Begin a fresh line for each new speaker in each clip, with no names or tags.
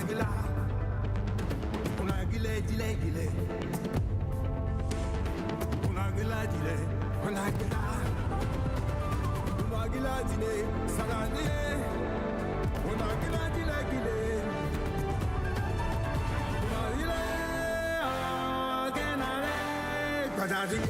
gila, una gile gile gile, una gila gile, una gila, una gila gile, sagani, una gila gile gile, una gile, genale, kadadi.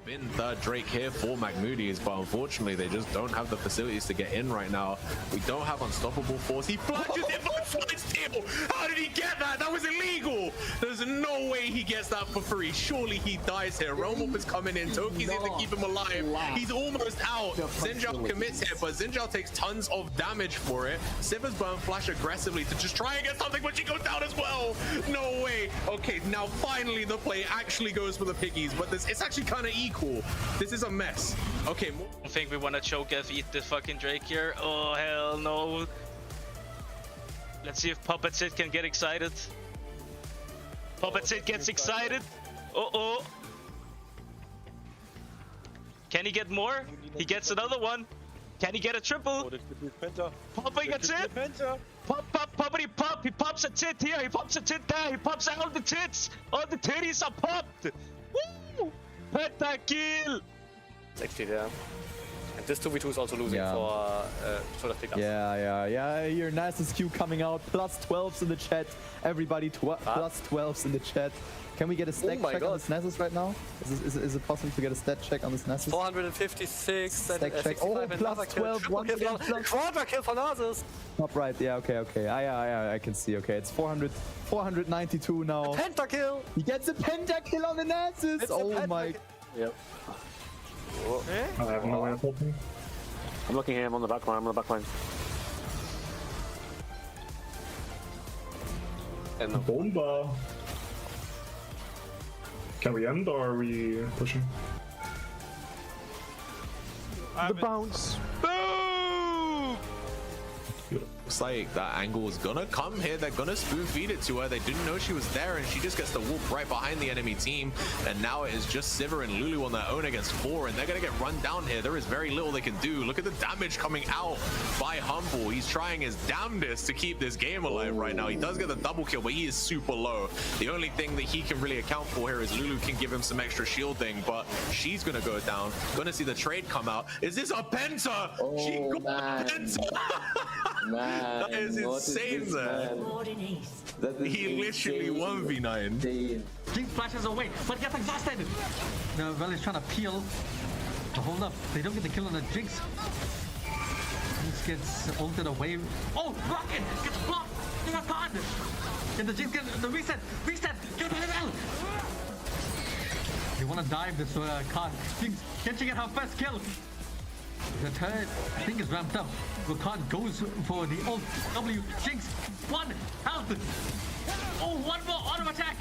been third Drake here for McMoody's, but unfortunately they just don't have the facilities to get in right now. We don't have unstoppable force. He flashes it for the flight steal. How did he get that? That was illegal. There's no way he gets that for free. Surely he dies here. Realm Warp is coming in. Toki's in to keep him alive. He's almost out. Zinjao commits it, but Zinjao takes tons of damage for it. Sivers burn flash aggressively to just try and get something, but she goes down as well. No way. Okay, now finally the play actually goes for the piggies, but it's actually kind of equal. This is a mess. Okay.
I think we want to choke F, eat the fucking Drake here. Oh, hell no. Let's see if Puppet Sid can get excited. Puppet Sid gets excited. Uh-oh. Can he get more? He gets another one. Can he get a triple? Papa gets it. Pop, poppity pop. He pops a tit here. He pops a tit there. He pops out all the tits. All the titties are popped. Woo! Pentakill.
It's actually there. And this 2v2 is also losing for Soda Pickups.
Yeah. Your Nasus Q coming out. Plus 12s in the chat. Everybody plus 12s in the chat. Can we get a stack check on this Nasus right now? Is it possible to get a stat check on this Nasus?
456.
Stack check. Oh, plus 12. Once again,
Quarter kill for Nasus.
Top right. Yeah. Okay. I can see. Okay, it's 492 now.
Pentakill.
He gets a pentakill on the Nasus. Oh my.
Yep.
I have no way of helping.
I'm looking here. I'm on the back line. And
Bomba. Can we end or are we pushing?
The bounce.
Boom!
Looks like that angle is gonna come here. They're gonna spoon feed it to her. They didn't know she was there, and she just gets to whoop right behind the enemy team. And now it is just Sivir and Lulu on their own against 4, and they're gonna get run down here. There is very little they can do. Look at the damage coming out by Humble. He's trying his damnedest to keep this game alive right now. He does get the double kill, but he is super low. The only thing that he can really account for here is Lulu can give him some extra shielding, but she's gonna go down. Gonna see the trade come out. Is this a penta? She got a penta. That is insane, man. He literally 1v9.
Jinx flashes away, but gets exhausted. The Vel is trying to peel. To hold up. They don't get the kill on the Jinx. Jinx gets ulted away. Oh, Rocket gets blocked. Oh my god. And the Jinx gets the reset. Get the Vel. You want to dive this card. Jinx, can she get her first kill? The turret thing is ramped up. Rakan goes for the ult. W. Jinx. 1 health. Oh, one more auto attack.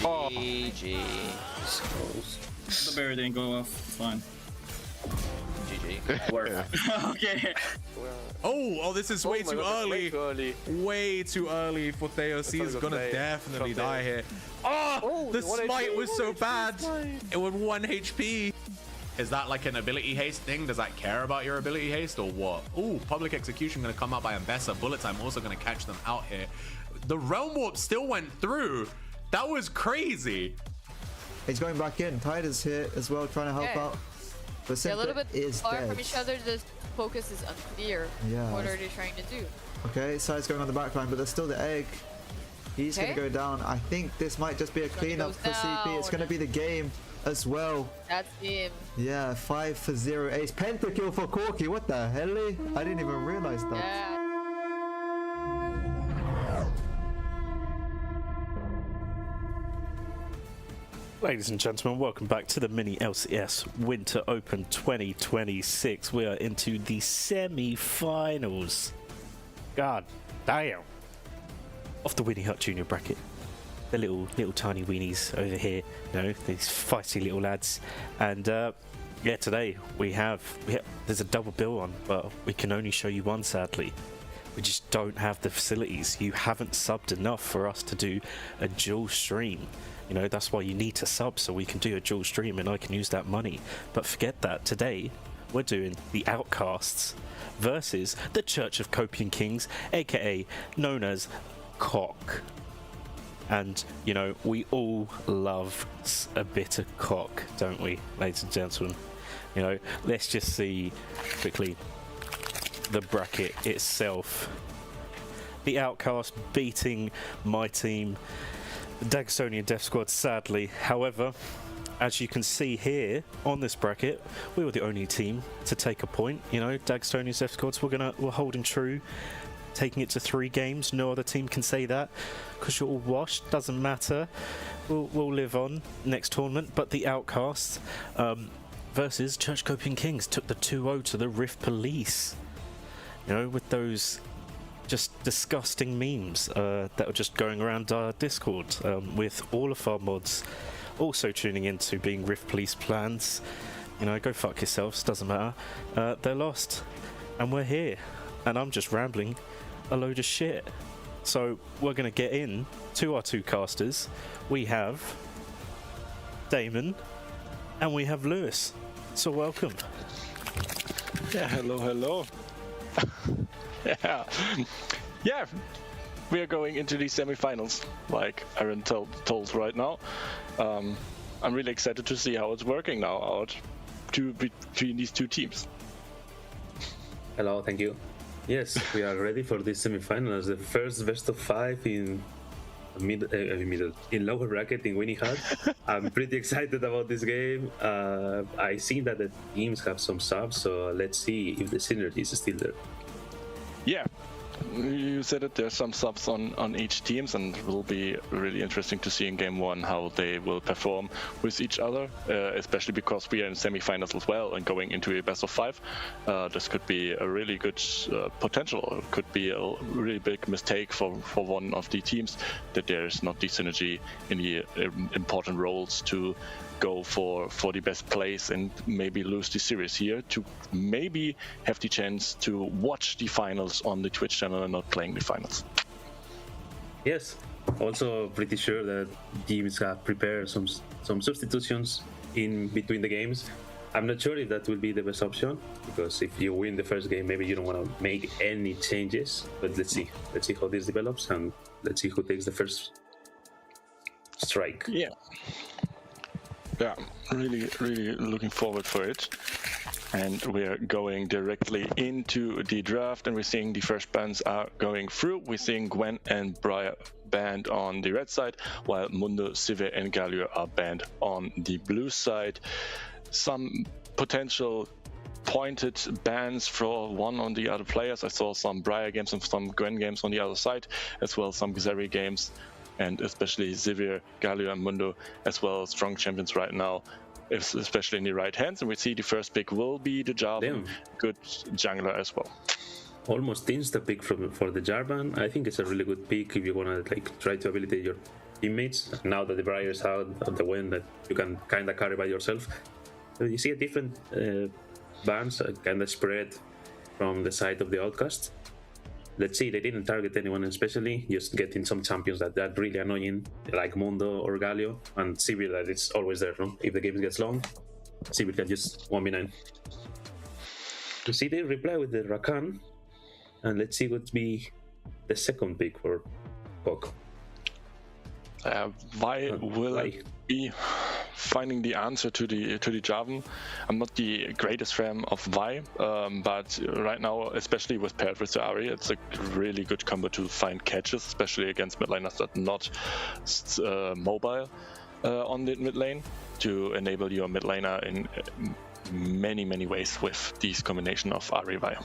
GG.
The barrier didn't go off. It's fine.
GG.
Work. Okay.
Oh, this is way too early. Way too early for Theos. He is gonna definitely die here. Oh, the smite was so bad. It was 1 HP. Is that like an ability haste thing? Does that care about your ability haste or what? Ooh, public execution gonna come out by Ambessa. Bullet time also gonna catch them out here. The Realm Warp still went through. That was crazy.
He's going back in. Tide is here as well, trying to help out. But
a little bit
is
far
dead.
from each other. The focus is unclear.
Yeah.
What are they trying to do?
Okay, Side's going on the back line, but there's still the egg. He's going to go down. I think this might just be a cleanup for CP. It's going to be the game as well.
That's him.
Yeah, 5-0 ace. Pentakill for Corky. What the hell? I didn't even realize that.
Yeah.
Ladies and gentlemen, welcome back to the MiniLCS Winter Open 2026. We are into the semi-finals. God damn. Of the Weenie Hut Junior bracket. The little tiny weenies over here, you know, these feisty little lads. And yeah, today we have there's a double bill on, but we can only show you one, sadly. We just don't have the facilities. You haven't subbed enough for us to do a dual stream. You know, that's why you need to sub, so we can do a dual stream and I can use that money. But forget that. Today, we're doing the Outcasts versus the Church of Copium Kings, aka known as Cock. And, you know, we all love a bit of cock, don't we, ladies and gentlemen? You know, let's just see quickly the bracket itself. The Outcast beating my team Dagsonian Death Squad, sadly. However, as you can see here on this bracket, we were the only team to take a point. You know, Dagsonian Death Squads, we're holding true, taking it to 3 games. No other team can say that because you're all washed. Doesn't matter. We'll live on next tournament. But the Outcasts versus Church Copium Kings took the 2-0 to the Rift Police. You know, with those just disgusting memes that are just going around our Discord, with all of our mods also tuning into being Rift Police plans. You know, go fuck yourselves, doesn't matter. They're lost, and we're here, and I'm just rambling a load of shit. So we're gonna get in to our 2 casters. We have Damon, and we have Lewis. So welcome.
Yeah, hello. Yeah, we are going into the semifinals, like Aaron told right now. I'm really excited to see how it's working now between these 2 teams.
Hello, thank you. Yes, we are ready for this semifinals, the first best of 5 in lower bracket in Weenie had. I'm pretty excited about this game. I see that the teams have some subs, so let's see if the synergy is still there.
Yeah, you said it, there's some subs on each teams, and it will be really interesting to see in game 1 how they will perform with each other, especially because we are in semi-finals as well and going into a best of 5. This could be a really good potential, or it could be a really big mistake for one of the teams that there is not the synergy in the important roles to go for the best place and maybe lose the series here, to maybe have the chance to watch the finals on the Twitch channel and not playing the finals.
Yes, also pretty sure that teams have prepared some substitutions in between the games. I'm not sure if that will be the best option, because if you win the first game, maybe you don't want to make any changes, but let's see how this develops, and let's see who takes the first strike.
Yeah, really looking forward for it. And we're going directly into the draft, and we're seeing the first bans are going through. We're seeing Gwen and Briar banned on the red side, while Mundo, Cive, and Galio are banned on the blue side. Some potential pointed bans for one on the other players. I saw some Briar games and some Gwen games on the other side, as well as some Xeri games, and especially Xavier, Galio, and Mundo, as well as strong champions right now, especially in the right hands. And we see the first pick will be the Jarvan, good jungler as well.
Almost insta pick for the Jarvan. I think it's a really good pick if you want to try to abilitate your teammates. Now that the Briar is out of the win, that you can kind of carry by yourself. So you see a different bans kind of spread from the side of the Outcast. Let's see, they didn't target anyone especially, just getting some champions that are really annoying, like Mundo or Galio, and Sivir that it's always there, no? If the game gets long, Sivir can just 1v9. You see they reply with the Rakan, and let's see what's be the second pick for Kok.
Why will I be finding the answer to the Jarvan? I'm not the greatest fan of Vi, but right now, especially with paired with the Ahri, it's a really good combo to find catches, especially against mid laners that are not mobile on the mid lane, to enable your mid laner in many ways with this combination of Ahri Vi.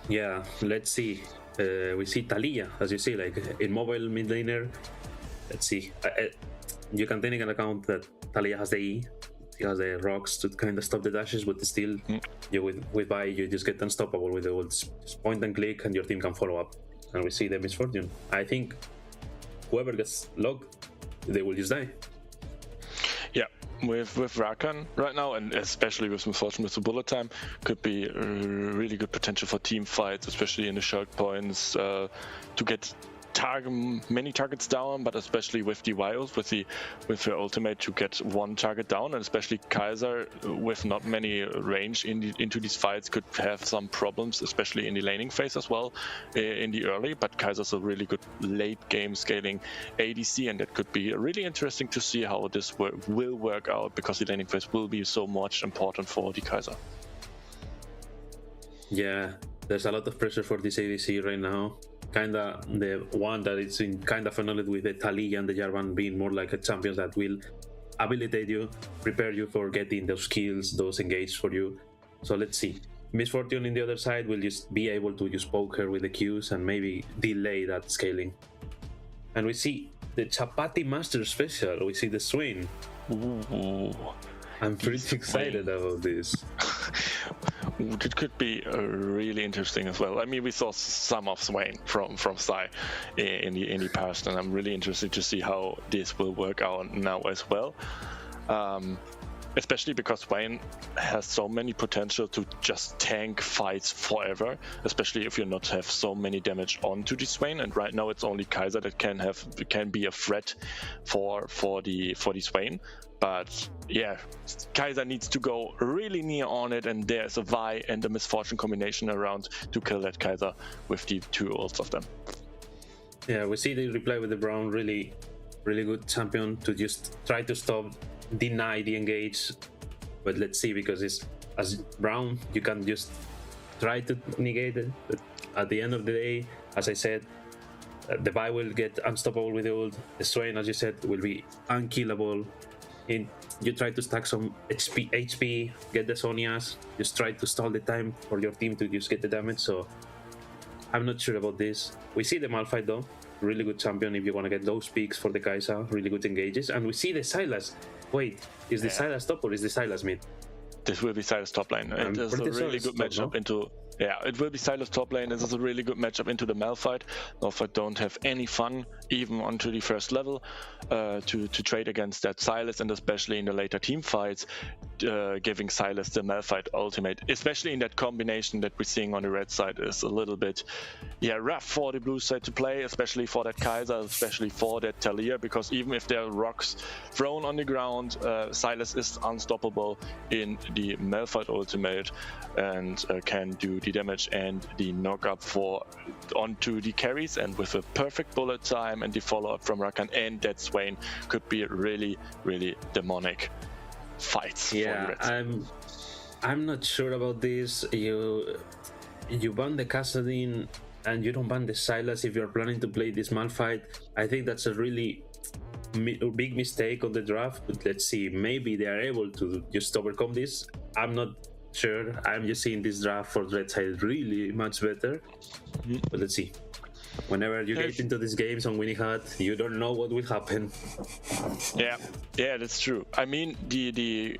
Yeah, let's see. We see Taliyah, as you see, like in mobile mid laner. Let's see. You can take into account that Taliyah has the E, he has the rocks to kind of stop the dashes, but still, you with Vi, you just get unstoppable with the ults. Just point and click, and your team can follow up. And we see the misfortune. I think whoever gets locked, they will just die.
Yeah, with Rakan right now, and especially with misfortune with the bullet time, could be really good potential for team fights, especially in the choke points, to get many targets down, but especially with the Wiles, with her ultimate, to get one target down, and especially Kaiser with not many range into these fights could have some problems, especially in the laning phase as well in the early. But Kaiser's a really good late game scaling ADC, and that could be really interesting to see how this will work out, because the laning phase will be so much important for the Kaiser.
Yeah, there's a lot of pressure for this ADC right now. kinda the one that is in kind of annulled with the Talia and the Jarvan being more like a champions that will habilitate you, prepare you for getting those skills, those engaged for you. So let's see. Miss Fortune in the other side will just be able to just poke her with the Qs and maybe delay that scaling. And we see the Chapati Master Special. We see the Swain.
Ooh.
I'm pretty excited about this.
It could be really interesting as well. I mean, we saw some of Swain from Sai in the past, and I'm really interested to see how this will work out now as well. Especially because Swain has so many potential to just tank fights forever, especially if you not have so many damage onto the Swain. And right now it's only Kai'Sa that can be a threat for the Swain. But yeah, Kai'Sa needs to go really near on it, and there's a Vi and a Misfortune combination around to kill that Kai'Sa with the two ults of them.
Yeah, we see the replay with the Brown, really good champion to just try to stop, deny the engage. But let's see, because it's as Brown, you can just try to negate it. But at the end of the day, as I said, the Vi will get unstoppable with the ult. The Swain, as you said, will be unkillable. You try to stack some HP, get the Sonias, just try to stall the time for your team to just get the damage. So I'm not sure about this. We see the Malphite though, really good champion if you want to get those peaks for the Kai'Sa, really good engages. And we see the Sylas. Wait, is the Sylas top or is the Sylas mid?
This will be Sylas top lane. It is a really good matchup into... Yeah, it will be Sylas top lane. This is a really good matchup into the Malphite. Malphite don't have any fun, even onto the first level, to trade against that Sylas, and especially in the later team fights, giving Sylas the Malphite ultimate, especially in that combination that we're seeing on the red side, is a little bit, rough for the blue side to play, especially for that Kai'Sa, especially for that Talia, because even if there are rocks thrown on the ground, Sylas is unstoppable in the Malphite ultimate and can do the damage and the knock up onto the carries, and with a perfect bullet time and the follow up from Rakan and that Swain could be really demonic fights.
Yeah, I'm not sure about this. You ban the Kassadin and you don't ban the Sylas if you're planning to play this Malphite. I think that's a really big mistake on the draft, but let's see, maybe they are able to just overcome this. I'm not sure. I'm just seeing this draft for red side really much better, but let's see. Whenever you get into these games on Weenie Hut, you don't know what will happen.
Yeah, that's true. I mean, the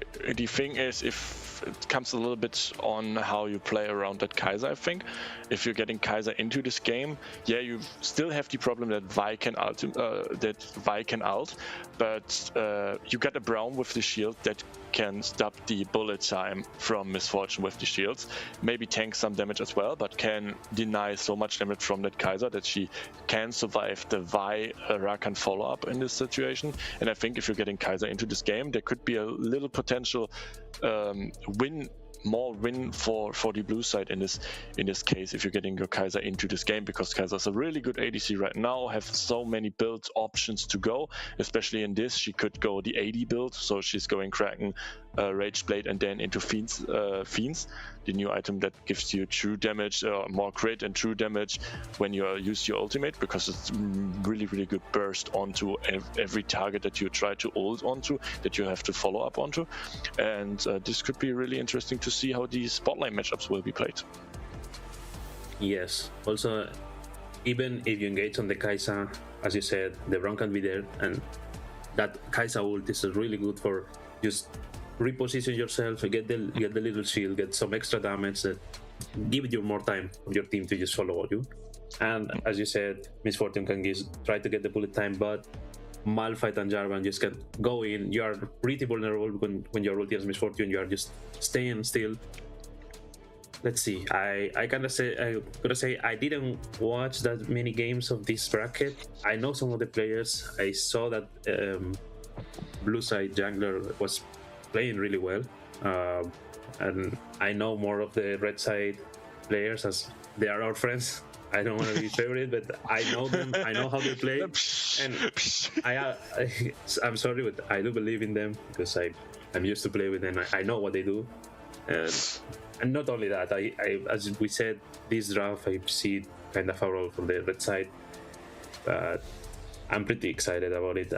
thing is, if it comes a little bit on how you play around that Kai'Sa, I think. If you're getting Kai'Sa into this game, you still have the problem that Vi can ult, but you got a Brown with the shield that can stop the bullet time from Misfortune with the shields, maybe tank some damage as well, but can deny so much damage from that Kai'Sa that she can survive the Vi Rakan follow-up in this situation. And I think if you're getting Kai'Sa into this game, there could be a little potential win for the blue side in this case if you're getting your Kai'Sa into this game, because Kai'Sa is a really good ADC right now, have so many build options to go, especially in this. She could go the AD build, so she's going Kraken, Rage Blade, and then into Fiends, the new item that gives you true damage, more crit and true damage when you use your ultimate, because it's really good burst onto every target that you try to ult onto, that you have to follow up onto. And this could be really interesting to see how these spotlight matchups will be played.
Yes, also even if you engage on the Kai'Sa, as you said, the Brown can be there, and that Kai'Sa ult is really good for just reposition yourself, get the little shield, get some extra damage that give you more time for your team to just follow you. And as you said, Misfortune can try to get the bullet time, but Malphite and Jarvan just can go in. You are pretty vulnerable when you're ulti as Misfortune. You are just staying still. Let's see. I gotta say I didn't watch that many games of this bracket. I know some of the players. I saw that blue side jungler was playing really well, and I know more of the red side players as they are our friends. I don't want to be favorite, but I know them. I know how they play, and I'm sorry, but I do believe in them because I'm used to play with them. I know what they do, and not only that, I as we said, this draft I see kind of favorable for the red side, but I'm pretty excited about it.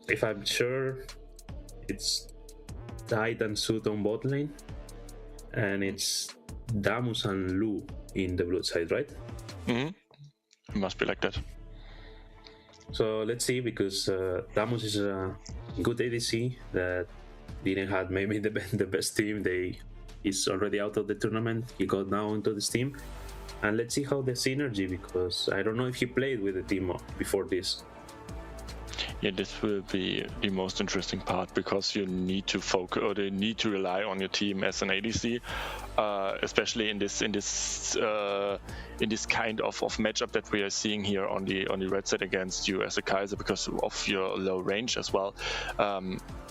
If I'm sure, it's Tide and Suit on bot lane, and it's Damus and Lu in the blue side, right?
It must be like that.
So let's see, because Damus is a good ADC that didn't have maybe the best team. He's already out of the tournament. He got now into this team, and let's see how the synergy, because I don't know if he played with the team before this.
Yeah, this will be the most interesting part, because you need to focus, or they need to rely on your team as an ADC, especially in this kind of matchup that we are seeing here on the red side against you as a Kaiser, because of your low range as well.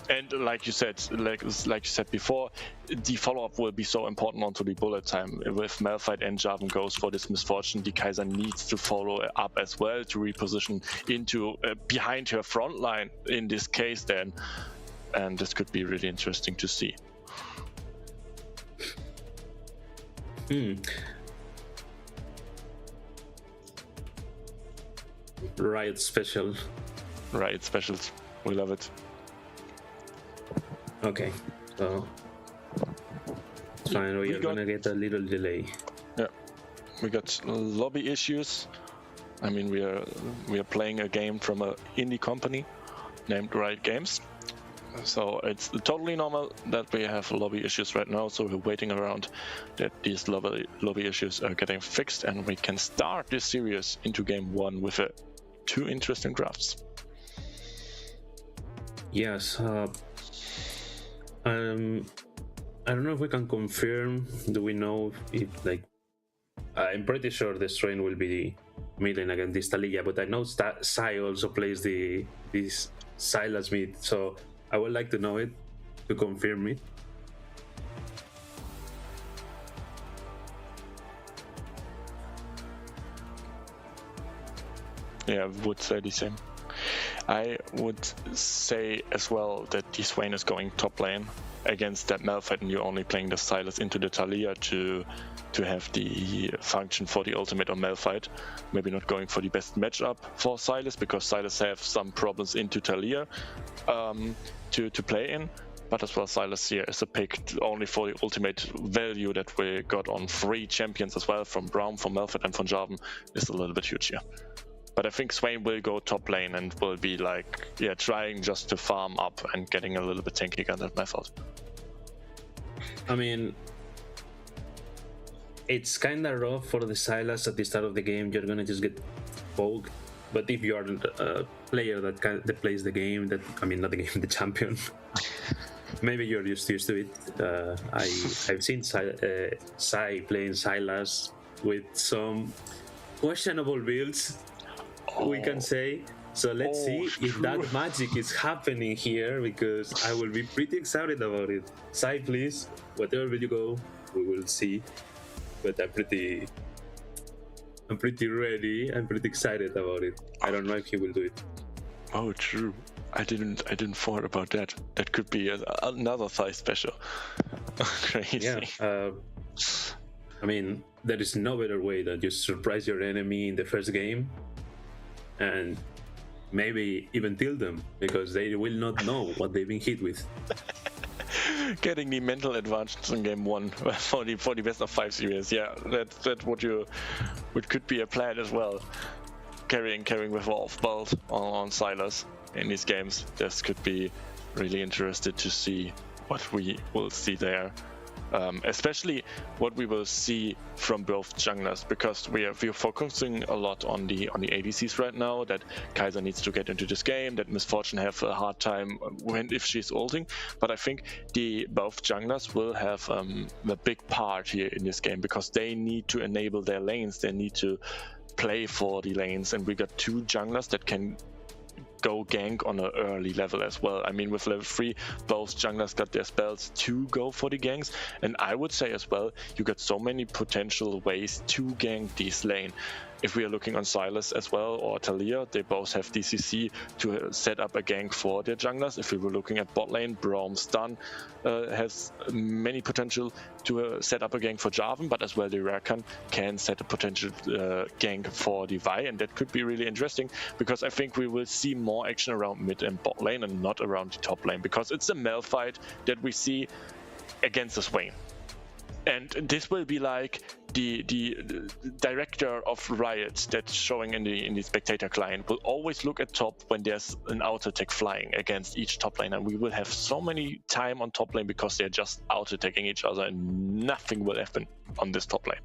And like you said, like you said before, the follow-up will be so important onto the bullet time. If Malphite and Jarvan goes for this misfortune, the Kaiser needs to follow up as well to reposition into behind her front line in this case then. And this could be really interesting to see.
Riot special.
Riot specials. We love it.
Okay, so it's fine. We're gonna get a little delay.
Yeah, we got lobby issues. I mean, we are playing a game from an indie company named Riot Games, so it's totally normal that we have lobby issues right now. So we're waiting around that these lobby issues are getting fixed, and we can start this series into game 1 with 2 interesting drafts.
Yes. I don't know if we can confirm. Do we know if, like, I'm pretty sure the strain will be mid lane against this Taliyah, but I know Sai also plays this Sylas mid, so I would like to know it to confirm it.
Yeah, I would say the same. I would say as well that the Swain is going top lane against that Malphite, and you're only playing the Sylas into the Taliyah to have the function for the ultimate on Malphite. Maybe not going for the best matchup for Sylas, because Sylas have some problems into Taliyah to play in. But as well, Sylas here is a pick only for the ultimate value that we got on 3 champions as well, from Braum, from Malphite, and from Jarvan, is a little bit huge here. But I think Swain will go top lane and will be like, yeah, trying just to farm up and getting a little bit tankier than my fault.
I mean, it's kind of rough for the Sylas at the start of the game. You're gonna just get poked. But if you are a player that plays the game, not the game, the champion, maybe you're used to it. I've seen Sai playing Sylas with some questionable builds, we can say. So let's see if that magic is happening here, because I will be pretty excited about it. Sai, please, whatever you go, we will see. But I'm pretty ready. I'm pretty excited about it. I don't know if he will do it.
Oh, true. I didn't thought about that. That could be another Sai special. Crazy.
Yeah. I mean, there is no better way than you surprise your enemy in the first game, and maybe even kill them, because they will not know what they've been hit with.
Getting the mental advantage in game 1 for the best of 5 series. Yeah, that's what could be a plan as well. Carrying with Wolf Bolt on Sylas in these games. This could be really interested to see what we will see there. Especially what we will see from both junglers, because we are focusing a lot on the ADCs right now. That Kaiser needs to get into this game, that Misfortune have a hard time if she's ulting. But I think both junglers will have a big part here in this game, because they need to enable their lanes. They need to play for the lanes, and we got 2 junglers that can go gank on an early level as well. I mean, with level 3, both junglers got their spells to go for the ganks, and I would say as well, you got so many potential ways to gank this lane. if we are looking on Silas as well or Talia, they both have DCC to set up a gank for their junglers. If we were looking at bot lane, Braum Stun has many potential to set up a gank for Jarvan, but as well the Rakan can set a potential gank for the Vi, and that could be really interesting because I think we will see more action around mid and bot lane and not around the top lane, because it's a Mel fight that we see against the Swain. And this will be like the director of Riot that's showing in the spectator client will always look at top when there's an auto attack flying against each top lane, and we will have so many time on top lane because they're just auto attacking each other and nothing will happen on this top lane.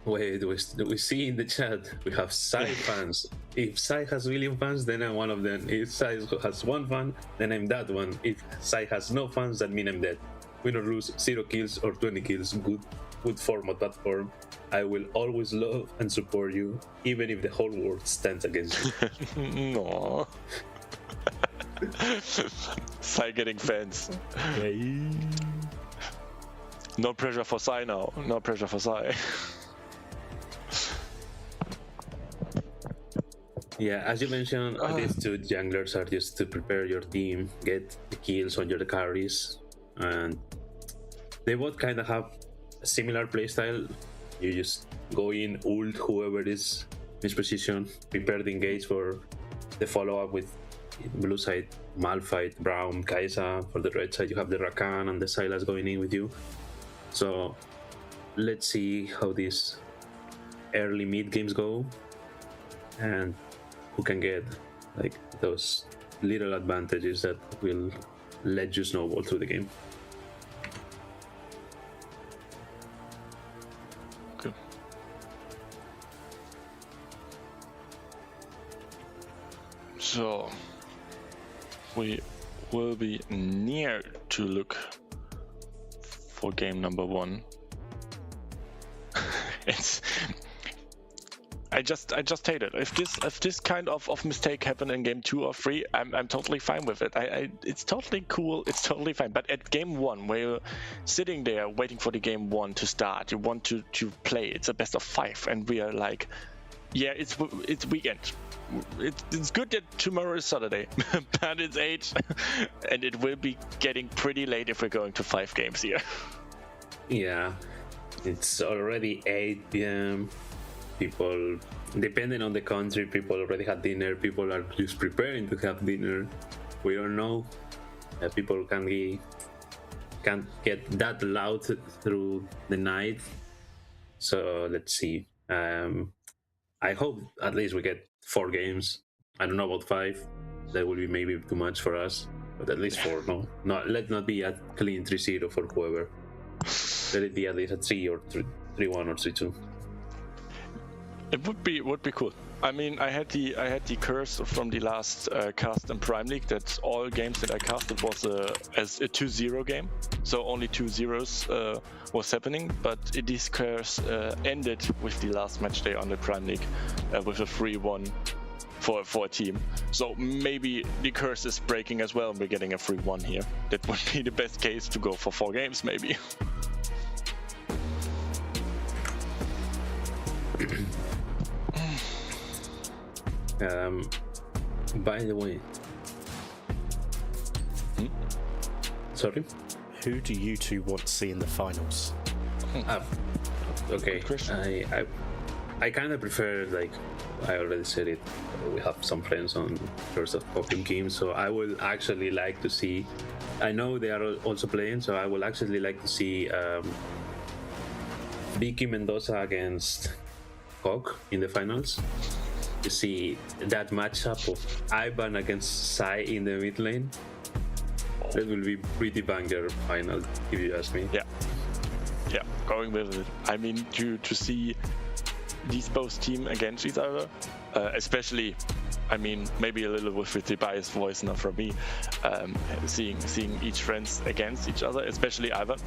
Wait, we see in the chat we have Psy fans. If Psy has million fans, then I'm one of them. If Psy has one fan, then I'm that one. If Psy has no fans, that means I'm dead. Win or lose, 0 kills or 20 kills, good form or bad form, I will always love and support you, even if the whole world stands against you.
No. Psy getting fans. No pressure for Psy now. No pressure for Psy.
Yeah, as you mentioned, these two junglers are just to prepare your team, get the kills on your carries, and they both kind of have a similar playstyle. You just go in, ult whoever is in this position, prepare the engage for the follow-up with blue side, Malphite, Braum, Kai'Sa. For the red side, you have the Rakan and the Sylas going in with you. So let's see how these early mid games go, and who can get like those little advantages that will let you snowball through the game.
Okay. So we will be near to look for game number 1. I just hate it. If this kind of mistake happened in game 2 or 3, I'm totally fine with it. It's totally cool. It's totally fine. But at game 1, where you're sitting there waiting for the game 1 to start, you want to play. It's a best of 5, and we are like, yeah, it's weekend. It's good that tomorrow is Saturday, but it's 8, and it will be getting pretty late if we're going to 5 games here.
Yeah, it's already 8 p.m. People, depending on the country, people already had dinner. People are just preparing to have dinner. We don't know. People can't get that loud through the night. So let's see. I hope at least we get 4 games. I don't know about 5. That will be maybe too much for us. But at least 4. No, let's not be a clean 3-0 for whoever. Let it be at least a 3 or 3-1 or 3-2.
It would be cool. I mean, I had the curse from the last cast in Prime League that all games that I casted was as a 2-0 game, so only 2 zeros was happening. But this curse ended with the last match day on the Prime League with a 3-1 for a team. So maybe the curse is breaking as well, and we're getting a 3-1 here. That would be the best case to go for 4 games, maybe.
By the way, sorry,
who do you two want to see in the finals?
Okay, I kind of prefer, like I already said it, we have some friends on first of Copium games, so I will actually like to see. I know they are also playing, so I will actually like to see Vicky Mendoza against Coq in the finals. To see that matchup of Ivan against Psy in the mid lane. That will be pretty banger final, if you ask me.
Yeah, going with it. I mean, to see these both team against each other, especially, I mean, maybe a little with the biased voice now from me, seeing each friends against each other, especially Ivan.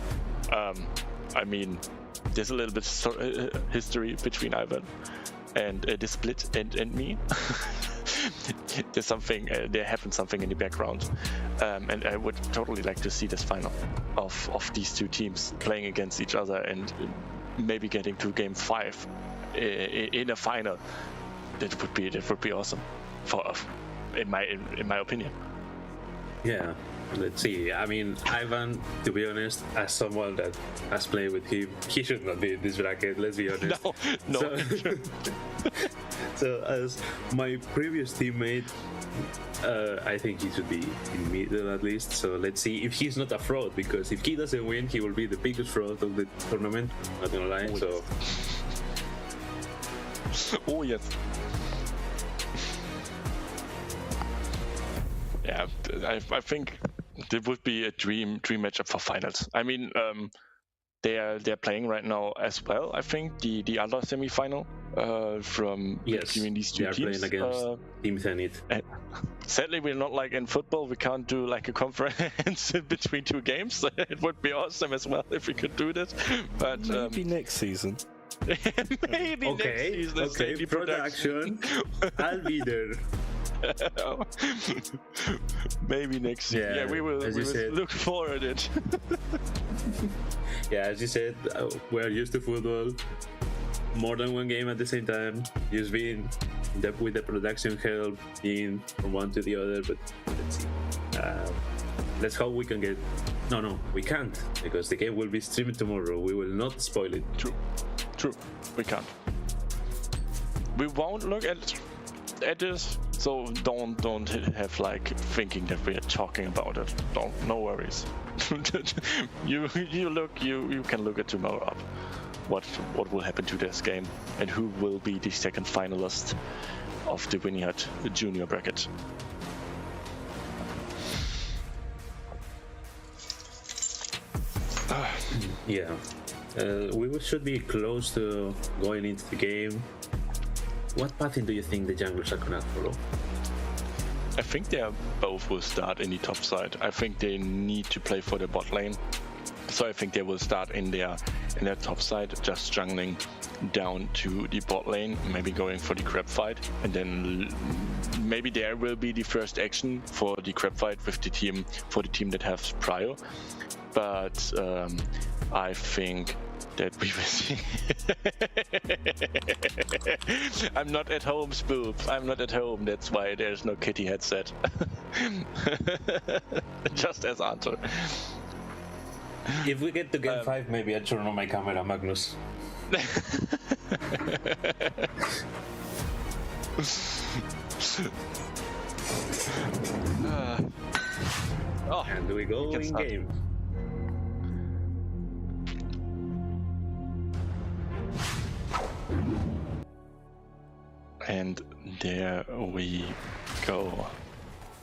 I mean, there's a little bit history between Ivan and the split and me. There's something, there happened something in the background, and I would totally like to see this final of these two teams playing against each other and maybe getting to game 5 in a final. That would be awesome, in my opinion.
Yeah, let's see. I mean, Ivan, to be honest, as someone that has played with him, he should not be in this bracket, let's be honest.
No.
So as my previous teammate, I think he should be in middle at least. So let's see if he's not a fraud, because if he doesn't win, he will be the biggest fraud of the tournament, not gonna lie. So
oh yes. Yeah, I think it would be a dream matchup for finals. I mean, they're playing right now as well. I think the other semi-final from between these two teams.
They are playing against Team Zenith.
Sadly, we're not like in football. We can't do like a conference between two games. It would be awesome as well if we could do that. But
maybe next season.
Maybe next season.
Okay, production. I'll be there.
Maybe next year. Yeah, we will look forward to it.
Yeah, as you said, we're used to football. More than one game at the same time. Just being with the production help, being from one to the other. But let's see. Let's hope we can get. No, we can't, because the game will be streamed tomorrow. We will not spoil it.
True. We can't. We won't look at this. So don't have like thinking that we are talking about it. No worries. you can look at tomorrow up what will happen to this game and who will be the second finalist of the Weenie junior bracket.
Yeah, we should be close to going into the game. What pattern do you think the junglers are gonna follow?
I think they both will start in the top side. I think they need to play for the bot lane. So I think they will start in their top side, just jungling down to the bot lane, maybe going for the crab fight, and then maybe there will be the first action for the crab fight with the team that has prio. But I think that we will see. I'm not at home, Spoof. I'm not at home. That's why there's no kitty headset. Just as answer.
If we get to game 5, maybe I'll turn on my camera, Magnus. And we go in game.
And there we go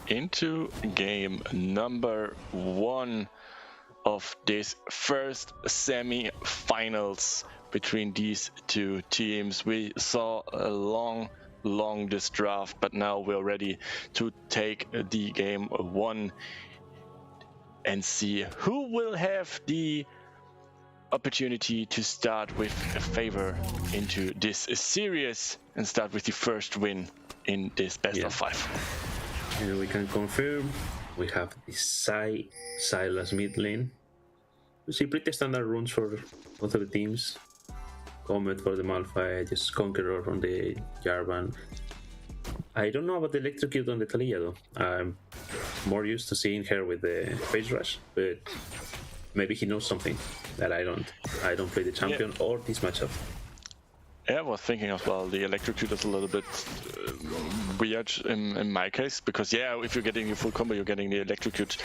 into game number 1 of this first semi-finals between these two teams. We saw a long this draft, but now we're ready to take the game 1 and see who will have the opportunity to start with a favor into this series and start with the first win in this best of 5.
And we can confirm we have the Sylas mid lane. We see pretty standard runes for both of the teams. Comet for the Malphite, just Conqueror on the Jarvan. I don't know about the Electrocute on the Taliyah though. I'm more used to seeing her with the Phase Rush, but maybe he knows something that I don't. I don't play the champion or this matchup.
Yeah, I was thinking as well, the Electrocute is a little bit weird in my case, because if you're getting your full combo, you're getting the Electrocute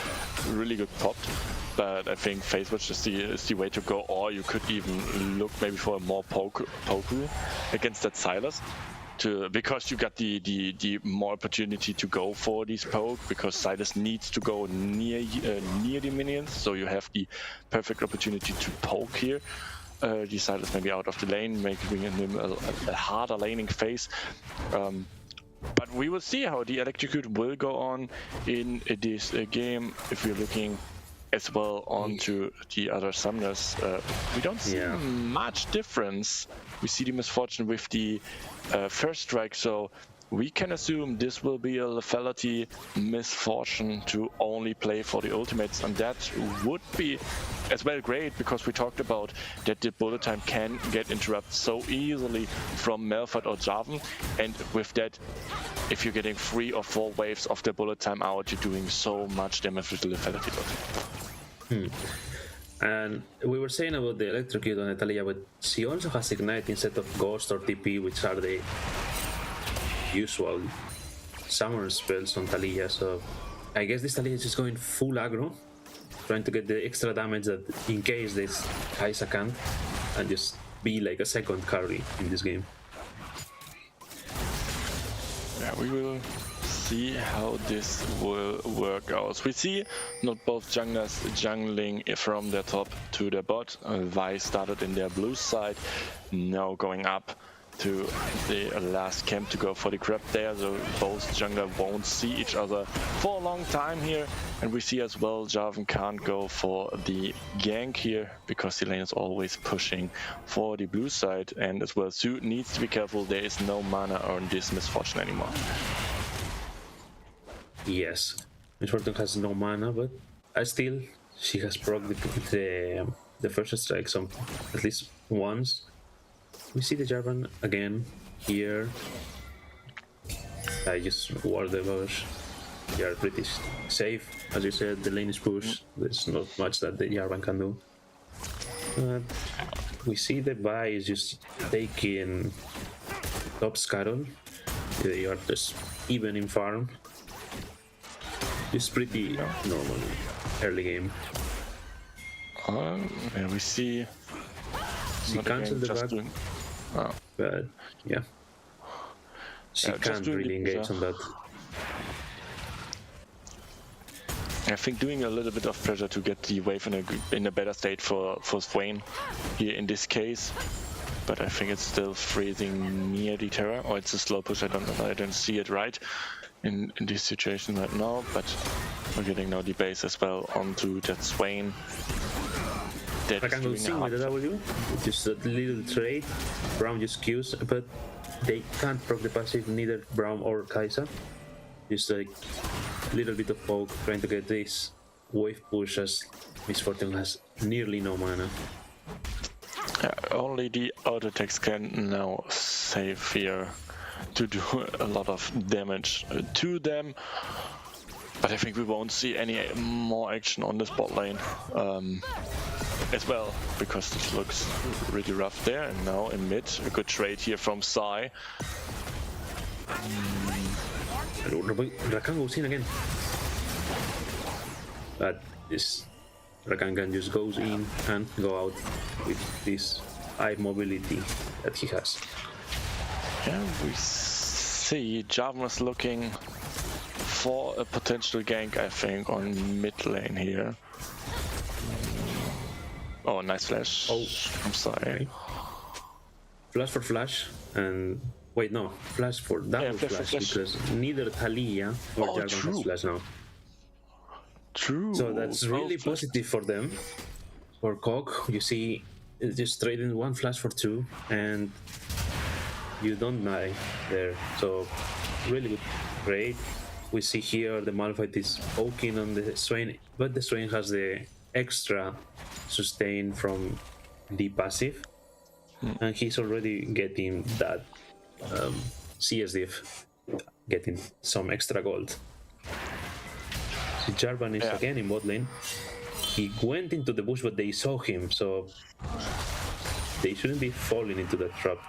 really good popped. But I think Phase Rush is the way to go, or you could even look maybe for a more poke against that Sylas. Because you got the more opportunity to go for this poke, because Sylas needs to go near the minions, so you have the perfect opportunity to poke here. The Sylas maybe out of the lane, making him a harder laning phase. But we will see how the Electrocute will go on in this game. If we're looking as well onto the other summoners, we don't see much difference. We see the misfortune with the first strike, so we can assume this will be a lethality misfortune to only play for the ultimates, and that would be as well great, because we talked about that the bullet time can get interrupted so easily from Melfort or Jarvan, and with that, if you're getting 3 or 4 waves of the bullet time out, you're doing so much damage with the lethality dot.
And we were saying about the electrocute on Natalia, but she also has ignite instead of ghost or TP, which are the usual summoner spells on Talia. So I guess this Talia is just going full aggro, trying to get the extra damage that in case this Kai'Sa can't, and just be like a second carry in this game.
Yeah, we will see how this will work out. We see not both junglers jungling from the top to the bot. Vi started in their blue side, now going up to the last camp to go for the grab there, so both jungler won't see each other for a long time here. And we see as well Jarvan can't go for the gank here because the lane is always pushing for the blue side, and as well Su needs to be careful, there is no mana on this Misfortune anymore.
Yes, Misfortune has no mana, but still she has proc the first strike some at least once. We see the Jarvan again here. I just ward the bush. They are pretty safe, as you said. The lane is pushed. There's not much that the Jarvan can do. We see the Vi is just taking top scuttle. They are just even in farm. It's pretty normal early game.
Yeah, we see.
She cancelled the back, but yeah, she can't really engage on that.
I think doing a little bit of pressure to get the wave in a better state for Swain here in this case, but I think it's still freezing near the Terra, or it's a slow push. I don't see it right in this situation right now, but we're getting now the base as well onto that Swain.
I can go sing with the W, just a little trade. Braum just Qs, but they can't proc the passive, neither Braum or Kai'Sa. Just like a little bit of poke, trying to get this wave push as Misfortune has nearly no mana.
Only the auto attacks can now save here to do a lot of damage to them. But I think we won't see any more action on this bot lane as well, because this looks really rough there. And now in mid, a good trade here from Sai.
Rakan goes in again. But this Rakan just goes in and go out with this high mobility that he has.
Yeah, we see Jarvan was looking for a potential gank, I think, on mid lane here. Oh, nice flash. Oh, I'm sorry.
Flash for flash, and wait, no, flash for double flash, because neither Talia or Jarvan has flash now.
True.
So that's really positive for them. For Cog, you see, it's just trading one flash for 2, and you don't die there. So really good trade. We see here the Malphite is poking on the Swain, but the Swain has the extra sustain from the passive, and he's already getting that CS diff, getting some extra gold. So Jarvan is again in bot lane. He went into the bush, but they saw him, so they shouldn't be falling into that trap.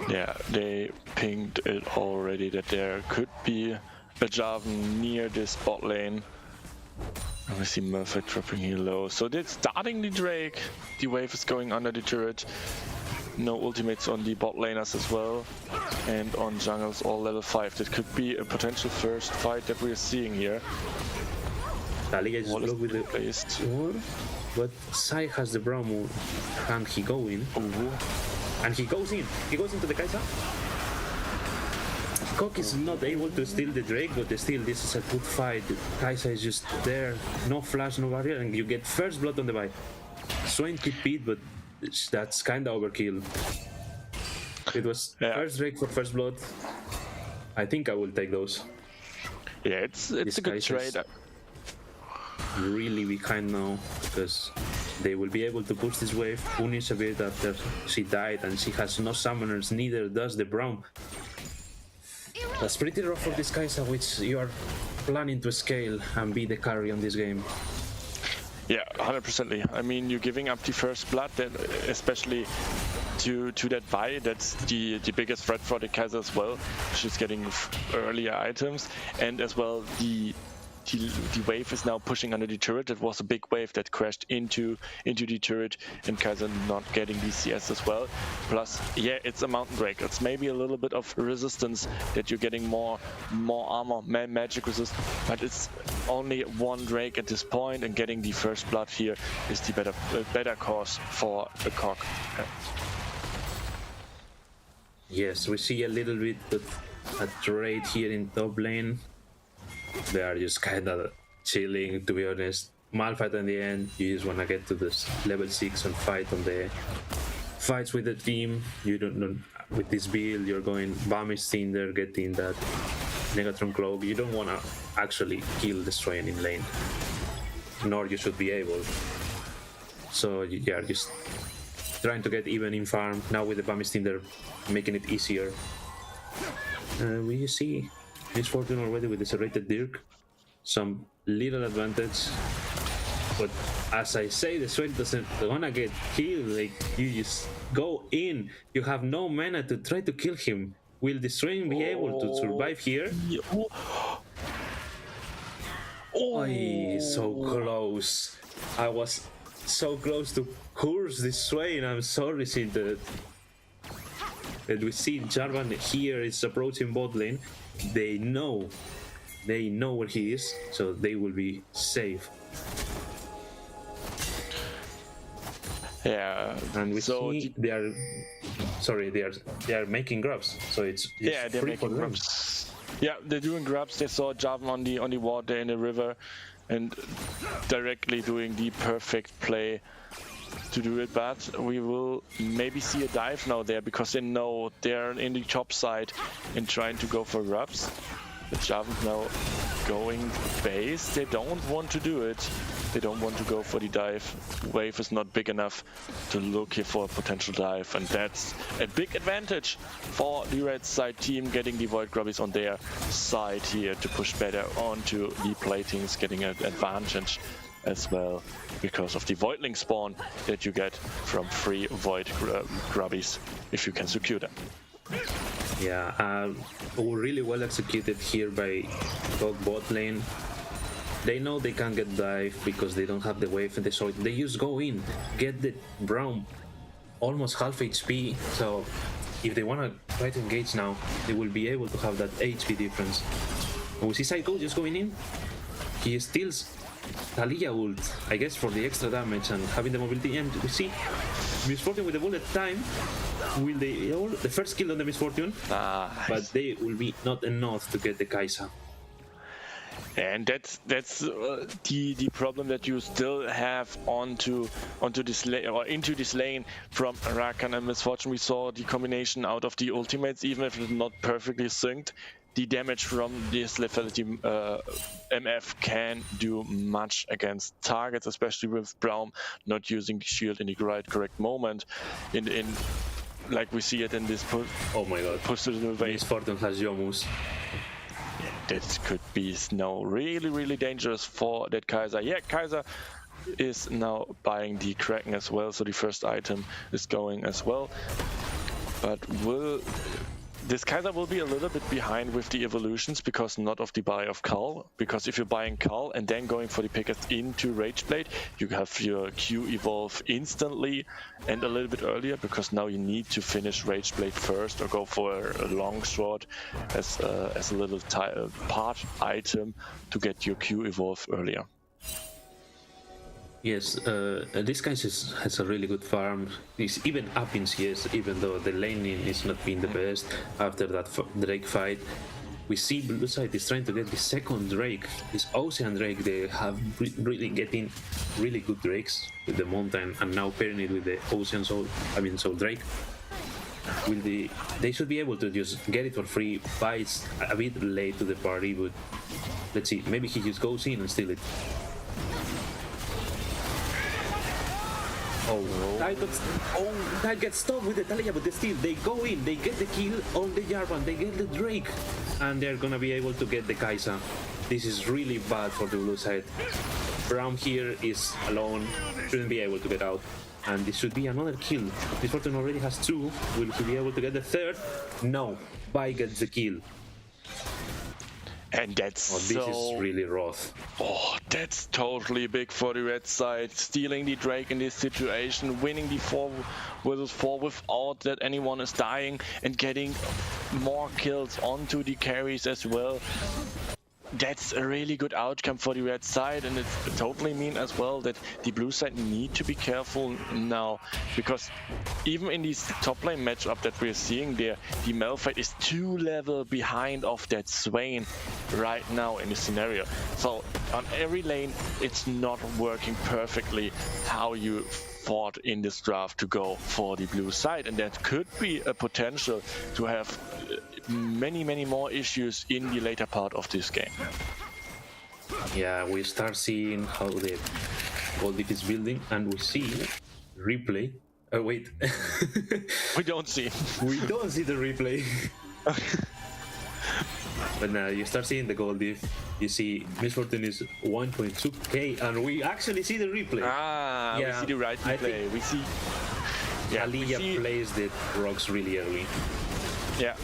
Yeah, they pinged it already that there could be a Jarvan near this bot lane. And we see Murphy dropping here low. So they're starting the Drake. The wave is going under the turret. No ultimates on the bot laners as well. And on jungles all level 5. That could be a potential first fight that we're seeing here.
Talia just blocked with the
placed.
But Sai has the Braum. Can't he go in? And he goes in. He goes into the Kai'Sa. Kok is not able to steal the Drake, but still, this is a good fight. Kai'Sa is just there. No flash, no barrier, and you get first blood on the buy. Swain TP'd, but that's kinda overkill. It was first Drake for first blood. I think I will take those.
Yeah, it's a good trade.
Really behind now because they will be able to push this wave, punish a bit after she died, and she has no summoners, neither does the Braum. That's pretty rough for this Kai'Sa, which you are planning to scale and be the carry on this game.
Yeah, 100%. I mean, you're giving up the first blood, then especially to that Vi. That's the biggest threat for the Kai'Sa as well. She's getting earlier items, and as well the wave is now pushing under the turret. It was a big wave that crashed into the turret, and Kai'Sa not getting DCS as well. Plus, yeah, it's a mountain drake. It's maybe a little bit of resistance that you're getting more armor, magic resist, but it's only one drake at this point, and getting the first blood here is the better cause for a Cog.
Yes, we see a little bit of a trade here in top lane. They are just kind of chilling, to be honest. Malphite in the end, you just want to get to this level 6 and fight on the fights with the team. You don't know, with this build, you're going Bamish Cinder, getting that Negatron Cloak. You don't want to actually kill the Strain in lane, nor you should be able. So you are just trying to get even in farm. Now with the Bamish Cinder, making it easier. We see Miss Fortune already with the Serrated Dirk, some little advantage, but as I say, the Strain doesn't wanna get killed. Like, you just go in, you have no mana to try to kill him. Will the Strain be able to survive here? Oh, so close. I was so close to curse the Strain. I'm sorry, Cinder. And we see Jarvan here is approaching bot lane. They know where he is, so they will be safe.
Yeah,
and we see they are making grabs, so it's
yeah, they're making grabs. Yeah, they're doing grabs. They saw Jarvan on the water in the river, and directly doing the perfect play to do it, but we will maybe see a dive now there because they know they're in the top side and trying to go for grabs. The Jarvan now going base. They don't want to do it. They don't want to go for the dive. Wave is not big enough to look here for a potential dive, and that's a big advantage for the red side team, getting the Void Grubbies on their side here to push better onto the platings, getting an advantage as well because of the Voidling spawn that you get from free Void Grubbies if you can secure them.
Yeah, really well executed here by Cog bot lane. They know they can't get dive because they don't have the wave, and so they just go in, get the Braum almost half HP. So if they want to try to engage now, they will be able to have that HP difference. And we see Psycho just going in. He steals Thalia ult, I guess, for the extra damage and having the mobility. And we see Miss Fortune with the bullet time. Will they the first kill on the Miss Fortune? But they will be not enough to get the Kai'Sa.
And that's the problem that you still have onto this lane or into this lane from Rakan and Miss Fortune. We saw the combination out of the ultimates, even if it's not perfectly synced. The damage from this lethality MF can do much against targets, especially with Braum not using the shield in the correct moment. In like we see it in this push.
Oh my god!
Push to the
Miss Fortune has Yomus.
That could be now really dangerous for that Kai'Sa. Yeah, Kai'Sa is now buying the Kraken as well, so the first item is going as well. But this Kai'Sa will be a little bit behind with the evolutions because not of the buy of Cull. Because if you're buying Cull and then going for the pickers into Rageblade, you have your Q evolve instantly and a little bit earlier, because now you need to finish Rageblade first or go for a longsword as a little part item to get your Q evolve earlier.
Yes, this guy has a really good farm. He's even up in CS, even though the laning is not being the best after that Drake fight. We see blue side is trying to get the second Drake, this Ocean Drake. They have really getting really good Drakes with the Mountain, and now pairing it with the Ocean Soul Drake. they should be able to just get it for free. Buy it a bit late to the party, but let's see. Maybe he just goes in and steal it. That gets stopped with the Talia, but they go in, they get the kill on the Jarvan, they get the Drake, and they're gonna be able to get the Kai'Sa. This is really bad for the blue side. Braum here is alone, shouldn't be able to get out, and this should be another kill. This Fortune already has 2, will he be able to get the 3rd? No, Bai gets the kill.
And that's
this is really rough.
Oh, that's totally big for the red side. Stealing the Drake in this situation, winning the 4 versus 4 without that anyone is dying, and getting more kills onto the carries as well. That's a really good outcome for the red side, and it totally means as well that the blue side need to be careful now, because even in this top lane matchup that we're seeing there, the Malphite is 2 level behind of that Swain right now in the scenario. So on every lane, it's not working perfectly how you thought in this draft to go for the blue side, and that could be a potential to have many more issues in the later part of this game.
Yeah, we start seeing how the gold diff is building, and we see replay. Oh wait,
we don't see.
We don't see the replay. But now you start seeing the gold diff. You see Miss Fortune is 1.2k, and we actually see the replay.
Ah, yeah, we see the right replay. We see.
Yeah, Aliyah plays the rocks really early.
Yeah.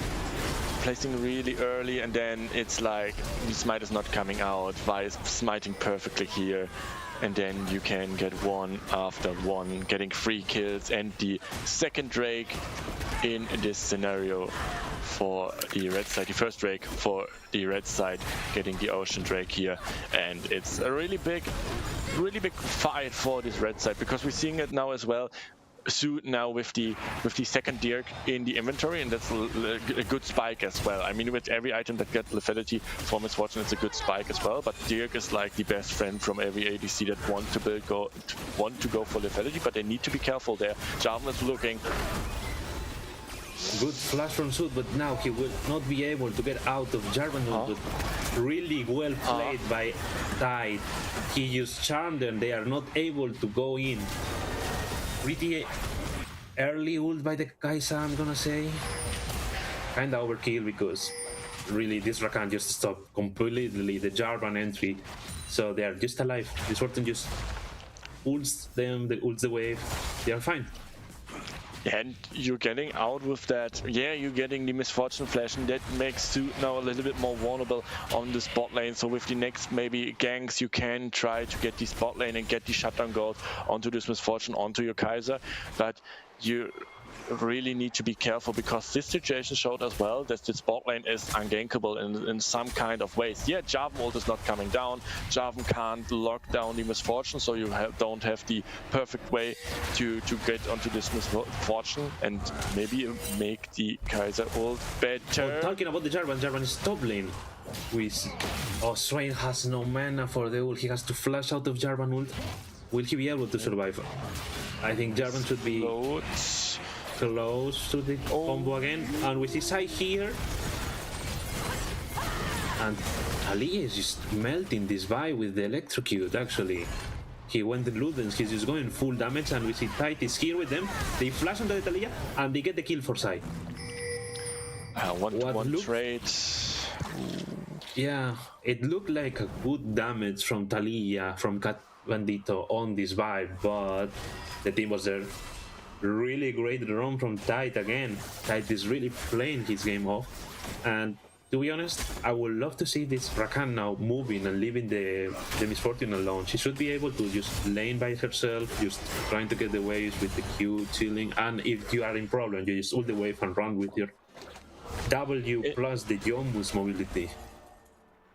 Placing really early, and then it's like the smite is not coming out. Vi is smiting perfectly here, and then you can get 1 after 1, getting 3 kills and the 2nd Drake in this scenario for the red side. The 1st Drake for the red side, getting the Ocean Drake here, and it's a really big fight for this red side, because we're seeing it now as well. Suit now with the 2nd Dirk in the inventory, and that's a good spike as well. I mean, with every item that gets lethality for Miss Fortune, it's a good spike as well. But Dirk is like the best friend from every ADC that want to go for lethality, but they need to be careful there. Jarvan is looking.
Good flash from Suit, but now he will not be able to get out of Jarvan. But really well played by Tide. He used Charm them, they are not able to go in. Pretty early ult by the Kai'Sa, I'm gonna say. Kinda overkill, because really this Rakan just stopped completely the Jarvan entry. So they are just alive. This Fortune just ults them, ults the wave. They are fine.
And you're getting out with that. Yeah, you're getting the Misfortune Flash, and that makes Suit now a little bit more vulnerable on the spot lane. So with the next maybe ganks, you can try to get the spot lane and get the shutdown gold onto this Misfortune, onto your Kai'Sa. But you really need to be careful, because this situation showed as well that the spot lane is ungankable in some kind of ways. Yeah, Jarvan ult is not coming down. Jarvan can't lock down the Misfortune, so you don't have the perfect way to get onto this Misfortune and maybe make the Kai'Sa ult better.
Oh, talking about the Jarvan is top lane. Swain has no mana for the ult. He has to flash out of Jarvan ult. Will he be able to survive? I think Jarvan should be close to the combo again, and we see Sai here, and Ali is just melting this Vi with the electrocute. Actually, he went the Ludens, he's just going full damage, and we see Tide is here with them. They flash on the Talia, and they get the kill for Sai.
1-to-1 trade.
Yeah, it looked like a good damage from Talia, from Cat Bandito on this Vi, but the team was there. Really great run from Tide again. Tide is really playing his game off, and to be honest, I would love to see this Rakan now moving and leaving the Misfortune alone. She should be able to just lane by herself, just trying to get the waves with the Q, chilling, and if you are in problem, you just ult the wave and run with your W plus the Jombus mobility.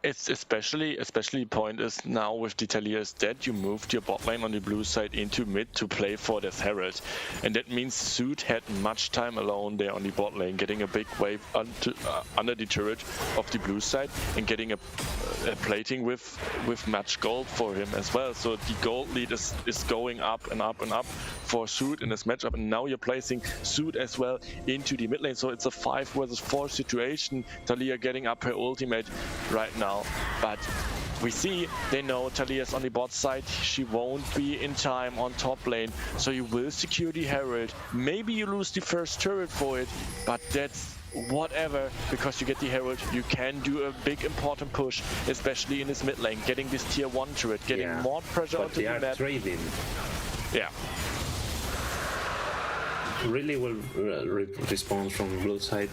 It's especially point is now with the Talia's dead, you moved your bot lane on the blue side into mid to play for this Herald, and that means Suit had much time alone there on the bot lane, getting a big wave under the turret of the blue side and getting a plating with much gold for him as well. So the gold lead is going up and up and up for Suit in this matchup, and now you're placing Suit as well into the mid lane. So it's a 5 versus 4 situation. Talia getting up her ultimate right now. But we see they know Talia's on the bot side. She won't be in time on top lane, so you will secure the Herald. Maybe you lose the first turret for it, but that's whatever, because you get the Herald. You can do a big important push, especially in this mid lane, getting this tier 1 turret, getting more pressure onto the map.
Trading.
Yeah.
Really well response from blue side.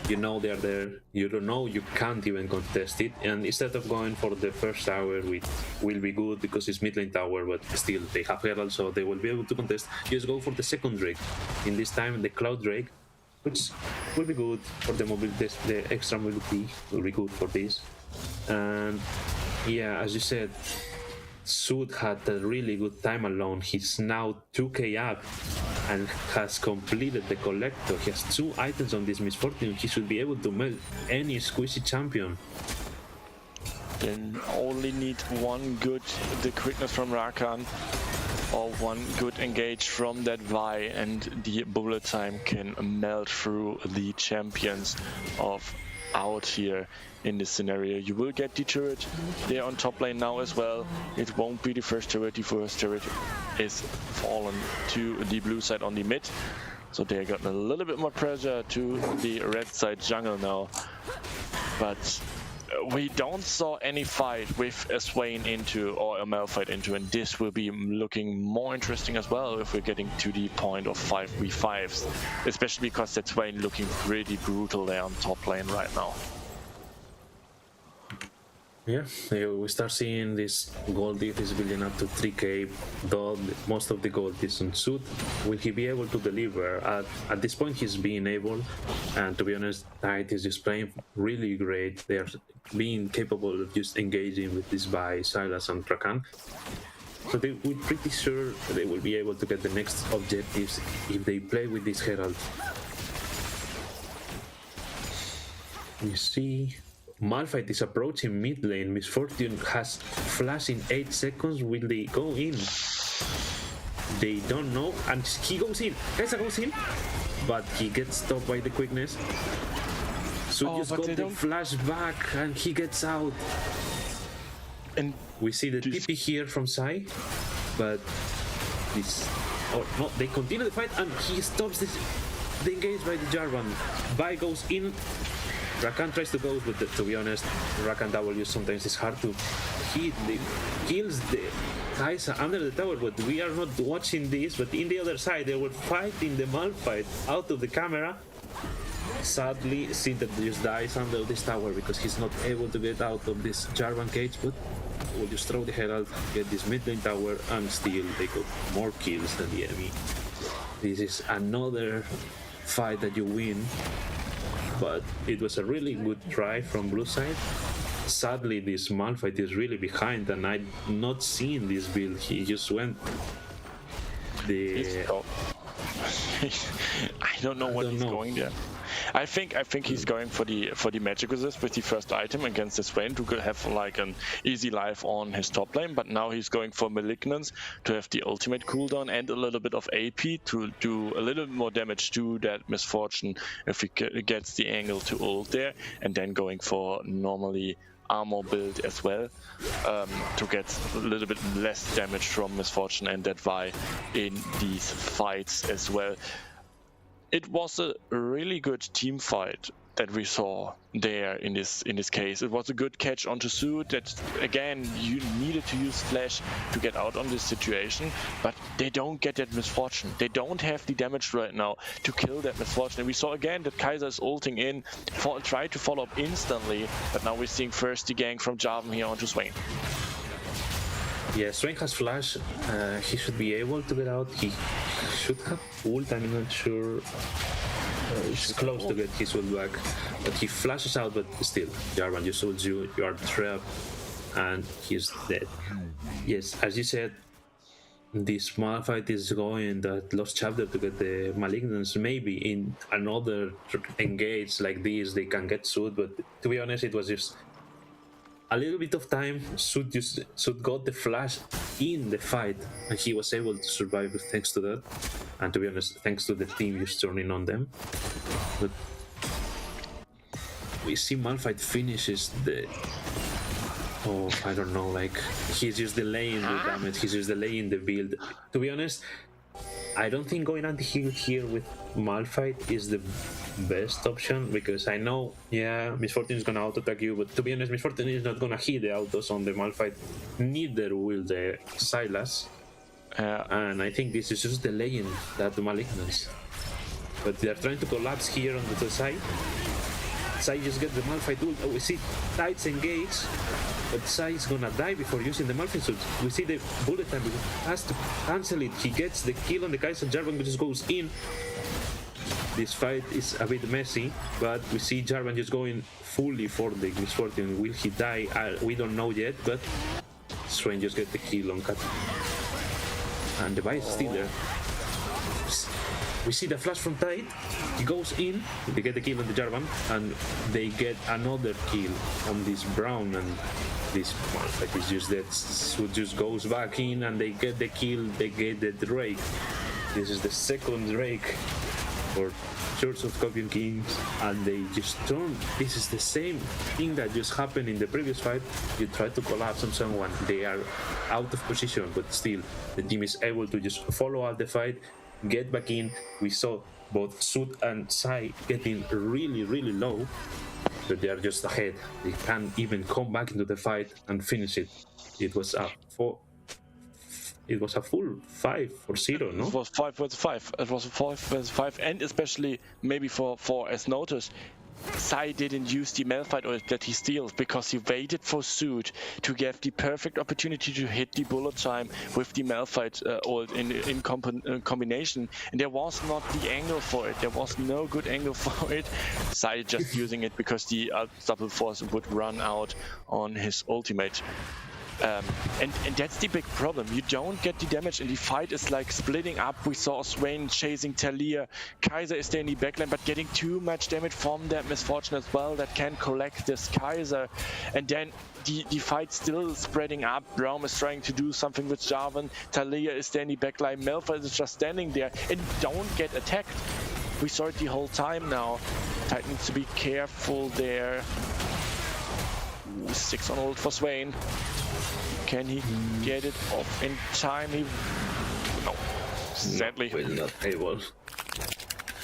You know they're there. You don't know you can't even contest it. And instead of going for the first tower, which will be good because it's mid lane tower, but still they have Herald, so they will be able to contest. Just go for the second Drake. In this time, the Cloud Drake, which will be good for the mobility. The extra mobility will be good for this. And yeah, as you said, Suit had a really good time alone. He's now 2k up and has completed the collector. He has 2 items on this Misfortune. He should be able to melt any squishy champion.
Then only need one good the quickness from Rakan or one good engage from that Vi, and the bullet time can melt through the champions of out here in this scenario. You will get the turret there on top lane now as well. It won't be the first turret. The first turret is fallen to the blue side on the mid, so they got a little bit more pressure to the red side jungle now. But we don't saw any fight with a Swain into or a Malphite into, and this will be looking more interesting as well if we're getting to the point of 5v5s, especially because that Swain looking pretty brutal there on top lane right now.
Yeah, we start seeing this gold diff is building up to 3k, though most of the gold is on Suit. Will he be able to deliver? At this point he's being able, and to be honest, Tide is just playing really great. They are being capable of just engaging with this by Sylas and Rakan. So we're pretty sure they will be able to get the next objectives if they play with this Herald. You see, Malphite is approaching mid lane. Misfortune has flash in 8 seconds. Will they go in? They don't know, and he goes in. Kai'Sa goes in, but he gets stopped by the quickness. So just got the flash back, and he gets out. And we see the TP here from Sai, but this. Oh no! They continue the fight, and he stops the engage by the Jarvan. Vi goes in. Rakan tries to go, but to be honest, Rakan W sometimes is hard to hit. They kills the Kai'Sa under the tower, but we are not watching this. But in the other side, they were fighting the Malphite out of the camera. Sadly, Sinter just dies under this tower because he's not able to get out of this Jarvan cage, but we'll just throw the Herald, get this mid lane tower, and still they got more kills than the enemy. This is another fight that you win. But it was a really good try from blue side. Sadly, this Malphite is really behind, and I'm not seeing this build. He just went.
I don't know what he's going there. I think he's going for the magic resist with the first item against the Swain to have like an easy life on his top lane, but now he's going for Malignance to have the ultimate cooldown and a little bit of AP to do a little more damage to that Misfortune if he gets the angle to ult there, and then going for normally armor build as well to get a little bit less damage from Misfortune and that Vi in these fights as well. It was a really good team fight that we saw there in this case. It was a good catch onto Suit that again you needed to use Flash to get out on this situation, but they don't get that Misfortune. They don't have the damage right now to kill that Misfortune. And we saw again that Kai'Sa is ulting in, try to follow up instantly, but now we're seeing first the gank from Jarvan here onto Swain.
Yeah, Swain has flash. He should be able to get out. He should have ult. I'm not sure he's close to get his ult back, but he flashes out, but still, Jarvan just ults you, you are trapped, and he's dead. Yes, as you said, this Malphite is going that lost chapter to get the Malignance. Maybe in another engage like this they can get Sud, but to be honest it was just a little bit of time. Sud got the flash in the fight and he was able to survive thanks to that, and to be honest thanks to the team just turning on them. But we see Malphite finishes the... Oh, I don't know, like, he's just delaying the damage, he's just delaying the build. To be honest, I don't think going anti-heal here with Malphite is the best option, because I know, yeah, Misfortune is gonna auto-attack you, but to be honest, Misfortune is not gonna hit the autos on the Malphite, neither will the Sylas. And I think this is just delaying that Malignance. But they're trying to collapse here on the side. Sai just gets the Malphite ult. Oh, we see Tides engage, but Sai is gonna die before using the Malphite ult. We see the bullet time, he has to cancel it. He gets the kill on the Kai'Sa. Jarvan just goes in. This fight is a bit messy, but we see Jarvan just going fully for the Misfortune. Will he die? We don't know yet, but Swain just get the kill on Kat. And the buy is still there. We see the flash from Tide, he goes in, they get the kill on the Jarvan, and they get another kill on this Brown, and this Malphite is just dead. So just goes back in and they get the kill, they get the Drake. This is the second Drake for Church of Copium Kings, and they just turn. This is the same thing that just happened in the previous fight. You try to collapse on someone, they are out of position, but still the team is able to just follow out the fight, get back in. We saw both Sud and Sai getting really low, but they are just ahead. They can't even come back into the fight and finish it. It was a full 5-0, no?
It was 5-5. It was 5-5, and especially maybe for as noticed, Sai didn't use the Malphite ult that he steals because he waited for Sud to get the perfect opportunity to hit the bullet time with the Malphite ult in combination, and there was not the angle for it. There was no good angle for it. Sai just using it because the double force would run out on his ultimate. And that's the big problem. You don't get the damage, and the fight is like splitting up. We saw Swain chasing Talia. Kai'Sa is there in the backline, but getting too much damage from that Misfortune as well that can collect this Kai'Sa. And then the fight still spreading up. Braum is trying to do something with Jarvan. Talia is there in the backline. Malphite is just standing there and don't get attacked. We saw it the whole time now. Tide needs to be careful there. 6 on ult for Swain. Can he get it off in time? No, sadly.
Will not able.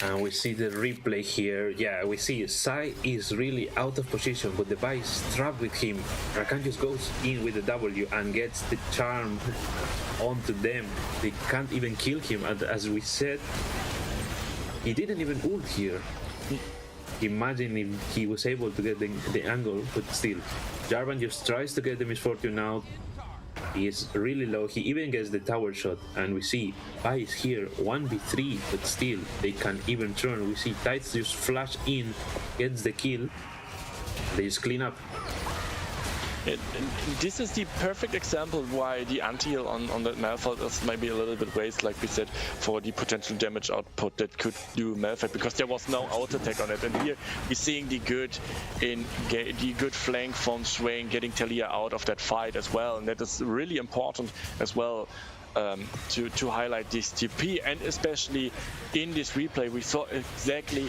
And we see the replay here. Yeah, we see Sai is really out of position, but the buy is trapped with him. Rakan just goes in with the W and gets the charm onto them. They can't even kill him. And as we said, he didn't even ult here. Imagine if he was able to get the angle, but still. Jarvan just tries to get the Misfortune out. He is really low. He even gets the tower shot, and we see Bai is here 1v3, but still they can even turn. We see Tides just flash in, gets the kill. They just clean up.
And this is the perfect example why the anti-heal on that Malphite is maybe a little bit waste, like we said, for the potential damage output that could do Malphite, because there was no auto attack on it. And here we're seeing the good flank from Swain getting Talia out of that fight as well, and that is really important as well. To highlight this TP, and especially in this replay we saw exactly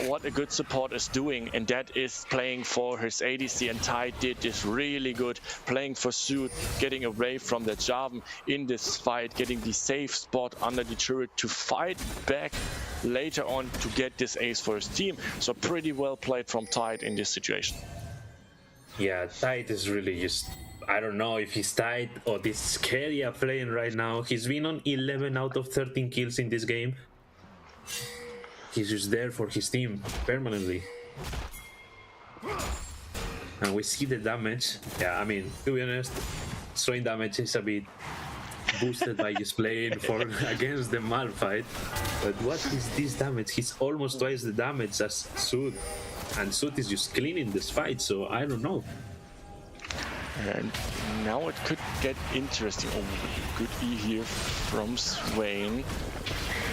what a good support is doing, and that is playing for his ADC, and Tide did this really good, playing for Sud, getting away from the Jarvan in this fight, getting the safe spot under the turret to fight back later on to get this ace for his team. So pretty well played from Tide in this situation.
Yeah, Tide is really just... I don't know if he's Tide or this Keria playing right now. He's been on 11 out of 13 kills in this game. He's just there for his team permanently. And we see the damage. Yeah, I mean, to be honest, Swain damage is a bit boosted by just playing for against the Malphite. But what is this damage? He's almost twice the damage as Sud, and Sud is just cleaning this fight. So I don't know.
And now it could get interesting. Oh, good E here from Swain.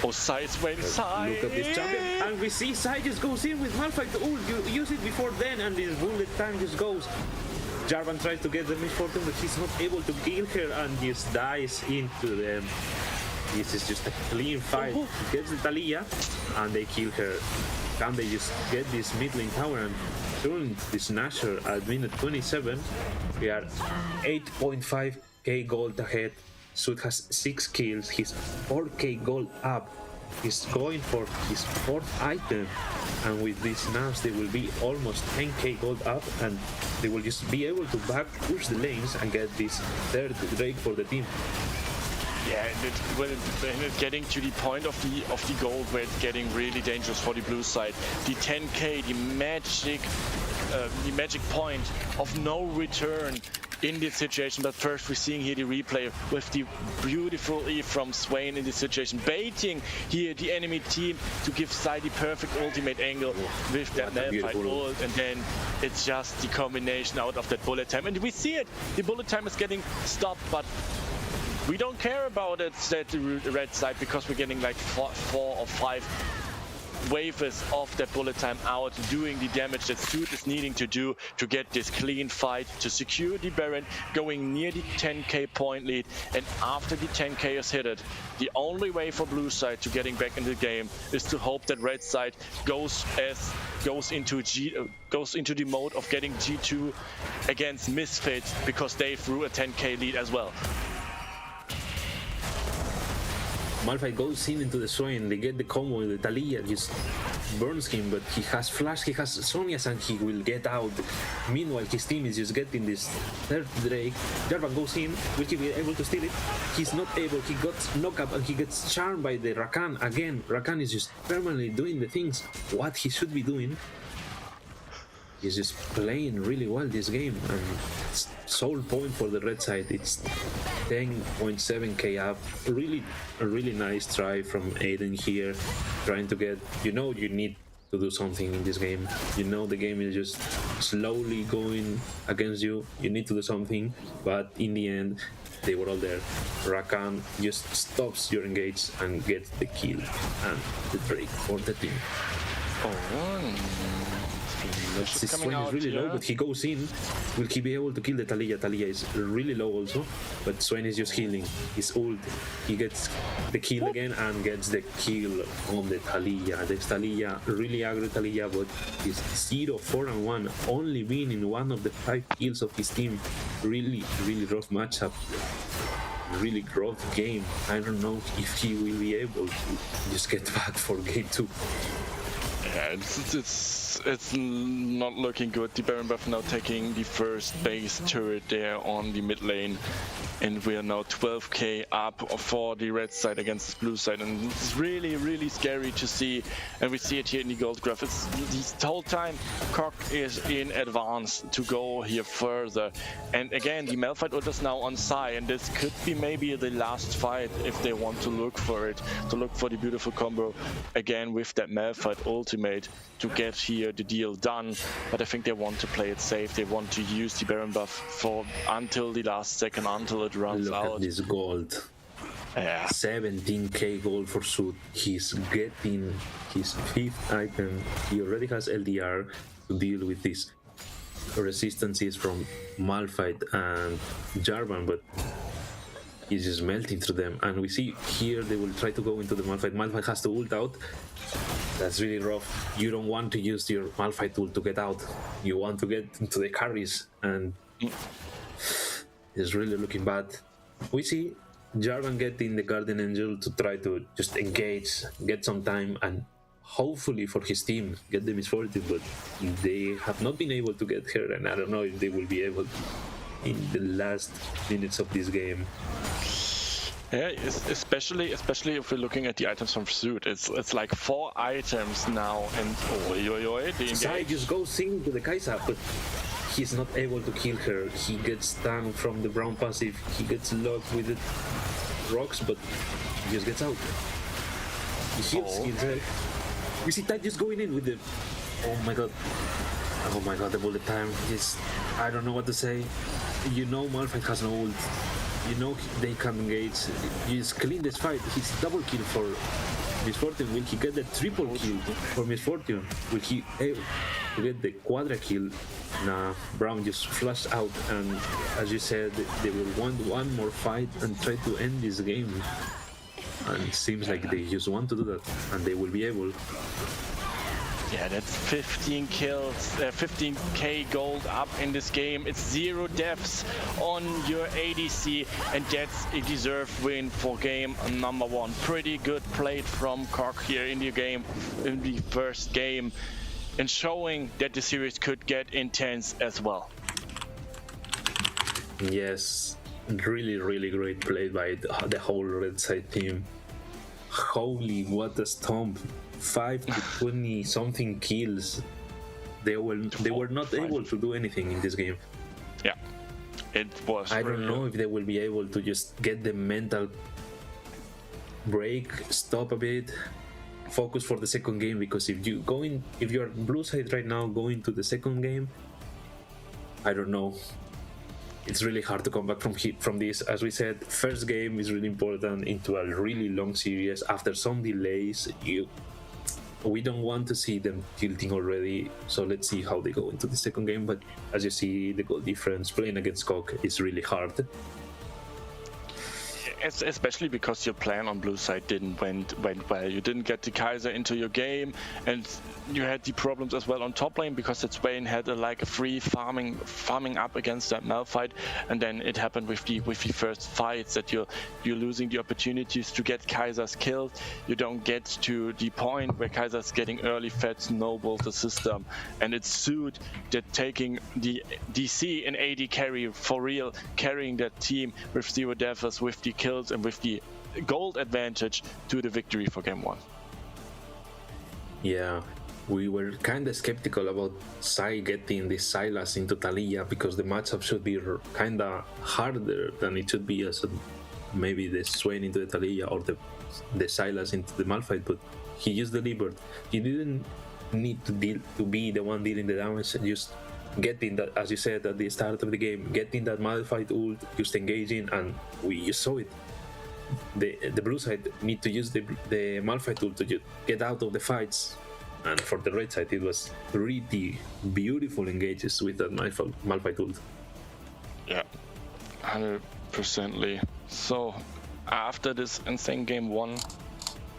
Oh, Swain,
Look at this champion, and we see Sai just goes in with Malphite. Oh, you use it before then, and this bullet time just goes. Jarvan tries to get the misfortune, but he's not able to kill her, and just dies into them. This is just a clean fight. He gets the Talia, and they kill her. Can they just get this mid lane tower and turn this Nashor at minute 27? We are 8.5k gold ahead. Sud has 6 kills. He's 4k gold up. He's going for his 4th item, and with this Nams they will be almost 10k gold up, and they will just be able to back push the lanes and get this 3rd Drake for the team.
Yeah, and it's getting to the point of the gold where it's getting really dangerous for the blue side. The 10k, the magic point of no return in this situation. But first we're seeing here the replay with the beautiful E from Swain in this situation, baiting here the enemy team to give Sai the perfect ultimate angle with that Malphite ult, and then it's just the combination out of that bullet time. And we see it, the bullet time is getting stopped, but we don't care about it at the red side, because we're getting like 4 or 5 waves of that bullet time out, doing the damage that Sud is needing to do to get this clean fight, to secure the Baron, going near the 10k point lead. And after the 10k is hit, the only way for blue side to getting back in the game is to hope that red side goes into the mode of getting G2 against Misfit, because they threw a 10k lead as well.
Malphite goes in into the Swain, they get the combo, the Talia just burns him, but he has Flash, he has Sonya's, and he will get out. Meanwhile, his team is just getting this 3rd Drake. Jarvan goes in, will he be able to steal it? He's not able, he got knocked up, and he gets charmed by the Rakan again. Rakan is just permanently doing the things what he should be doing. He's just playing really well this game, and it's sole point for the red side. It's 10.7k up. A really nice try from Aiden here, trying to get, you need to do something in this game. The game is just slowly going against you. You need to do something, but in the end, they were all there. Rakan just stops your engage and gets the kill and the Drake for the team. His Swain is really low, but he goes in. Will he be able to kill the Talia? Talia is really low also, but Swain is just healing. His ult, he gets the kill again and gets the kill on the Talia. The Talia, really aggro Talia, but he's 0-4-1, only being in one of the 5 kills of his team. Really rough matchup. Really rough game. I don't know if he will be able to just get back for game 2.
Yeah, it's not looking good. The Baron buff now taking the first base turret there on the mid lane, and we are now 12k up for the red side against the blue side, and it's really scary to see. And we see it here in the gold graph. It's this whole time Cock is in advance to go here further, and again the Malphite ult is now on Sai, and this could be maybe the last fight if they want to look for it, to look for the beautiful combo again with that Malphite ultimate to get here the deal done. But I think they want to play it safe. They want to use the Baron buff for until the last second, until it runs out.
Look at this gold.
Yeah.
17k gold for Sud. He's getting his 5th item. He already has LDR to deal with these resistances from Malphite and Jarvan, but he's just melting through them. And we see here they will try to go into the Malphite. Malphite has to ult out. That's really rough. You don't want to use your Malphite ult to get out. You want to get into the carries, and it's really looking bad. We see Jarvan getting the Guardian Angel to try to just engage, get some time, and hopefully for his team get the misfortune, but they have not been able to get her, and I don't know if they will be able in the last minutes of this game.
Yeah, especially if we're looking at the items from Sud. It's like 4 items now, and the
Sai just goes into the Kai'Sa, but he's not able to kill her. He gets stunned from the brown passive. He gets locked with the rocks, but he just gets out. He heals himself. We see Tide just going in with the... Oh my god. Oh my god, the bullet time is... I don't know what to say. You know Malphite has no ult. You know they can engage. You just clean this fight. He's double kill for Miss Fortune. Will he get the triple kill for Miss Fortune? Will he able to get the quadra kill? Nah, Brown just flushed out, and as you said, they will want one more fight and try to end this game. And it seems like they just want to do that, and they will be able.
Yeah, that's 15 kills, 15k gold up in this game. It's 0 deaths on your ADC, and that's a deserved win for game number 1. Pretty good played from Cock here in the game, in the first game, and showing that the series could get intense as well.
Yes, really great play by the whole red side team. Holy, what a stomp. 5 to 20 something kills. They were not able to do anything in this game.
Yeah, it was.
I don't know if they will be able to just get the mental break, stop a bit, focus for the second game, because if you're blue side right now going to the second game, I don't know. It's really hard to come back from this. As we said, first game is really important into a really long series. After some delays, we don't want to see them tilting already, so let's see how they go into the second game. But as you see, the goal difference playing against Cock is really hard.
Especially because your plan on blue side didn't went well. You didn't get the Kaiser into your game, and you had the problems as well on top lane because the Swain had a free farming up against that Malphite, and then it happened with the first fights that you're losing the opportunities to get Kaisers killed. You don't get to the point where Kaisers getting early fed snowball the system, and it's Suit that taking the DC and AD carry for real, carrying that team with 0 deaths, with the kills and with the gold advantage to the victory for game 1.
Yeah, we were kind of skeptical about Sai getting the Sylas into Taliyah because the matchup should be kind of harder than it should be as maybe the Swain into the Taliyah or the Sylas into the Malphite, but he just delivered. He didn't need to be the one dealing the damage, just getting that, as you said at the start of the game, getting that Malphite ult, just engaging, and we just saw it. The blue side need to use the Malphite ult to get out of the fights, and for the red side it was pretty beautiful engages with that Malphite ult.
Yeah, 100%. So after this insane game 1,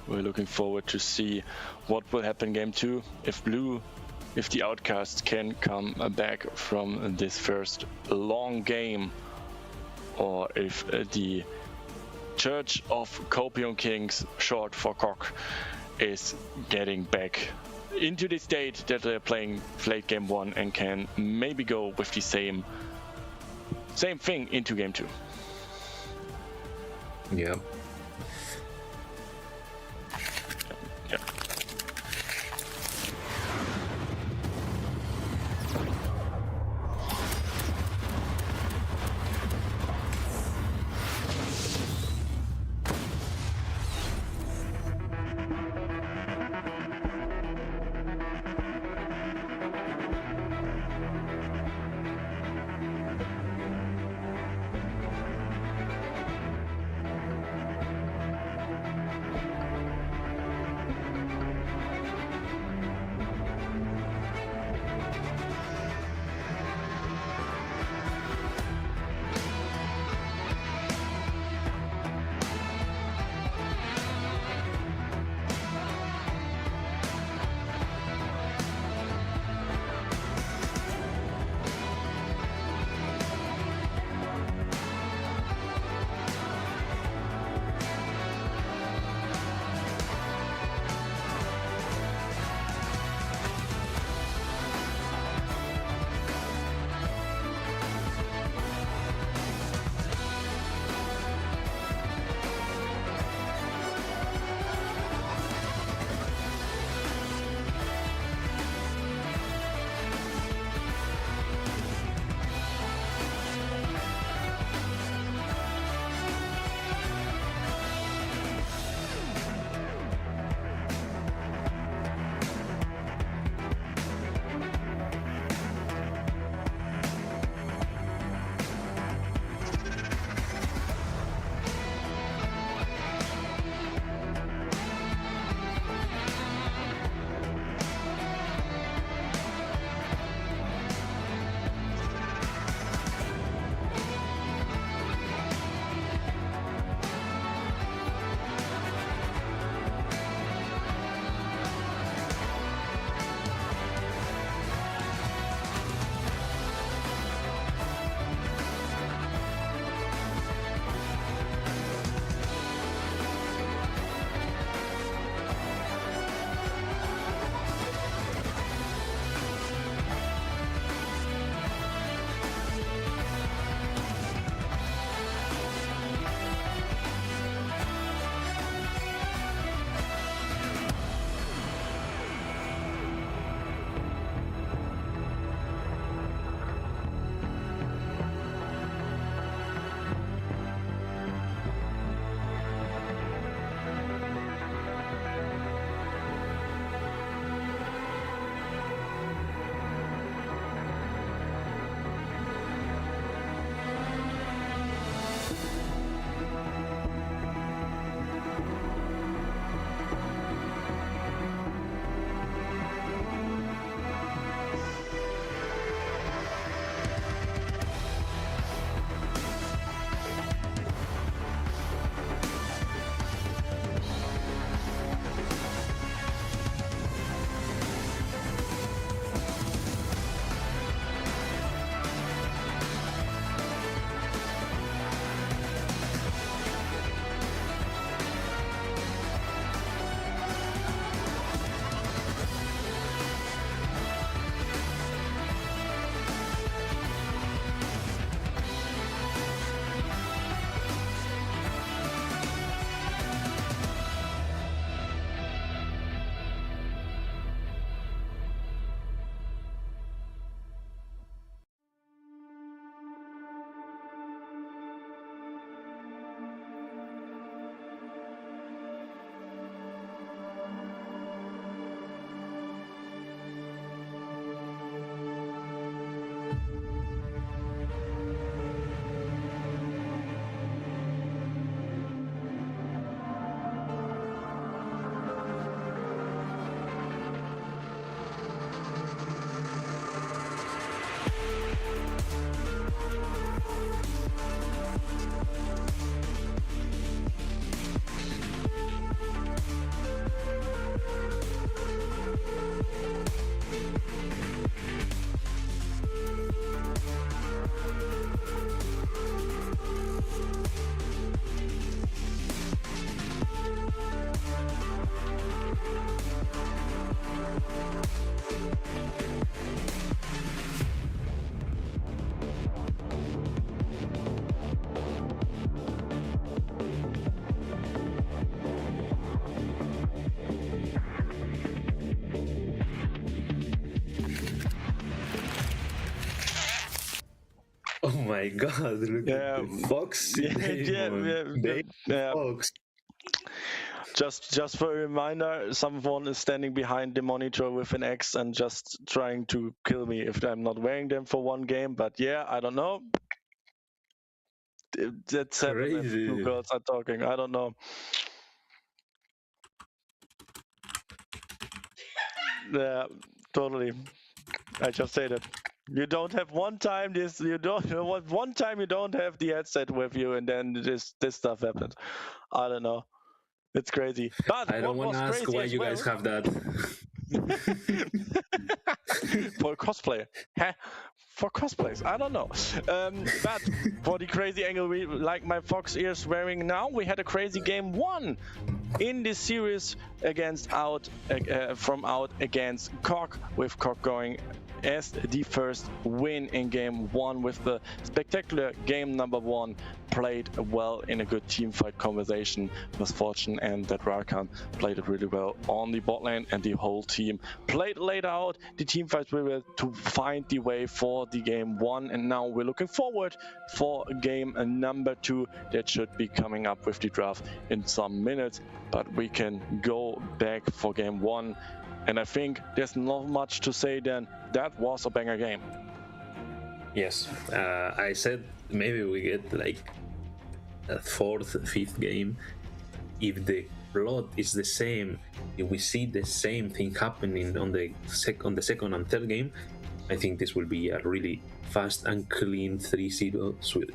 we're looking forward to see what will happen game 2 if the Outcasts can come back from this first long game, or if the Church of Copium Kings, short for Cock, is getting back into the state that they're playing late game 1 and can maybe go with the same thing into game 2.
Yeah.
Yeah.
my god, look at the fox. Fox.
Just for a reminder, someone is standing behind the monitor with an axe and just trying to kill me if I'm not wearing them for one game. But yeah, I don't know. That's happened if two girls are talking. I don't know. Yeah, totally. I just said it. You don't have one time you don't have the headset with you, and then this stuff happens. I don't know. It's crazy. But
I don't want to ask why you guys have that.
For cosplay. For cosplays, I don't know. But for the crazy angle, like my fox ears wearing now, we had a crazy game 1 in this series against Out against Cock, with Cock going as the first win in game 1 with the spectacular game number 1, played well in a good team fight conversation. Was fortunate and that Rakan played it really well on the bot lane, and the whole team laid out the team fights really well to find the way for the game 1, and now we're looking forward for game number 2 that should be coming up with the draft in some minutes. But we can go back for game 1. And I think there's not much to say then. That was a banger game.
Yes, I said maybe we get like a 4th, 5th game. If the plot is the same, if we see the same thing happening on the second and third game, I think this will be a really fast and clean 3-0 sweep.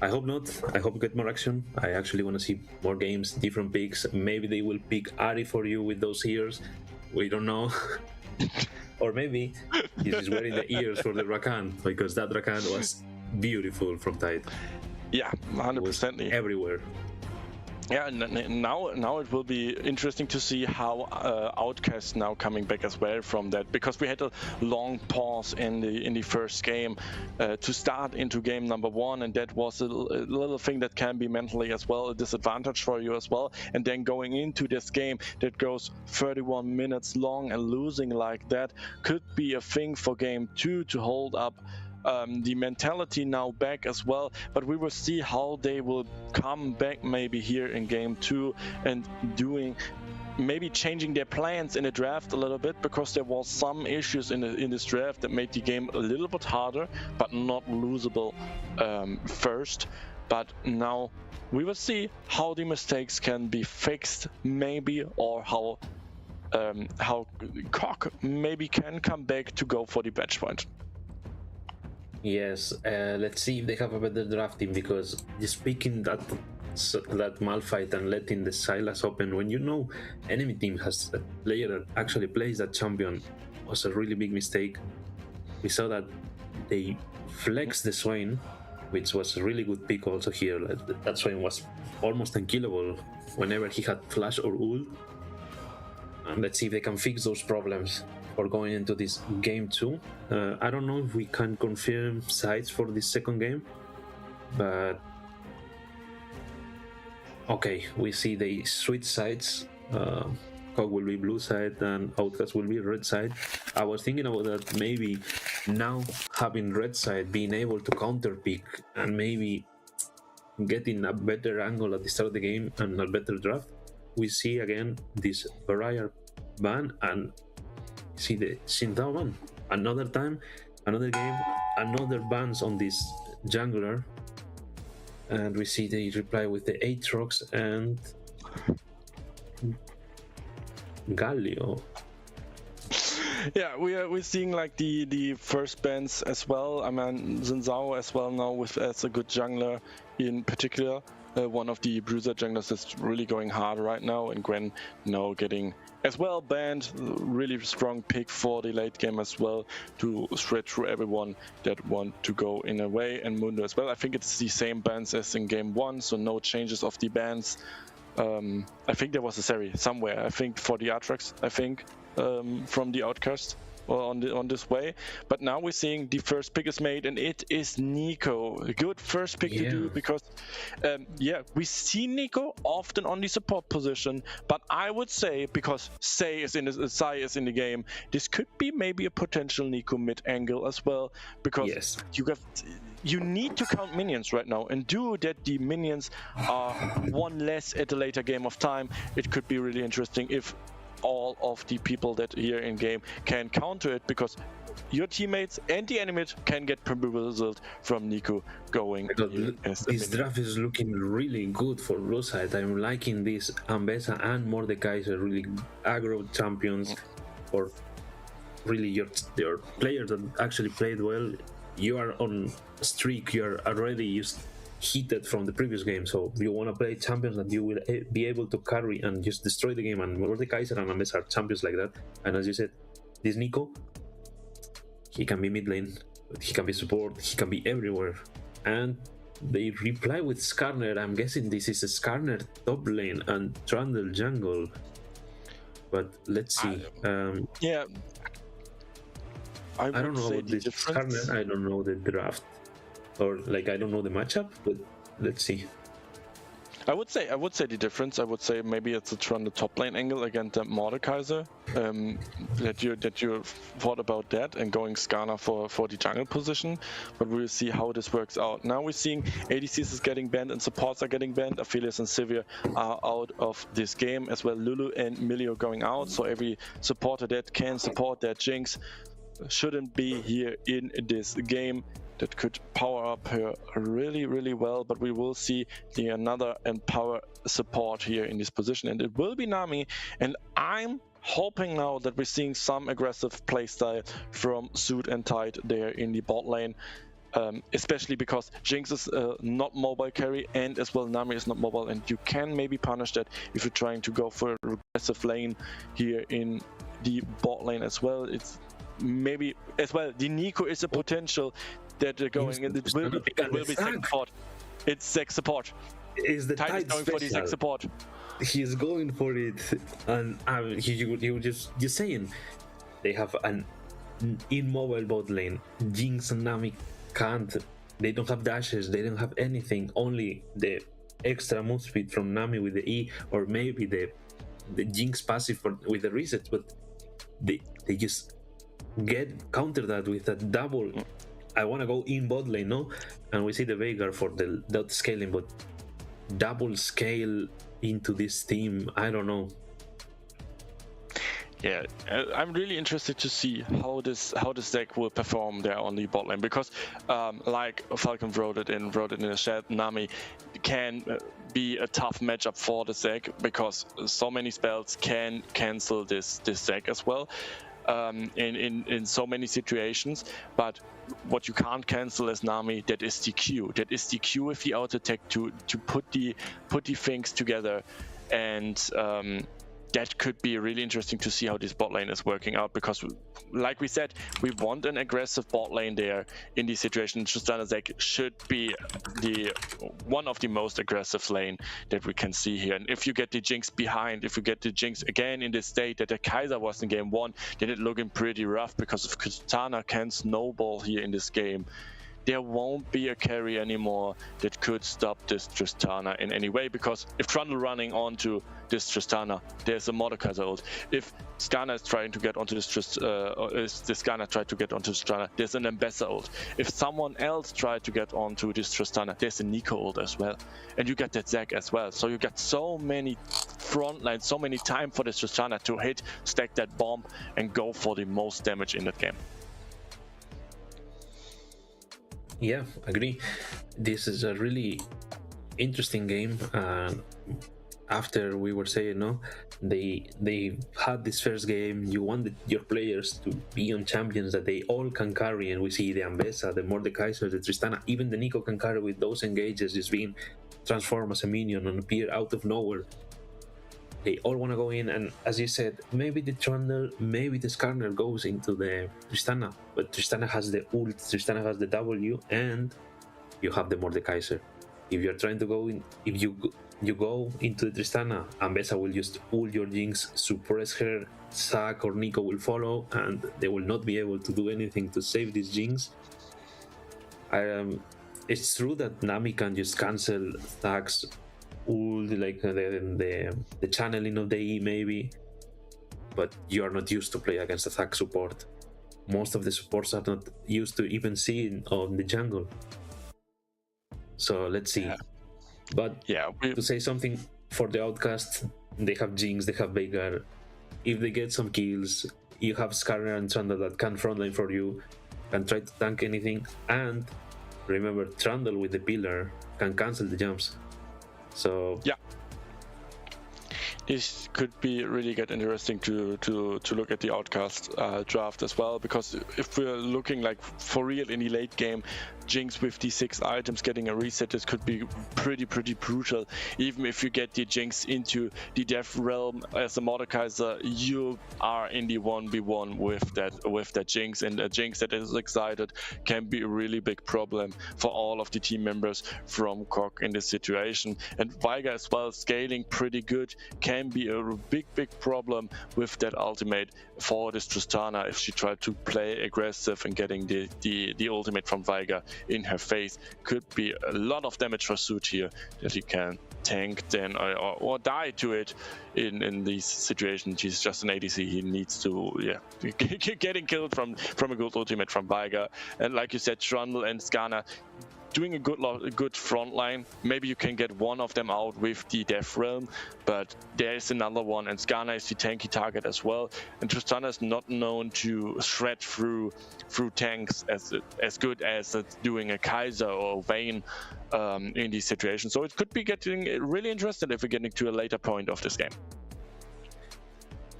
I hope not. I hope we get more action. I actually want to see more games, different picks. Maybe they will pick Ari for you with those ears. We don't know. Or maybe he's just wearing the ears for the Rakan, because that Rakan was beautiful from Tide.
Yeah, 100%.
Everywhere.
Yeah, now it will be interesting to see how Outcasts now coming back as well from that, because we had a long pause in the first game to start into game number 1, and that was a little thing that can be mentally as well a disadvantage for you as well. And then going into this game that goes 31 minutes long and losing like that could be a thing for game 2 to hold up the mentality now back as well. But we will see how they will come back maybe here in game 2 and maybe changing their plans in the draft a little bit, because there was some issues in this draft that made the game a little bit harder but not losable first. But now we will see how the mistakes can be fixed maybe, or how Cock maybe can come back to go for the batch point.
Yes, let's see if they have a better drafting, because just picking that Malphite and letting the Sylas open when you know enemy team has a player that actually plays that champion was a really big mistake. We saw that they flexed the Swain, which was a really good pick also here. That Swain was almost unkillable whenever he had flash or ult. And let's see if they can fix those problems for going into this game 2. I don't know if we can confirm sides for this second game, but okay, we see they switch sides. Cog will be blue side and Outcast will be red side. I was thinking about that, maybe now having red side, being able to counter pick and maybe getting a better angle at the start of the game and a better draft. We see again this barrier ban and see the Xingdao ban. Another time, another game, another bans on this jungler. And we see they reply with the Aatrox and Galio.
Yeah, we're seeing like the first bans as well. I mean, Xingdao as well now as a good jungler in particular. One of the bruiser junglers that's really going hard right now, and Gwen now getting as well banned. Really strong pick for the late game as well to shred through everyone that want to go in a way, and Mundo as well. I think it's the same bans as in game 1, so no changes of the bans. I think there was a Seri somewhere, I think for the Aatrox, I think from the Outcast. on this way. But now we're seeing the first pick is made, and it is Nico. A good first pick to do, because we see Nico often on the support position, but I would say, because Sai is in the game, this could be maybe a potential Nico mid angle as well, because you need to count minions right now, and do that the minions are one less at a later game of time. It could be really interesting if all of the people that here in game can counter it, because your teammates and the enemy can get result from Nico going.
This draft is looking really good for blue side. I'm liking this Ambessa and Mordekaiser, really aggro champions, or really your players that actually played well. You are on a streak, you're already heated from the previous game, so you want to play champions that you will be able to carry and just destroy the game, and Mordekaiser and Ambessa are champions like that. And as you said, this Nico, he can be mid lane, he can be support, he can be everywhere. And they reply with Skarner. I'm guessing this is a Skarner top lane and Trundle jungle, but let's see. I don't know about this Skarner, I don't know the draft, or like I don't know the matchup, but let's see.
I would say the difference. I would say maybe it's a Trundle top lane angle against Mordekaiser. That you thought about that and going Skarner for the jungle position, but we'll see how this works out. Now we're seeing ADCs is getting banned and supports are getting banned. Aphelios and Sivir are out of this game as well. Lulu and Millie are going out, so every supporter that can support that Jinx shouldn't be here in this game. That could power up her really, really well, but we will see another Empower support here in this position, and it will be Nami. And I'm hoping now that we're seeing some aggressive playstyle from Suit and Tide there in the bot lane, especially because Jinx is not mobile carry, and as well Nami is not mobile, and you can maybe punish that if you're trying to go for a aggressive lane here in the bot lane as well. It's maybe as well the Nico is a potential that they're going, and it will be second support. It's Zek support.
Is the
Tide is going for the Zek support.
He's going for it, and you just saying they have an immobile bot lane. Jinx and Nami can't. They don't have dashes. They don't have anything. Only the extra move speed from Nami with the E, or maybe the Jinx passive with the reset. But they just counter that with a double. I want to go in bot lane, no? And we see the Veigar for the dot scaling, but double scale into this team, I don't know.
Yeah, I'm really interested to see how this deck will perform there on the bot lane, because like Falcon wrote it in the chat, Nami can be a tough matchup for the deck, because so many spells can cancel this deck as well. In so many situations, but what you can't cancel as Nami, that is the Q. That is the Q with the auto attack to put the things together, and that could be really interesting to see how this bot lane is working out, because like we said, we want an aggressive bot lane there in this situation. Tristana Zek should be one of the most aggressive lane that we can see here. And if you get the Jinx behind, if you get the Jinx again in this state that the Kaiser was in game 1, then it's looking pretty rough, because if Tristana can snowball here in this game, there won't be a carry anymore that could stop this Tristana in any way, because if Trundle running onto this Tristana, there's a Mordekaiser ult. If Skarner is trying to get onto this Skarner tried to get onto Tristana, there's an Ambessa ult. If someone else tried to get onto this Tristana, there's a Nico ult as well. And you get that Zek as well. So you get so many front lines, so many time for this Tristana to hit, stack that bomb, and go for the most damage in that game.
Yeah, agree. This is a really interesting game. After we were saying, no, they had this first game. You wanted your players to be on champions that they all can carry, and we see the Ambessa, the Mordekaiser, the Tristana, even the Nico can carry with those engages, just being transformed as a minion and appear out of nowhere. They all want to go in, and as you said, maybe the Trundle, maybe the Skarner goes into the Tristana, but Tristana has the ult, Tristana has the W, and you have the Mordekaiser. if you're trying to go in, if you go into the Tristana, Ambessa will just pull your Jinx, suppress her, Zac or Nico will follow, and they will not be able to do anything to save this Jinx. It's true that Nami can just cancel Zac's ult, like the channeling of the E maybe, but you are not used to play against a Zac support. Most of the supports are not used to even seeing on the jungle. So let's see. Yeah. But to say something for the Outcasts, they have Jinx, they have Veigar. If they get some kills, you have Skarner and Trundle that can frontline for you, can try to tank anything, and remember, Trundle with the pillar can cancel the jumps. So
yeah, this could be really get interesting to look at the Outcast draft as well, because if we're looking like for real in the late game, Jinx with the 6 items getting a reset, this could be pretty brutal. Even if you get the Jinx into the death realm as a Mordekaiser, you are in the 1v1 with that Jinx, and a Jinx that is excited can be a really big problem for all of the team members from Coq in this situation. And Veigar as well, scaling pretty good, can be a big problem with that ultimate for this Tristana if she tried to play aggressive and getting the ultimate from Veigar in her face. Could be a lot of damage for Suit here that he can tank then or die to it in these situations. He's just an ADC. He needs to getting killed from a good ultimate from Veigar. And like you said, Trundle and Skarner doing a good front line. Maybe you can get one of them out with the Death Realm, but there is another one, and Skarner is the tanky target as well. And Tristana is not known to shred through tanks as good as doing a Kaiser or Vayne in these situations. So it could be getting really interesting if we're getting to a later point of this game.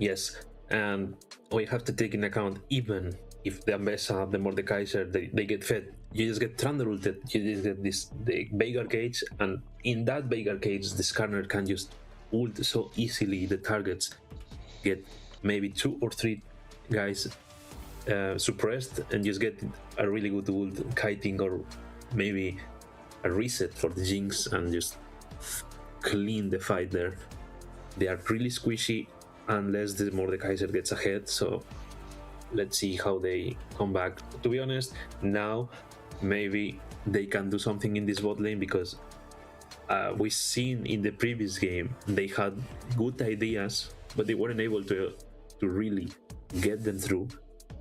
Yes, and we have to take into account, even if the Ambessa, the Mordekaiser, they get fed, you just get Trundle ulted, you just get the Veigar cage, and in that Veigar cage, the Skarner can just ult so easily. The targets get maybe 2 or 3 guys suppressed, and just get a really good ult, kiting, or maybe a reset for the Jinx, and just clean the fight there. They are really squishy unless the Mordekaiser gets ahead, so let's see how they come back. To be honest, now maybe they can do something in this bot lane, because we've seen in the previous game they had good ideas, but they weren't able to really get them through.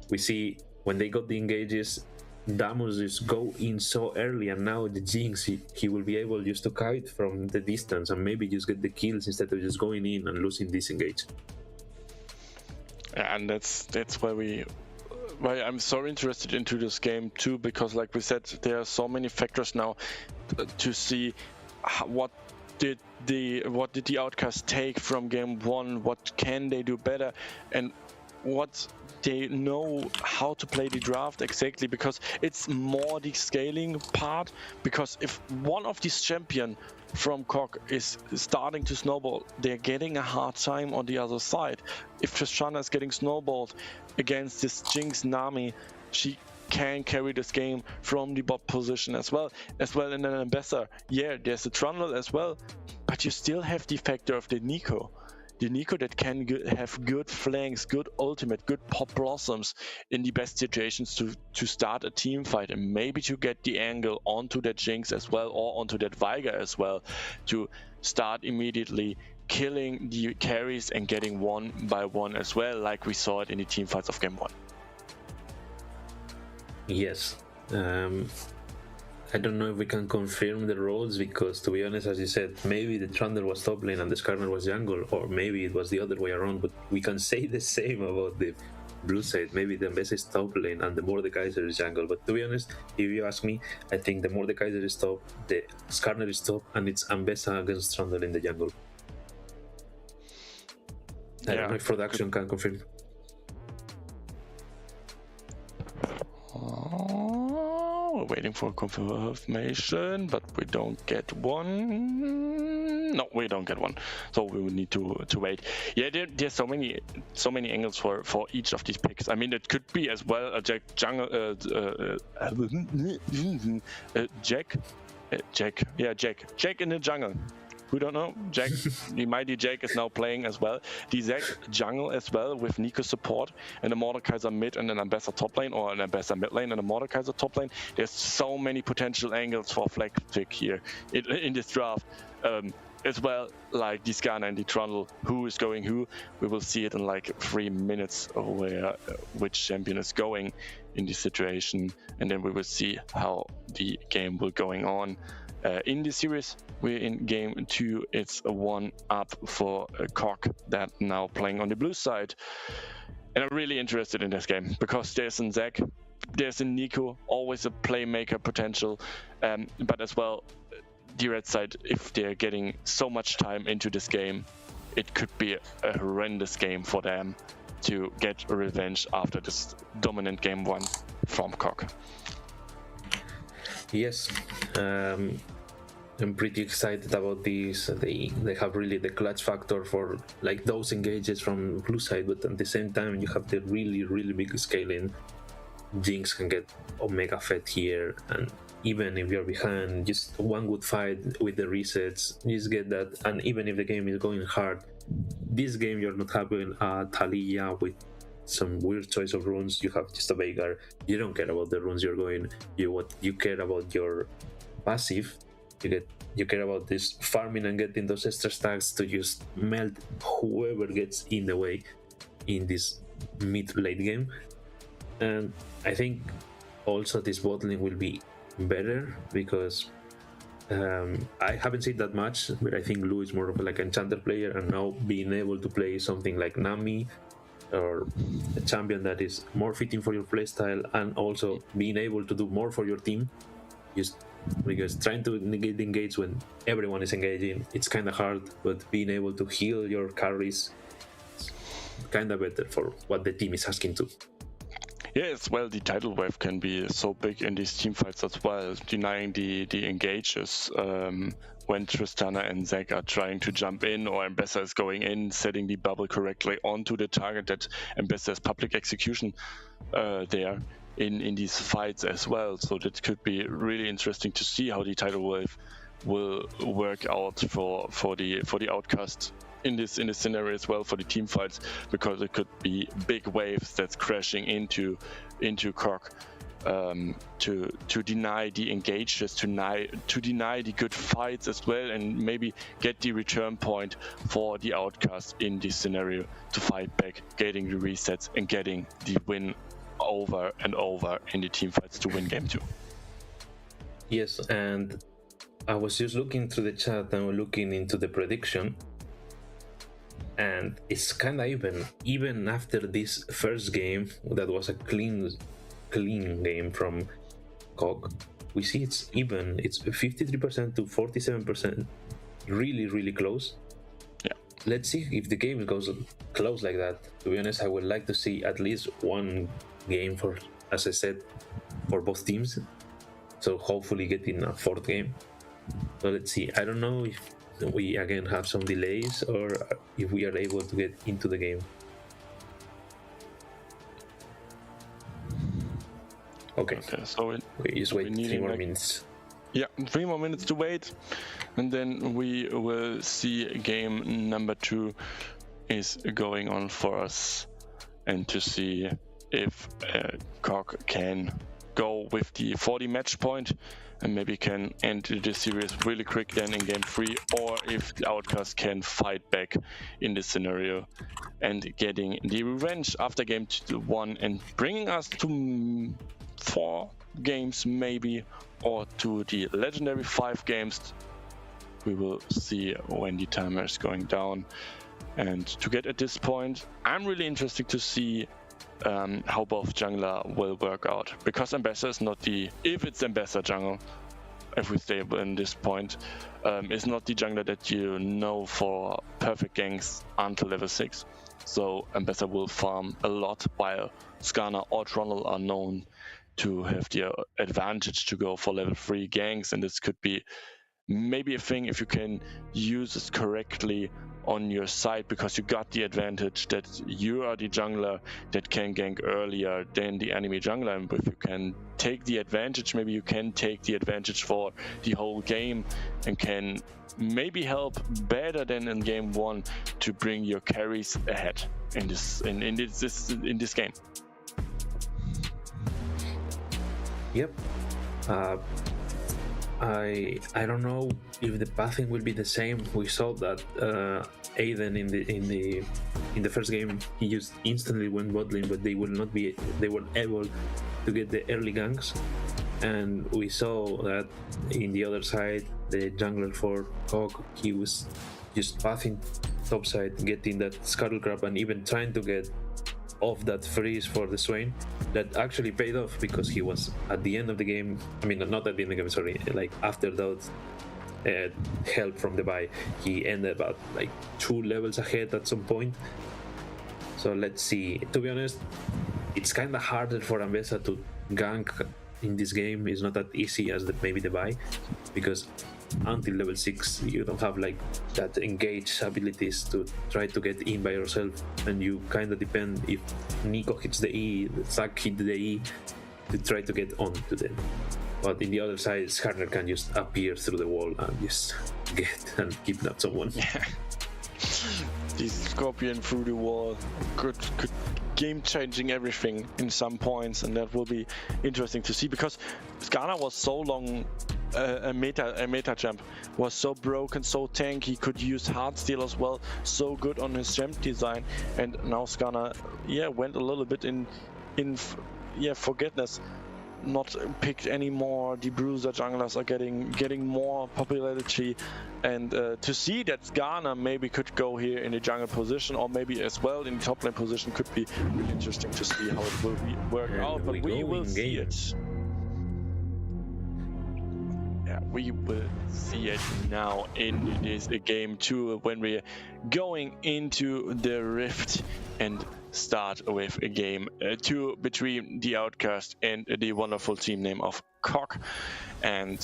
We see when they got the engages, Damos just go in so early, and now the Jinx, he will be able just to kite from the distance and maybe just get the kills instead of just going in and losing this engage.
And that's why I'm so interested into this game too, because like we said, there are so many factors now to see what did the Outcasts take from game 1, what can they do better, and what they know how to play the draft exactly, because it's more the scaling part. Because if one of these champion from Coq is starting to snowball, they're getting a hard time on the other side. If Tristana is getting snowballed against this Jinx Nami, she can carry this game from the bot position as well in an Ambassador. Yeah, there's a Trundle as well, but you still have the factor of the Nico. The Nico that can have good flanks, good ultimate, good pop blossoms in the best situations to start a team fight, and maybe to get the angle onto that Jinx as well, or onto that Veigar as well, to start immediately killing the carries and getting 1 by 1 as well, like we saw it in the team fights of game 1.
Yes. I don't know if we can confirm the roles, because to be honest, as you said, maybe the Trundle was top lane and the Skarner was jungle, or maybe it was the other way around, but we can say the same about the blue side. Maybe the Ambessa is top lane and the Mordekaiser is jungle, but to be honest, if you ask me, I think the Mordekaiser is top, the Skarner is top, and it's Ambessa against Trundle in the jungle. I don't know if production can confirm.
We're waiting for confirmation, but we don't get one. No, we don't get one, so we will need to wait. Yeah, there's so many angles for each of these picks. I mean, it could be as well a Jack Jack. Yeah, Jack. Jack in the jungle. Who don't know? Jack, the mighty Jack is now playing as well. The Zac jungle as well with Nico support and a Mordekaiser mid and an Ambassador top lane, or an Ambassador mid lane and a Mordekaiser top lane. There's so many potential angles for flag pick here in this draft. As well, like the Skana and the Trundle, who is going who. We will see it in like 3 minutes where which champion is going in this situation, and then we will see how the game will going on. In this series, we're in game 2. It's a 1-up for Cock that now playing on the blue side. And I'm really interested in this game because there's a Zac, there's a Nico, always a playmaker potential, but as well, the red side, if they're getting so much time into this game, it could be a horrendous game for them to get revenge after this dominant game 1 from Cock.
Yes, I'm pretty excited about this. They have really the clutch factor for like those engages from blue side, but at the same time you have the really big scaling. Jinx can get Omega fed here, and even if you're behind, just one good fight with the resets, you just get that. And even if the game is going hard, this game you're not having a Talia with some weird choice of runes. You have just a Veigar. You don't care about the runes you're going. You care about your passive. You care about this farming and getting those extra stacks to just melt whoever gets in the way in this mid-late game. And I think also this bot lane will be better because I haven't seen that much, but I think Lou is more of like an enchanter player, and now being able to play something like Nami or a champion that is more fitting for your playstyle, and also being able to do more for your team, just because trying to engage when everyone is engaging, it's kind of hard, but being able to heal your carries is kind of better for what the team is asking to.
Yeah, as well, the tidal wave can be so big in these team fights as well, denying the engages when Tristana and Zac are trying to jump in, or Ambessa is going in, setting the bubble correctly onto the target, that Ambessa's public execution there in these fights as well. So that could be really interesting to see how the tidal wave will work out for the Outcast in this scenario as well, for the team fights, because it could be big waves that's crashing into Cock to deny the engages, to deny the good fights as well, and maybe get the return point for the Outcast in this scenario to fight back, getting the resets and getting the win over and over in the team fights to win game 2.
Yes, and I was just looking through the chat and looking into the prediction, and it's kind of even after this first game that was a clean game from Cock. We see it's even. It's 53% to 47%, really close.
Yeah,
let's see if the game goes close like that. To be honest, I would like to see at least one game for, as I said, for both teams, so hopefully getting a 4th game. So let's see. I don't know if we again have some delays or if we are able to get into the game. Okay,
so
we just wait 3 more minutes.
Yeah, 3 more minutes to wait, and then we will see game number 2 is going on for us, and to see if Cock can go with the 40 match point and maybe can end the series really quick then in game 3, or if the Outcast can fight back in this scenario and getting the revenge after game 1 and bringing us to 4 games maybe, or to the legendary 5 games. We will see when the timer is going down. And to get at this point, I'm really interested to see how both jungler will work out, because Ambassador is not if it's Ambassador jungle, if we stay in this point, is not the jungler that you know for perfect ganks until level 6. So Ambassador will farm a lot, while Skana or Trundle are known to have the advantage to go for level 3 ganks, and this could be maybe a thing if you can use it correctly on your side because you got the advantage that you are the jungler that can gank earlier than the enemy jungler, and if you can take the advantage, maybe you can take the advantage for the whole game and can maybe help better than in game 1 to bring your carries ahead in this game.
Yep. I don't know if the pathing will be the same. We saw that Aiden in the first game he just instantly went bot lane, but they weren't able to get the early ganks. And we saw that in the other side, the jungler for Hog, he was just pathing topside, getting that scuttle crab, and even trying to get off that freeze for the Swain. That actually paid off because he was at the end of the game. I mean, not at the end of the game, sorry. Like after that help from the buy, he ended up like 2 levels ahead at some point. So let's see. To be honest, it's kind of harder for Ambessa to gank in this game. It's not that easy as maybe the buy, because until level 6 you don't have like that engage abilities to try to get in by yourself, and you kind of depend if Nico hits the E, Zac hit the E to try to get on to them. But in the other side, Skarner can just appear through the wall and just get and kidnap someone.
Yeah. This Scorpion through the wall could game changing everything in some points, and that will be interesting to see, because Skarner was so long a meta champ, was so broken, so tanky, could use Heartsteel as well, so good on his champ design, and now Skarner went a little bit in forgetness, not picked anymore. The bruiser junglers are getting more popularity, and to see that Skarner maybe could go here in the jungle position, or maybe as well in the top lane position, could be really interesting to see how it will work out, but we will see it. Yeah, we will see it now in this game 2 when we're going into the Rift and start with a game 2 between the Outcast and the wonderful team name of Cock, and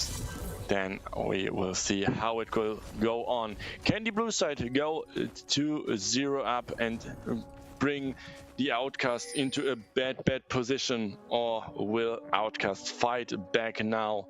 then we will see how it will go on. Can the blue side go to 0 up and bring the Outcast into a bad position, or will Outcast fight back now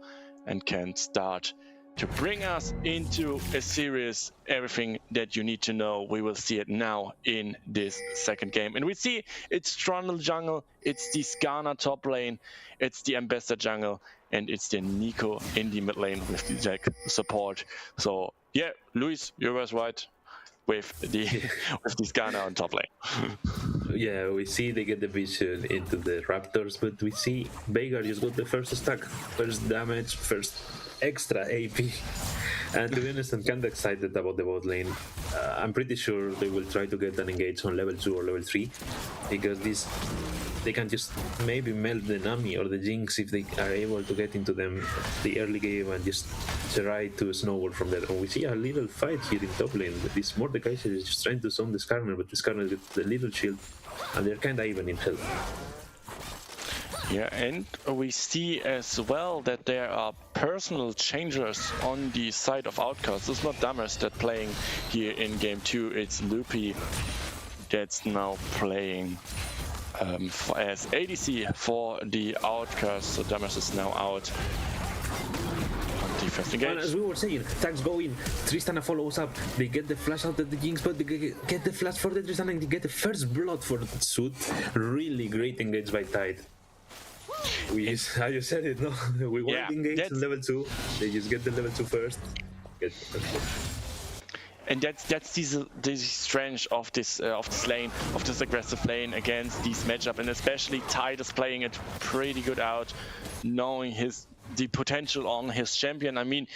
and can start to bring us into a series? Everything that you need to know, we will see it now in this second game. And we see it's Trundle jungle, it's the Skarner top lane, it's the Ambessa jungle, and it's the Nico in the mid lane with the Jack support. So yeah, Luis, you was right with the Skarner on top lane.
Yeah, we see they get the vision into the Raptors, but we see Veigar just got the first stack, first damage, first extra AP. And to be honest, I'm kind of excited about the bot lane. I'm pretty sure they will try to get an engage on level 2 or level 3, because they can just maybe melt the Nami or the Jinx if they are able to get into them the early game and just try to snowball from there. And we see a little fight here in top lane. This Mordekaiser is just trying to zone the Skarner, but the Skarner gets the little shield, and they're kind of even in health.
Yeah, and we see as well that there are personal changers on the side of Outcasts. It's not Dammers that playing here in game 2, it's Loopy that's now playing as ADC for the Outcasts. So Dammers is now out. First engage.
And as we were saying, tags go in, Tristana follows up, they get the flash out of the Jinx, but they get the flash for the Tristana, and they get the first blood for the Suit. Really great engage by Tide. How you said it, no? We want engage on level 2, they just get the level 2 first.
And that's the strength of this lane, of this aggressive lane against this matchup, and especially Tide is playing it pretty good out, knowing the potential on his champion. I mean,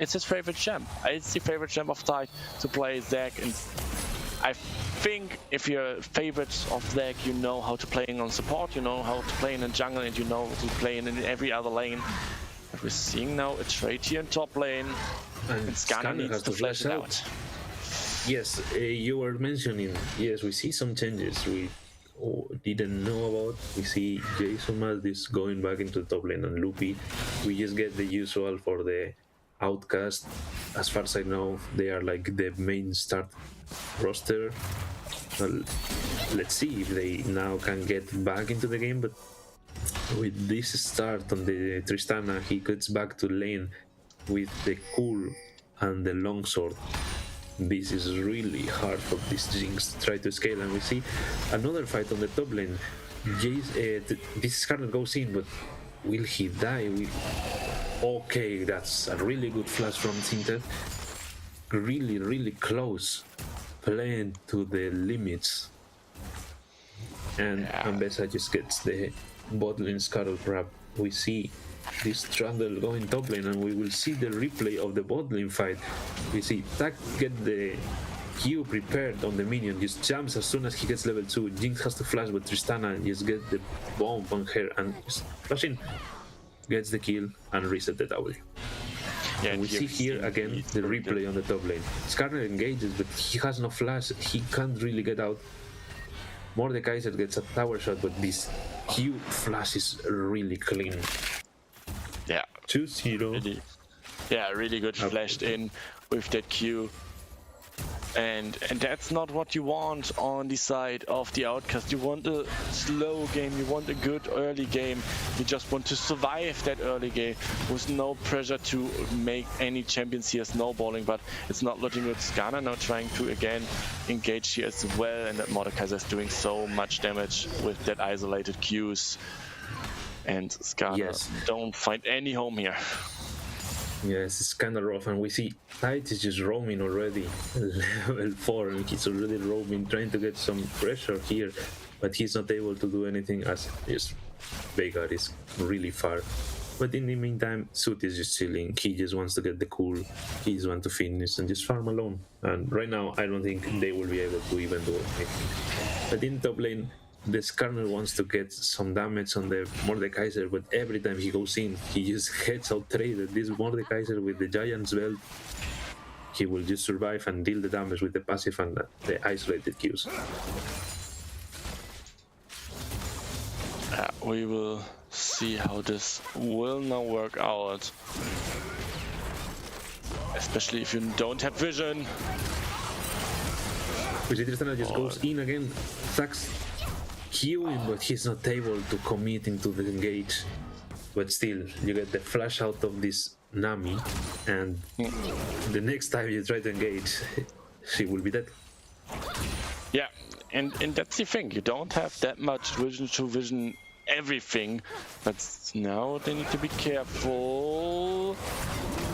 it's his favorite champ. It's the favorite champ of Tide to play Zac, and I think if you're a favorite of Zac, you know how to play on support, you know how to play in a jungle, and you know how to play in every other lane. But we're seeing now a trade here in top lane, and Skarner needs to flash it out.
Yes, you were mentioning, yes, we see some changes we didn't know about. We see Jason Maldis going back into the top lane, and Loopy. We just get the usual for the Outcast. as far as I know, they are like the main start roster. Well, let's see if they now can get back into the game, but with this start on the Tristana, he gets back to lane with the cool and the longsword. This is really hard for this Jinx to try to scale, and we see another fight on the top lane. This Skarner goes in, but will he die? Okay, that's a really good flash from Tinted. Really, really close. Playing to the limits. And Ambessa just gets the bot lane scuttle grab. We see this Trundle going top lane, and we will see the replay of the bot lane fight. We see Tak get the Q prepared on the minion, just jumps as soon as he gets level 2. Jinx has to flash, but Tristana just get the bomb on her and just flashing, gets the kill and reset the W. Yeah, and we see here again the replay on the top lane. Skarner engages, but he has no flash, he can't really get out. Mordekaiser gets a tower shot, but this Q flash is really clean.
Yeah.
2-0.
Really, yeah, really good flashed in with that Q. And that's not what you want on the side of the Outcast. You want a slow game, you want a good early game. You just want to survive that early game with no pressure to make any champions here snowballing, but it's not looking good. Skarner now trying to again engage here as well, and that Mordekaiser is doing so much damage with that isolated Qs. And Skarner don't find any home here.
Yes, it's kind of rough, and we see Tide is just roaming already, level 4, and he's already roaming, trying to get some pressure here, but he's not able to do anything as just Veigar is really far. But in the meantime, Suit is just chilling. He just wants to get the cool, he just wants to finish and just farm alone. And right now, I don't think they will be able to even do anything. But in top lane, the Skarner wants to get some damage on the Mordekaiser, but every time he goes in, he just gets out-traded. This Mordekaiser with the Giant's Belt, he will just survive and deal the damage with the passive and the isolated Qs.
We will see how this will now work out. Especially if you don't have vision.
Tristana just goes in again, sucks. Queuing, but he's not able to commit into the engage. But still, you get the flash out of this Nami, and the next time you try to engage, she will be dead.
Yeah, and that's the thing. You don't have that much vision to vision everything, but now they need to be careful.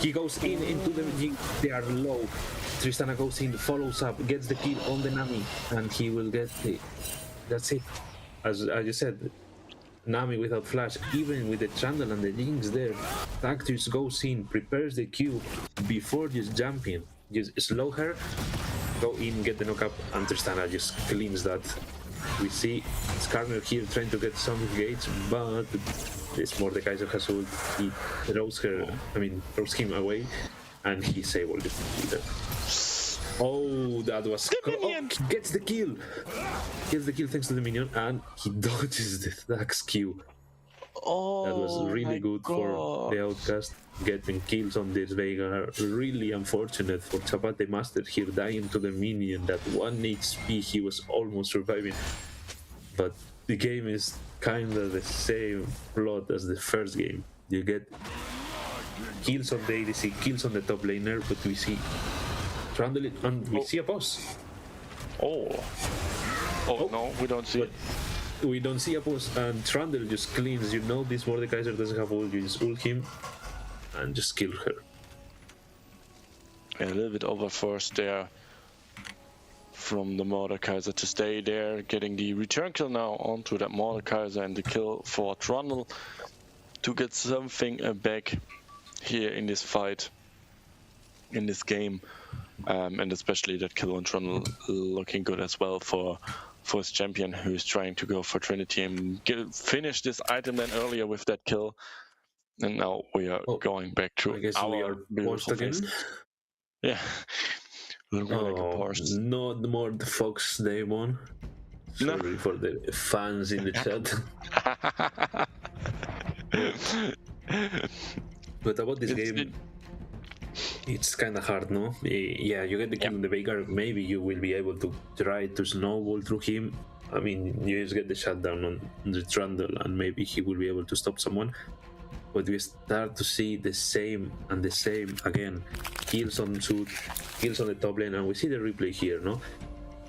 He goes into the... They are low. Tristana goes in, follows up, gets the kill on the Nami, and he will get the... That's it. As I just said, Nami without flash, even with the Trundle and the Jinx there, Cactus goes in, prepares the Q before just jumping. Just slow her, go in, get the knock-up, and Tristana just cleans that. We see Skarner here trying to get some gates, but this Mordekaiser has ult. He throws him away, and he's able to kill her. Oh, that was gets the kill. Gets the kill thanks to the minion, and he dodges the Dax Q.
Oh,
that was really good for the Outcast, getting kills on this Veigar. Really unfortunate for Zapate Master here, dying to the minion. That 1 HP, he was almost surviving. But the game is kinda the same plot as the first game. You get kills on the ADC, kills on the top laner, but we see Trundle it, and we see a pause.
Oh, no, we don't see it.
We don't see a pause, and Trundle just cleans. You know this Mordekaiser doesn't have ult, you just ult him and just kill her.
A little bit overforced there from the Mordekaiser to stay there, getting the return kill now onto that Mordekaiser, and the kill for Trundle to get something back here in this fight, in this game. And especially that kill on Trundle looking good as well for his champion, who's trying to go for Trinity and finish this item then earlier with that kill. And now we are going back to our beautiful face. Yeah, looking like a Porsche.
Not more the Fox Demon. Sorry for the fans in the chat. But about this game, It's kind of hard, no? Yeah, you get the kill on the Veigar, maybe you will be able to try to snowball through him. I mean, you just get the shutdown on the Trundle and maybe he will be able to stop someone. But we start to see the same and the same again. Kills on Suit, kills on the top lane, and we see the replay here, no?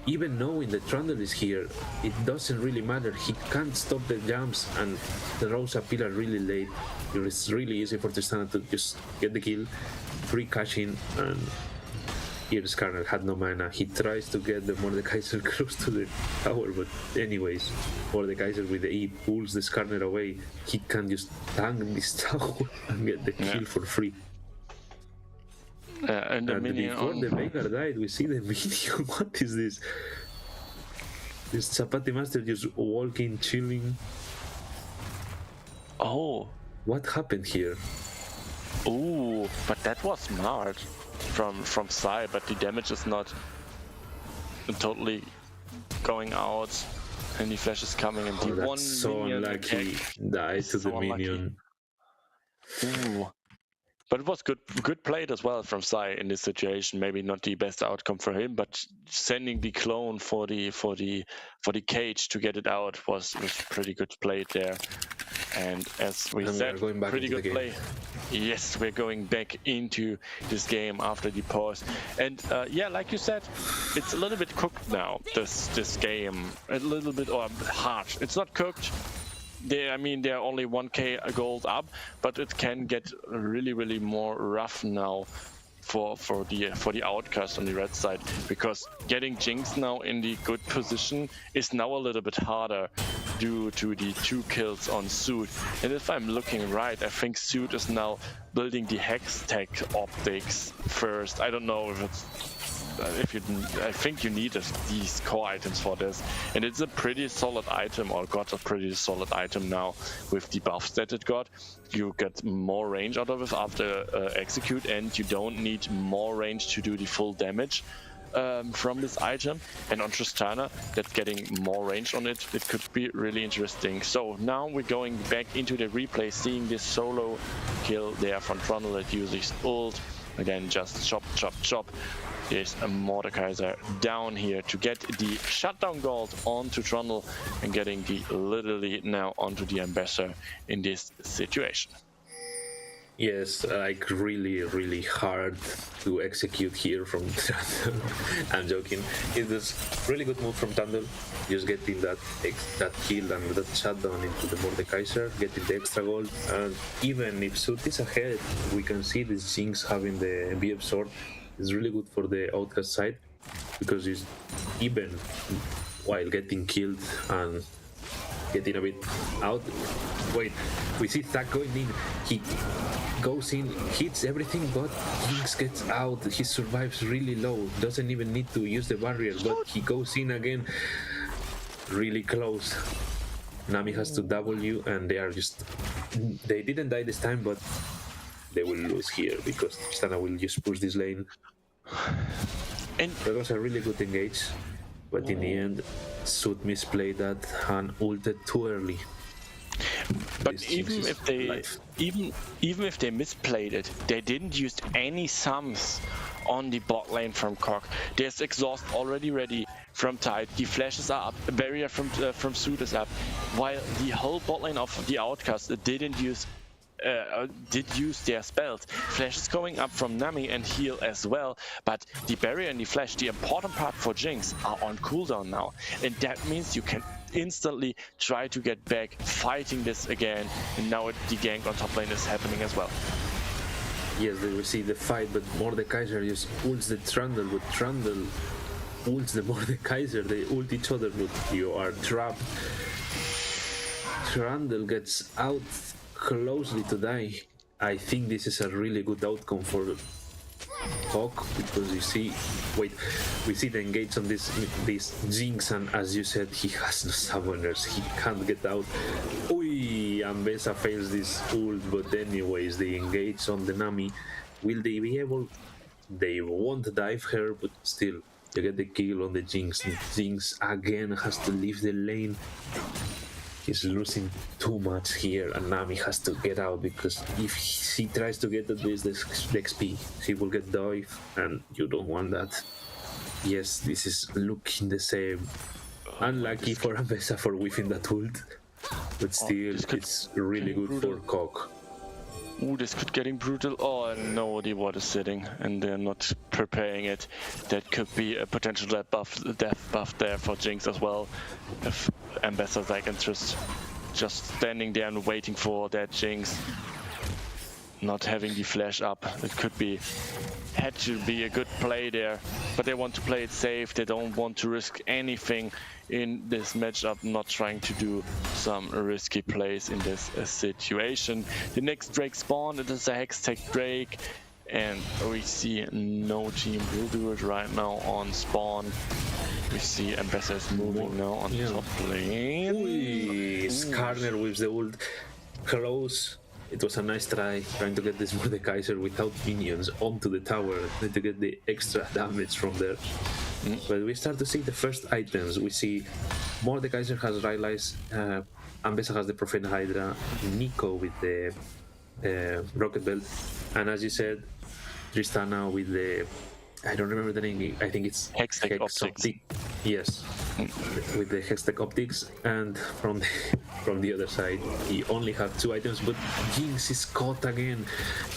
Even knowing the Trundle is here, it doesn't really matter. He can't stop the jumps and the Rosa pillar really late. It's really easy for Tristana to just get the kill, free cash in, and here Skarner had no mana. He tries to get the Mordekaiser close to the tower, but anyways, Mordekaiser with the E pulls the Skarner away. He can just tank this tower and get the kill for free.
And the
before the Veigar died, we see the minion. What is this? This Zapati Master just walking, chilling.
Oh,
what happened here?
Oh, but that was smart from Sai, but the damage is not totally going out, and the flash is coming, and the one
so unlucky died to the minion.
Ooh. But it was good played as well from Sai in this situation. Maybe not the best outcome for him, but sending the clone for the cage to get it out was pretty good played there. And as we said, pretty good play. Yes, we're going back into this game after the pause. And yeah, like you said, it's a little bit cooked now, this game. A little bit hard. It's not cooked. I mean, they're only 1k gold up, but it can get really more rough now for the Outcast on the red side, because getting Jinx now in the good position is now a little bit harder due to the 2 kills on Suit. And if I'm looking right, I think Suit is now building the Hex Tech optics first. I don't know if it's I think you need these core items for this, and it's a pretty solid item, or got a pretty solid item now with the buffs that it got. You get more range out of it after execute, and you don't need more range to do the full damage from this item. And on Tristana, that's getting more range on it. It could be really interesting. So now we're going back into the replay, seeing this solo kill there from Trundle that uses ult. Again, just chop. There's a Mordekaiser down here to get the shutdown gold onto Trundle and getting the literally now onto the Ambassador in this situation.
Yes, like really hard to execute here from Trundle. I'm joking. It was really good move from Trundle, just getting that kill and that shutdown into the Mordekaiser, getting the extra gold. And even if Suit is ahead, we can see this Jinx having the BF sword. It's really good for the Outcast side, because it's even while getting killed and getting a bit out. Wait, we see Zac going in. He goes in, hits everything, but Jinx gets out. He survives really low. Doesn't even need to use the barrier, but he goes in again. Really close. Nami has to W, and they didn't die this time, but they will lose here because Tristana will just push this lane. And that was a really good engage, but in the end, Suit misplayed that and ulted too early.
But even if they misplayed it, they didn't use any sums on the bot lane from Cock. There's exhaust already ready from Tide. The flashes are up. A barrier from Suit is up, while the whole bot lane of the Outcast did use their spells. Flash is going up from Nami and heal as well, but the barrier and the flash, the important part for Jinx, are on cooldown now, and that means you can instantly try to get back fighting this again. And now the gank on top lane is happening as well.
Yes, they will see the fight, but Mordekaiser just ults the Trundle, but Trundle ults the Mordekaiser. They ult each other, but you are trapped. Trundle gets out closely to die. I think this is a really good outcome for Hawk, because we see the engage on this Jinx, and as you said, he has no summoners. He can't get out. Ambessa fails this ult, but anyways, they engage on the Nami. Will they be able? They won't dive her, but still, you get the kill on the Jinx. Jinx again has to leave the lane. He's losing too much here, and Nami has to get out, because if he tries to get at least the XP, he will get dive, and you don't want that. Yes, this is looking the same. Unlucky for Ambessa for whiffing that ult, but still, it's really good for Cock.
Ooh, this could getting brutal. Oh no, the water is sitting and they're not preparing it. That could be a potential death buff there for Jinx as well. If Ambassador's like just standing there and waiting for that Jinx, not having the flash up, it could be had to be a good play there, but they want to play it safe. They don't want to risk anything in this matchup, not trying to do some risky plays in this situation. The next Drake spawn, it is a Hextech Drake, and we see no team will do it right now on spawn. We see Ambassador is moving now on top lane.
Ooh, Skarner with the ult close. It was a nice trying to get this Mordekaiser without minions onto the tower to get the extra damage from there. But we start to see the first items. We see Mordekaiser has Rylai's, Ambessa has the Profane Hydra, Nico with the Rocket Belt, and as you said, Tristana with the, I don't remember the name, I think it's
Hextech Optics.
Yes, with the Hextech Optics, and from the other side, he only have 2 items, but Jinx is caught again.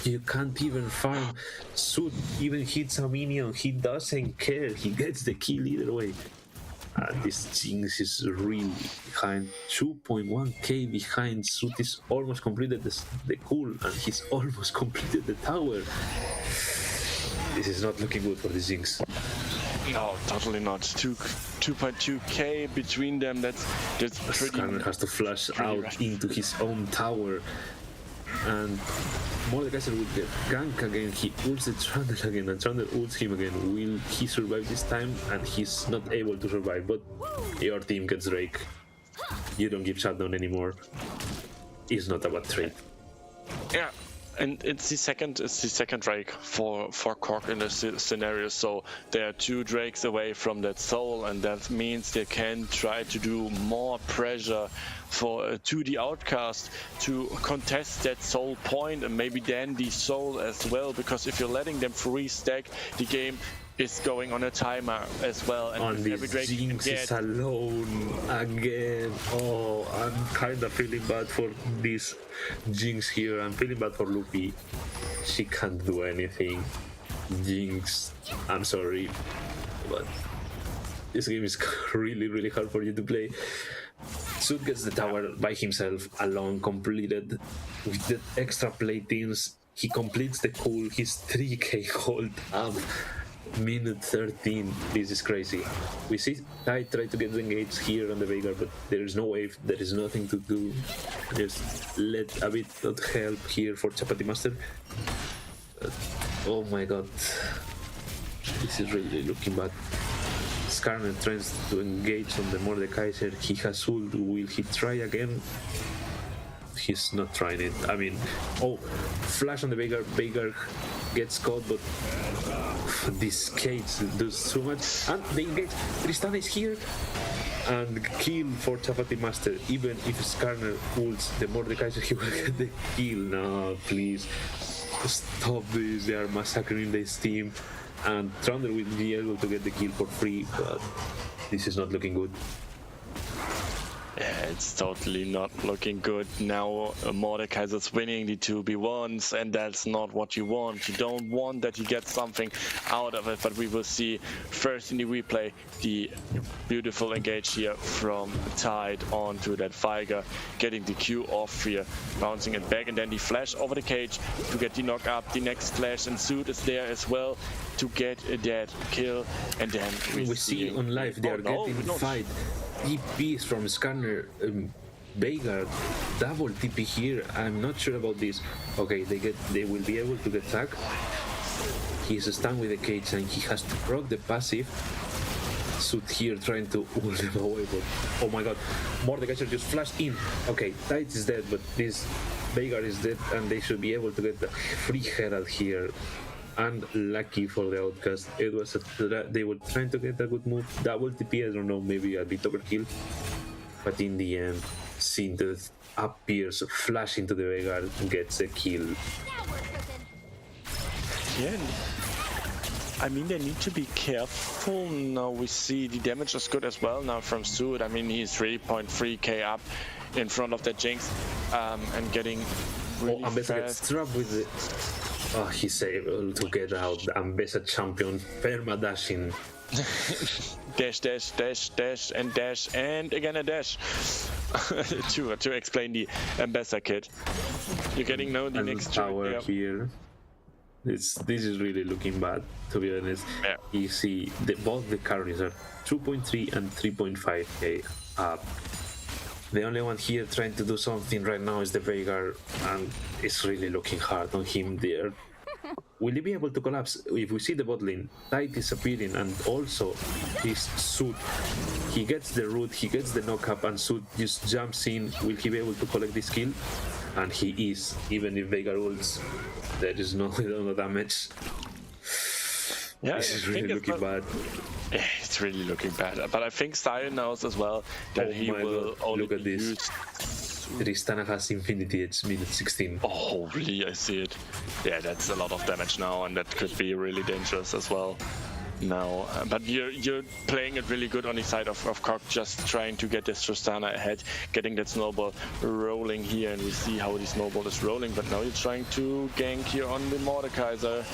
You can't even farm. Sud even hits a minion, he doesn't care, he gets the kill either way. This Jinx is really behind, 2.1k behind. Sud is almost completed the cool, and he's almost completed the tower. This is not looking good for the Jinx.
No, totally not. 2.2k between them. That's pretty.
Skarner has to flash out into his own tower, and Mordekaiser will get gank again. He ults the Trundle again, and Trundle ults him again. Will he survive this time? And he's not able to survive. But your team gets Drake. You don't give shutdown anymore. It's not a bad trade.
Yeah. And it's the second Drake for Cork in this scenario, so there are 2 Drakes away from that soul, and that means they can try to do more pressure to the Outcast to contest that soul point, and maybe then the soul as well, because if you're letting them free stack, the game is going on a timer as well, and every Drake
Jinx is alone again. Oh, I'm kind of feeling bad for this Jinx here. I'm feeling bad for Luffy. She can't do anything. Jinx, I'm sorry, but this game is really, really hard for you to play. Sud gets the tower by himself, alone, completed with the extra platings. He completes the cool. He's 3k hold up. Minute 13. This is crazy. We see Tide try to get engaged here on the Veigar, but there is no wave. There is nothing to do. Just let a bit of help here for Chapati Master. Oh my god. This is really looking bad. Skarner tries to engage on the Mordekaiser. He has ult. Will he try again? He's not trying it. I mean, oh, flash on the Veigar. Veigar gets caught, but this cage does too much. And they engage. Tristana is here. And kill for Chapati Master. Even if Skarner ults the Mordekaiser, he will get the kill. No, please. Stop this. They are massacring this team. And Trundle will be able to get the kill for free, but this is not looking good.
Yeah, it's totally not looking good. Now Mordekaiser's winning the 2v1s, and that's not what you want. You don't want that he gets something out of it, but we will see first in the replay the beautiful engage here from Tide onto that Veigar, getting the Q off here, bouncing it back, and then the flash over the cage to get the knock up. The next flash, and Sud is there as well to get that kill, and then
we see on live they are getting fight. TPs from Skarner, Veigar, double TP here. I'm not sure about this. Okay, they will be able to get tag. He's stunned with the cage and he has to proc the passive. Sud here trying to ult them away, but oh my god, Mordekaiser just flashed in. Okay, Tide is dead, but this Veigar is dead, and they should be able to get the free Herald here. Unlucky for the Outcast. It was they were trying to get a good move. Double TP, I don't know, maybe a bit overkill. But in the end, Synth appears, flash into the Veigar, gets a kill.
Yeah. I mean, they need to be careful. Now we see the damage is good as well now from Suit. I mean, he's 3.3k up in front of the Jinx and getting really
Ambessa gets trapped with the... Oh, he's able to get out. Ambessa champion, perma dashing.
Dash, dash, dash, dash, and again a dash. to explain the Ambessa kit. You're getting now the next
tower here. This is really looking bad, to be honest.
Yeah.
You see, both the carries are 2.3 and 3.5k up. The only one here trying to do something right now is the Veigar, and it's really looking hard on him there. Will he be able to collapse? If we see the bot lane, Tide disappearing, and also his Suit, he gets the root, he gets the knock-up, and Suit just jumps in. Will he be able to collect this kill? And he is, even if Veigar ults, there is no damage.
Yeah,
this is really looking bad.
Yeah, it's really looking bad. But I think Sion knows as well that he will only
look at this. Tristana has Infinity, it's minute 16.
Oh, really? I see it. Yeah, that's a lot of damage now, and that could be really dangerous as well. Now, but you're playing it really good on the side of Cock, just trying to get this Tristana ahead, getting that snowball rolling here, and we see how the snowball is rolling. But now you're trying to gank here on the Mordekaiser.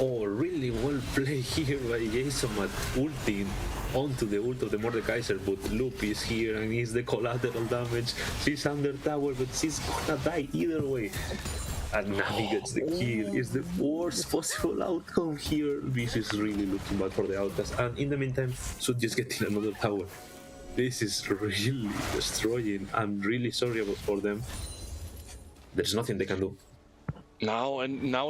Oh, really well played here by Jason at ulting onto the ult of the Mordekaiser, but Loop is here and he's the collateral damage. She's under tower, but she's gonna die either way. And now he gets the kill. It's the worst possible outcome here. This is really looking bad for the Outcasts. And in the meantime, Sud just getting another tower. This is really destroying. I'm really sorry for them. There's nothing they can do.
Now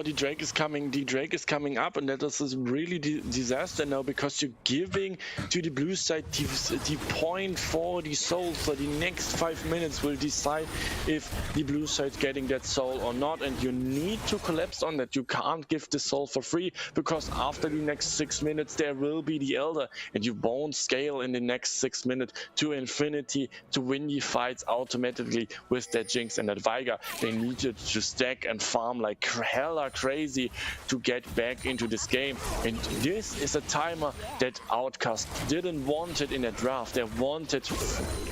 the Drake is coming. The Drake is coming up, and that is really disaster now, because you're giving to the blue side the point for the soul. So the next 5 minutes will decide if the blue side's getting that soul or not, and you need to collapse on that. You can't give the soul for free, because after the next 6 minutes there will be the Elder, and you won't scale in the next 6 minutes to infinity to win the fights automatically with that Jinx and that Veigar. They needed to stack and farm like hella crazy to get back into this game, and this is a timer that Outcast didn't want it in a draft. They wanted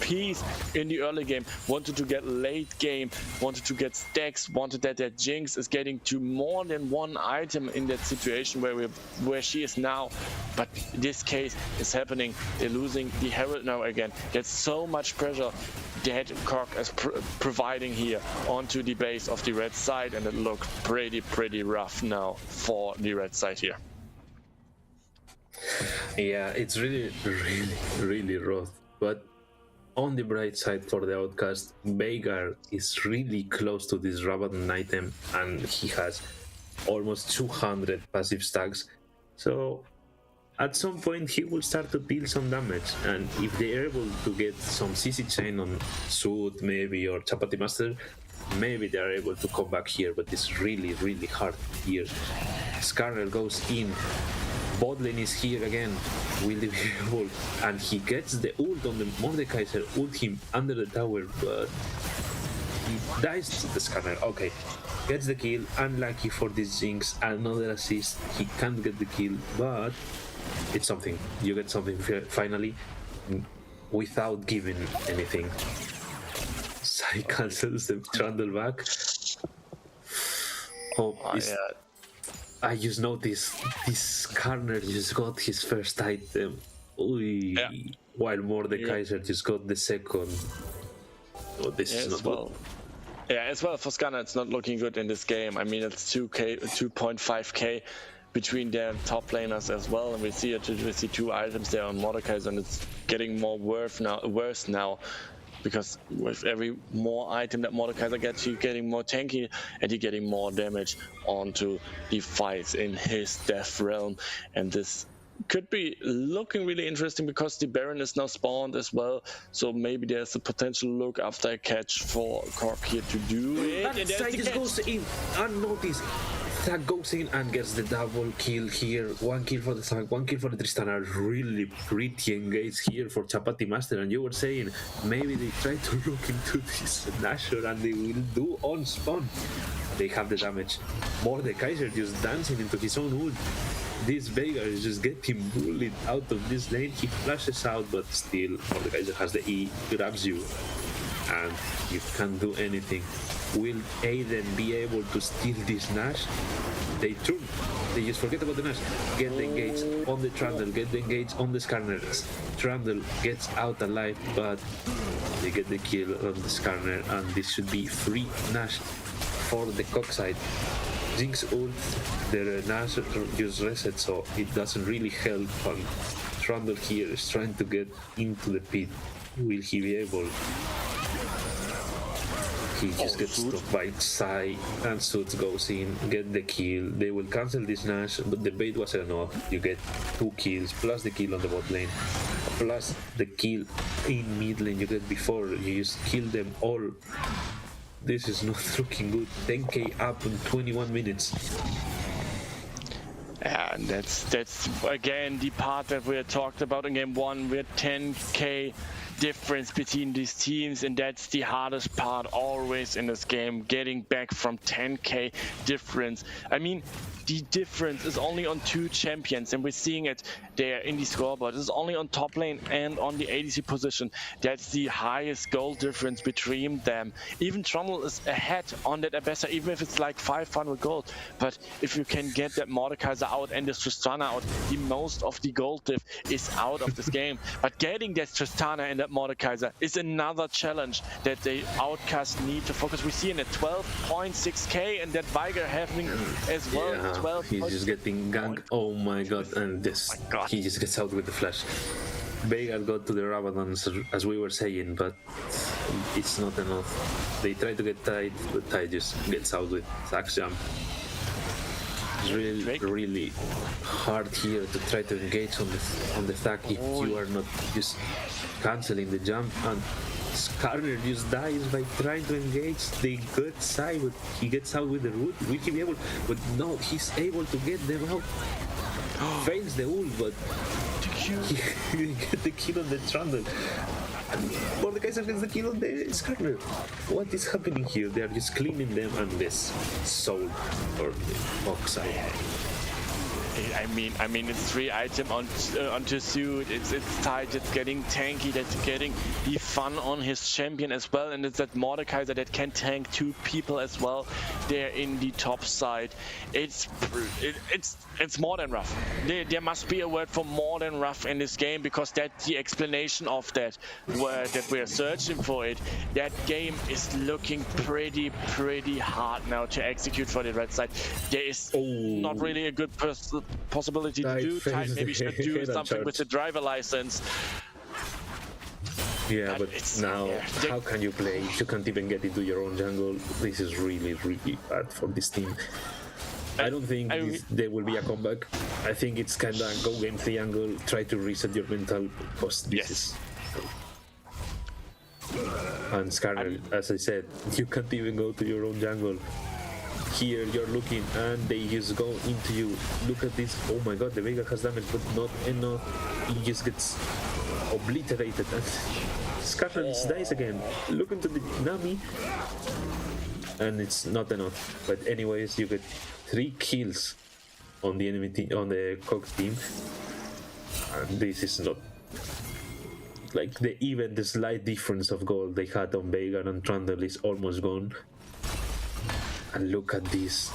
peace in the early game, wanted to get late game, wanted to get stacks, wanted that their Jinx is getting to more than one item in that situation where she is now. But this case is happening. They're losing the Herald now again. There's so much pressure that Cock is providing here onto the base of the red side, and it looks pretty rough now for the red side here.
Yeah, it's really rough. But on the bright side for the Outcast, Veigar is really close to this Rabadon item, and he has almost 200 passive stacks. So at some point he will start to deal some damage, and if they are able to get some CC chain on Suit maybe or Chapati Master, maybe they are able to come back here. But it's really hard here. Skarner goes in, bot lane is here again. Will they be able? And he gets the ult on the Mordekaiser, ult him under the tower, but he dies to the Skarner. Okay, gets the kill. Unlucky for this Jinx, another assist. He can't get the kill, but it's something. You get something finally without giving anything. Sai cancels the trundle back. Oh, I just noticed this Skarner just got his first item. Yeah. While Mordekaiser just got the second. Oh, this is not well.
Yeah, as well for Skarner, it's not looking good in this game. I mean, it's 2.5k between their top laners as well, and we see two items there on Mordekaiser, and it's getting more worse now, because with every more item that Mordekaiser gets, he's getting more tanky and he's getting more damage onto the fights in his death realm. And this could be looking really interesting, because the Baron is now spawned as well, so maybe there's a potential look after a catch for Cork here to do it.
That side just goes in unnoticed. Thug goes in and gets the double kill here. 1 kill for the Thug, 1 kill for the Tristana. Really pretty engaged here for Chapati Master. And you were saying maybe they try to look into this Nashor and they will do on spawn. They have the damage. Mordekaiser just dancing into his own ult. This Veigar is just getting bullied out of this lane. He flashes out, but still Mordekaiser has the E, grabs you, and you can't do anything. Will Aiden be able to steal this Nash? They turn. They just forget about the Nash. Get the engage on the Trundle. Get the engage on the Skarner. Trundle gets out alive, but they get the kill on the Skarner, and this should be free Nash for the Cock side. Jinx ult, their Nash just reset, so it doesn't really help. And Trundle here is trying to get into the pit. Will he be able? He just gets stopped by Psy, and Suits goes in, get the kill. They will cancel this Nash, but the bait was enough. You get 2 kills, plus the kill on the bot lane, plus the kill in mid lane you get before. You just kill them all. This is not looking good. 10k up in 21 minutes.
And that's again the part that we had talked about in game 1 with 10k difference between these teams, and that's the hardest part always in this game, getting back from 10k difference. I mean, the difference is only on 2 champions, and we're seeing it there in the scoreboard. It's only on top lane and on the ADC position. That's the highest goal difference between them. Even Trundle is ahead on that Abessa, even if it's like 500 gold. But if you can get that Mordekaiser out and this Tristana out, the most of the gold diff is out of this game. But getting that Tristana and that Mordekaiser is another challenge that the Outcasts need to focus. We're seeing a 12.6k and that Veigar having as well.
Yeah.
12.
He's just getting ganked. Oh my god, and this he just gets out with the flash. Veigar got to the Rabadon as we were saying, but it's not enough. They try to get Tide, but Tide just gets out with Sax jump. It's really hard here to try to engage on the Thug if you are not just cancelling the jump, and Skarner just dies by trying to engage the good side, but he gets out with the root. Will he be able? But no, he's able to get them out. Fails the ult, but he gets the kill on the Trundle. Mordekaiser gets the kill on the Skarner. What is happening here? They are just cleaning them, and this soul or the oxide.
I mean, it's 3 items onto suit. It's tight. It's getting tanky. That's getting the fun on his champion as well. And it's that Mordekaiser that can tank 2 people as well. There in the top side. It's more than rough. There must be a word for more than rough in this game, because that's the explanation of that word that we are searching for. It. That game is looking pretty hard now to execute for the red side. There is not really a good possibility to do. Tide maybe should do something with the driver license.
Yeah, but now how can you play if you can't even get into your own jungle? This is really bad for this team. I don't think there will be a comeback. I think it's kind of go game 3 angle, try to reset your mental, because this is... And Skarner, as I said, you can't even go to your own jungle. Here you're looking and they just go into you. Look at this. Oh my god, the Veigar has damage, but not enough. He just gets obliterated, and Skarner dies again. Look into the Nami, and it's not enough. But anyways, you get 3 kills on the enemy team, on the Cox team, and this is not like even the slight difference of gold they had on Veigar and Trundle is almost gone. And look at this.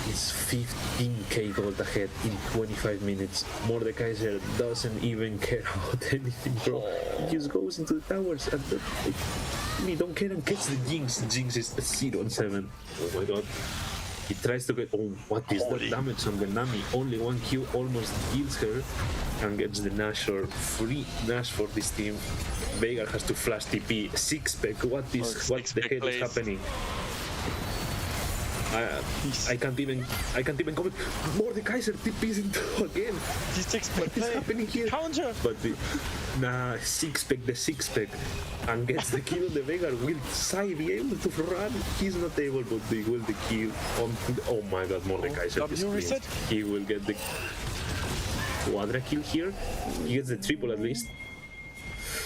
It's 15k gold ahead in 25 minutes. Mordekaiser doesn't even care about anything, bro. He just goes into the towers and he don't care and gets the Jinx. Jinx is 0-7. Oh my god. He tries to get... Oh, what is that damage on the Nami? Only 1 Q almost kills her and gets the Nash, or free Nash for this team. Veigar has to flash TP. 6-pack. What the hell is happening? I can't even comment. Mordekaiser TPs into again. What is happening here?
Counter.
But the six-pack, and gets the kill on the Veigar. Will Sai be able to run? He's not able, but they will the kill on. Oh my God, Mordekaiser. He will get the quadra kill here. He gets the triple at least.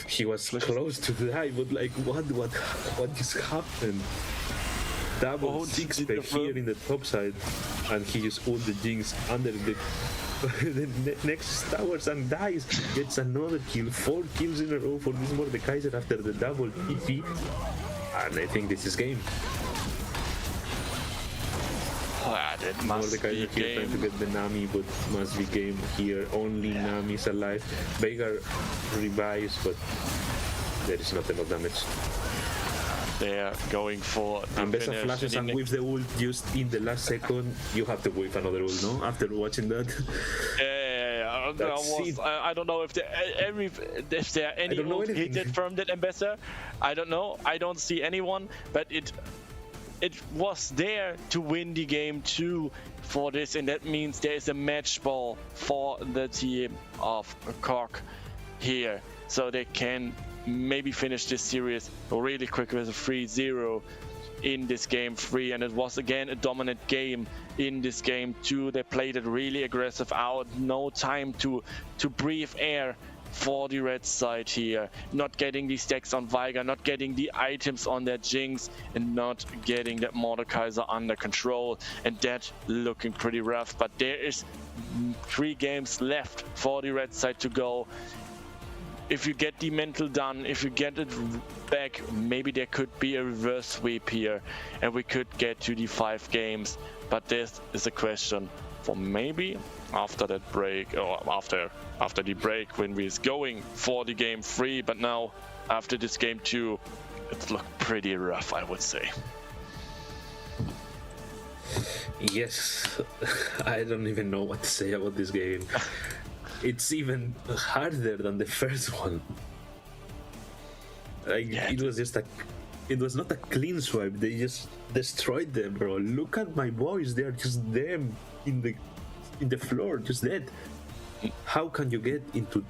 He was close to die, but like what just happened? Double six-pack here in the top side, and he just ult the Jinx under the next towers and dies. Gets another kill, 4 kills in a row for this Mordekaiser after the double TP, and I think this is game.
It must be
here trying to get the Nami, but must be game here. Only Nami's alive. Veigar revives, but there is not enough damage.
They're going for the
Ambessa flashes and whips the ult just in the last second. You have to whip another ult, no? After watching that.
I don't know if there are any ult hit from that Ambessa. I don't know. I don't see anyone, but it was there to win the game 2 for this, and that means there is a match ball for the team of Cork here, so they can maybe finish this series really quick with a 3-0 in this game 3. And it was again a dominant game in this game 2. They played it really aggressive out, no time to breathe air for the red side here, not getting the stacks on Veigar, not getting the items on their Jinx, and not getting that Mordekaiser under control, and that looking pretty rough. But there is 3 games left for the red side to go. If you get the mental done, if you get it back, maybe there could be a reverse sweep here and we could get to the 5 games. But this is a question for maybe after that break, or after the break when we're going for the game 3. But now after this game 2, it looked pretty rough, I would say.
Yes, I don't even know what to say about this game. It's even harder than the first one. Like, it was not a clean swipe. They just destroyed them, bro. Look at my boys. They are just them in the floor, just dead. How can you get into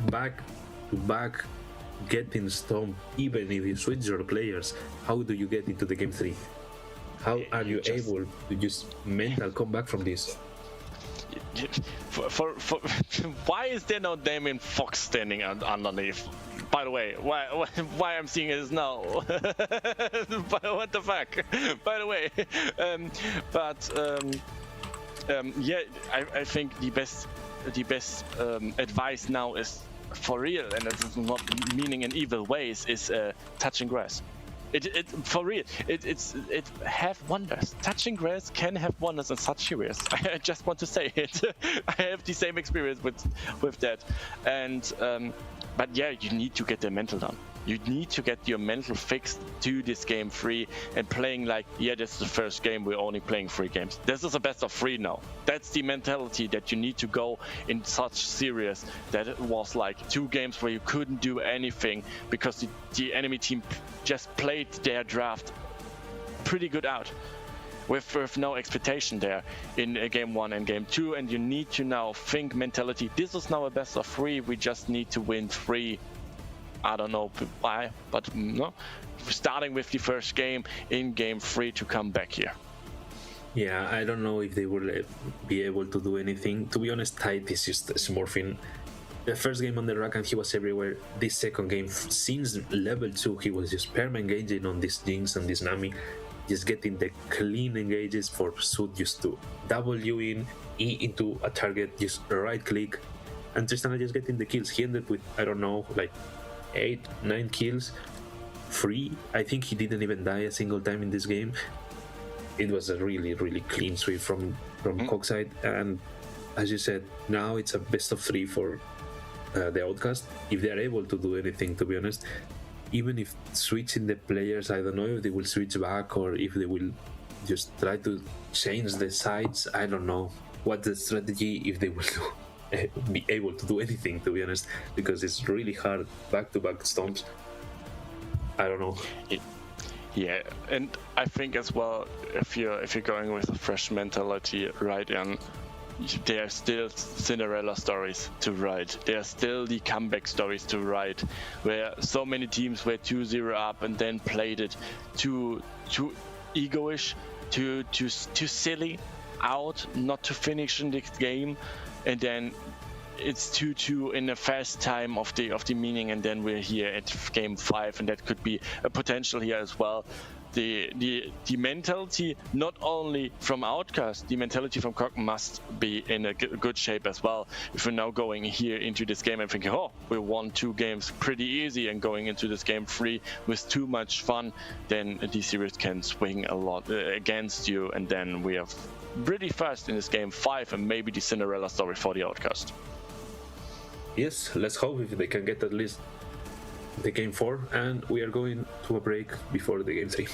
back-to-back getting stomped even if you switch your players? How do you get into the game 3? How are you able to just mental come back from this?
Why is there no Damien Fox standing underneath? By the way, why I'm seeing it now? What the fuck? By the way, yeah, I think the best advice now is, for real, and this is not meaning in evil ways, is touching grass. It for real. It have wonders. Touching grass can have wonders in such areas. I just want to say it. I have the same experience with that, and but yeah, you need to get the mental done. You need to get your mental fixed to this game 3 and playing like, yeah, this is the first game, we're only playing 3 games. This is a best of 3 now. That's the mentality that you need to go in such series, that it was like 2 games where you couldn't do anything because the enemy team just played their draft pretty good out. With no expectation there in game 1 and game 2, and you need to now think mentality. This is now a best of 3, we just need to win 3. I don't know why, but no. Starting with the first game in game 3 to come back here.
Yeah, I don't know if they will be able to do anything. To be honest, Tide is just smurfing. The first game on the rack and he was everywhere. This second game, since level 2, he was just perma-engaging on this Jinx and this Nami. Just getting the clean engages for Sud just to W in, E into a target, just right click. And Tristana just getting the kills. He ended with, I don't know, like 8-9 kills, 3. I think he didn't even die a single time in this game. It was a really clean sweep from Cockside, and as you said, now it's a best of 3 for the Outcast. If they are able to do anything, to be honest, even if switching the players, I don't know if they will switch back or if they will just try to change the sides. I don't know what the strategy, if they will do. Be able to do anything, to be honest, because it's really hard back-to-back stomps. I don't know.
Yeah, and I think as well, if you're going with a fresh mentality right in, there are still Cinderella stories to write. There are still the comeback stories to write, where so many teams were 2-0 up and then played it too egoish, too silly out, not to finish in the game, and then it's 2-2 in a fast time of the meaning, and then we're here at game 5, and that could be a potential here as well. The mentality, not only from Outcasts, the mentality from Copium must be in a good shape as well. If we're now going here into this game and thinking, oh, we won 2 games pretty easy, and going into this game 3 with too much fun, then the series can swing a lot against you, and then we are pretty fast in this game 5, and maybe the Cinderella story for the Outcast.
Yes, let's hope if they can get at least the game 4, and we are going to a break before the game 3.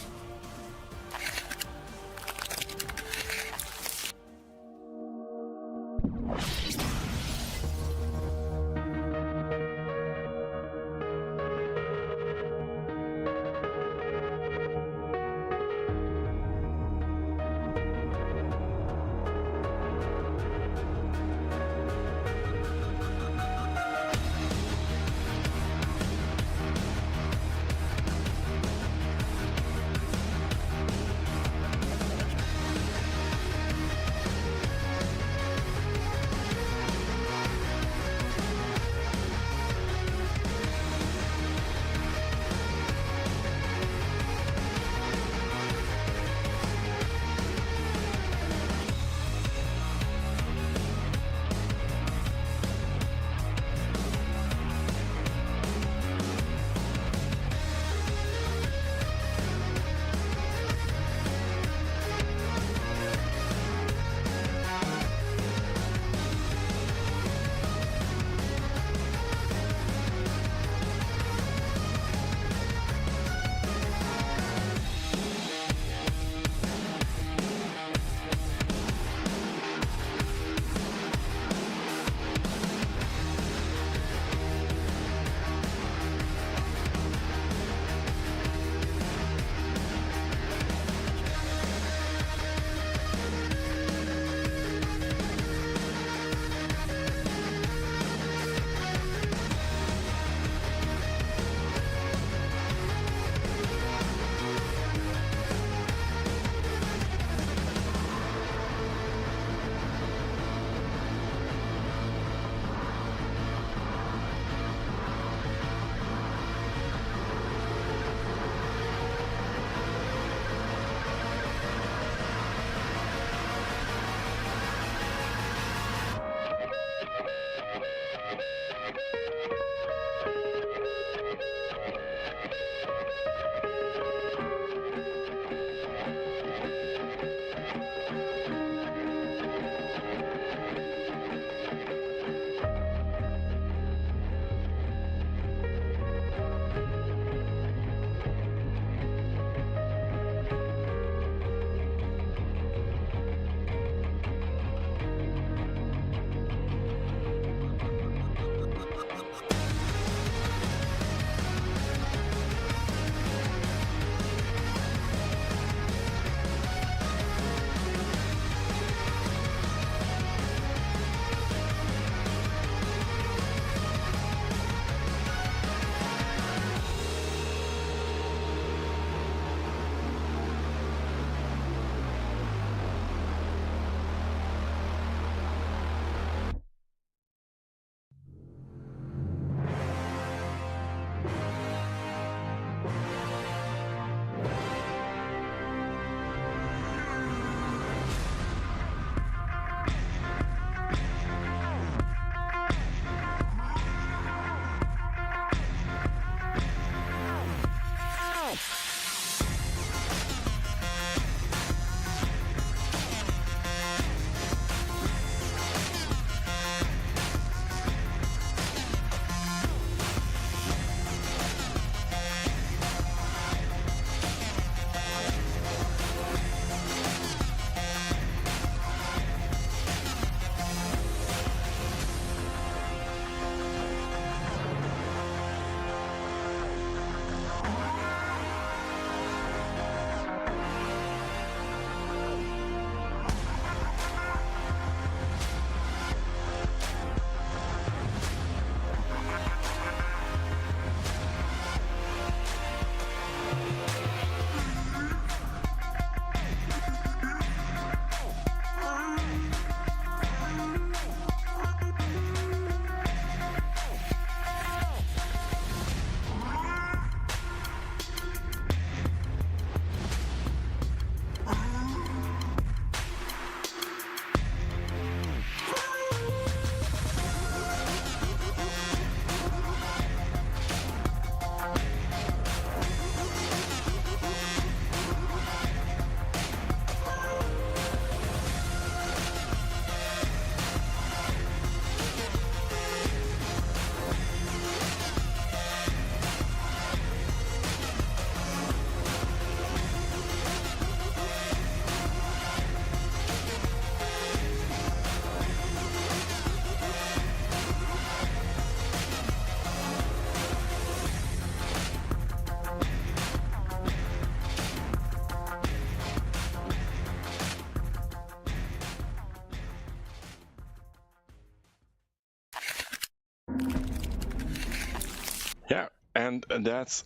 Yeah, and that's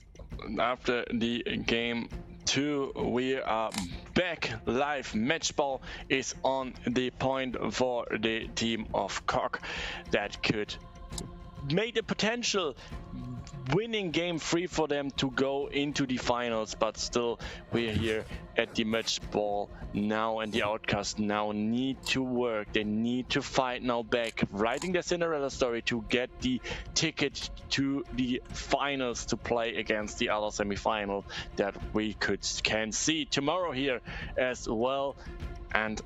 after the game 2. We are back live. Match ball is on the point for the team of Cock that could make a potential winning game 3 for them to go into the finals, but still we're here at the match ball now, and the Outcasts now need to work. They need to fight now back, writing their Cinderella story to get the ticket to the finals to play against the other semi-final that we can see tomorrow here as well. And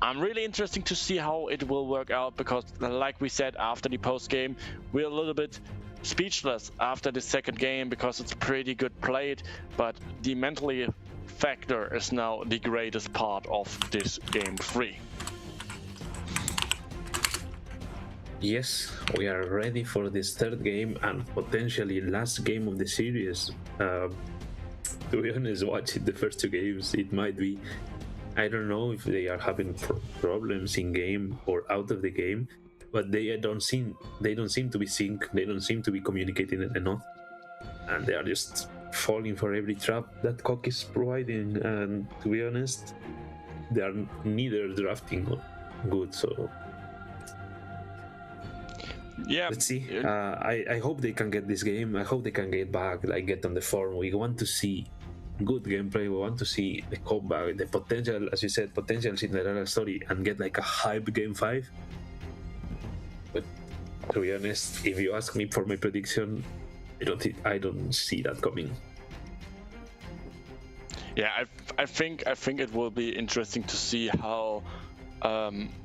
I'm really interested to see how it will work out, because like we said after the post game, we're a little bit speechless after the second game because it's pretty good played, but the mentally factor is now the greatest part of this game 3.
Yes, we are ready for this third game and potentially last game of the series. To be honest, watching the first 2 games, it might be, I don't know if they are having problems in game or out of the game, but they don't seem to be synced. They don't seem to be communicating enough, and they are just falling for every trap that Cock is providing. And to be honest, they are neither drafting good. So yeah, let's see. I hope they can get this game. I hope they can get back, like get on the form. We want to see good gameplay. We want to see the comeback, the potential, as you said, potential Cinderella story, and get like a hype game 5. But to be honest, if you ask me for my prediction, I don't see that coming.
Yeah, I think it will be interesting to see how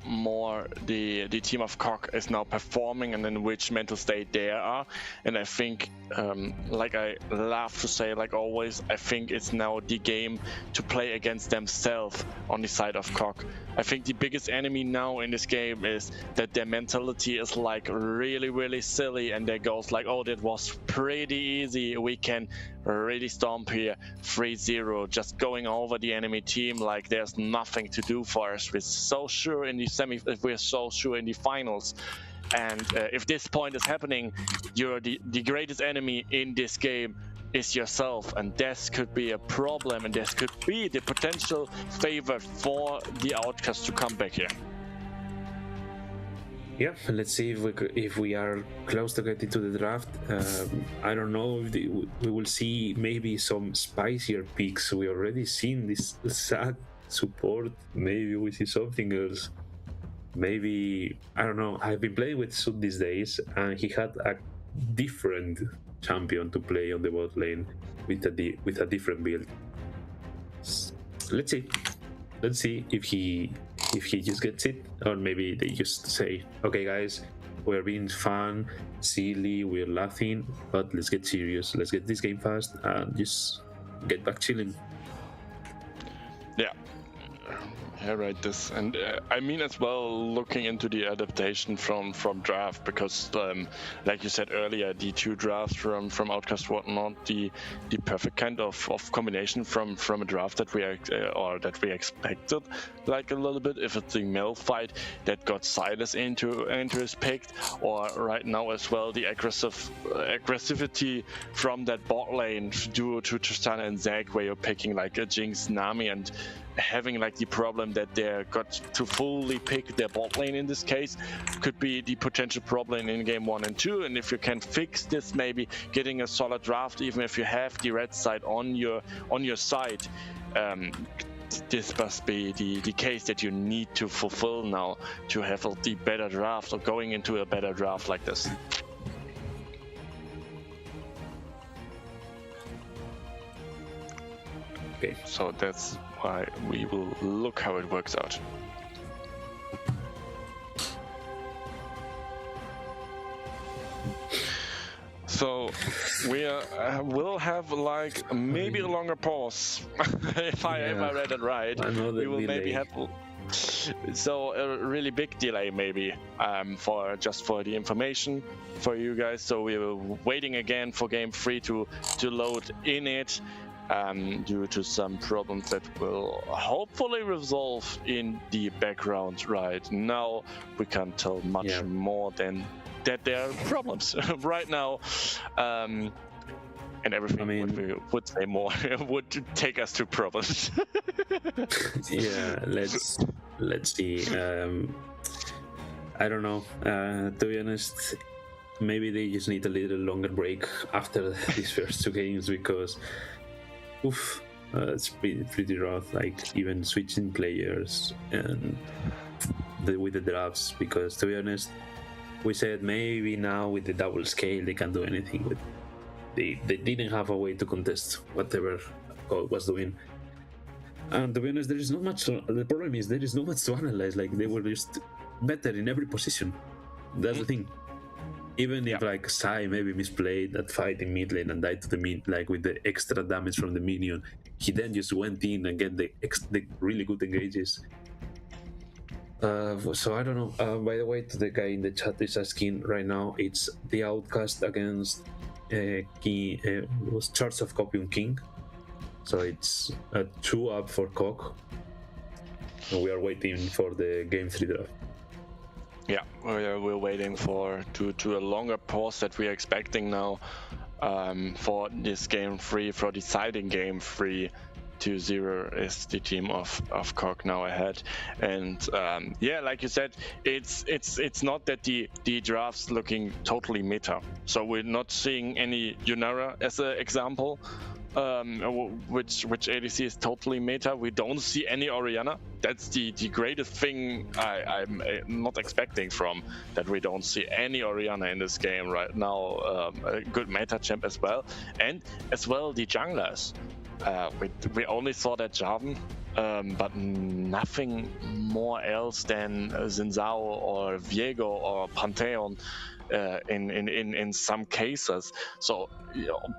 more the team of Cock is now performing and in which mental state they are. And I think, like I love to say, like always, I think it's now the game to play against themselves on the side of Cock. I think the biggest enemy now in this game is that their mentality is like really silly, and they goes like, oh, that was pretty easy, we can really stomp here 3-0, just going over the enemy team like there's nothing to do for us. We're so sure in the we're so sure in the finals. And if this point is happening, you're the greatest enemy in this game is yourself, and this could be a problem, and this could be the potential favor for the Outcasts to come back here.
Yeah, let's see if we are close to getting to the draft. I don't know if we will see maybe some spicier picks. We already seen this sad support. Maybe we see something else. Maybe, I don't know. I've been playing with Sud these days, and he had a different champion to play on the bot lane with a different build. Let's see if he just gets it, or maybe they just say, okay guys, we're being fun, silly, we're laughing, but let's get serious, let's get this game fast and just get back chilling.
Yeah, right. This, and I mean as well, looking into the adaptation from draft, because like you said earlier, the 2 drafts from Outcast were not the perfect kind of combination from a draft that we expected, like a little bit. If it's the Mel fight that got Silas into his pick, or right now as well the aggressivity from that bot lane due to Tristana and Zag, where you're picking like a Jinx, Nami, and having like the problem that they got to fully pick their bot lane in this case could be the potential problem in game 1 and 2. And if you can fix this, maybe getting a solid draft, even if you have the red side on your side, this must be the case that you need to fulfill now to have the better draft, or going into a better draft like this. Okay, so that's why we will look how it works out. So we will have like maybe a longer pause if I read it right. We will maybe have so a really big delay maybe for the information for you guys. So we were waiting again for game 3 to load in it. Due to some problems that will hopefully resolve in the background right now. We can't tell much more than that there are problems right now. And everything we would say more would take us to problems.
Yeah, let's see. I don't know. To be honest, maybe they just need a little longer break after these first 2 games because, it's pretty rough. Like even switching players and with the drafts. Because to be honest, we said maybe now with the double scale they can do anything, but they didn't have a way to contest whatever God was doing. And to be honest, there is not much. The problem is there is not much to analyze. Like they were just better in every position. That's the thing. Even if like Sai maybe misplayed that fight in mid lane and died to the mid, like with the extra damage from the minion, he then just went in and get the really good engages. So I don't know. By the way, to the guy in the chat is asking right now, it's the Outcast against was Charts of Copium King. So it's a 2-up for Cock. And we are waiting for the game 3 draft.
Yeah, we're waiting for to a longer pause that we are expecting now for this game 3, for deciding game 3. 2-0 is the team of Cock now ahead, and yeah, like you said, it's not that the draft's looking totally meta. So we're not seeing any Yunara as an example, which ADC is totally meta. We don't see any Orianna. That's the greatest thing I'm not expecting from, that we don't see any Orianna in this game right now. A good meta champ as well, and as well the junglers. We only saw that Jarvan, but nothing more else than Xin or Viego or Pantheon in some cases. So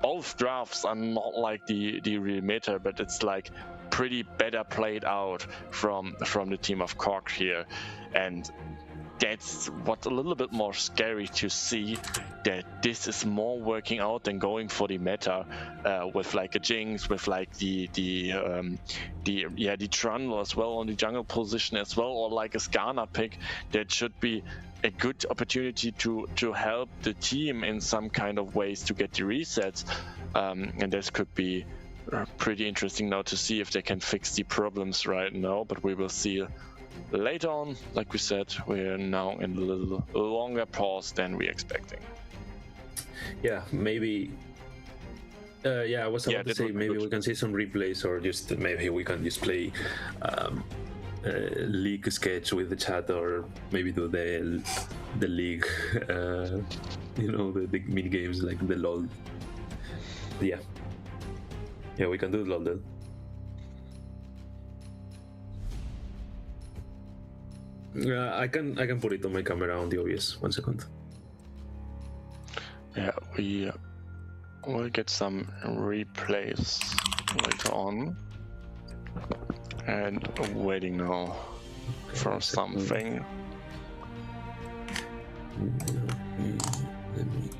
both drafts are not like the real meta, but it's like pretty better played out from the team of Cock here, and that's what's a little bit more scary to see, that this is more working out than going for the meta with like a Jinx, with like the Trundle as well on the jungle position as well, or like a Skarner pick. That should be a good opportunity to help the team in some kind of ways to get the resets, and this could be pretty interesting now to see if they can fix the problems right now, but we will see later on. Like we said, we're now in a little longer pause than we're expecting.
Yeah, maybe. I was about to say maybe we can see some replays, or just maybe we can just play league sketch with the chat, or maybe do the league, the mini games like the LOL. Yeah, we can do LOL then. I can put it on my camera on the OBS. 1 second.
Yeah, we will get some replays later on, and waiting now for something.
Let me.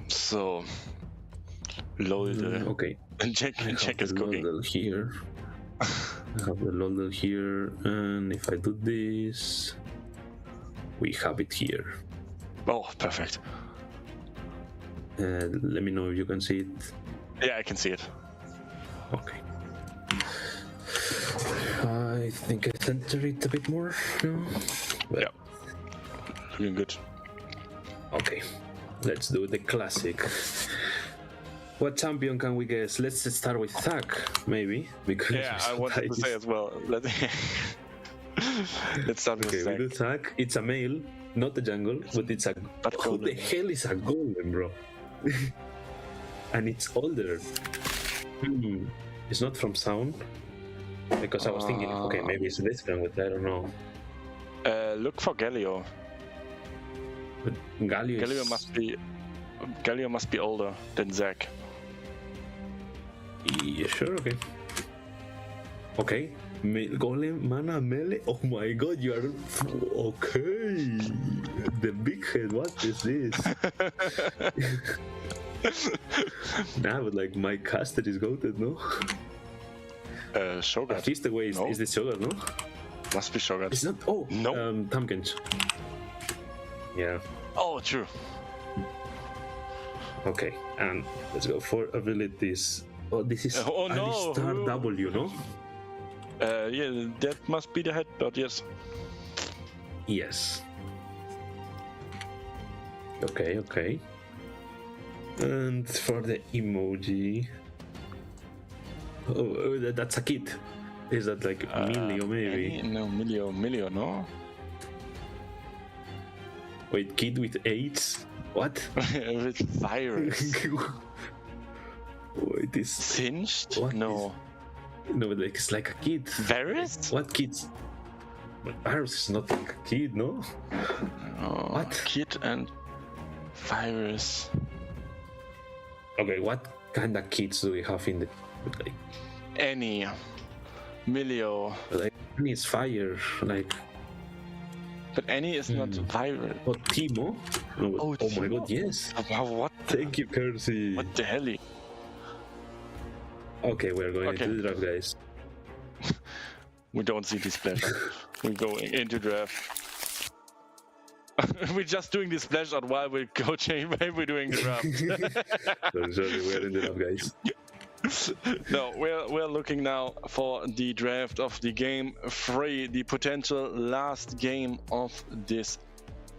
So, load
okay.
Check is cooking.
Here. I have the loader here, and if I do this, we have it here.
Oh, perfect.
Let me know if you can see it.
Yeah, I can see it.
Okay. I think I center it a bit more. No?
Yeah. Looking good.
Okay. Let's do the classic. What champion can we guess? Let's start with Zac, maybe. Because
I wanted to say as well. Let's start with Zac.
We do Zac. It's a male, not a jungle, but it's a. Who the hell is a golem, bro? And it's older. It's not from Sound. Because I was thinking, okay, maybe it's this one, but I don't know.
Look for Galio.
But Galio
must be older than Zac.
Yeah, sure, okay. Okay, Golem, mana, melee. Oh my god, you are okay. The big head. What is this? Nah, but like my caster is goated, no?
Shogat.
At least the way is the Shogat, no?
Must be Shogat.
It's not. Oh,
no.
Tamkins. Yeah.
Oh, true.
Okay, and let's go for abilities. Oh, this is
Oh, no.
Alistar W, no?
Yeah, that must be the head dot, yes.
Yes. Okay, okay. And for the emoji... Oh, that's a kid. Is that like Milio, maybe?
No, Milio, no?
Wait, kid with AIDS? What?
With virus.
Wait, this...
Singed?
What
no.
No, like, it's like a kid.
Virus?
What kids? But virus is not like a kid, no?
Oh,
what?
Kid and virus.
Okay, what kind of kids do we have in the... Like,
Any. Milio.
Like, Annie is fire, like...
But Annie is not virus.
Oh, Timo? No,
oh
my god, yes.
Wow, what?
Thank you, Kersey.
What the hell?
Okay, we're going into the draft, guys.
We don't see this splash. We're going into draft. We're just doing the splash out while we're coaching, while we're doing the draft.
Sorry, we're in the draft, guys.
No, we're looking now for the draft of the game 3, the potential last game of this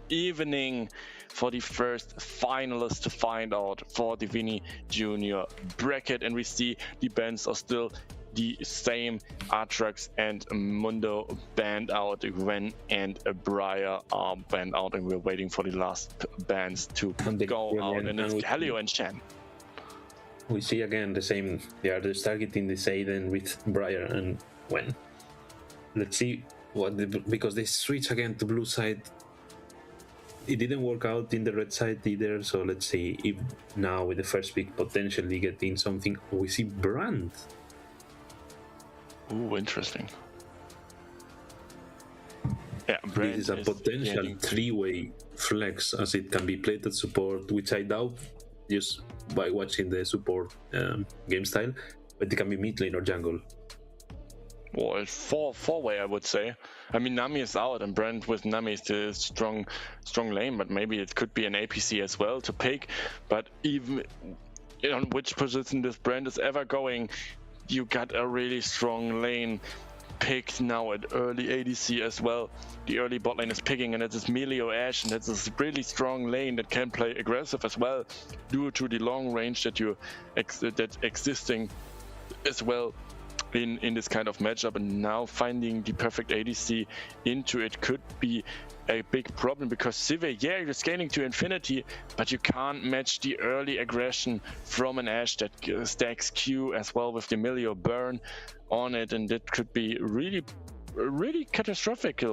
evening for the first finalists to find out for the Weenie Junior bracket, and we see the bans are still the same. Atrax and Mundo banned out, Gwen and Briar are banned out, and we're waiting for the last bans to go out, and it's Helio and Shen.
We see again the same, they are just targeting the Aiden with Briar and Gwen. Let's see what because they switch again to blue side. It didn't work out in the red side either, so let's see if now with the first pick potentially getting something. We see Brand.
Ooh, interesting. Yeah, Brand
this is a potential three-way flex, as it can be played at support, which I doubt just by watching the support game style, but it can be mid lane or jungle.
Well, it's four-way, I would say. I mean, Nami is out, and Brand with Nami is the strong lane, but maybe it could be an APC as well to pick. But even on which position this Brand is ever going, you got a really strong lane picked now at early ADC as well. The early bot lane is picking, and it is Melio Ashe, and it's a really strong lane that can play aggressive as well due to the long range that that's existing as well in this kind of matchup. And now finding the perfect ADC into it could be a big problem, because Cive, yeah, you're scaling to infinity, but you can't match the early aggression from an Ashe that stacks Q as well with the Melio burn on it, and that could be really catastrophic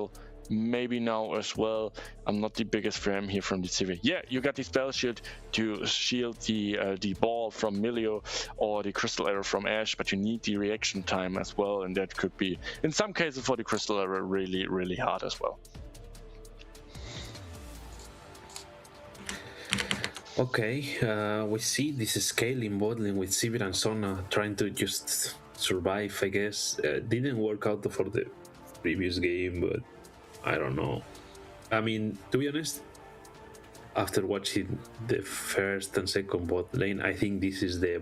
maybe now as well. I'm not the biggest fan here from the Cive. Yeah, you got the spell shield to shield the ball from Melio or the crystal arrow from Ashe, but you need the reaction time as well, and that could be in some cases for the crystal arrow really hard as well.
Okay, we see this scaling bot lane with Sivir and Sona trying to just survive, I guess. Didn't work out for the previous game, but I don't know. I mean, to be honest, after watching the first and second bot lane, I think this is the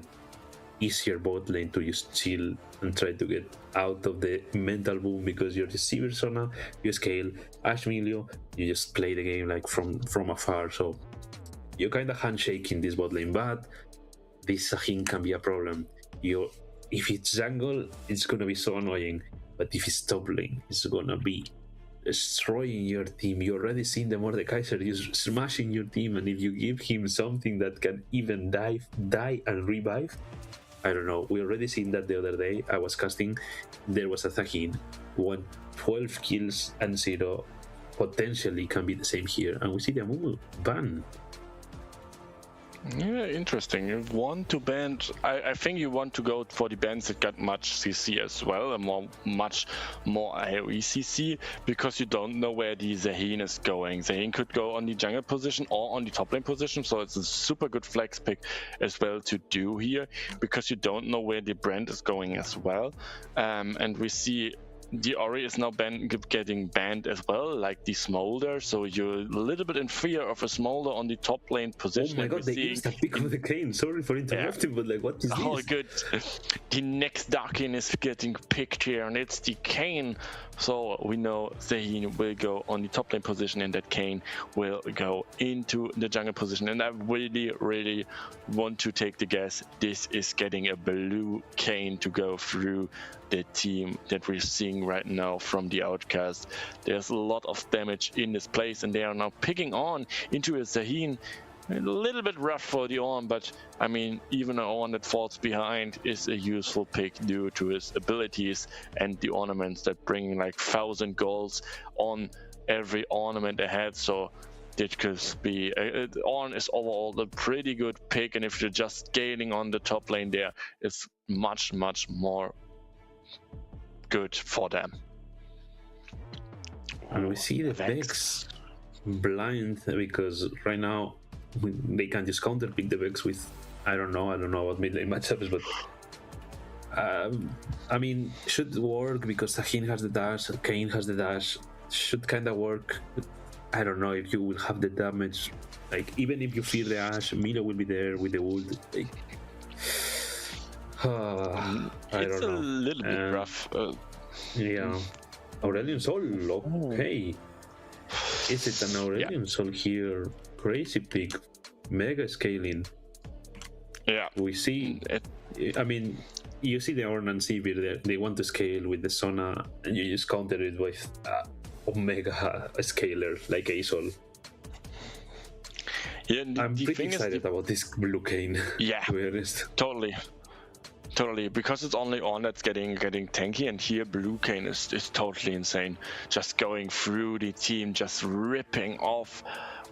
easier bot lane to just chill and try to get out of the mental boom, because you're the Sivir Sona, you scale, Ashe Melio, you just play the game like from afar, so you kind of handshake in this bot lane, but this Sahin can be a problem. If it's jungle, it's gonna be so annoying, but if it's top lane, it's gonna be destroying your team. You already seen the Mordekaiser just smashing your team, and if you give him something that can even die and revive, I don't know. We already seen that the other day. I was casting, there was a Sahin, 12 kills and 0. Potentially can be the same here, and we see the Amumu ban.
Yeah, interesting. You want to ban. I think you want to go for the bands that got much CC as well, much more AoE CC, because you don't know where the Zaheen is going. Zaheen could go on the jungle position or on the top lane position, so it's a super good flex pick as well to do here, because you don't know where the brand is going as well. And we see the Ori is now getting banned as well, like the Smolder, so you're a little bit in fear of a Smolder on the top lane position.
Oh my god, they used a pick of the Kane. Sorry for interrupting, but like, what is this?
Oh, good. The next Darkin is getting picked here, and it's the Kane. So we know Zaheen will go on the top lane position, and that Kane will go into the jungle position. And I really, really want to take the guess. This is getting a blue Kane to go through the team that we're seeing right now from the Outcast. There's a lot of damage in this place, and they are now picking on into a Zaheen. A little bit rough for the Ornn, but I mean, even an Ornn that falls behind is a useful pick due to his abilities and the ornaments that bring like 1,000 golds on every ornament ahead. So it could be Ornn is overall a pretty good pick, and if you're just scaling on the top lane there, it's much more good for them.
And we see the Vex blind, because right now they can just counter pick the Vex with I don't know about mid lane matchups, but I mean, should work because Zaheen has the dash, Kane has the dash, should kind of work. But I don't know if you will have the damage. Like, even if you fear the Ashe, Milo will be there with the ult. Like, I
it's
don't know.
A little bit rough.
Yeah. Aurelion Sol, okay. Is it an Aurelion Sol here? Crazy pick. Mega scaling.
Yeah.
We see, I mean, you see the Ornn and Sivir, they want to scale with the Sona, and you just counter it with Omega scaler like Azol.
Yeah,
I'm pretty excited about this blue Kane.
Yeah,
to be honest.
Totally, because it's only Ornn that's getting tanky, and here blue Kane is totally insane. Just going through the team, just ripping off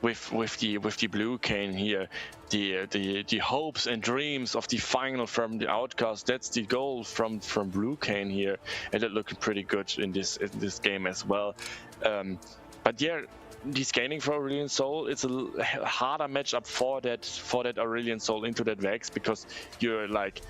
with the blue Kane here. The hopes and dreams of the final from the Outcast. That's the goal from blue Kane here, and it looking pretty good in this game as well. But yeah, the scaling for Aurelion Sol, it's a harder matchup for that Aurelion Sol into that Vex, because you're like,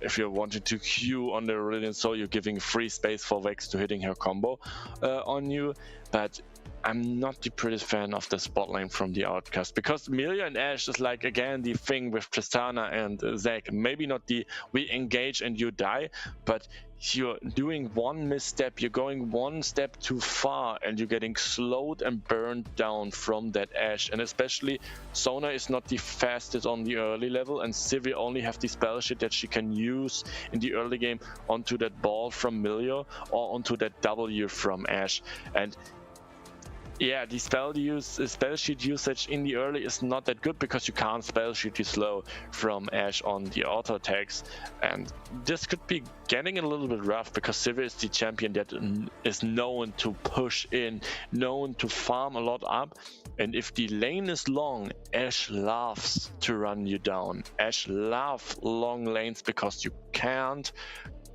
if you're wanting to queue on the Aurelion Sol, you're giving free space for Vex to hitting her combo on you. But I'm not the prettiest fan of the spot lane from the Outcast, because Milia and Ashe is like, again, the thing with Tristana and Zac. Maybe not the we engage and you die, but you're doing one misstep, you're going one step too far, and you're getting slowed and burned down from that Ashe. And especially Sona is not the fastest on the early level, and Sivir only have the spell shit that she can use in the early game onto that ball from Milia or onto that W from Ashe. And yeah, the spell sheet usage in the early is not that good, because you can't spell sheet you slow from Ashe on the auto attacks, and this could be getting a little bit rough, because Sivir is the champion that is known to push in, known to farm a lot up, and if the lane is long, Ashe loves to run you down. Ashe loves long lanes, because you can't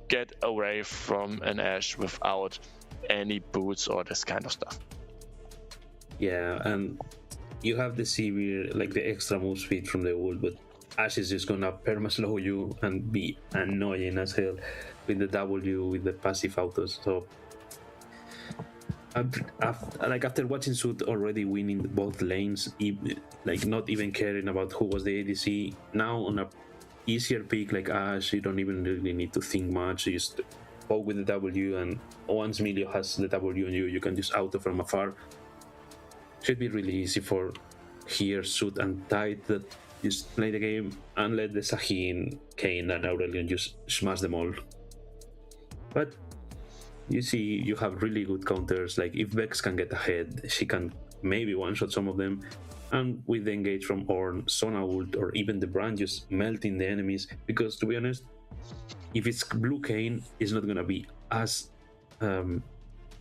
get away from an Ashe without any boots or this kind of stuff.
Yeah, and you have the Sivir, like the extra move speed from the ult, but Ashe is just gonna perma-slow you and be annoying as hell with the W, with the passive autos. So, after watching Sud already winning both lanes, like not even caring about who was the ADC, now on a easier pick like Ashe, you don't even really need to think much. You just poke with the W, and once Milio has the W on you, you can just auto from afar. Should be really easy for here, Sud and Tide, that just play the game and let the Zaheen, Kane and Aurelion just smash them all. But you see, you have really good counters. Like, if Vex can get ahead, she can maybe one-shot some of them, and with the engage from Ornn, Sona ult, or even the brand just melting the enemies. Because to be honest, if it's blue Kane, it's not gonna be as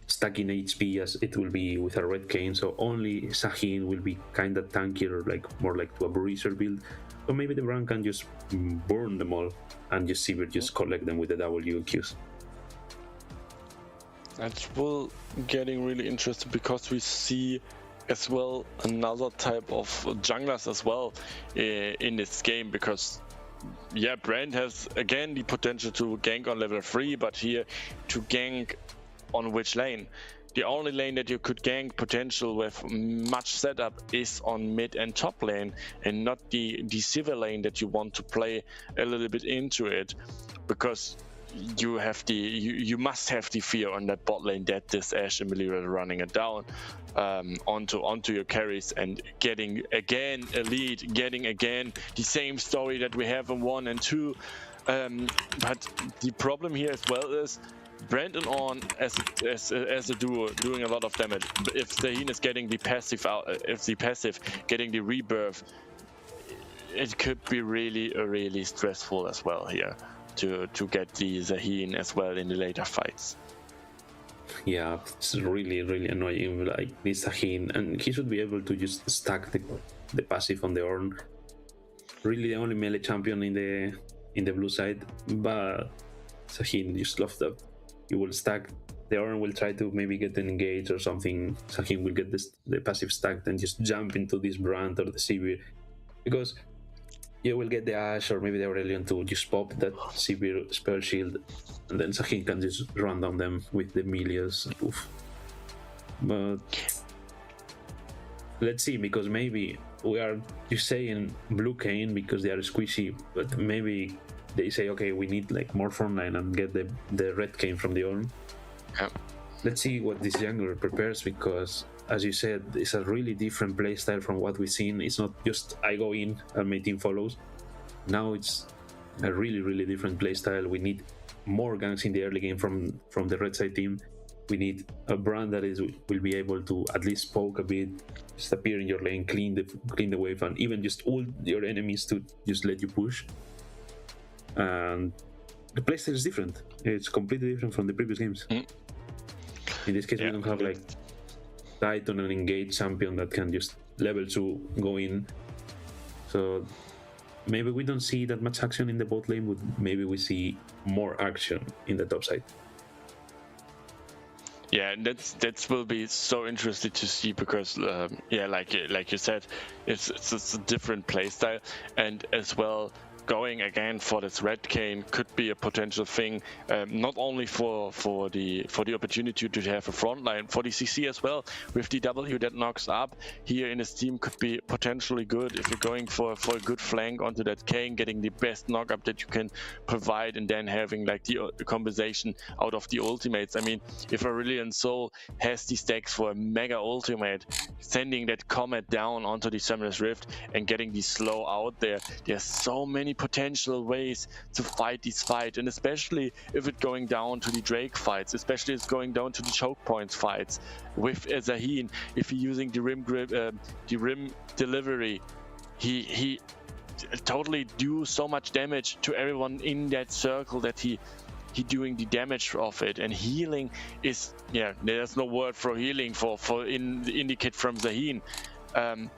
stacking HP as it will be with a red cane. So only Sahin will be kind of tankier, like more like to a bruiser build. So maybe the brand can just burn them all and just Sivir just collect them with the W and Qs.
That's well getting really interesting because we see as well another type of junglers as well in this game, because yeah, Brand has again the potential to gank on level 3, but here to gank on which lane? The only lane that you could gank potential with much setup is on mid and top lane, and not the Sivir lane that you want to play a little bit into it, because you must have the fear on that bot lane that this Ashe and Millie are running it down onto your carries and getting again a lead, getting again the same story that we have in 1 and 2. But the problem here as well is Brandon on as a duo doing a lot of damage. If Sahin is getting the passive out, if the passive getting the rebirth, it could be really stressful as well here to get the Sahin as well in the later fights.
Yeah, it's really annoying, like this Sahin, and he should be able to just stack the passive on the Ornn. Really the only melee champion in the blue side, but Sahin just loves that. You will stack, the Ornn will try to maybe get an engage or something. Sahin will get the passive stacked and just jump into this Brand or the Sivir, because you will get the Ashe or maybe the Aurelion to just pop that Sivir spell shield, and then Sahin can just run down them with the Milias. Oof. But let's see, because maybe we are just saying blue cane because they are squishy, but maybe they say, okay, we need like more frontline and get the red cane from the Ornn.
Yeah.
Let's see what this jungler prepares, because as you said, it's a really different playstyle from what we've seen. It's not just I go in and my team follows. Now it's a really different playstyle. We need more ganks in the early game from the red side team. We need a Brand that will be able to at least poke a bit, just appear in your lane, clean the wave, and even just ult your enemies to just let you push. And the playstyle is different. It's completely different from the previous games. In this case, we don't have like Titan and engaged champion that can just level 2 go in. So maybe we don't see that much action in the bot lane, but maybe we see more action in the top side.
Yeah, and that will be so interesting to see, because yeah, like you said, it's a different playstyle, and as well going again for this red cane could be a potential thing, not only for the opportunity to have a front line, for the CC as well, with the W that knocks up here in his team could be potentially good if you're going for a good flank onto that cane, getting the best knock up that you can provide, and then having like the compensation out of the ultimates. I mean, if Aurelion Sol has the stacks for a mega ultimate, sending that comet down onto the Summoner's Rift and getting the slow out there's so many potential ways to fight this fight, and especially if it's going down to the Drake fights, especially if it's going down to the choke points fights with Sahin. If he's using the rim grip, the rim delivery, he totally do so much damage to everyone in that circle that he doing the damage of it. And healing is, yeah, there's no word for healing for indicate from Sahin. And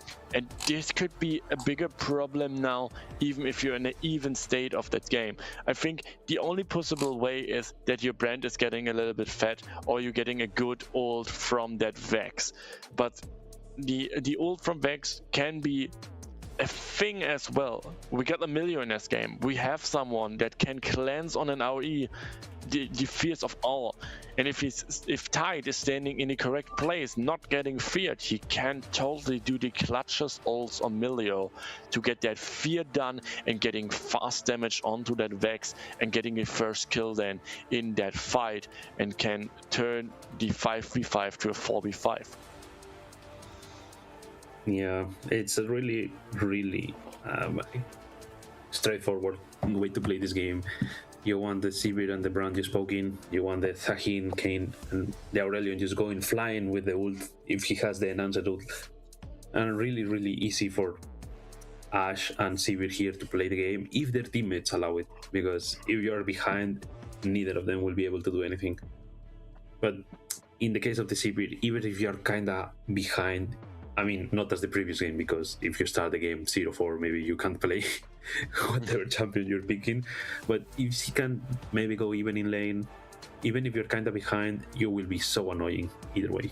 this could be a bigger problem now, even if you're in an even state of that game. I think the only possible way is that your Brand is getting a little bit fat, or you're getting a good ult from that Vex. But the ult from Vex can be a thing as well. We got a million in this game. We have someone that can cleanse on an AoE the fears of all, and if Tide is standing in the correct place, not getting feared, he can totally do the clutches ults on Milio to get that fear done and getting fast damage onto that Vex and getting a first kill then in that fight, and can turn the 5v5 to a 4v5.
Yeah, it's a really straightforward way to play this game. You want the Sivir and the Brand just poking, you want the Sahin, Kayn, and the Aurelion just going flying with the ult if he has the enhanced ult. And really easy for Ashe and Sivir here to play the game if their teammates allow it, because if you are behind, neither of them will be able to do anything. But in the case of the CP, even if you're kind of behind, I mean, not as the previous game, because if you start the game 0-4, maybe you can't play whatever champion you're picking. But if you can maybe go even in lane, even if you're kind of behind, you will be so annoying either way.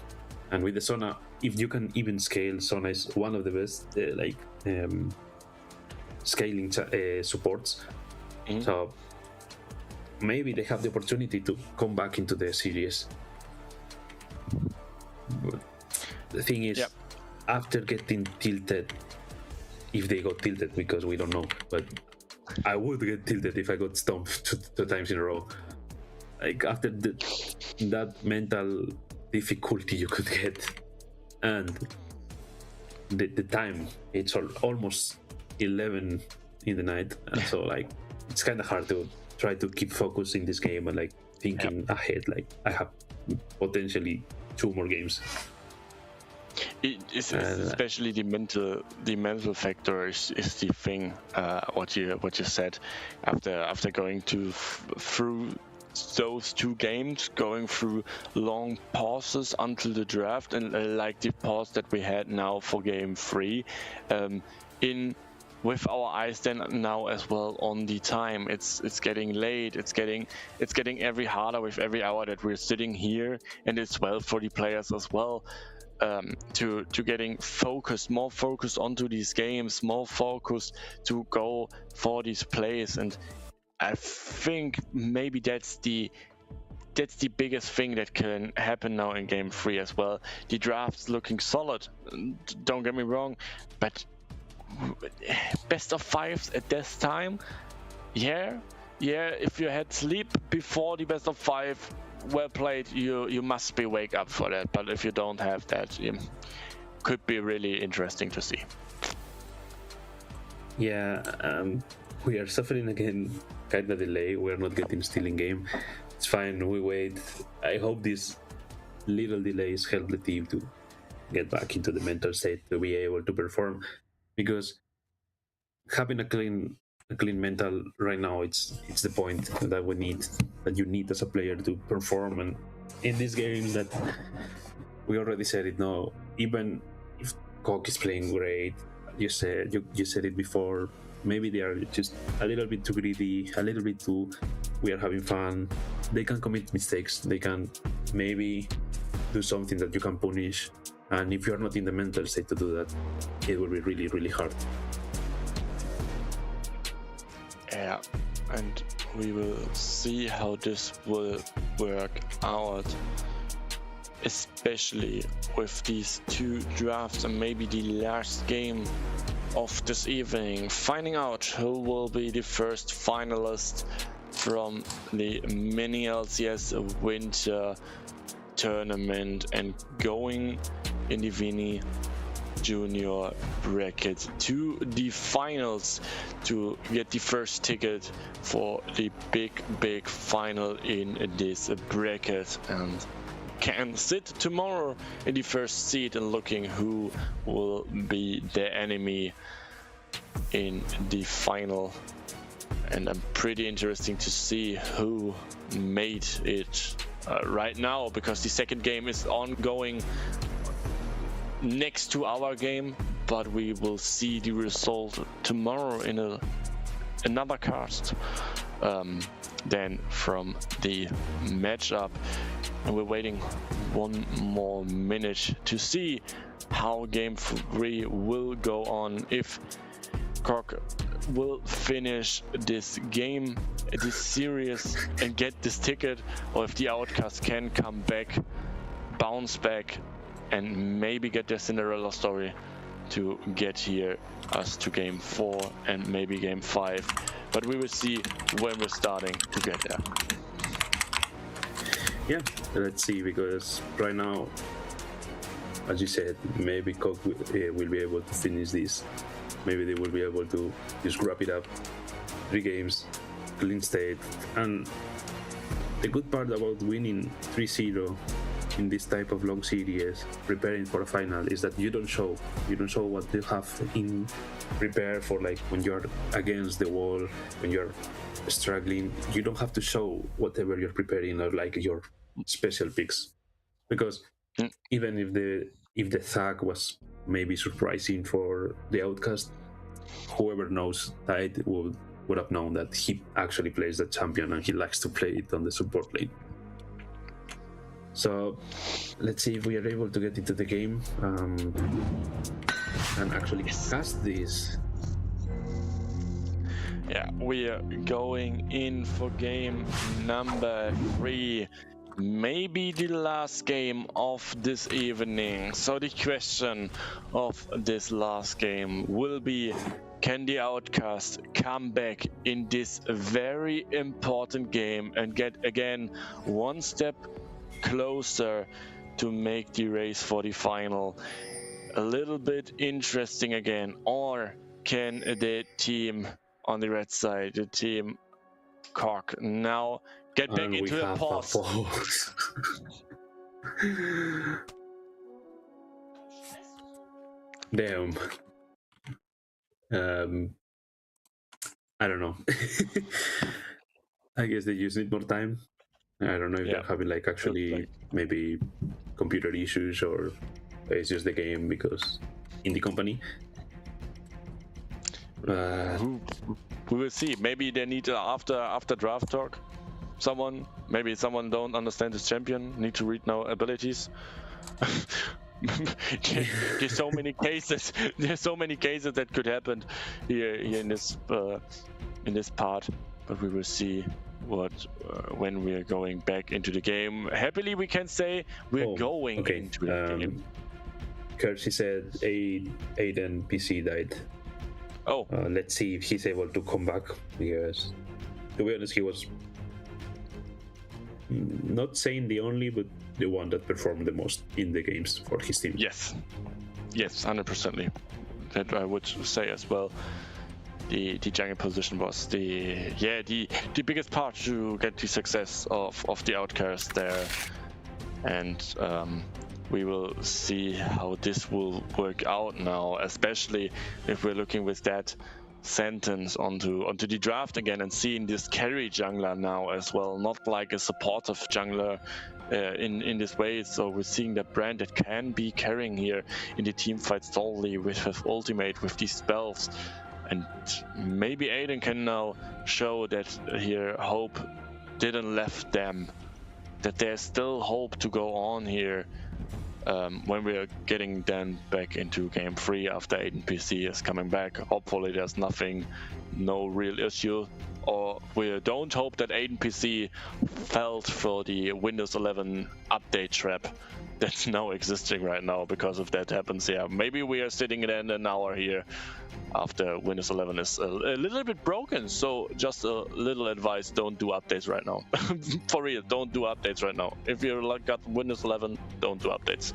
And with the Sona, if you can even scale, Sona is one of the best scaling supports. So maybe they have the opportunity to come back into the series. But the thing is, after getting tilted, if they got tilted, because we don't know, but I would get tilted if I got stomped two times in a row. Like after that mental difficulty you could get, and the time, it's almost 11 in the night, and so like it's kind of hard to try to keep focus in this game and like thinking ahead. Like I have potentially 2 more games.
It's especially the mental factor is the thing. What you said after going through those 2 games, going through long pauses until the draft, and like the pause that we had now for game 3, with our eyes then now as well on the time. It's getting late. It's getting every harder with every hour that we're sitting here, and it's well for the players as well. To getting more focused onto these games, more focused to go for these plays, and I think maybe that's the biggest thing that can happen now in game 3 as well. The draft's looking solid, don't get me wrong, but best of 5s at this time, if you had sleep before the best of 5, well played, you must be wake up for that. But if you don't have that, could be really interesting to see.
We are suffering again kind of delay. We're not getting still in game. It's fine, we wait. I hope these little delays help the team to get back into the mental state to be able to perform, because having a clean mental right now, it's the point that you need as a player to perform. And in this game, that we already said it now, even if Coq is playing great, you said it before, maybe they are just a little bit too greedy, a little bit too we are having fun. They can commit mistakes, they can maybe do something that you can punish, and if you're not in the mental state to do that, it will be really, really hard.
Yeah, and we will see how this will work out, especially with these 2 drafts and maybe the last game of this evening, finding out who will be the first finalist from the MiniLCS Winter Tournament and going in the Weenie Junior bracket to the finals to get the first ticket for the big final in this bracket, and can sit tomorrow in the first seat and looking who will be the enemy in the final. And I'm pretty interesting to see who made it right now, because the second game is ongoing next to our game, but we will see the result tomorrow in another cast then from the matchup. And we're waiting 1 more minute to see how game 3 will go on, if Coq will finish this game, this series, and get this ticket, or if the Outcasts can come back, bounce back, and maybe get their Cinderella story to get here us to game 4 and maybe game 5. But we will see when we're starting to get there.
Yeah, let's see, because right now, as you said, maybe Coq will be able to finish this. Maybe they will be able to just wrap it up. 3 games, clean state. And the good part about winning 3-0 in this type of long series, preparing for a final, is that you don't show what you have in prepare for, like when you're against the wall, when you're struggling. You don't have to show whatever you're preparing or like your special picks. because even if the Thug was maybe surprising for the Outcast, whoever knows Tide would have known that he actually plays the champion and he likes to play it on the support lane. So let's see if we are able to get into the game and actually cast this.
Yeah, we are going in for game number 3. Maybe the last game of this evening. So the question of this last game will be, can the Outcast come back in this very important game and get again one step closer to make the race for the final a little bit interesting again? Or can the team on the red side, the team Cork, now get back into the pause?
Damn. I don't know. I guess they just need more time. I don't know if they're having like actually maybe computer issues or it's just the game because in the company.
We will see. Maybe they need after draft talk. Maybe someone don't understand this champion. Need to read now abilities. There's so many cases. There's so many cases that could happen here in this part. But we will see what when we are going back into the game. Happily, we can say we're going into the game.
Kersey said Aiden PC died.
Oh.
Let's see if he's able to come back, because to be honest, he was not saying the only, but the one that performed the most in the games for his team.
Yes, 100%. That I would say as well. The jungle position was the biggest part to get the success of the Outcasts there, and we will see how this will work out now, especially if we're looking with that sentence onto the draft again and seeing this carry jungler now as well, not like a supportive jungler in this way. So we're seeing that Brand that can be carrying here in the team fight solely with his ultimate, with these spells. And maybe Aiden can now show that here hope didn't left them, that there's still hope to go on here when we are getting then back into game 3 after Aiden PC is coming back. Hopefully there's no real issue, or we don't hope that Aiden PC fell for the Windows 11 update trap that's now existing right now, because if that happens, yeah, maybe we are sitting in an hour here after Windows 11 is a little bit broken. So just a little advice, don't do updates right now. For real, don't do updates right now. If you're like got Windows 11, don't do updates.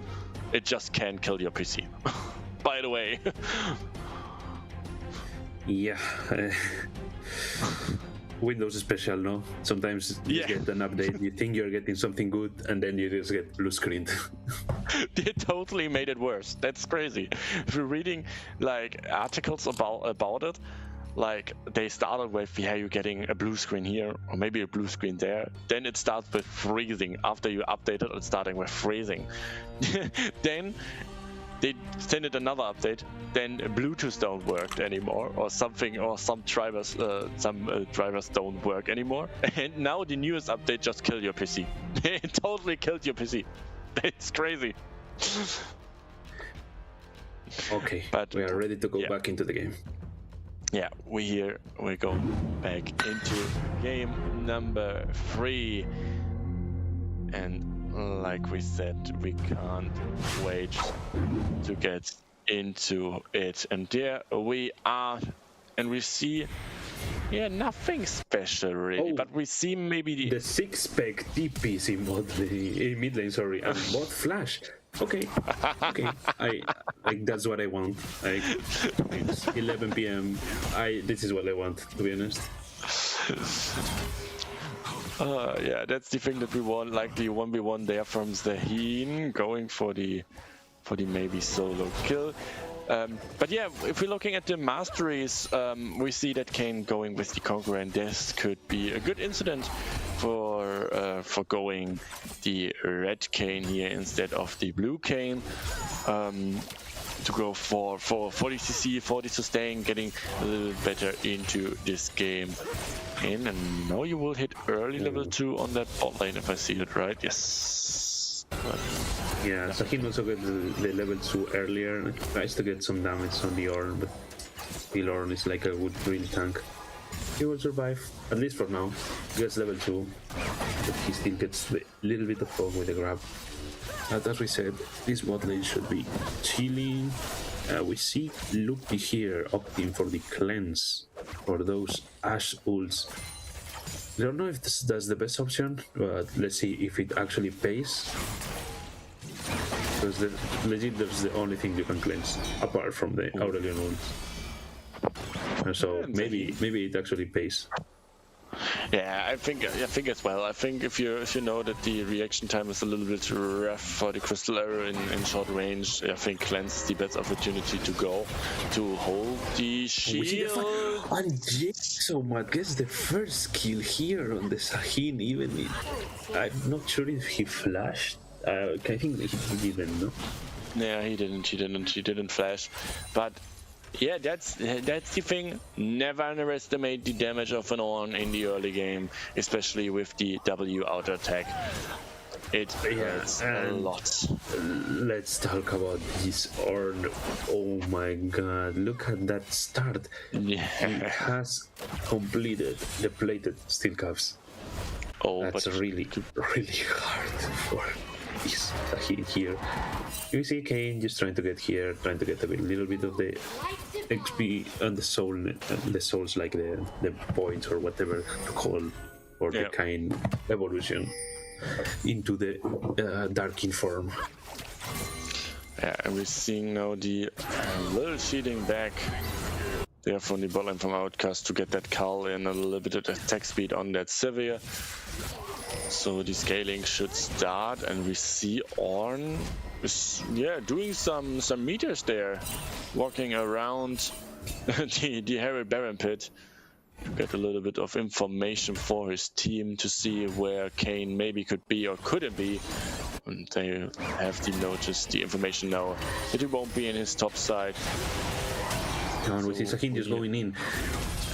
It just can kill your PC. By the way.
Yeah. Windows special, no? Sometimes you get an update, you think you're getting something good, and then you just get blue screened.
They totally made it worse. That's crazy. If you're reading like articles about it, like they started with, yeah, you're getting a blue screen here, or maybe a blue screen there. Then it starts with freezing. After you update it, it's starting with freezing. Then they send it another update, then Bluetooth don't work anymore, or something, or some drivers don't work anymore. And now the newest update just killed your PC. It totally killed your PC. It's crazy.
Okay, but we are ready to go back into the game.
Yeah, we go back into game number 3, and like we said, we can't wait to get into it. And there we are, and we see, nothing special really, but we see maybe
the 6-pack DPs in mid lane, sorry, and bot flash. Okay, that's what I want. It's 11 PM. This is what I want, to be honest.
Yeah, that's the thing that we want, like the 1v1 there from Zaheen, going for the maybe solo kill. But yeah, if we're looking at the masteries, we see that Kane going with the Conqueror, and this could be a good incident for going the red cane here instead of the blue cane. To go for 40 CC, 40 sustain, getting a little bit better into this game. And now you will hit early level 2 on that bot lane if I see it right. Yes.
Yeah, so he also got the level 2 earlier. Tries to get some damage on the Ornn, but the Ornn is like a good green tank. He will survive, at least for now. He gets level 2, but he still gets a little bit of fog with the grab. But as we said, this bot lane should be chilling. We see Loopy here opting for the cleanse for those Ashe ults. I don't know if that's the best option, but let's see if it actually pays. Because legit, that's the only thing you can cleanse, apart from the Aurelion ults. So maybe it actually pays.
Yeah, I think as well. I think if you know that the reaction time is a little bit rough for the Crystal Arrow in short range, I think Cleanse is the best opportunity to go to hold the shield.
And Jason gets the first kill here on the Sahin. Even I'm not sure if he flashed. I think he didn't. No.
Yeah, he didn't flash, but. Yeah, that's the thing. Never underestimate the damage of an Ornn in the early game, especially with the W auto attack. It hurts a lot.
Let's talk about this Ornn. Oh my god, look at that start. Yeah. He has completed the plated steel cuffs.
Oh,
that's really hard for this here. You see Kayn just trying to get here, trying to get a little bit of the XP and the souls, like the points or whatever to call for the Kayn evolution into the Darkin form.
Yeah, and we're seeing now the little cheating back there from the bot lane from Outcast to get that Cull and a little bit of attack speed on that Sivir. So the scaling should start, and we see Ornn is doing some meters there, walking around the Harry Baron pit. Get a little bit of information for his team to see where Kayn maybe could be or couldn't be. And they have the information now that he won't be in his top side.
And we see Sahin just going in.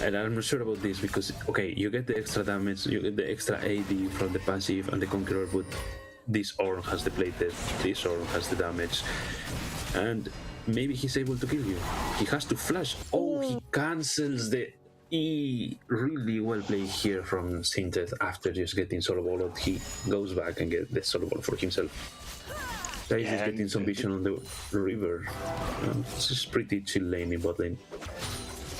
And I'm not sure about this because, okay, you get the extra damage, you get the extra AD from the passive and the Conqueror, but this Ornn has the plated, this Ornn has the damage. And maybe he's able to kill you. He has to flash. Oh, he cancels the E. Really well played here from Sintet after just getting solo balled. He goes back and gets the solo ball for himself. He's getting some vision on the river. It's just pretty chill lane in bot lane.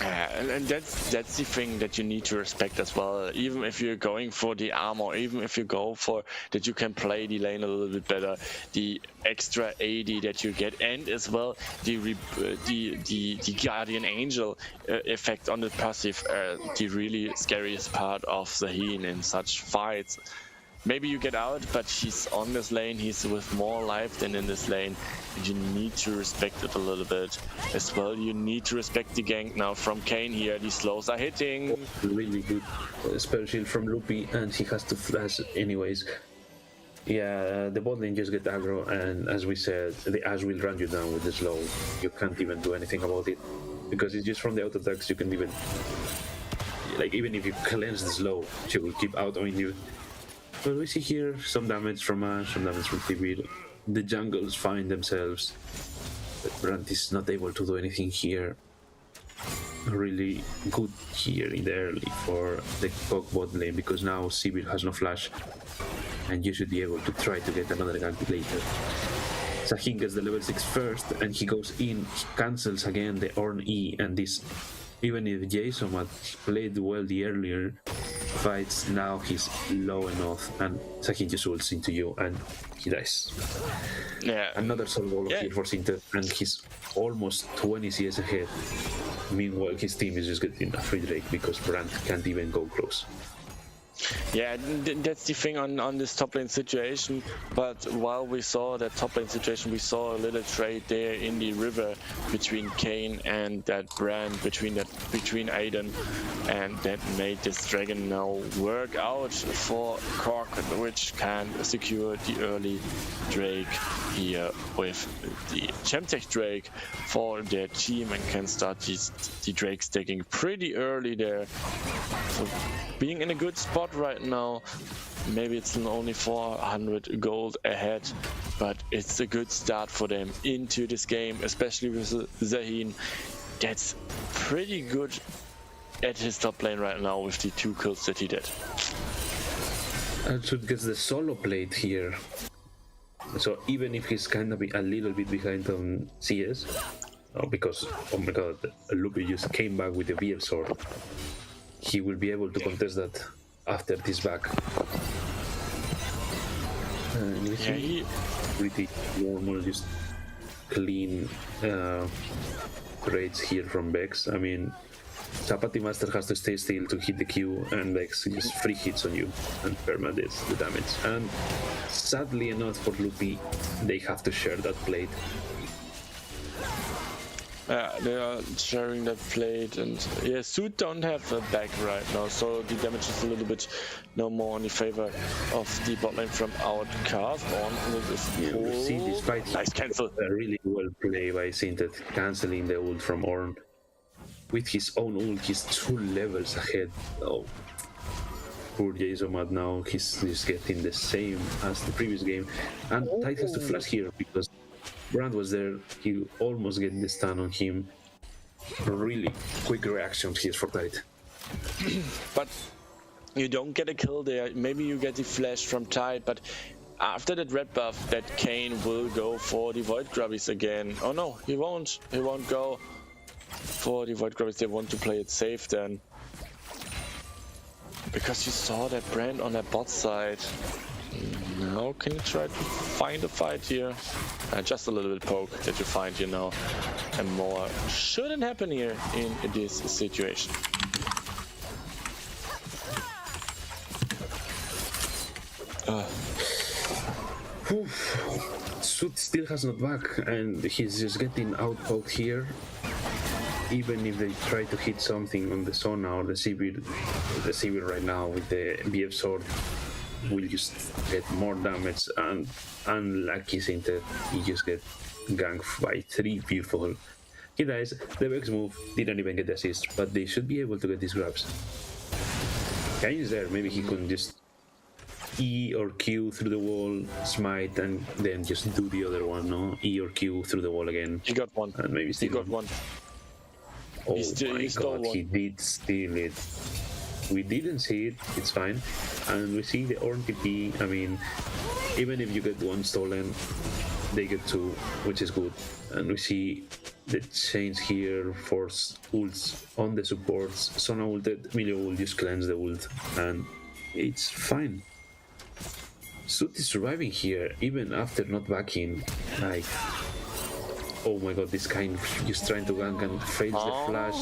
And that's the thing that you need to respect as well. Even if you're going for the armor, even if you go for that, you can play the lane a little bit better. The extra AD that you get, and as well the Guardian Angel effect on the passive, the really scariest part of Sahin in such fights. Maybe you get out, but he's on this lane, he's with more life than in this lane, and you need to respect it a little bit. As well, you need to respect the gank now from Kayn here, the slows are hitting.
Really good spell shield from Loopy, and he has to flash anyways. Yeah, the bot lane just get aggro, and as we said, the Ashe will run you down with the slow. You can't even do anything about it, because it's just from the auto attacks. You can even, like, even if you cleanse the slow, she will keep autoing you. But we see here some damage from Ashe, some damage from Tibir. The jungles find themselves. But Brand is not able to do anything here. Really good here in the early for the Kog bot lane, because now Sivir has no flash. And you should be able to try to get another gank later. Sahin gets the level 6 first, and he goes in, he cancels again the Ornn E, and this, even if Jason had played well the earlier fights, now he's low enough, and Sahin just ults into you, and he dies.
Yeah.
Another solo here for Sintet, and he's almost 20 CS ahead. Meanwhile, his team is just getting a free Drake because Brand can't even go close.
Yeah, that's the thing on this top lane situation. But while we saw that top lane situation, we saw a little trade there in the river between Kane and that brand, between Aiden, and that made this dragon now work out for Cork, which can secure the early Drake here with the Gemtech Drake for their team and can start the Drake stacking pretty early there. So being in a good spot right now. Maybe it's only 400 gold ahead, but it's a good start for them into this game, especially with Zaheen. That's pretty good at his top lane right now with the 2 kills that he did.
Should get the solo plate here. So even if he's kind of a little bit behind on CS, because, oh my god, Lupi just came back with the BF sword, he will be able to contest that after this back. And we see pretty normal, just clean trades here from Vex. I mean, Chapati Master has to stay still to hit the Q, and Vex just free hits on you and perma-deaths the damage. And sadly enough for Lupi, they have to share that plate.
They are sharing that plate, and yeah, Suit don't have a back right now, so the damage is a little bit no more in the favor of the bot lane from Outcast. On
We see this fight.
Nice cancel.
Really well played by Sinted, cancelling the ult from Ornn. With his own ult, he's 2 levels ahead. Oh, poor Jason now, he's getting the same as the previous game. And Tide has to flash here because Brand was there, he almost get the stun on him. Really quick reaction here for Tide.
But you don't get a kill there, maybe you get the flash from Tide, but after that red buff, that Kane will go for the Void Grubbies again. Oh no, he won't go for the Void Grubbies, they want to play it safe then. Because you saw that Brand on that bot side. Now can you try to find a fight here? Just a little bit poke that you find here now. And more shouldn't happen here in this situation.
Suit still has not back, and he's just getting outpoked here. Even if they try to hit something on the Sona or the Sivir right now with the BF sword, will just get more damage, and unlucky Sinted, he just get ganked by 3 beautiful. He dies, the Vex move didn't even get the assist, but they should be able to get these grabs. Kane is there, maybe he can just E or Q through the wall, smite, and then just do the other one, no? E or Q through the wall again.
He got one.
And maybe still
he got one.
Oh my god, he did steal it. We didn't see it, it's fine. And we see the Ornn TP, I mean, even if you get 1 stolen, they get 2, which is good. And we see the change here, force ults on the supports. Sona ulted, Milio will just cleanse the ult, and it's fine. Suit is surviving here, even after not backing. Like, oh my god, this kind of just trying to gank and fails the flash.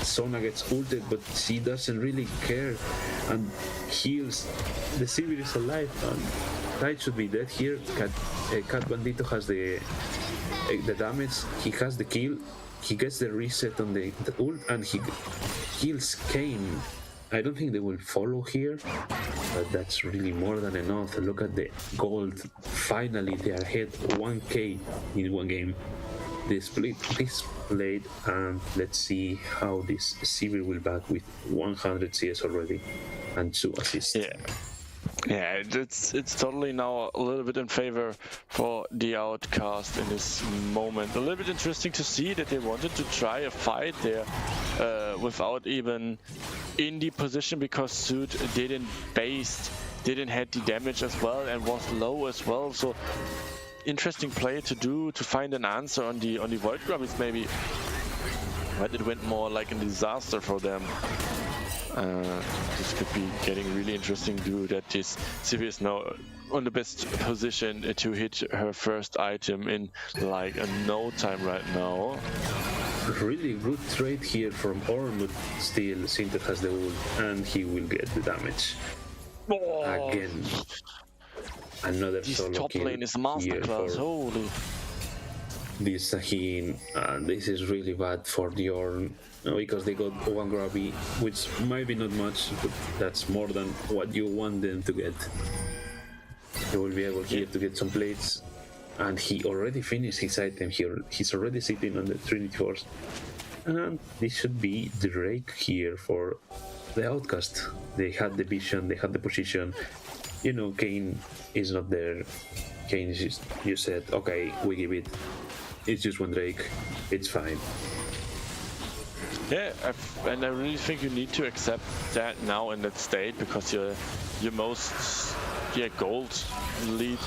Sona gets ulted, but she doesn't really care and heals. The Sivir is alive, and Tide should be dead here. Cat Bandito has the damage, he has the kill, he gets the reset on the ult, and he kills Kane. I don't think they will follow here, but that's really more than enough. Look at the gold. Finally, they are hit 1k in 1 game. They split this blade, and let's see how this Sivir will back with 100 CS already and 2 assists.
Yeah, it's totally now a little bit in favor for the Outcast in this moment. A little bit interesting to see that they wanted to try a fight there without even in the position, because Suit didn't had the damage as well and was low as well. So interesting play to do to find an answer on the Void Grubbies maybe, but it went more like a disaster for them. This could be getting really interesting due that this Sivir is now on the best position to hit her first item in like no time right now.
really good trade here from Orn, but still Sinter has the ult and he will get the damage. Again. Another
This
solo
top
kill
lane is
here
masterclass,
for
holy.
this Sahin, and this is really bad for the Orn because they got one grabby, which might be not much, but that's more than what you want them to get. They will be able here to get some plates, and he already finished his item here. He's already sitting on the Trinity Force, and this should be the Drake here for the Outcast. They had the vision, they had the position. You know, Kane is not there. Kane is just, you said, okay, we give it. It's just one Drake. It's fine.
Yeah, and I really think you need to accept that now in that state, because your most gold lead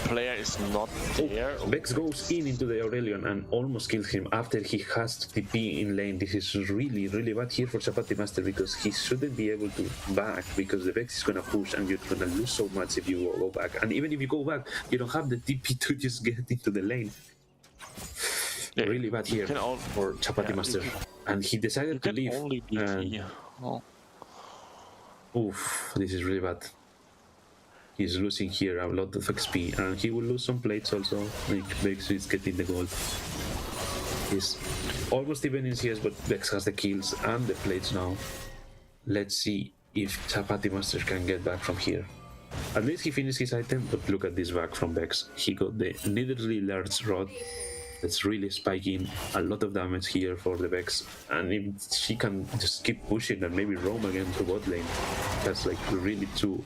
player is not there.
Vex goes into the Aurelion and almost kills him after he has TP in lane. This is really, really bad here for Chapati Master, because he shouldn't be able to back, because the Vex is gonna push and you're gonna lose so much if you go back. And even if you go back, you don't have the TP to just get into the lane. Yeah, really bad here for Chapati Master. And he decided to leave. Oof, this is really bad. He's losing here a lot of XP, and he will lose some plates also. Like Vex is getting the gold. He's almost even in CS, but Vex has the kills and the plates now. Let's see if Chapati Master can get back from here. At least he finished his item, but look at this back from Vex. He got the needlessly large rod. That's really spiking a lot of damage here for the Vex, and if she can just keep pushing and maybe roam again to bot lane, that's like really two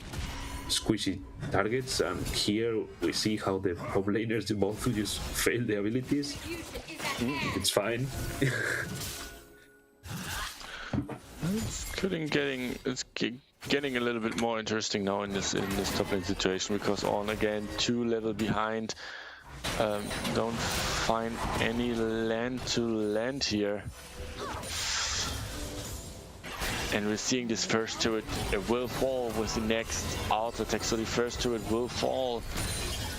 squishy targets. And here we see how the top laners both just fail the abilities. It's fine.
It's getting a little bit more interesting now in this top lane situation, because on again 2 level behind. Don't find any land to land here, and we're seeing this first turret. It will fall with the next auto attack, so the first turret will fall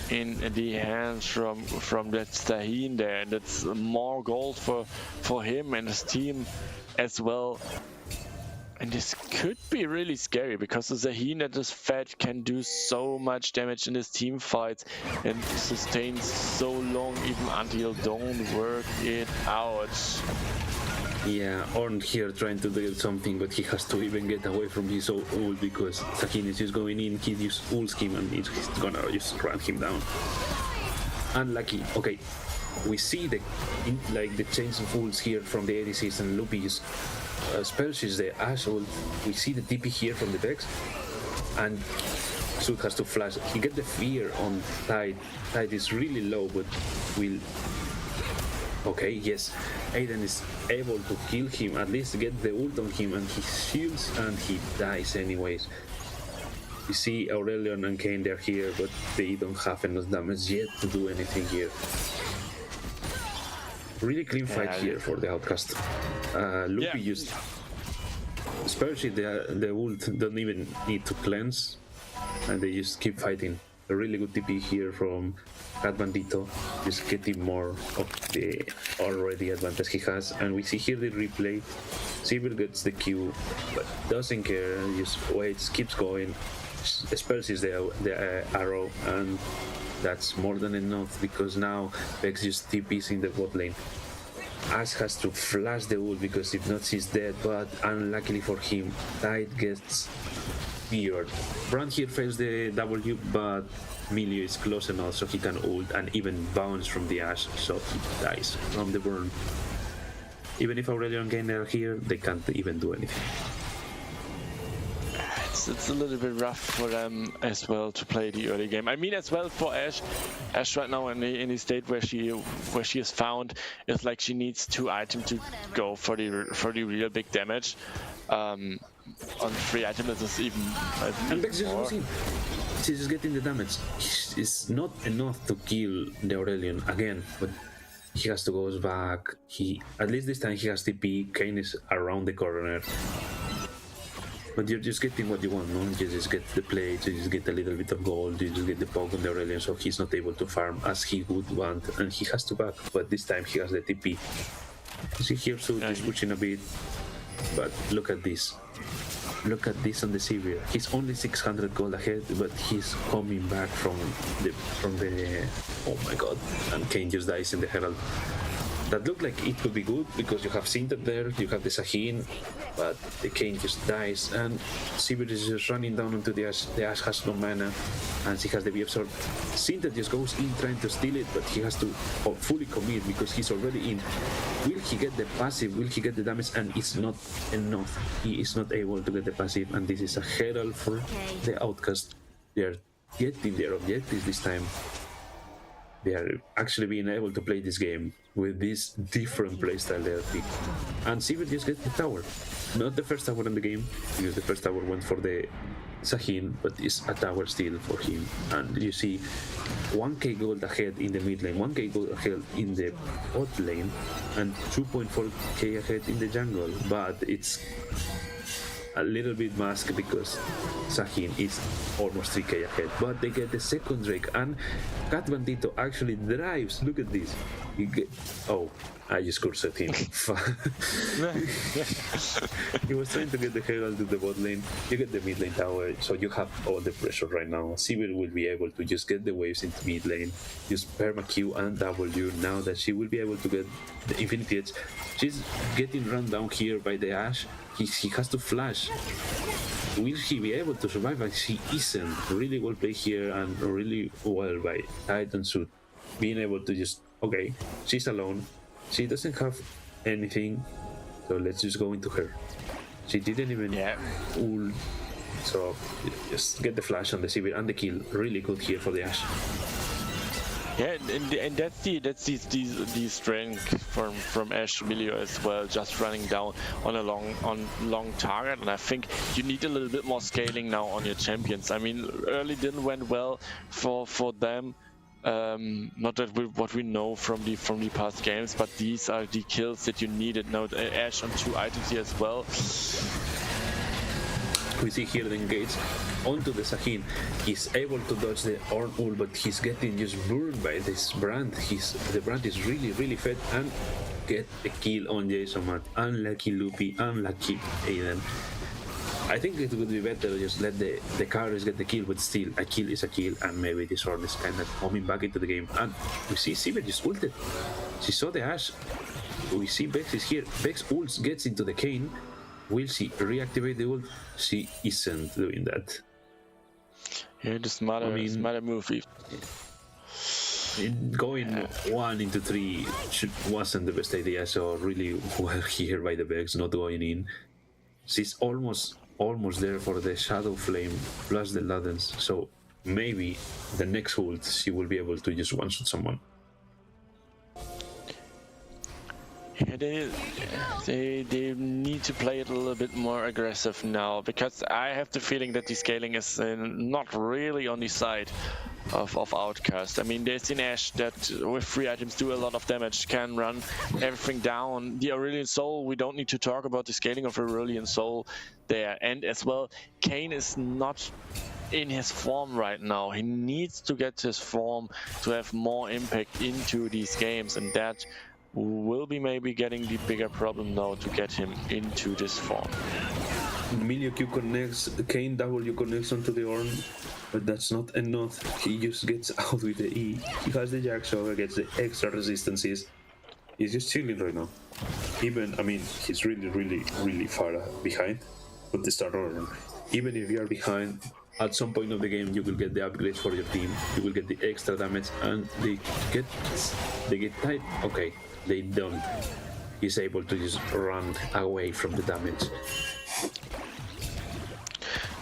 in the hands from that Sahin there, and that's more gold for him and his team as well. And this could be really scary, because the Sahin that is fed can do so much damage in this team fight and sustain so long, even until don't work it out.
Yeah, Orn here trying to do something, but he has to even get away from his ult, because Sahin is just going in, he just ults him and he's gonna just run him down. Unlucky. Okay, we see the change of ults here from the ADCs, and Loopy just spells is the Ash ult. We see the TP here from the Vex, and Sud has to flash. He get the fear on Tide. Tide is really low, but will. Okay, yes, Aiden is able to kill him, at least get the ult on him, and he shields and he dies anyways. You see Aurelion and Kane, they're here, but they don't have enough damage yet to do anything here. Really clean fight here for the Outcast. Loopy used, especially the ult don't even need to cleanse, and they just keep fighting. A really good TP here from Cat Bandito, just getting more of the already advantage he has. And we see here the replay. Sivir gets the Q, but doesn't care, just waits, keeps going. Spells is the arrow, and that's more than enough, because now Vex just TPs in the bot lane. Ash has to flash the ult, because if not she's dead, but unluckily for him, Tide gets feared. Brand here fails the W, but Milio is close enough so he can ult and even bounce from the Ash, so he dies from the burn. Even if Aurelion and Kane are here, they can't even do anything.
It's a little bit rough for them as well to play the early game. I mean, as well for Ash. Ash right now in the state where she is found is like she needs 2 items to go for the real big damage. On 3 items is even.
And Vex just losing. She's just getting the damage. It's not enough to kill the Aurelion again, but he has to go back. At least this time he has TP. Kane is around the corner. But you're just getting what you want, no? You just get the plates, you just get a little bit of gold, you just get the poke on the Aurelion, so he's not able to farm as he would want, and he has to back. But this time he has the TP. You see here, so he's pushing a bit, but look at this. Look at this on the Sivir. He's only 600 gold ahead, but he's coming back from the oh my god! And Kane just dies in the Herald. That looked like it could be good because you have Sintet there, you have the Sahin, but the Kane just dies and Sivir is just running down into the Ashe. The Ashe has no mana and he has the BF sword. Sintet just goes in trying to steal it, but he has to fully commit because he's already in. Will he get the passive? Will he get the damage? And it's not enough. He is not able to get the passive, and this is a herald for the Outcast. They are getting their objectives this time. They are actually being able to play this game with this different playstyle they are picked. And Sivir just gets the tower. Not the first tower in the game, because the first tower went for the Sahin, but it's a tower still for him. And you see 1k gold ahead in the mid lane, 1k gold ahead in the bot lane, and 2.4k ahead in the jungle. But it's a little bit masked because Sahin is almost 3k ahead, but they get the second Drake, and Cat Bandito actually drives. Look at this. Oh, I just cursed at him. He was trying to get the Herald to the bot lane. You get the mid lane tower, so you have all the pressure right now. Sivir will be able to just get the waves into mid lane, use perma Q and W. Now that she will be able to get the Infinity Edge, she's getting run down here by the Ashe. He has to flash. Will he be able to survive? And he isn't. Really well played here and really well by Titan Suit. Being able to just, okay, she's alone. She doesn't have anything, so let's just go into her. She didn't even ult, so just get the flash on the Sivir and the kill. Really good here for the Ashe.
Yeah, and that's the strength from Ashe really as well, just running down on a long target. And I think you need a little bit more scaling now on your champions. I mean, early didn't went well for them. Not that what we know from the past games, but these are the kills that you needed. Now Ashe on 2 items here as well.
We see here the engage onto the Sahin. He's able to dodge the Ornn ult, but he's getting just burned by this brand. The brand is really fed, and get a kill on Jason Matt. Unlucky Loopy, unlucky Aiden. I think it would be better to just let the carries get the kill, but still, a kill is a kill, and maybe this Ornn is kind of coming back into the game. And we see Sivir just ulted. She saw the Ashe. We see Vex is here. Vex ults gets into the Kane. Will she reactivate the ult? She isn't doing that.
Yeah, the smarter move.
Going 1 into 3 wasn't the best idea, so really well here by the Vex, not going in. She's almost there for the Shadow Flame plus the Ladens, so maybe the next ult she will be able to just one-shot someone.
Yeah, they need to play it a little bit more aggressive now, because I have the feeling that the scaling is not really on the side of Outcast. I mean, there's an Ashe that with 3 items do a lot of damage, can run everything down. The Aurelion Soul, we don't need to talk about the scaling of Aurelion Soul there. And as well, Kane is not in his form right now. He needs to get his form to have more impact into these games, and that will be maybe getting the bigger problem now to get him into this form.
Emilio Q connects, Kane W connects onto the Ornn, but that's not enough. He just gets out with the E. He has the Jacksaw, gets the extra resistances. He's just chilling right now. Even, I mean, he's really far behind, but the start order. Even if you are behind, at some point of the game you will get the upgrades for your team. You will get the extra damage, and they get tight. Okay, they don't. He's able to just run away from the damage.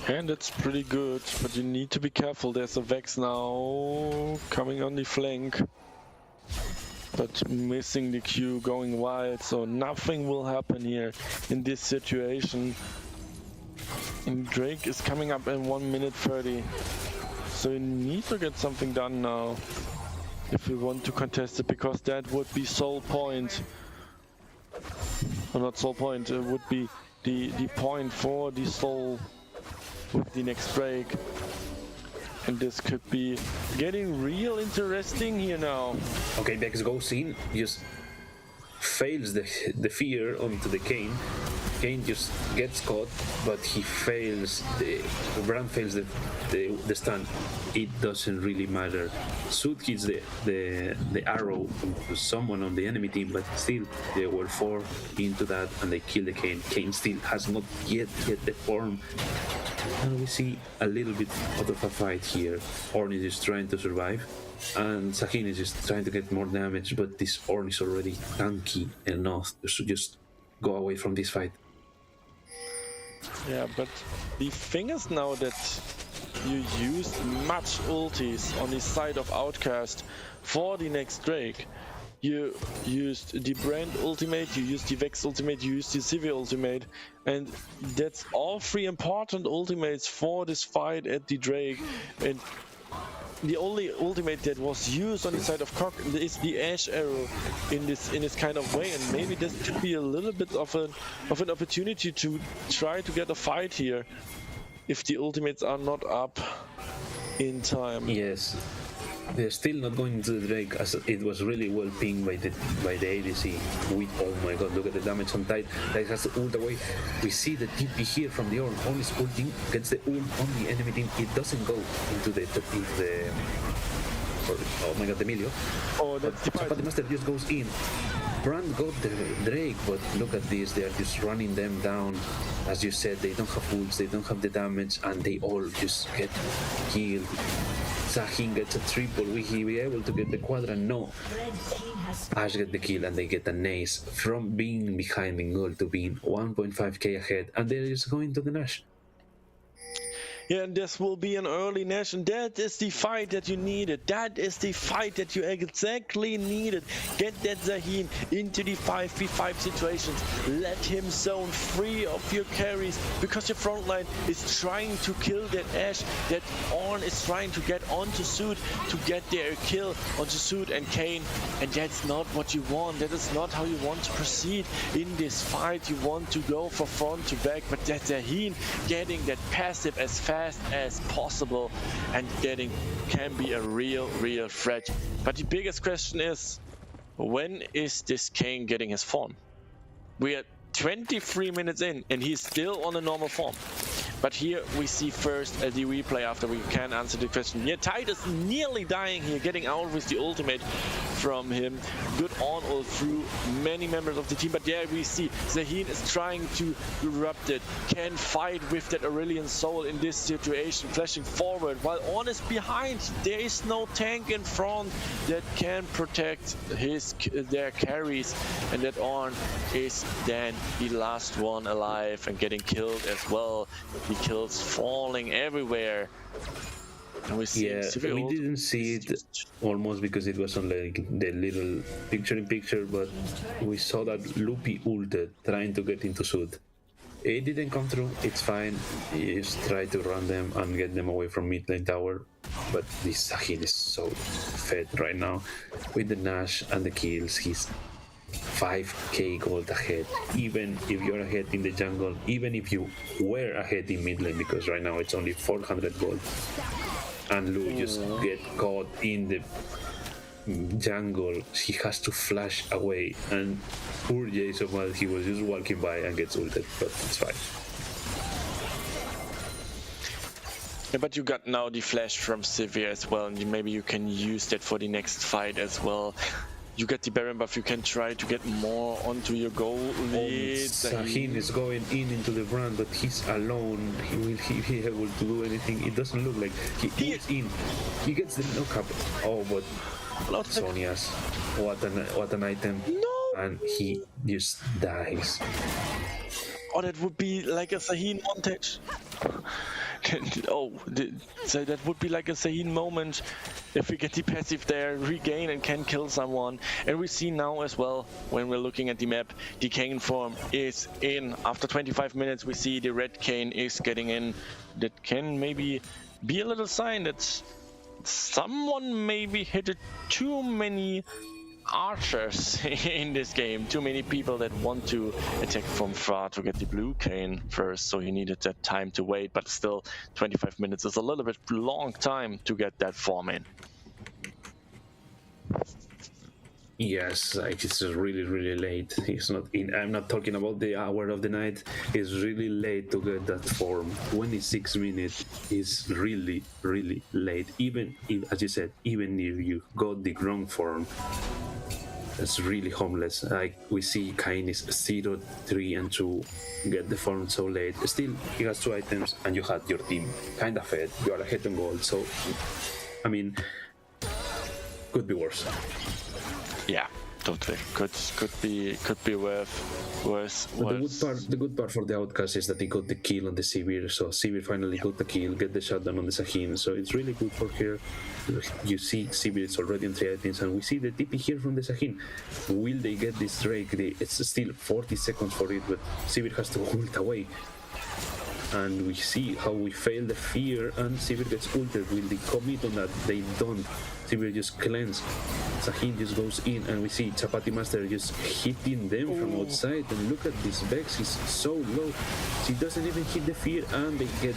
And that's pretty good, but you need to be careful. There's a Vex now coming on the flank, but missing the Q, going wild, so nothing will happen here in this situation. And Drake is coming up in 1 minute 30, so you need to get something done now if you want to contest it, because that would be soul point. Or not soul point, it would be the point for the soul with the next break. And this could be getting real interesting here now.
Okay, Vex goes in, just fails the fear onto the Kane. Kane just gets caught, but he fails. Brand fails the stun. It doesn't really matter. Soot hits the arrow to someone on the enemy team, but still they will fall into that and they kill the Kane. Kane still has not yet the form. And we see a little bit out of a fight here. Ornn is just trying to survive, and Sahin is just trying to get more damage, but this Ornn is already tanky enough to just go away from this fight.
Yeah, but the thing is now that you used much ultis on the side of Outcast for the next Drake. You used the Brand ultimate, you used the Vex ultimate, you used the Sivir ultimate, and that's all three important ultimates for this fight at the Drake. And the only ultimate that was used on the side of Cock is the Ash arrow in this kind of way, and maybe this could be a little bit of an opportunity to try to get a fight here if the ultimates are not up in time.
Yes. They're still not going to the Drake, as it was really well pinged by the ADC. Oh my god, look at the damage on Tide. Tide has the ult away. We see the TP here from the Ornn. Ornn is ulting, gets the ult on the enemy team. It doesn't go into the oh my god, the Emilio.
Oh, that's
but the Master just goes in. Brand got the Drake, but look at this, they are just running them down. As you said, they don't have ults, they don't have the damage, and they all just get killed. Sahin gets a triple. Will he be able to get the quadrant? No. Ash get the kill and they get an ace from being behind in goal to being 1.5k ahead, and they're just going to the Nash.
Yeah, and this will be an early Nash, and that is the fight that you needed. That is the fight that you exactly needed. Get that Sahin into the 5v5 situations. Let him zone free of your carries, because your front line is trying to kill that Ash. That Ornn is trying to get onto Soot to get their kill onto Soot and Kane, and that's not what you want. That is not how you want to proceed in this fight. You want to go for front to back, but that Sahin getting that passive as fast as possible and getting can be a real threat. But the biggest question is, when is this Kane getting his form? We are 23 minutes in and he's still on a normal form. But here we see first the replay after we can answer the question. Yeah, Tide is nearly dying here, getting out with the ultimate from him. Good on all through many members of the team, but there we see Sahin is trying to erupt it, can fight with that Aurelion Soul in this situation, flashing forward while Ornn is behind. There is no tank in front that can protect their carries, and that Ornn is then the last one alive and getting killed as well. The kills falling everywhere. And we see
we didn't see it almost because it was on like the little picture-in-picture, but we saw that Loopy ulted trying to get into Soot. It didn't come through, it's fine. He just tried to run them and get them away from mid lane tower. But this Sahin is so fed right now. With the Nash and the kills, he's 5k gold ahead, even if you're ahead in the jungle, even if you were ahead in mid lane, because right now it's only 400 gold. And Lu just get caught in the jungle. He has to flash away, and poor Jason, while he was just walking by and gets ulted, but it's fine.
Yeah, but you got now the flash from Sivir as well, and maybe you can use that for the next fight as well. You get the Baron buff, you can try to get more onto your goal lead.
Sahin is going into the Brand, but he's alone. Will he be able to do anything? It doesn't look like he is in. He gets the knockup. Oh, but Sonia's, what an item.
No!
And he just dies.
Oh, that would be like a Sahin montage. So that would be like a Sahin moment if we get the passive there, regain and can kill someone. And we see now as well, when we're looking at the map, the Kane form is in. After 25 minutes we see the red Kane is getting in. That can maybe be a little sign that someone maybe hit too many archers in this game, too many people that want to attack from far to get the blue Kane first, so he needed that time to wait, but still 25 minutes is a little bit long time to get that form in.
Yes, like it's really, really late. It's not in. I'm not talking about the hour of the night. It's really late to get that form. 26 minutes is really, really late. Even if, as you said, even if you got the wrong form, that's really homeless. Like we see Kain is 0, 3, and 2. Get the form so late. Still, he has 2 items, and you had your team kind of fed. You are ahead on gold. So, I mean, could be worse.
Yeah, totally. Could be worse.
The good part for the Outcast is that he got the kill on the Sivir, so Sivir finally got the kill, get the shutdown on the Sahin, so it's really good for her. You see Sivir is already on 3 items, and we see the TP here from the Sahin. Will they get this Drake? It's still 40 seconds for it, but Sivir has to ult away. And we see how we fail the fear, and Sivir gets ulted. Will they commit on that? They don't. Sivir just cleanse. Sahin just goes in, and we see Chapati Master just hitting them from outside. And look at this Vex, he's so low. She doesn't even hit the fear, and they get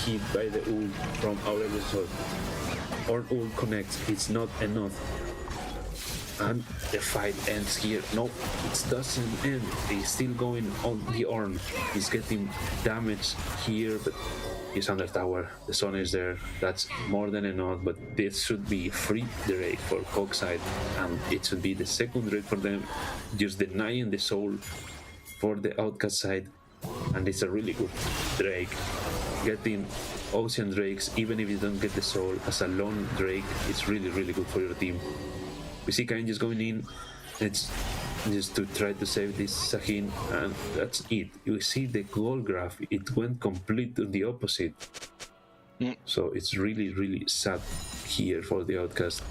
hit by the ult from Aurelius Sword. Or ult connects, it's not enough. And the fight ends here. No, it doesn't end. He's still going on the Ornn. He's getting damage here, but he's under tower. The sun is there. That's more than enough, but this should be free Drake for Coq side, and it should be the second Drake for them, just denying the soul for the Outcast side. And it's a really good Drake. Getting Ocean Drakes, even if you don't get the soul, as a lone Drake, it's really, really good for your team. We see Kain just going in. It's just to try to save this Sahin, and that's it. You see the goal graph, it went complete to the opposite. So it's really, really sad here for the Outcast.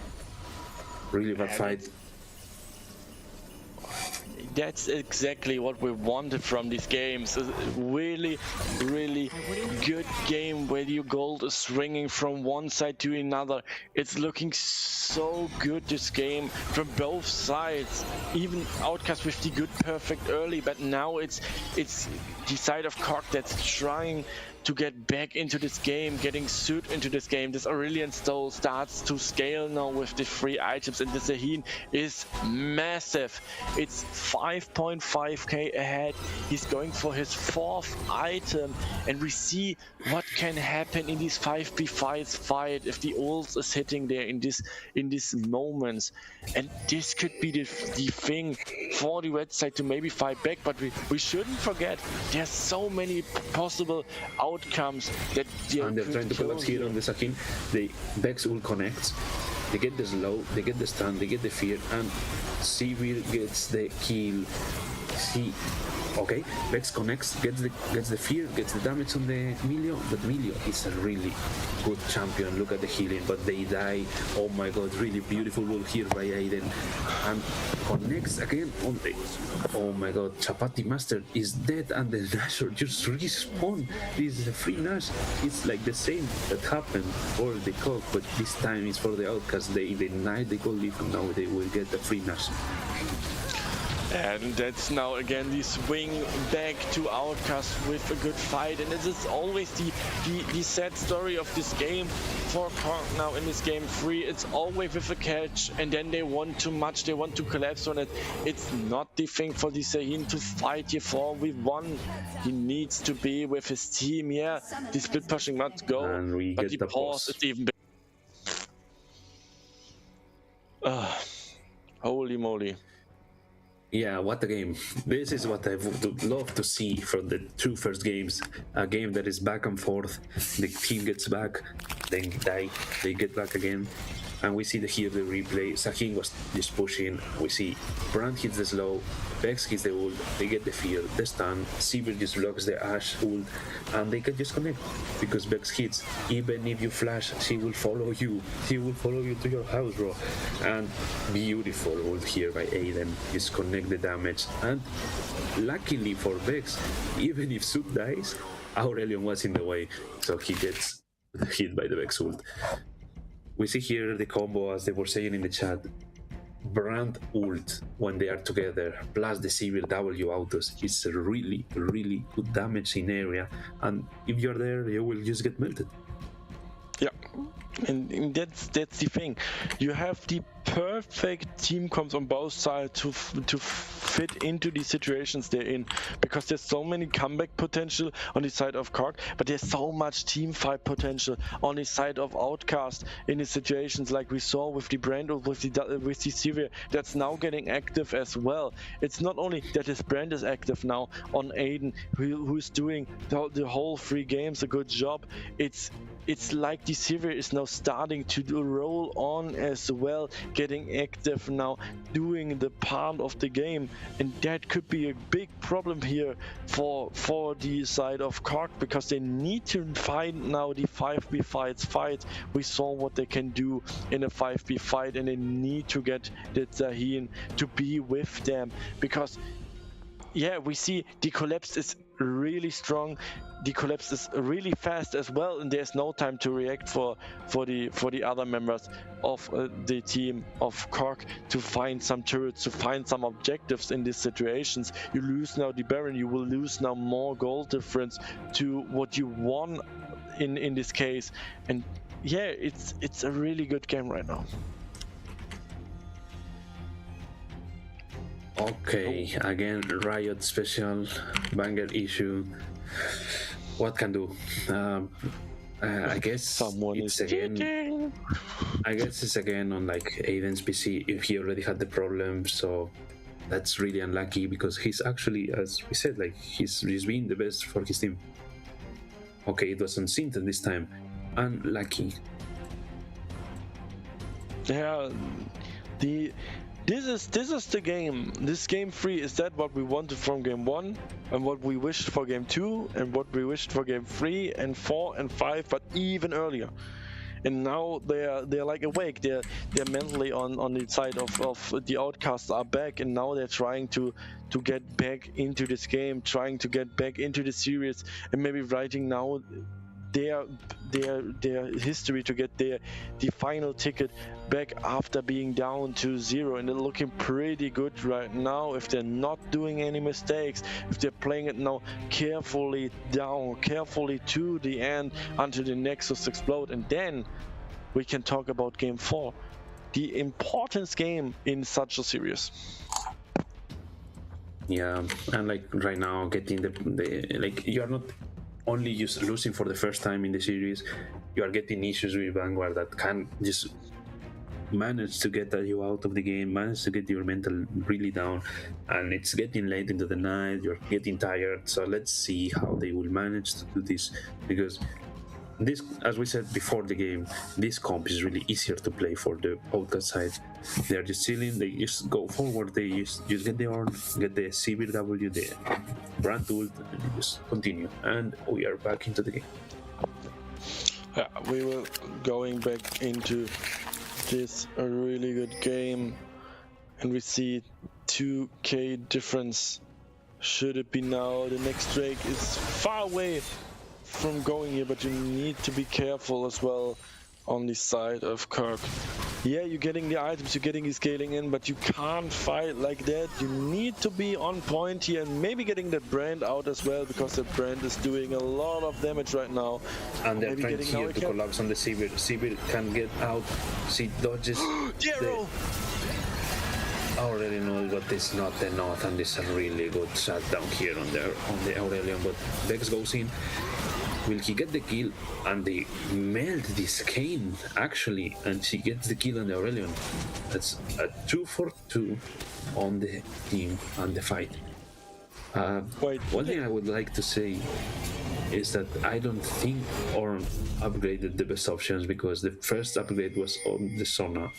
Really bad fight.
That's exactly what we wanted from these games. A really, really good game where your gold is swinging from one side to another. It's looking so good, this game, from both sides. Even Outcast with the good perfect early, but now it's the side of Coq that's trying to get back into this game, getting suit into this game. This Aurelion Stole starts to scale now with the 3 items, and the Sahin is massive. It's 5.5k ahead. He's going for his 4th item, and we see what can happen in these 5v5 fight if the ult is hitting there in these moments. And this could be the thing for the red side to maybe fight back, but we shouldn't forget there's so many possible outcomes that
and they're trying to collapse here on the Sahin. The Vex ult connects, they get the slow, they get the stun, they get the fear, and Sivir gets the kill. Okay, Vex connects, gets the fear, gets the damage on the Milio, but Milio is a really good champion. Look at the healing, but they die. Oh my god, really beautiful ult here by Aiden, and connects again on the... Oh my god, Chapati Master is dead, and the Nashor just respawn. This is a free Nash. It's like the same that happened for the Coq, but this time it's for the Outcast. They denied the gold leaf, and now they will get the free Nash.
And that's now again the swing back to Outcast with a good fight, and this is always the sad story of this game for Coq now in this game 3. It's always with a catch, and then they want too much, they want to collapse on it. It's not the thing for the Sahin to fight here for. We won. He needs to be with his team. Yeah, the split pushing must go,
and we
but
get
the pause is even better. Holy moly.
Yeah, what a game. This is what I would love to see from the 2 first games. A game that is back and forth. The team gets back, then die, they get back again. And we see the replay. Sahin was just pushing. We see Brand hits the slow, Vex hits the ult, they get the fear, the stun, Sivir just blocks the Ashe ult, and they can just connect. Because Vex hits, even if you flash, she will follow you. She will follow you to your house, bro. And beautiful ult here by Aiden. Just connect the damage. And luckily for Vex, even if Suk dies, Aurelion was in the way, so he gets hit by the Vex ult. We see here the combo, as they were saying in the chat. Brand ult when they are together, plus the Sivir W autos. It's a really, really good damage in area, and if you're there, you will just get melted.
Yeah. And that's the thing. You have the perfect team comps on both sides to fit into the situations they're in, because there's so many comeback potential on the side of Cork, but there's so much team fight potential on the side of Outcast in the situations like we saw with the brand or with the Syria that's now getting active as well. It's not only that his brand is active now on Aiden, who's doing the whole 3 games a good job. It's like the Syria is now starting to roll on as well, getting active now, doing the part of the game, and that could be a big problem here for the side of Cork, because they need to find now the 5v fight. We saw what they can do in a 5v fight, and they need to get the Zahin to be with them, because yeah, we see the collapse is really strong. The collapse is really fast as well, and there's no time to react for the other members of the team of Cork to find some turrets, to find some objectives in these situations. You lose now the Baron, you will lose now more goal difference to what you won in this case, and yeah, it's a really good game right now.
Okay, again, Riot special, banger issue. What can do? I guess
someone
it's
is
again.
cheating.
I guess it's again on like Aiden's PC if he already had the problem, so that's really unlucky because he's actually, as we said, like he's been the best for his team. Okay, it wasn't Sinton this time. Unlucky.
Yeah, This is the game. This game 3 is that what we wanted from game 1, and what we wished for game 2, and what we wished for game 3 and 4 and 5, but even earlier. And now they're like awake. They're mentally on the side of the Outcasts are back, and now they're trying to get back into this game, trying to get back into the series, and maybe writing now their history to get the final ticket back after being down to 0, and they're looking pretty good right now if they're not doing any mistakes, if they're playing it now carefully down, carefully to the end until the Nexus explode, and then we can talk about game 4, the importance game in such a series.
Yeah, and like right now getting the like you are not only just losing for the first time in the series, you are getting issues with Vanguard that can just manage to get you out of the game, manage to get your mental really down, and it's getting late into the night, you're getting tired, so let's see how they will manage to do this, because this, as we said before the game, this comp is really easier to play for the Outcast side. They're just chilling, they just go forward, they just get the Orn, get the CBW, the brand ult, and just continue. And we are back into the game.
Yeah, we were going back into this a really good game, and we see 2k difference. Should it be now? The next Drake is far away from going here, but you need to be careful as well on the side of Kirk. Yeah, you're getting the items, you're getting the scaling in, but you can't fight like that. You need to be on point here, and maybe getting that brand out as well, because the brand is doing a lot of damage right now.
And they're trying here to collapse on the Sivir. Sivir can get out, she dodges.
Jero!
Aurelion knows what is not the North, and this is a really good shutdown here on the Aurelion, but Vex goes in. Will he get the kill? And they melt this Kayn actually, and she gets the kill on the Aurelion. That's a 2-for-2 on the team and the fight. One thing I would like to say is that I don't think Ornn upgraded the best options, because the first upgrade was on the Sona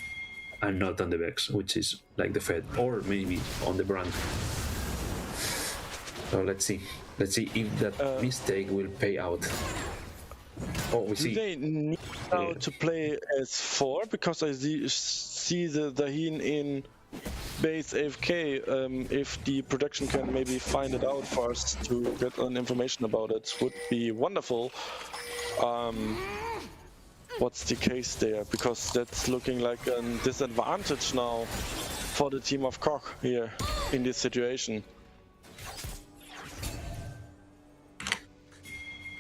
and not on the Vex, which is like the Fed, or maybe on the brand. So let's see if that mistake will pay out. Oh, we see.
Do they need now to play as 4? Because I see the Zahin in base AFK. If the production can maybe find it out for us to get an information about it, would be wonderful. What's the case there? Because that's looking like a disadvantage now for the team of Koch here in this situation.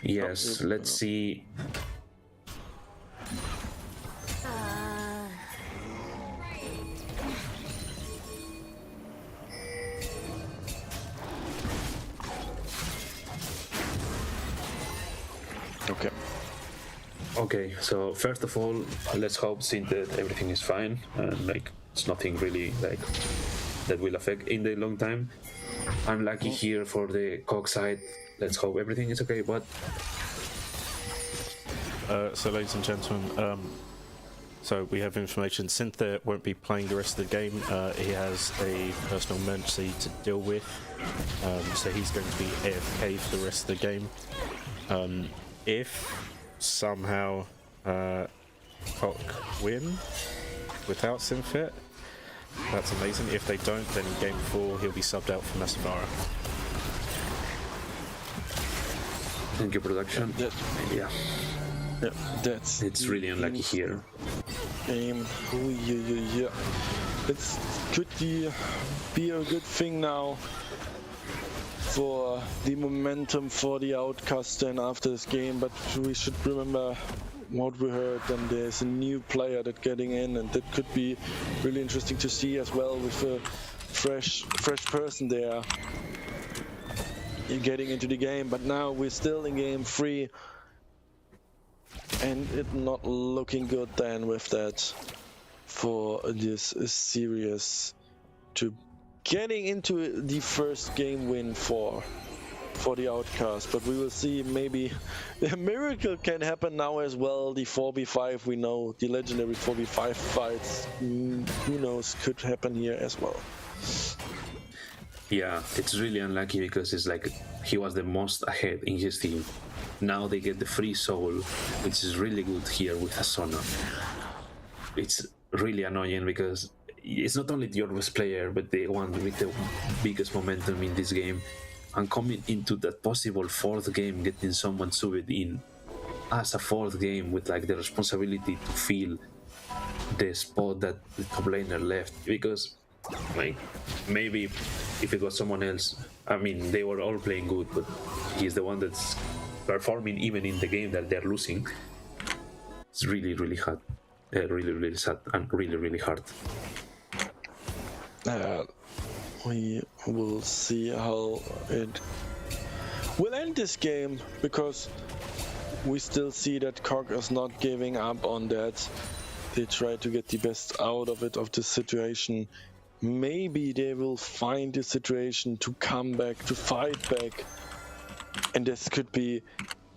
Yes, let's see.
Okay.
Okay, so first of all, let's hope since that everything is fine and like it's nothing really like that will affect in the long time. Unlucky here for the COG side. Let's hope everything is okay, but
so ladies and gentlemen, so we have information. Cynthia won't be playing the rest of the game. He has a personal emergency to deal with, so he's going to be AFK for the rest of the game. If somehow COG win without Cynthia, that's amazing. If they don't, then in game 4 he'll be subbed out for Masavara.
thank you, production. Yeah.
Yeah, that's
it's really unlucky here.
Game. Yeah. It could be a good thing now for the momentum for the Outcasts then after this game, but we should remember what we heard, and there's a new player that's getting in, and that could be really interesting to see as well with a fresh person there getting into the game. But now we're still in game 3. And it not looking good then with that for this series to getting into the first game win for the Outcast. But we will see, maybe a miracle can happen now as well. The 4v5, we know the legendary 4v5 fights, who knows, could happen here as well.
Yeah, it's really unlucky because it's like he was the most ahead in his team. Now they get the free soul, which is really good here with Asona. It's really annoying because it's not only your best player, but the one with the biggest momentum in this game. And coming into that possible 4th game, getting someone subbed in as a 4th game with like the responsibility to fill the spot that the top laner left. Because like maybe if it was someone else, I mean, they were all playing good, but he's the one that's performing even in the game that they're losing. It's really, really hard. Really sad and really, really hard.
We will see how it will end this game, because we still see that COG is not giving up on that. They try to get the best out of it, of the situation. Maybe they will find the situation to come back, to fight back. And this could be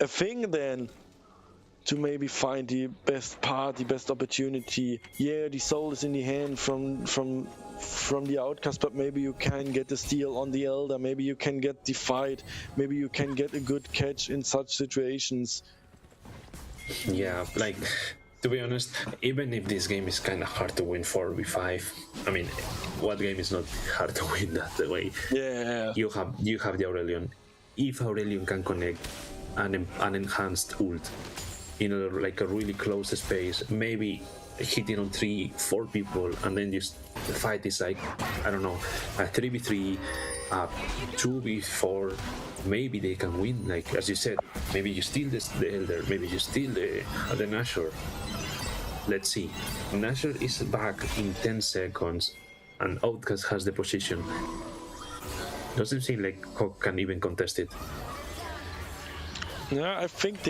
a thing then, to maybe find the best part, the best opportunity. Yeah, the soul is in the hand from the Outcast, but maybe you can get the steal on the Elder, maybe you can get the fight, maybe you can get a good catch in such situations.
Yeah, like, to be honest, even if this game is kind of hard to win 4v5, I mean, what game is not hard to win that way?
Yeah.
You have the Aurelion. If Aurelion can connect an enhanced ult in a really close space, maybe hitting on 3-4 people, and then just the fight is like, I don't know, a 3v3, 2v4, maybe they can win. Like, as you said, maybe you steal the Elder, maybe you steal the Nashor. Let's see. Nashor is back in 10 seconds, and Outcast has the position. Doesn't seem like COG can even contest it.
Yeah, I think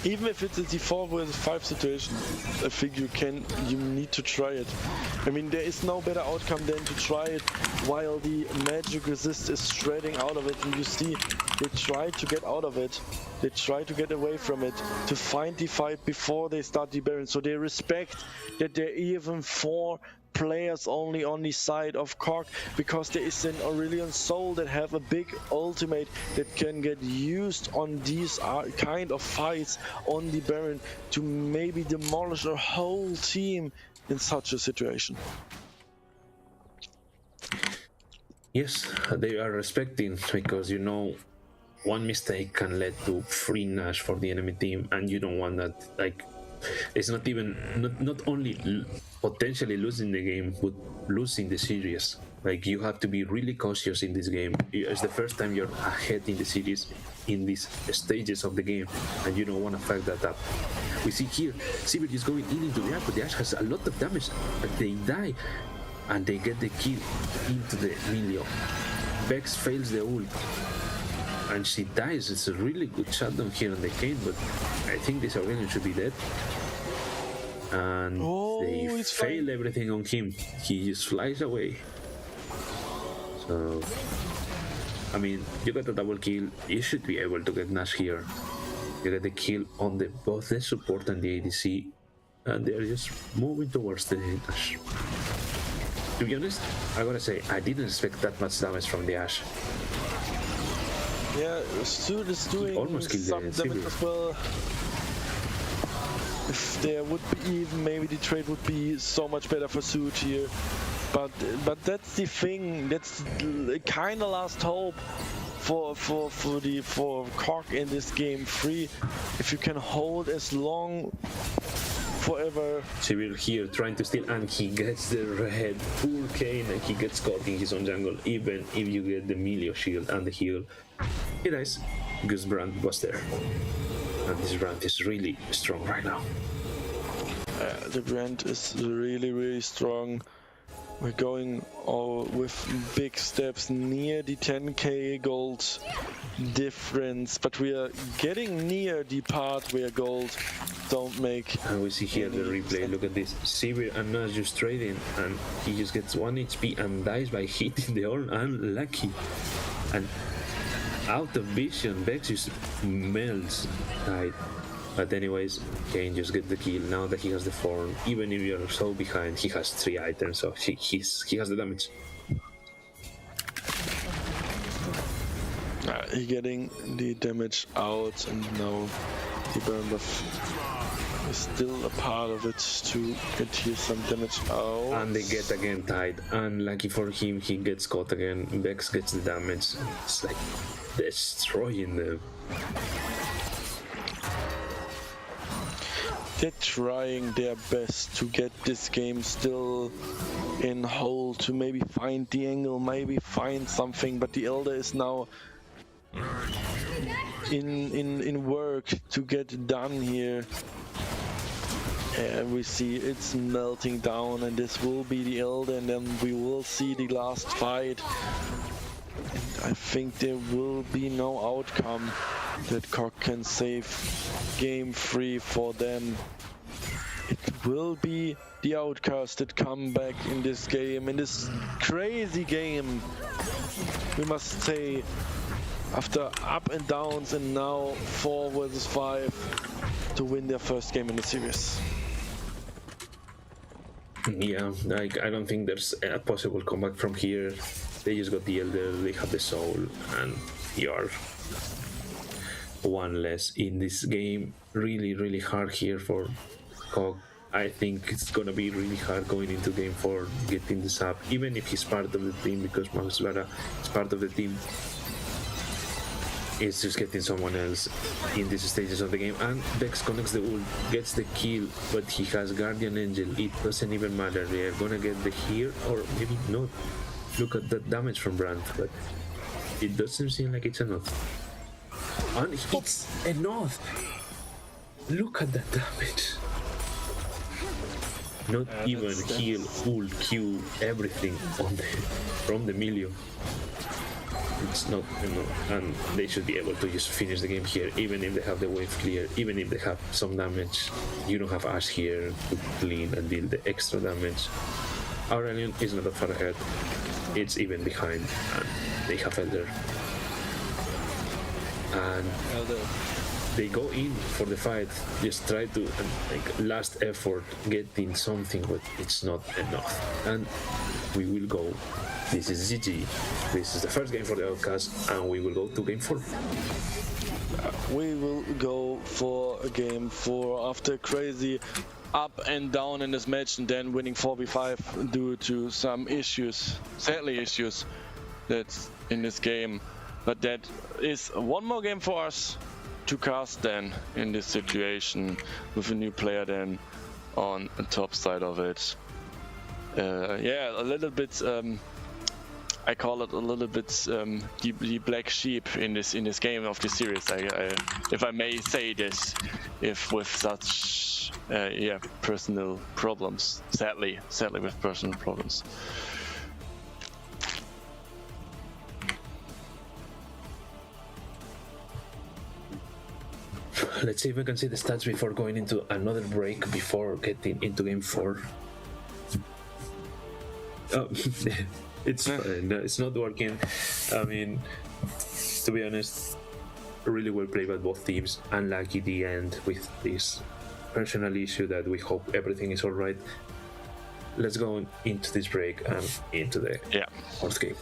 even if it's a 4v5 situation, I think you need to try it. I mean, there is no better outcome than to try it while the magic resist is shredding out of it. And you see, they try to get out of it. They try to get away from it, to find the fight before they start the Baron. So they respect that there are even 4 players only on the side of COG, because there is an Aurelion Soul that have a big ultimate that can get used on these kind of fights on the Baron to maybe demolish a whole team in such a situation.
Yes, they are respecting, because you know one mistake can lead to free Nash for the enemy team, and you don't want that. Like, it's not even not only potentially losing the game, but losing the series. Like, you have to be really cautious in this game. It's the first time you're ahead in the series in these stages of the game, and you don't want to fuck that up. We see here, Sivir is going in into the Ash, but the Ash has a lot of damage, but they die, and they get the kill into the Milio. Vex fails the ult, and she dies. It's a really good shutdown here on the Kane, but I think this Aurelion should be dead. And they fail everything on him. He just flies away. So, I mean, you got a double kill. You should be able to get Nash here. You get the kill on both the support and the ADC, and they're just moving towards the Nash. To be honest, I gotta say, I didn't expect that much damage from the Ashe.
Yeah, Suit is doing
almost
some damage as well. If there would be even, maybe the trade would be so much better for Suit here. But that's the thing. That's the kind of last hope for Cork in this game 3. If you can hold as long forever.
Civil here trying to steal, and he gets the red. Poor Kane, and he gets caught in his own jungle. Even if you get the Melio shield and the heal, he dies because Brand was there. And this Brand is really strong right now.
The Brand is really, really strong. We're going with big steps near the 10k gold difference, but we are getting near the part where gold don't make.
And we see here the replay. Look at this. Sivir and Nash just trading, and he just gets 1 HP and dies by hitting the horn. Unlucky. And out of vision, Vex just melts. Died. But anyways, Kane just gets the kill. Now that he has the form, even if you're so behind, he has 3 items, so he has the damage.
He getting the damage out, and now the burn buff is still a part of it to get here some damage out.
And they get again tied. Unlucky for him, he gets caught again. Vex gets the damage. It's like destroying them.
They're trying their best to get this game still in hold, to maybe find the angle, maybe find something, but the Elder is now in work to get done here. And we see it's melting down, and this will be the Elder, and then we will see the last fight. And I think there will be no outcome that Cork can save game 3 for them. It will be the Outcasts that come back in this game, in this crazy game, we must say, after up and downs, and now 4 versus 5 to win their first game in the series.
Yeah, like, I don't think there's a possible comeback from here. They just got the Elder, they have the soul, and you're 1 less in this game. Really hard here for Cog. I think it's gonna be really hard going into game 4, getting this up, even if he's part of the team, because Max Vara is part of the team. It's just getting someone else in these stages of the game. And Vex connects the ult, gets the kill, but he has Guardian Angel. It doesn't even matter. They are gonna get the heal, or maybe not. Look at that damage from Brand, but it doesn't seem like it's enough. And it's enough! Look at that damage! Not even heal, ult, Q, everything on from the Melio. It's not enough, and they should be able to just finish the game here, even if they have the wave clear, even if they have some damage. You don't have Ashe here to clean and deal the extra damage. Aurelion is not that far ahead. It's even behind, and they have Elder. And they go in for the fight, just try to, like, last effort, get in something, but it's not enough. And we will go. This is GG. This is the first game for the Outcast, and we will go to game 4.
We will go for game 4 after crazy up and down in this match, and then winning 4v5 due to some issues, sadly issues, that's in this game. But that is one more game for us to cast then in this situation with a new player then on the top side of it. Yeah, a little bit. I call it a little bit the black sheep in this game of the series. If I may say this, if with such yeah, personal problems, sadly with personal problems.
let's see if we can see the stats before going into another break before getting into game 4. Oh, it's not working. I mean, to be honest, really well played by both teams. Unlucky the end with this personal issue that we hope everything is alright. Let's go into this break and into the fourth game.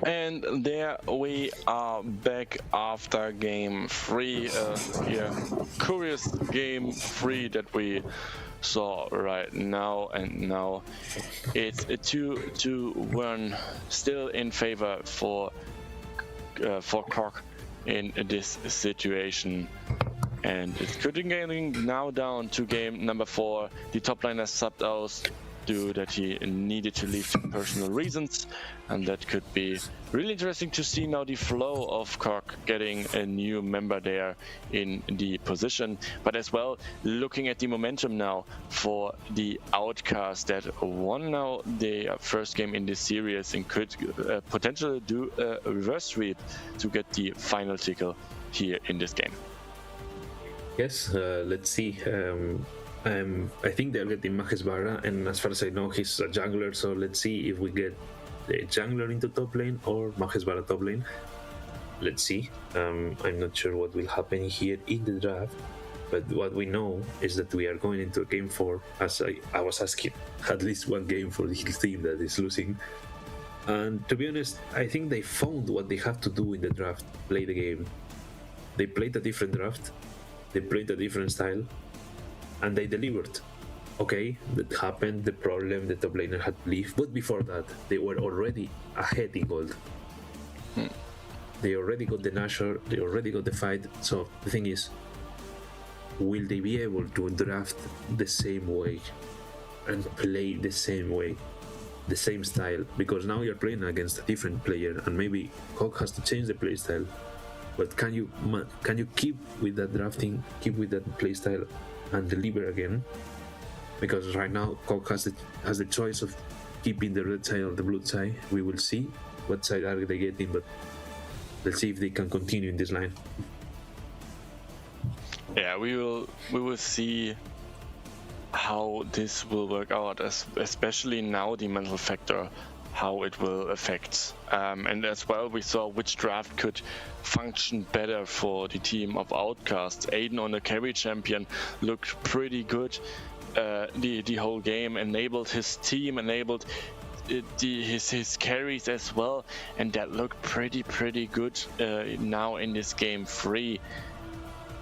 And there we are back after game 3. Curious game 3 that we saw right now, and now it's a 2-1 still in favor for Cork in this situation. And it's getting now down to game number 4. The top liner subbed out due that he needed to leave for personal reasons, and that could be really interesting to see now the flow of Cork getting a new member there in the position, but as well looking at the momentum now for the Outcasts that won now the first game in this series and could potentially do a reverse sweep to get the final tickle here in this game.
Yes, let's see. I think they're getting Majesvara, and as far as I know, he's a jungler, so let's see if we get a jungler into top lane or Majesvara top lane. Let's see. I'm not sure what will happen here in the draft, but what we know is that we are going into game 4, as I was asking, at least one game for the team that is losing. And to be honest, I think they found what they have to do in the draft, play the game. They played a different draft, they played a different style, and they delivered. Okay, that happened, the problem, the top laner had to leave, but before that, they were already ahead in gold. They already got the Nashor, they already got the fight, so the thing is, will they be able to draft the same way and play the same way, the same style? Because now you're playing against a different player, and maybe Coq has to change the play style, but can you keep with that drafting, keep with that play style, and deliver again? Because right now Coq has the choice of keeping the red side or the blue side. We will see what side are they getting, but let's see if they can continue in this line.
Yeah, we will see how this will work out, especially now the mental factor, how it will affect. And as well, we saw which draft could function better for the team of Outcasts. Aiden on the carry champion looked pretty good the whole game, enabled his team, enabled his carries as well, and that looked pretty good now in this game 3.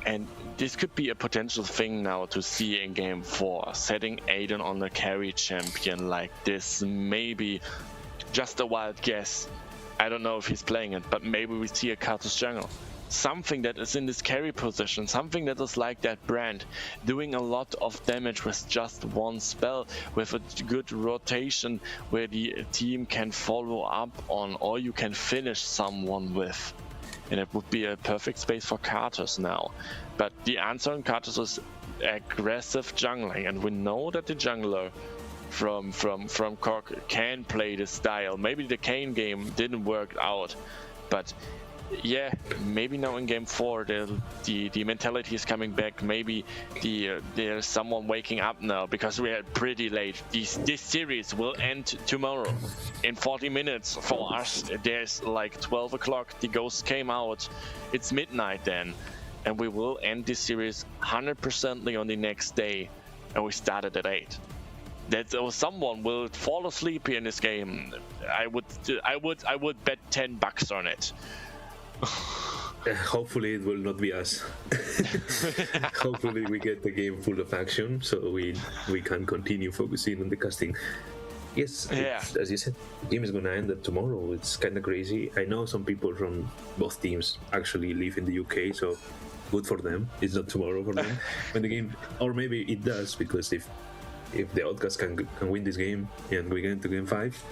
And this could be a potential thing now to see in game 4, setting Aiden on the carry champion like this. Maybe just a wild guess. I don't know if he's playing it, but maybe we see a Karthus jungle. Something that is in this carry position, something that is like that brand, doing a lot of damage with just one spell, with a good rotation where the team can follow up on, or you can finish someone with. And it would be a perfect space for Karthus now. But the answer on Karthus is aggressive jungling, and we know that the jungler from Cork can play the style. Maybe the Kane game didn't work out, but yeah, maybe now in game 4 the mentality is coming back. Maybe there's someone waking up now, because we are pretty late. This series will end tomorrow in 40 minutes for us. There's like 12 o'clock, the ghost came out, it's midnight then, and we will end this series 100% on the next day, and we started at 8. That someone will fall asleep here in this game. I would bet $10 on it.
Hopefully it will not be us. Hopefully we get the game full of action, so we can continue focusing on the casting. Yes,
yeah.
As you said, the game is gonna end up tomorrow. It's kind of crazy. I know some people from both teams actually live in the UK, so good for them. It's not tomorrow for them when the game, or maybe it does, because if the Outcasts can win this game and we get into game 5.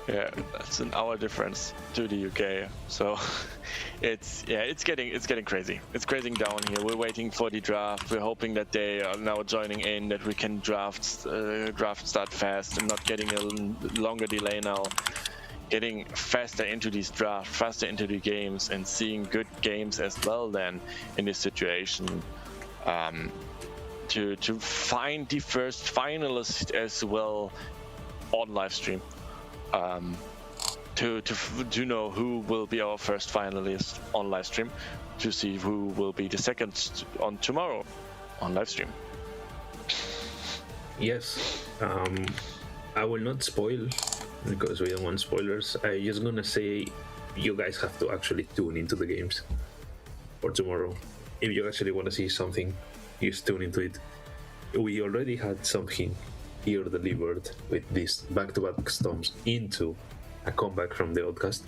Yeah, that's an hour difference to the UK. So it's getting crazy. It's crazing down here. We're waiting for the draft. We're hoping that they are now joining in, that we can draft start fast and not getting a longer delay now. Getting faster into these drafts, faster into the games, and seeing good games as well then in this situation. To find the first finalist as well on live stream. To know who will be our first finalist on live stream, to see who will be the second on tomorrow on live stream.
Yes, I will not spoil because we don't want spoilers. I'm just gonna say you guys have to actually tune into the games for tomorrow. If you actually want to see something, just tune into it. We already had something here delivered with these back-to-back storms into a comeback from the Outcast.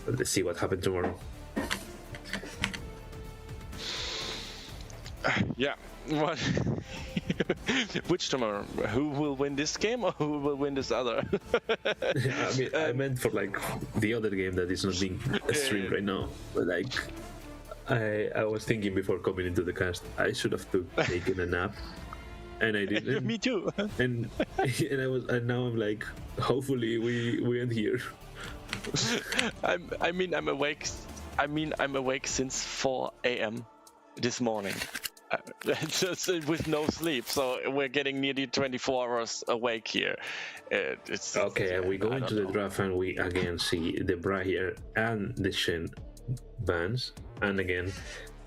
But let's see what happens tomorrow.
Yeah. What? Which tomorrow? Who will win this game or who will win this other?
I mean, I meant for like the other game that is not being streamed right now. But like, I was thinking before coming into the cast, I should have taken a nap, and I didn't.
Me too.
And now I'm like, hopefully we end here.
I'm awake. I'm awake since 4 a.m. this morning. Just with no sleep, so we're getting nearly 24 hours awake here. It's
okay, and we go into the draft and we again see the Briar and the Shen bans, and again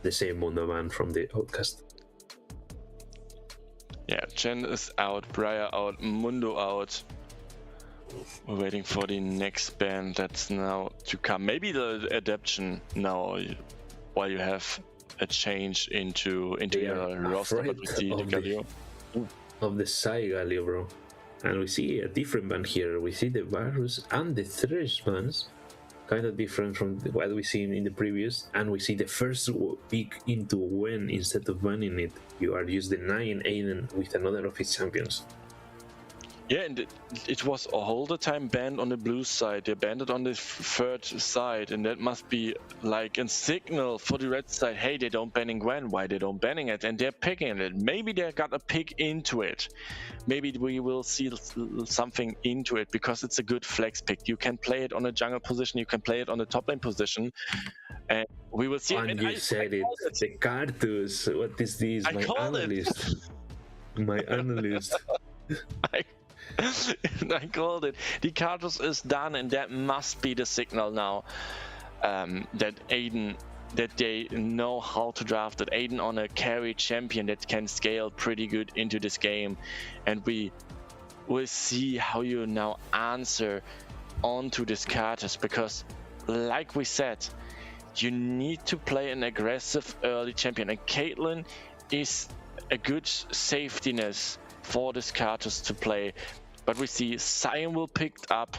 the same Mundo ban from the Outcast.
Yeah, Chen is out, Briar out, Mundo out. We're waiting for the next ban that's now to come. Maybe the adaptation now, while you have a change into your roster, but we see the Galio.
Of the Psy Galio, bro. And we see a different band here. We see the Varus and the Thresh bands, kind of different from what we seen in the previous. And we see the first pick into when instead of banning it, you are used the 9 Aiden with another of his champions.
Yeah, and it was all the time banned on the blue side. They banned it on the third side, and that must be like a signal for the red side. Hey, they don't banning Gwen. Why they don't banning it? And they're picking it. Maybe they got a pick into it. Maybe we will see something into it because it's a good flex pick. You can play it on a jungle position. You can play it on the top lane position, and we will see.
And you said it. The Cartus. What is this? My analyst. My analyst.
I called it. The Cartus is done, and that must be the signal now that Aiden, that they know how to draft, that Aiden on a carry champion that can scale pretty good into this game, and we will see how you now answer onto this Cartus, because like we said, you need to play an aggressive early champion, and Caitlyn is a good safetiness for this Cartus to play. But we see Sion will pick up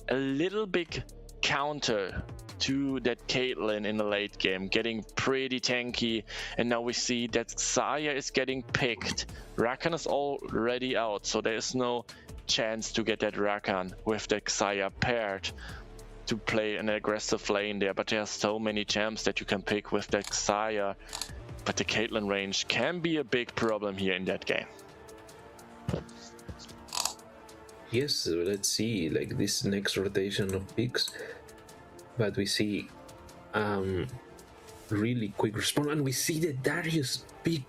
a little big counter to that Caitlyn in the late game, getting pretty tanky, and now we see that Xayah is getting picked. Rakan is already out, so there is no chance to get that Rakan with the Xayah paired to play an aggressive lane there, but there are so many champs that you can pick with that Xayah, but the Caitlyn range can be a big problem here in that game.
Yes, let's see, like this next rotation of picks, but we see really quick response, and we see the Darius pick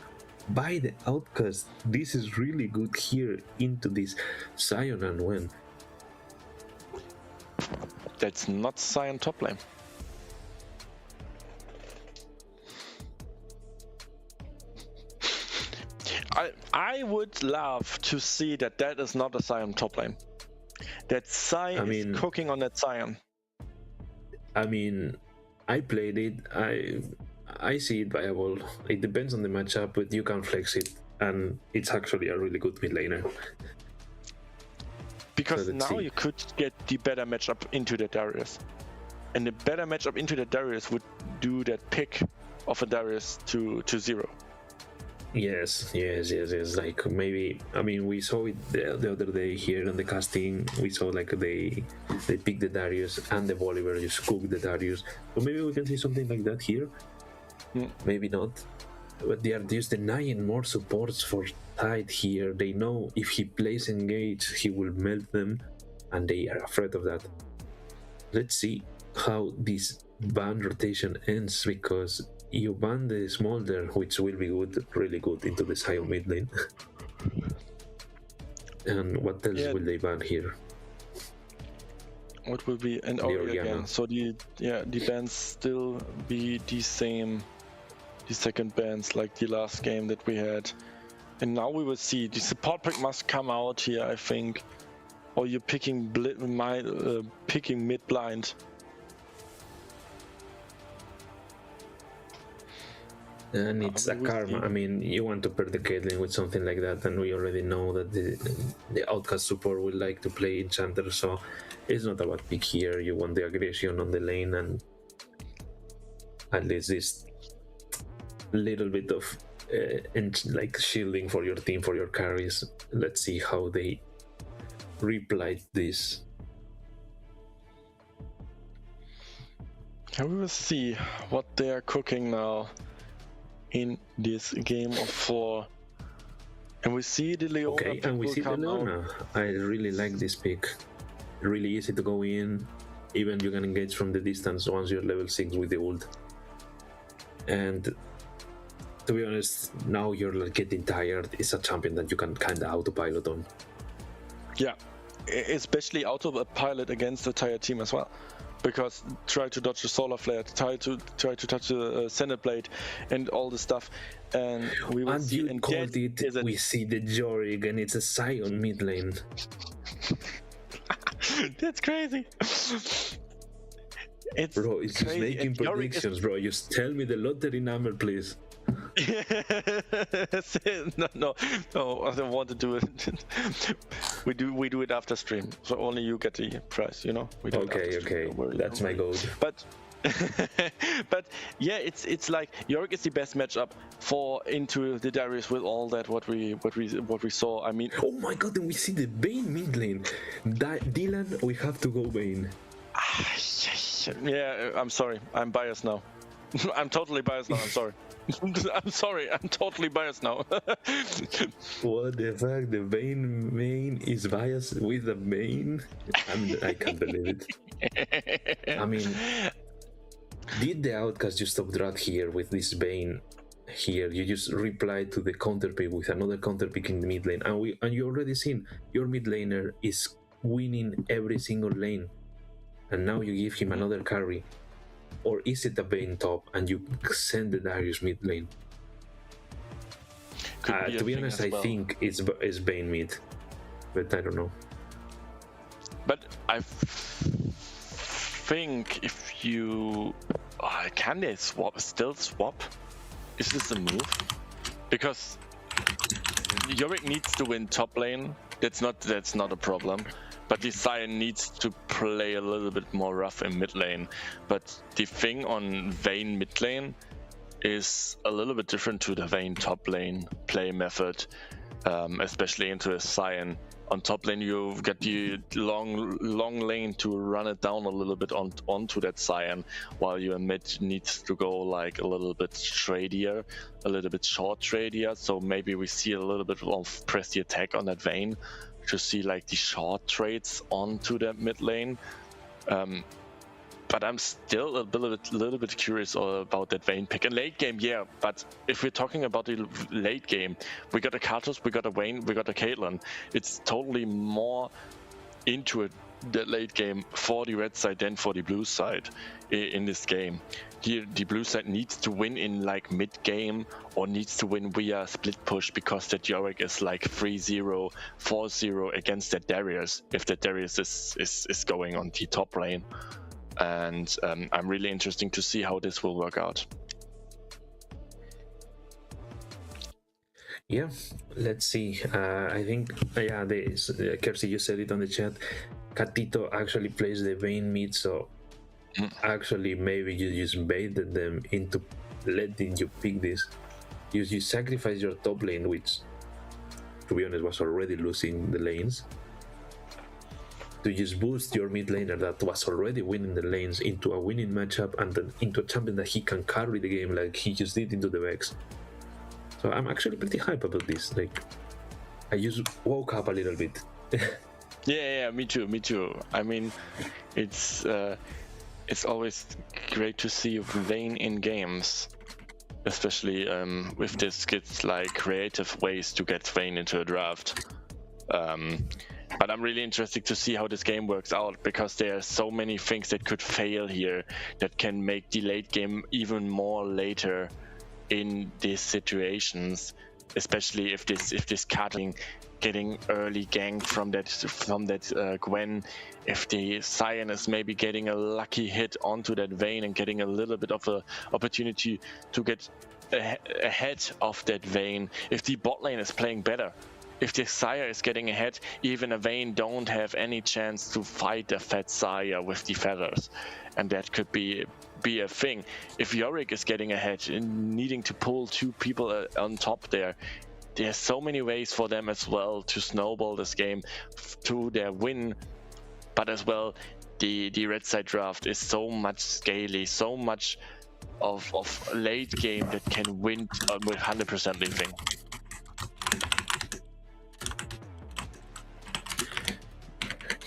by the Outcast. This is really good here into this Sion and Wen.
That's not Sion top lane. I would love to see that is not a Sion top lane. That Sion is cooking on that Sion.
I mean, I played it. I see it viable. It depends on the matchup, but you can flex it, and it's actually a really good mid laner.
Because so now you could get the better matchup into the Darius, and the better matchup into the Darius would do that pick of a Darius to 0.
Yes. Like maybe, I mean, we saw it the other day here on the casting. We saw like they picked the Darius and the Bolivar just cooked the Darius. So maybe we can see something like that here. Maybe not. But they are just denying more supports for Tide here. They know if he plays engage, he will melt them, and they are afraid of that. Let's see how this ban rotation ends, because you ban the Smolder, which will be good, really good into the Sion mid lane. And what else will they ban here?
What will be an Ori again? So the bans still be the same, the second bans like the last game that we had. And now we will see the support pick must come out here, I think. or you're picking picking mid blind.
And it's a karma. I mean, you want to pair the Caitlyn with something like that, and we already know that the Outcast support will like to play Enchanter, so it's not about pick here. You want the aggression on the lane and at least this little bit of like shielding for your team, for your carries. Let's see how they reply this.
And we will see what they are cooking now in this game of 4. And we see the Leona.
Okay, and we see the Leona. I really like this pick. Really easy to go in. Even you can engage from the distance once you're level 6 with the ult. And to be honest, now you're like getting tired. It's a champion that you can kind of autopilot on.
Yeah, especially autopilot against the tired team as well. Because try to dodge the solar flare, try to touch the center blade and all the stuff, and we will see. And
called it. We see the Yorick, and it's a Sion mid lane.
That's crazy.
Bro, it's just making predictions, bro. Just tell me the lottery number, please.
no, I don't want to do it. we do it after stream, so only you get the prize, you know.
Okay, that's my goal.
But but yeah, it's like Yorick is the best matchup for into the Darius with all that what we saw. I mean,
oh my god, then we see the Vayne mid lane. Dylan, we have to go Vayne.
Yeah, I'm sorry, I'm biased now. I'm totally biased now. I'm sorry. I'm sorry, I'm totally biased now.
What the fuck? The Vayne main is biased with the main? I can't believe it. I mean, did the Outcast just stop drought here with this Vayne here? You just reply to the counter pick with another counter pick in the mid lane, and you already seen your mid laner is winning every single lane, and now you give him another carry. Or is it a Vayne top and you send the Darius mid lane? To be honest, I think it's Vayne mid, but I don't know.
But I think if you can they still swap? Is this a move? Because Yorick needs to win top lane. That's not a problem. But the Sion needs to play a little bit more rough in mid lane. But the thing on Vayne mid lane is a little bit different to the Vayne top lane play method, especially into a Sion. On top lane, you get the long lane to run it down a little bit onto that Sion, while your mid needs to go like a little bit tradier, a little bit short tradier. So maybe we see a little bit of press the attack on that Vayne to see like the short trades onto the mid lane. But I'm still a little bit curious about that Vayne pick. In late game, yeah, but if we're talking about the late game, we got a Karthus, we got a Vayne, we got a Caitlyn. It's totally more into the late game for the red side than for the blue side in this game. Here, the blue side needs to win in like mid game or needs to win via split push, because that Yorick is like 3-0, 4-0 against that Darius, if that Darius is going on the top lane. And I'm really interested to see how this will work out.
Yeah, let's see. I think, yeah, Kersey, you said it on the chat. Catito actually plays the Vayne mid, so actually maybe you just baited them into letting you pick this. You sacrifice your top lane, which, to be honest, was already losing the lanes, to just boost your mid laner that was already winning the lanes into a winning matchup and then into a champion that he can carry the game like he just did into the Vex. So I'm actually pretty hype about this. Like, I just woke up a little bit.
Yeah, me too. I mean, it's always great to see Vayne in games, especially with this kids like creative ways to get Vayne into a draft. But I'm really interested to see how this game works out, because there are so many things that could fail here that can make the late game even more later in these situations. especially if this cutting getting early gank from that Gwen, if the Cyan is maybe getting a lucky hit onto that Vayne and getting a little bit of a opportunity to get ahead of that Vayne, if the bot lane is playing better, if the Xayah is getting ahead, even a Vayne don't have any chance to fight a fat Xayah with the feathers, and that could be a thing. If Yorick is getting ahead and needing to pull two people on top there's so many ways for them as well to snowball this game to their win, but as well the red side draft is so much scaly, so much of late game that can win with 100% leaving.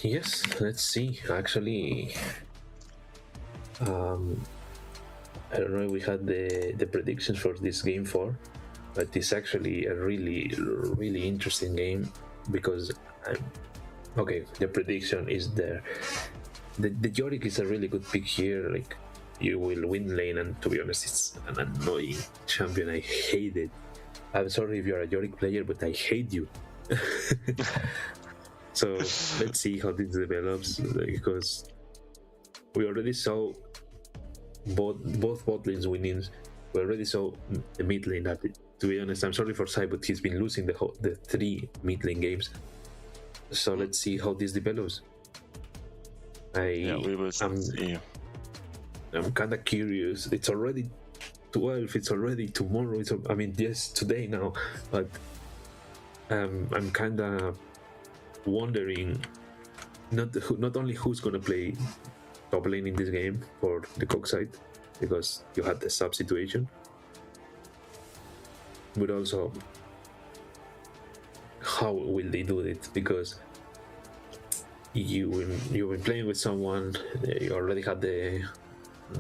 Yes, let's see. Actually, I don't know if we had the predictions for this game 4, but it's actually a really interesting game because the prediction is there. The Yorick is a really good pick here. Like, you will win lane, and to be honest, it's an annoying champion. I hate it. I'm sorry if you're a Yorick player, but I hate you. So let's see how this develops, because we already saw both bot lanes winning. We already saw the mid lane that, to be honest, I'm sorry for Sai, but he's been losing the 3 mid lane games. So let's see how this develops.
We will see.
I'm kind of curious. It's already 12. It's already tomorrow. Yes, today now. But I'm kind of wondering not only who's gonna play top lane in this game for the Coq side, because you had the sub situation, but also how will they do it, because you've been playing with someone, you already had the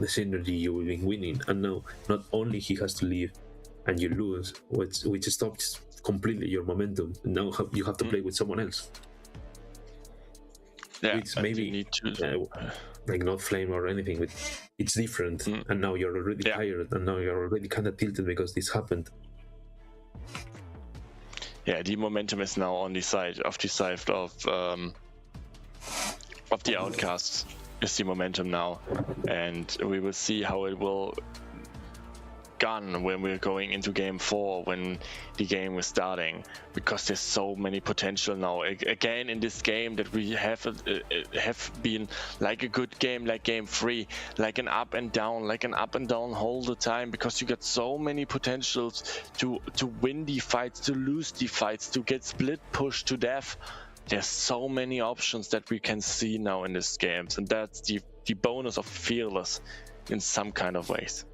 synergy, you've been winning, and now not only he has to leave and you lose, which stops completely your momentum. Now you have to play with someone else.
Yeah,
it's maybe
need to...
like not flame or anything, but it's different. And now you're already tired, and now you're already kind of tilted because this happened.
Yeah, the momentum is now on the side of the Outcasts. Is the momentum now, and we will see how it will gun when we're going into game 4, when the game is starting, because there's so many potential now again in this game that we have been like a good game, like game 3, like an up and down all the time, because you got so many potentials to win the fights, to lose the fights, to get split pushed to death. There's so many options that we can see now in these games, and that's the bonus of Fearless in some kind of ways.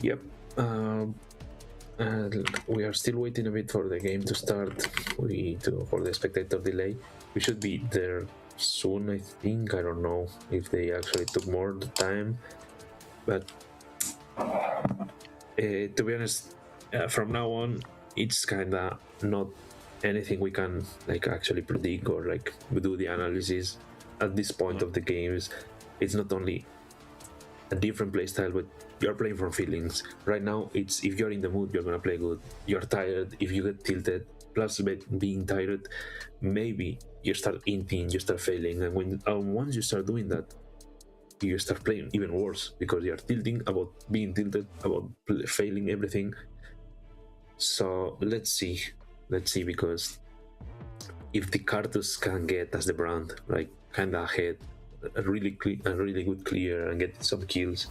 Yep. We are still waiting a bit for the game to start. For the spectator delay. We should be there soon, I think. I don't know if they actually took more time, but to be honest, from now on, it's kinda not anything we can actually predict or do the analysis at this point of the games. It's not only a different playstyle, but you're playing from feelings. Right now, it's if you're in the mood, you're gonna play good. You're tired, if you get tilted, plus being tired, maybe you start inting, you start failing, and once you start doing that, you start playing even worse, because you're tilting about being tilted, about failing everything. So let's see, because if the Cartus can get as the brand kinda ahead, a really good clear and get some kills,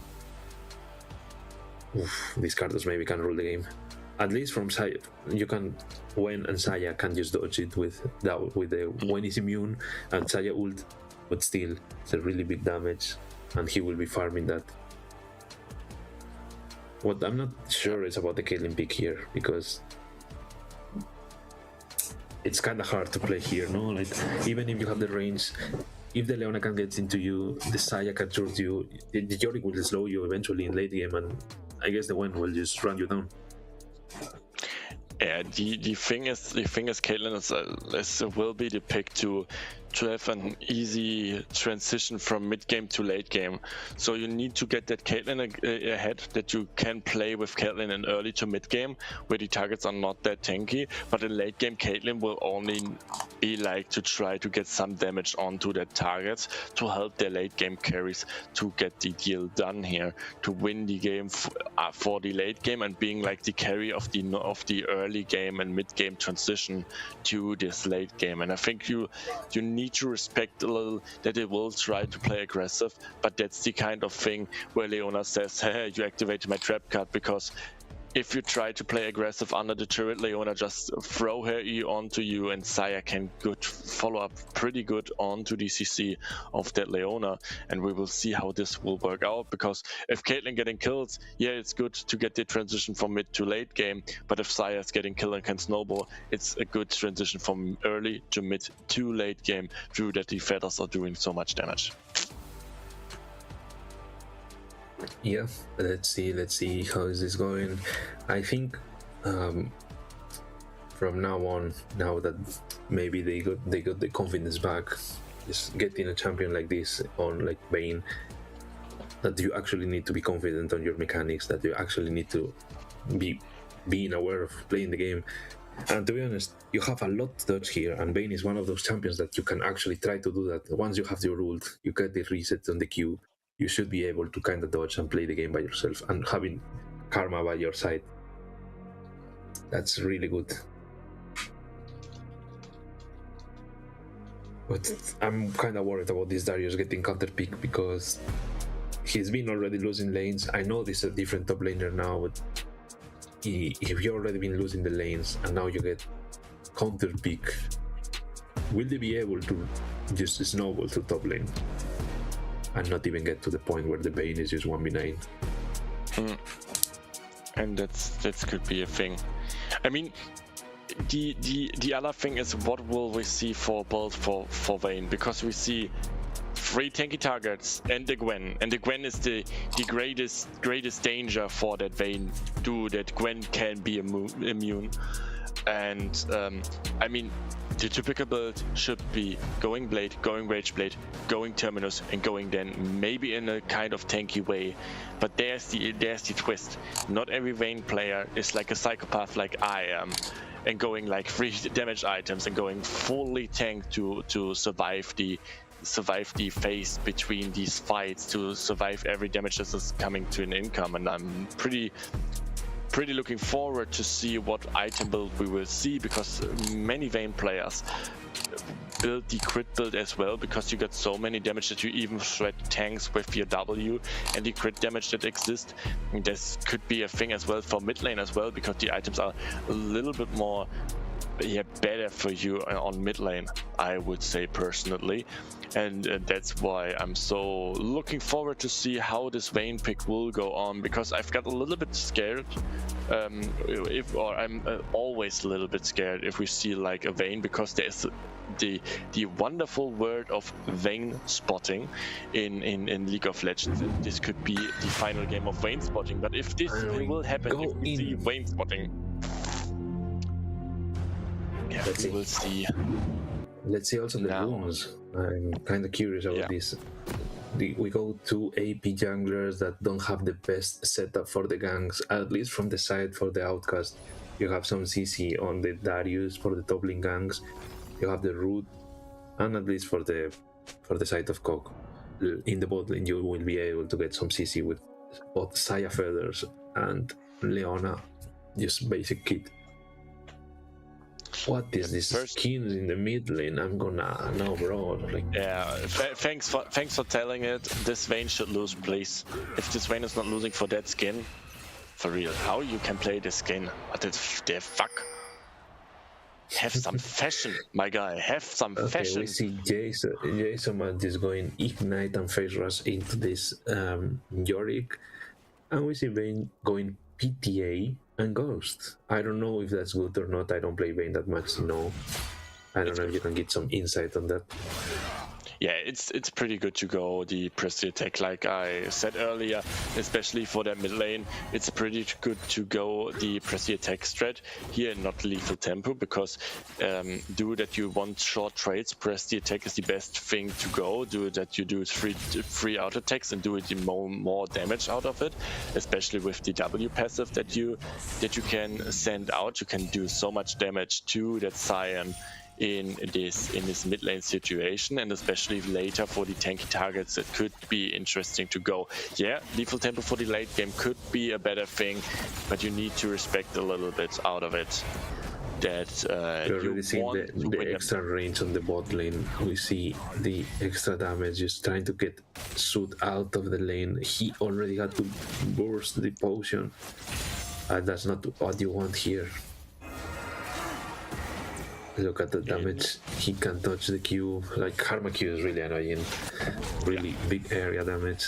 these Cartus maybe can rule the game. At least from Saya, you can, Gwen and Saya can just dodge it with the Gwen is immune and Saya ult, but still it's a really big damage, and he will be farming that. What I'm not sure is about the Caitlyn pick here, because it's kind of hard to play here, no? Even if you have the range, if the Leona can get into you, the Saya can short you, the Yorick will slow you eventually in late game, and I guess the Gwen will just run you down.
Yeah, the thing is, Caitlyn will be the pick to to have an easy transition from mid game to late game. So you need to get that Caitlyn ahead, that you can play with Caitlyn in early to mid game, where the targets are not that tanky. But in late game, Caitlyn will only be like to try to get some damage onto that targets to help their late game carries to get the deal done here, to win the game for the late game and being like the carry of the early game and mid game transition to this late game. And I think you need to respect a little that they will try to play aggressive, but that's the kind of thing where Leona says, hey, you activated my trap card, because if you try to play aggressive under the turret, Leona just throw her E onto you, and Saya can follow up pretty good onto the CC of that Leona, and we will see how this will work out, because if Caitlyn getting kills, yeah, it's good to get the transition from mid to late game, but if Saya is getting killed and can snowball, it's a good transition from early to mid to late game, through that the feathers are doing so much damage.
Yeah, let's see how is this going. I think from now on, now that maybe they got the confidence back, just getting a champion like this on like Vayne, that you actually need to be confident on your mechanics, that you actually need to be being aware of playing the game. And to be honest, you have a lot to dodge here, and Vayne is one of those champions that you can actually try to do that. Once you have your ult, you get the reset on the queue, you should be able to kind of dodge and play the game by yourself, and having Karma by your side, that's really good. But I'm kind of worried about this Darius getting counter pick, because he's been already losing lanes. I know this is a different top laner now, but if you've already been losing the lanes and now you get counter pick, will they be able to just snowball to top lane and not even get to the point where the Vayne is just 1v9?
And that could be a thing. I mean, the other thing is, what will we see for build for Vayne? Because we see 3 tanky targets and the Gwen, and the Gwen is the greatest danger for that Vayne do, that Gwen can be immune. And I mean, the typical build should be going Blade, going Rage Blade, going Terminus, and going then maybe in a kind of tanky way. But there's the twist. Not every Vayne player is like a psychopath like I am, and going like 3 damage items and going fully tank to survive the phase between these fights, to survive every damage that is coming to an income. And I'm pretty looking forward to see what item build we will see, because many Vayne players build the crit build as well, because you get so many damage that you even shred tanks with your W and the crit damage that exists. And this could be a thing as well for mid lane as well, because the items are a little bit more better for you on mid lane, I would say personally. And that's why I'm so looking forward to see how this Vayne pick will go on, because I've got a little bit scared, I'm always a little bit scared if we see like a Vayne, because there's the wonderful word of Vayne spotting in League of Legends. This could be the final game of Vayne spotting, but if this will happen, if we see Vayne spotting, yeah, we will see.
Let's see also the runes. I'm kind of curious about this. We go to AP junglers that don't have the best setup for the ganks, at least from the side for the Outcast. You have some CC on the Darius for the top lane ganks. You have the root, and at least for the side of Cock, in the bot lane you will be able to get some CC with both Saya Feathers and Leona, just basic kit. What is this skins in the mid lane? I'm gonna no, bro. Like,
yeah, thanks for telling it. This Vayne should lose, please. If this Vayne is not losing for that skin, for real, how you can play this skin? What the fuck? Have some fashion, my guy. Have some fashion.
We see Jason is going Ignite and Phase Rush into this Yorick, and we see Vayne going PTA and Ghost. I don't know if that's good or not. I don't play Vayne that much, no. I don't know if you can get some insight on that.
yeah, it's pretty good to go the Prestige attack, like I said earlier, especially for that mid lane. It's pretty good to go the Prestige attack strat here, not lethal tempo, because do that you want short trades, Prestige attack is the best thing to go. Do that you do three out attacks and do it more damage out of it, especially with the W passive that you can send out. You can do so much damage to that Sion in this mid lane situation, and especially later for the tanky targets, it could be interesting to go. Yeah, lethal tempo for the late game could be a better thing, but you need to respect a little bit out of it that
you're already seeing the extra range on the bot lane. We see the extra damage, just trying to get Suit out of the lane. He already had to burst the potion, and that's not what you want here. Look at the damage. He can touch the Q. Like, Karma Q is really annoying. Really big area damage.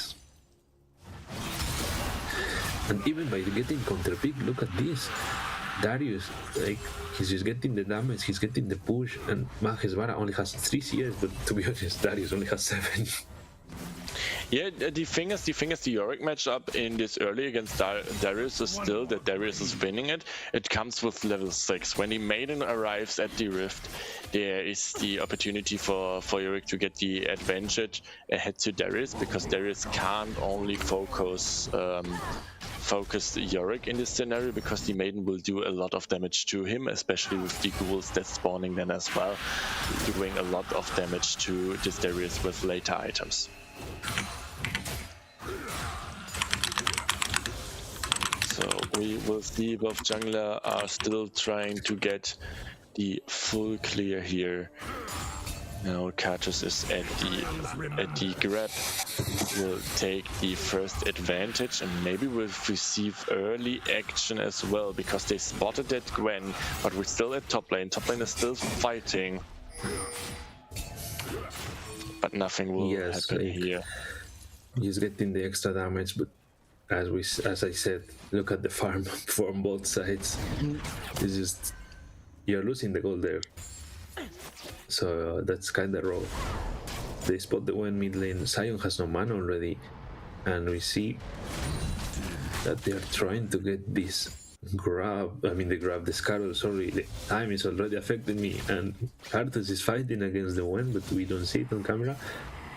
And even by getting counter pick, look at this. Darius, like, he's just getting the damage, he's getting the push, and Majesvara only has 3 CS, but to be honest, Darius only has 7.
Yeah, the thing is the Yorick matchup in this early against Darius is still that Darius is winning it. It comes with level 6. When the Maiden arrives at the Rift, there is the opportunity for Yorick to get the advantage ahead to Darius, because Darius can't only focus Yorick in this scenario, because the Maiden will do a lot of damage to him, especially with the ghouls that's spawning then as well, doing a lot of damage to this Darius with later items. So we will see both jungler are still trying to get the full clear here. Now Katus is at the grab, will take the first advantage, and maybe will receive early action as well, because they spotted that Gwen, but we're still at top lane. Top lane is still fighting, but nothing will happen here.
He's getting the extra damage, but as I said, look at the farm from both sides. It's just, you're losing the gold there. So that's kind of raw. They spot the one mid lane. Sion has no mana already, and we see that they are trying to get this grab. I mean, the Scarlet. Sorry, the time is already affecting me, and Arthas is fighting against the one, but we don't see it on camera,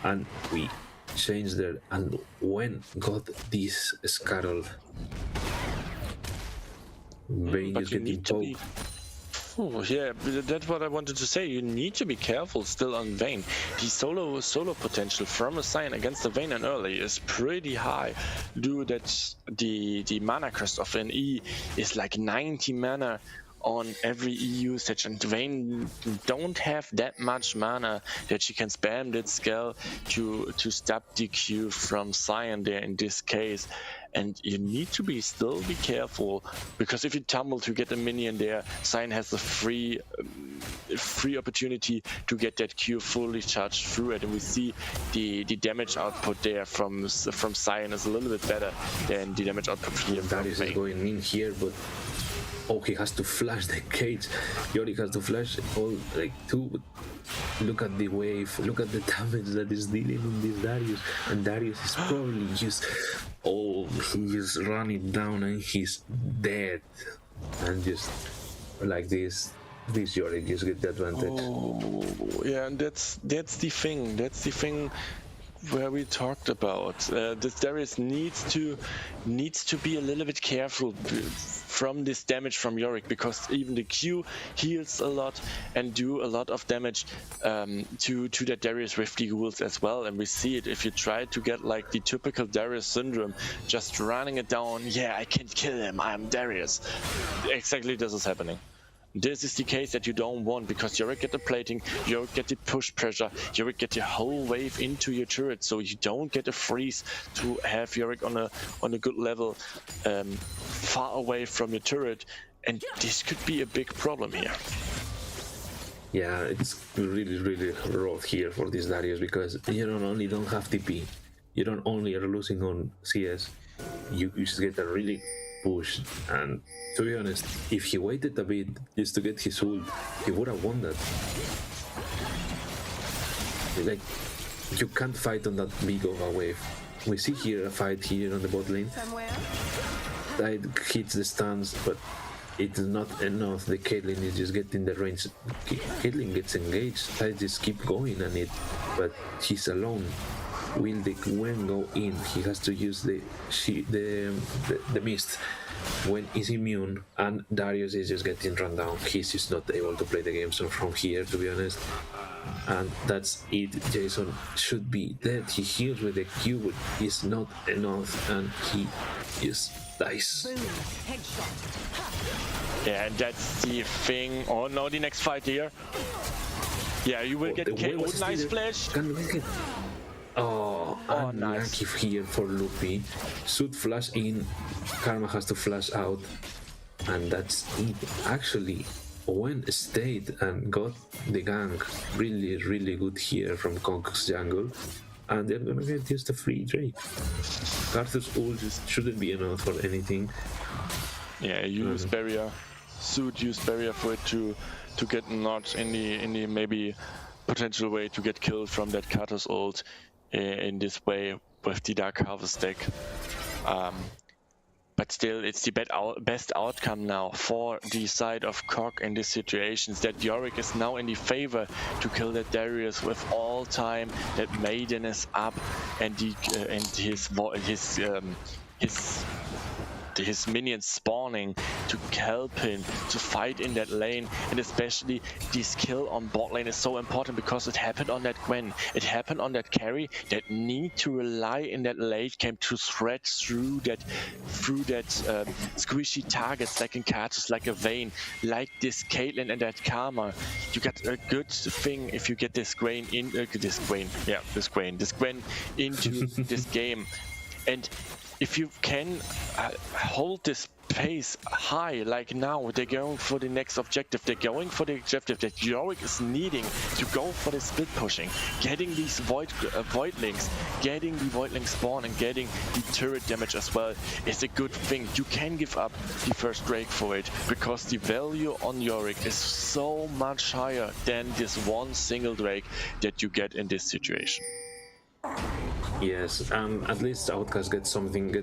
and we changed there, and when got this Scarlet, Vayne is getting poked.
Oh, yeah, that's what I wanted to say. You need to be careful still on Vayne. The solo potential from a Sion against the Vayne and early is pretty high. Due that the mana cost of an E is like 90 mana on every E usage, and Vayne don't have that much mana that she can spam that skill to stop the Q from Sion there in this case. And you need to still be careful, because if you tumble to get a minion there, Sion has a free opportunity to get that Q fully charged through it, and we see the damage output there from Sion is a little bit better than the damage output here.
Darius is going in here, but he has to flash the cage. Yorick has to flash all like 2. Look at the wave, look at the damage that is dealing on this Darius, and Darius is probably just he's running down and he's dead, and just like this Yorick just get the advantage.
Oh yeah, and that's the thing where we talked about this. Darius needs to be a little bit careful from this damage from Yorick, because even the Q heals a lot and do a lot of damage to that Darius with the ghouls as well. And we see it if you try to get like the typical Darius syndrome, just running it down. Yeah, I can't kill him, I'm Darius. Exactly, this is happening. This is the case that you don't want, because Yorick get the plating, Yorick get the push pressure, Yorick get the whole wave into your turret, so you don't get a freeze to have Yorick on a good level far away from your turret, and this could be a big problem here.
Yeah, it's really rough here for this Darius, because you don't have TP, you don't only are losing on CS, you just get a really push. And to be honest, if he waited a bit just to get his ult, he would have won that. Like, you can't fight on that big of a wave. We see here a fight here on the bot lane. That hits the stuns, but it's not enough. The Caitlyn is just getting the range. Caitlyn gets engaged. I just keep going on it, but he's alone. Will the Gwen go in? He has to use the mist. Gwen is immune, and Darius is just getting run down. He's just not able to play the game from here, to be honest. And that's it. Jason should be dead. He heals with the Q, but it's not enough, and he just dies.
Yeah, and that's the thing. Oh no, the next fight here. Yeah, you will get KO. Nice flash.
Oh, unlucky
nice.
Here for Lupi. Should flash in, Karma has to flash out, and that's it. Actually, Owen stayed and got the gank. Really, really good here from Konk's jungle, and they're gonna get just a free Drake. Carthus ult just shouldn't be enough for anything.
Yeah, use barrier. Suit use barrier for it to get not in the maybe potential way to get killed from that Carthus ult. In this way with the Dark Harvest deck. But still, it's the best outcome now for the side of Cock in this situation. That Yorick is now in the favor to kill that Darius with all time. That Maiden is up, and his minions spawning to help him to fight in that lane. And especially this kill on bot lane is so important because it happened on that Gwen, it happened on that carry that need to rely in that late game to thread through that squishy targets like in Cartus, like a Vayne, like this Caitlyn and that Karma. You got a good thing if you get this Gwen into this game. And if you can hold this pace high, like now, they're going for the next objective. They're going for the objective that Yorick is needing to go for the split pushing, getting these voidlings, getting the voidling spawn and getting the turret damage as well is a good thing. You can give up the first Drake for it because the value on Yorick is so much higher than this one single Drake that you get in this situation.
Yes, at least Outcast gets something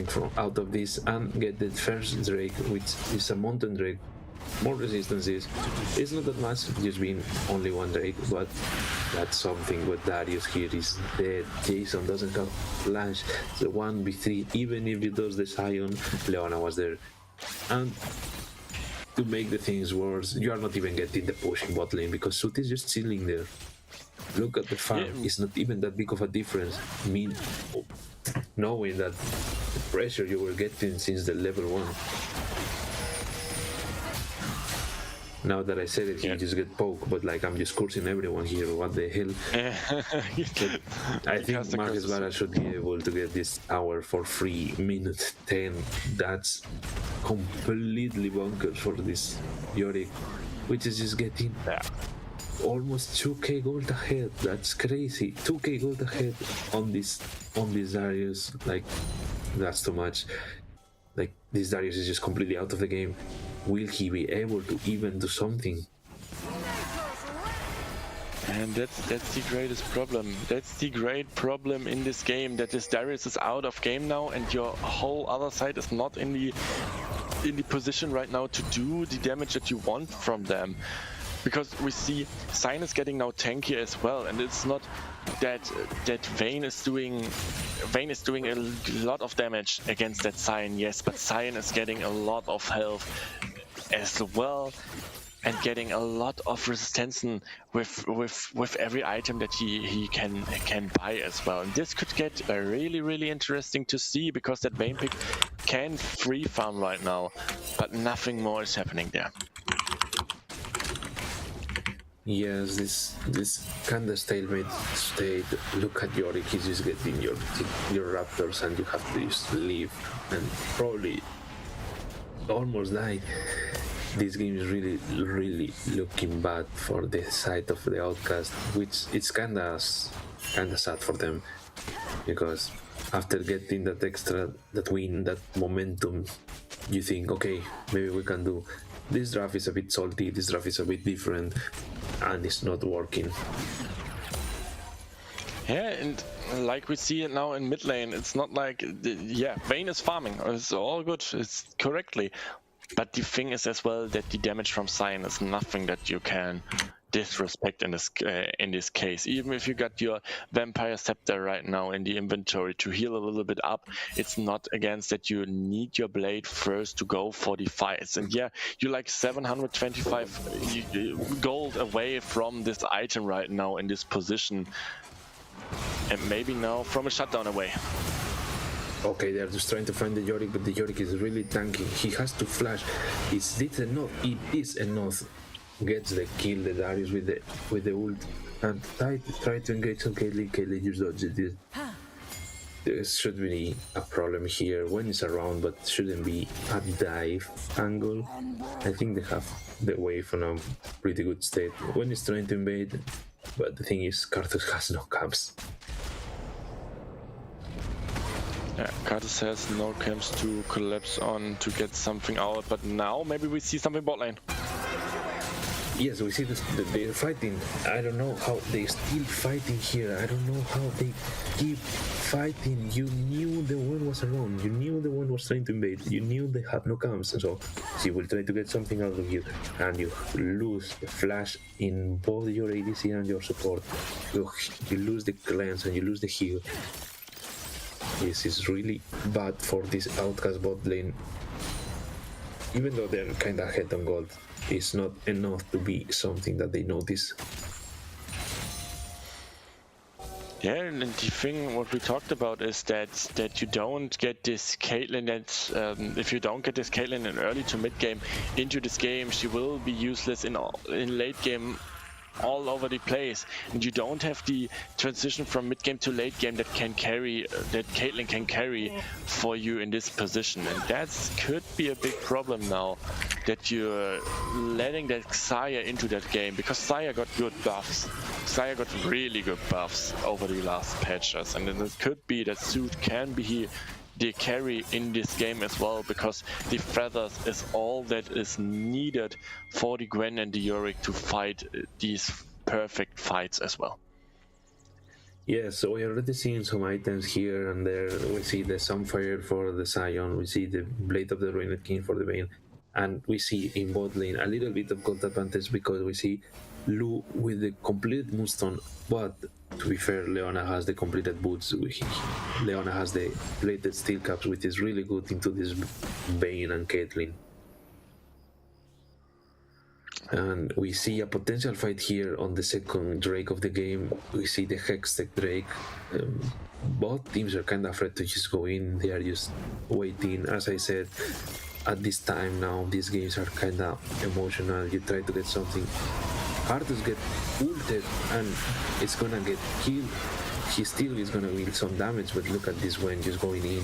from out of this and get the first Drake, which is a mountain Drake. More resistances. It's not that much, just being only one Drake, but that's something. What Darius here is dead. Jason doesn't have flash. The 1v3, even if he does the Sion, Leona was there. And to make the things worse, you are not even getting the push in bot lane because Sut is just chilling there. Look at the farm, it's not even that big of a difference. Knowing that the pressure you were getting since the level 1. Now that I said it, you just get poked, but like I'm just cursing everyone here, what the hell? I think Marcus Vara should be able to get this hour for free, minute 10. That's completely bonkers for this Yorick, which is just getting almost 2k gold ahead. That's crazy. 2k gold ahead on this Darius. Like, that's too much. Like, this Darius is just completely out of the game. Will he be able to even do something?
And that's the greatest problem. That's the great problem in this game, that this Darius is out of game now and your whole other side is not in the position right now to do the damage that you want from them. Because we see Sion is getting now tanky as well, and it's not that Vayne is doing a lot of damage against that Sion, yes, but Sion is getting a lot of health as well and getting a lot of resistance with every item that he can buy as well. And this could get really interesting to see, because that Vayne pick can free farm right now, but nothing more is happening there.
Yes, this kind of stalemate state. Look at Yorick, he's just getting your raptors and you have to just leave and probably almost die. This game is really looking bad for the side of the Outcast, which it's kinda sad for them, because after getting that win, that momentum, you think, okay, maybe we can do. This draft is a bit salty, this draft is a bit different, and it's not working.
Yeah, and like we see it now in mid lane, it's not like, yeah, Vayne is farming, it's all good, it's correctly. But the thing is as well that the damage from Sion is nothing that you can disrespect in this case. Even if you got your Vampire Scepter right now in the inventory to heal a little bit up, it's not against that you need your blade first to go for the fights. And yeah, you're like 725 gold away from this item right now in this position. And maybe now from a shutdown away.
Okay, they're just trying to find the Yorick, but the Yorick is really tanking. He has to flash. Is this enough? It is enough. Gets the kill, the Darius with the ult, and try to engage on Caitlyn. Caitlyn just dodges it. There should be a problem here when it's around, but shouldn't be a dive angle. I think they have the wave on a pretty good state when it's trying to invade, but the thing is, Karthus has no camps.
Yeah, Karthus has no camps to collapse on to get something out, but now maybe we see something bot lane.
Yes, we see they're fighting. I don't know how they're still fighting here. I don't know how they keep fighting. You knew the one was around. You knew the one was trying to invade. You knew they had no camps. So she will try to get something out of you. And you lose the flash in both your ADC and your support. You lose the cleanse and you lose the heal. This is really bad for this Outcast bot lane. Even though they're kind of ahead on gold, it's not enough to be something that they notice.
Yeah, and the thing what we talked about is that you don't get this Caitlyn. If you don't get this Caitlyn in early to mid game into this game, she will be useless in late game. All over the place, and you don't have the transition from mid game to late game that can carry, that Caitlyn can carry for you in this position, and that could be a big problem now that you're letting that Xayah into that game, because Xayah got good buffs. Xayah got really good buffs over the last patches, and then it could be that Suit can be the carry in this game as well, because the feathers is all that is needed for the Gwen and the Yorick to fight these perfect fights as well.
Yeah, so we're already seeing some items here and there. We see the Sunfire for the Sion, we see the Blade of the Ruined King for the Vayne, and we see in bot lane a little bit of gold advantage because we see Lu with the completed Moonstone, but to be fair, Leona has the completed boots. Leona has the plated steel caps, which is really good into this Vayne and Caitlyn. And we see a potential fight here on the second Drake of the game. We see the Hextech Drake. Both teams are kind of afraid to just go in. They are just waiting. As I said, at this time now, these games are kind of emotional. You try to get something. Karthus get ulted and it's gonna get killed. He still is gonna deal some damage, but look at this Gwen just going in.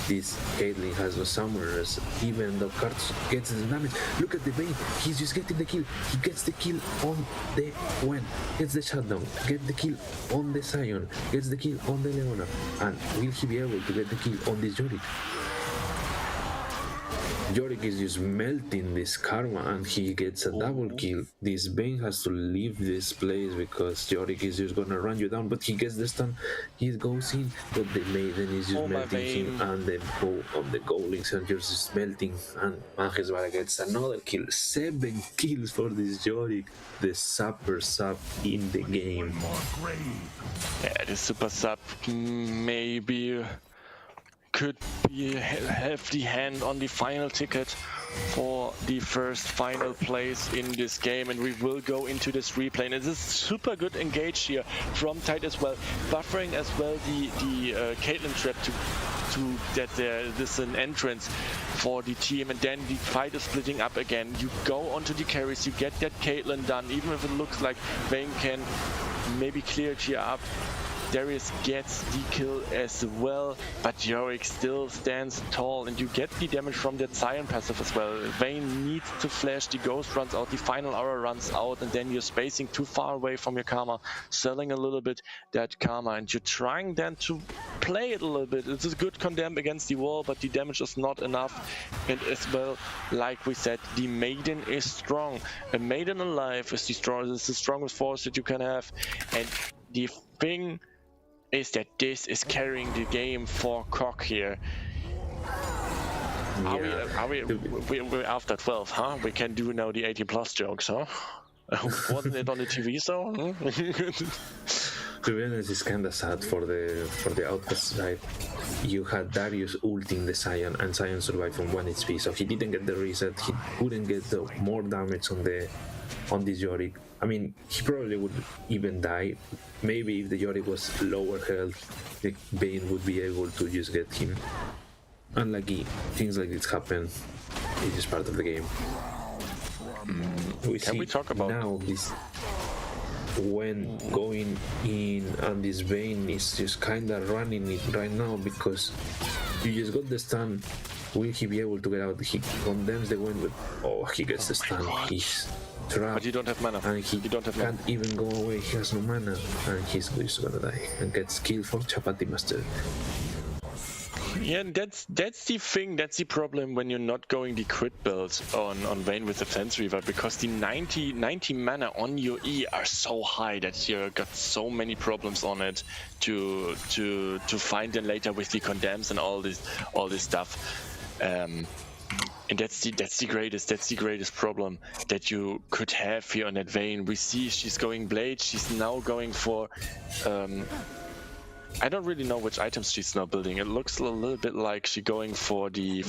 This Caitlyn has no summoners, even though Karthus gets the damage. Look at the Vayne, he's just getting the kill. He gets the kill on the Gwen, gets the shutdown, gets the kill on the Sion, gets the kill on the Leona. And will he be able to get the kill on this Yorick? Yorick is just melting this karma and he gets a double kill. This Vayne has to leave this place because Yorick is just gonna run you down, but he gets the stun, he goes in, but the Maiden is just melting him, and the bow on the goblins are just melting, and Majesvara gets another kill. 7 kills for this Yorick, the super sub in the game.
Yeah, the super sub maybe could have the hand on the final ticket for the first final place in this game, and we will go into this replay. And it is super good engage here from Tide as well, buffering as well the Caitlyn trap to that there is an entrance for the team, and then the fight is splitting up again. You go onto the carries, you get that Caitlyn done, even if it looks like Vayne can maybe clear it here up. Darius gets the kill as well, but Yorick still stands tall, and you get the damage from that Sion passive as well. Vayne needs to flash, the Ghost runs out, the final aura runs out, and then you're spacing too far away from your Karma, selling a little bit that Karma, and you're trying then to play it a little bit. It's a good condemn against the wall, but the damage is not enough, and as well, like we said, the Maiden is strong. A Maiden alive is the strongest force that you can have, and the thing is that this is carrying the game for Cock here. We're after 12, huh? We can do now the 80+ jokes, huh? Wasn't it on the TV so?
To be honest, it's kind of sad for the Outcasts side. You had Darius ulting the Sion, and Sion survived from 1 HP, so he didn't get the reset. He couldn't get the more damage on this Yorick. I mean, he probably would even die. Maybe if the Yorick was lower health, the Bane would be able to just get him. Unlucky, things like this happen. It's just part of the game.
Can we talk about
now this? When going in and this Bane is just kind of running it right now because you just got the stun. Will he be able to get out? He condemns the Gwen, but he gets the stun. He's trapped.
But you don't have mana.
And he can't even go away. He has no mana, and he's just gonna die and gets killed for Chapati Master.
Yeah, that's the thing, that's the problem when you're not going the crit build on Vayne with the Fence Reaver, because the 90 mana on your E are so high that you got so many problems on it to find them later with the condemns and all this stuff. And that's the greatest problem that you could have here on that Vayne. We see she's going Blade, she's now going for I don't really know which items she's now building. It looks a little bit like she's going for the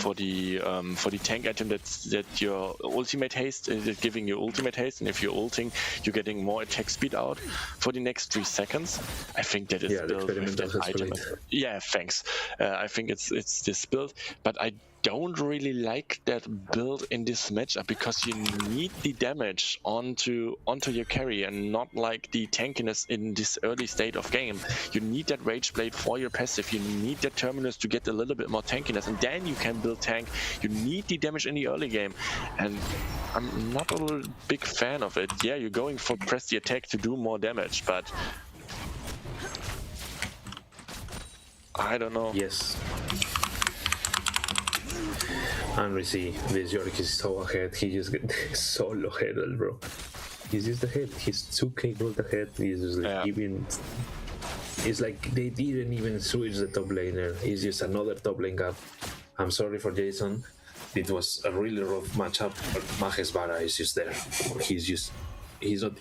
tank item that your ultimate haste is giving you ultimate haste, and if you're ulting, you're getting more attack speed out for the next 3 seconds. I think that is built with that item. Yeah, thanks. I think it's this build, but I don't really like that build in this matchup because you need the damage onto your carry and not like the tankiness in this early state of game. You need that Rage Blade for your passive, you need that Terminus to get a little bit more tankiness, and then you can build tank. You need the damage in the early game, and I'm not a big fan of it. Yeah, you're going for press the attack to do more damage, but I don't know.
Yes. And we see this Yorick is so ahead, he just gets solo headed, bro. He's just ahead, he's 2k gold ahead, he's just like giving... It's like they didn't even switch the top laner, it's just another top lane gap. I'm sorry for Jason, it was a really rough matchup, but Majes Vara is just there. He's not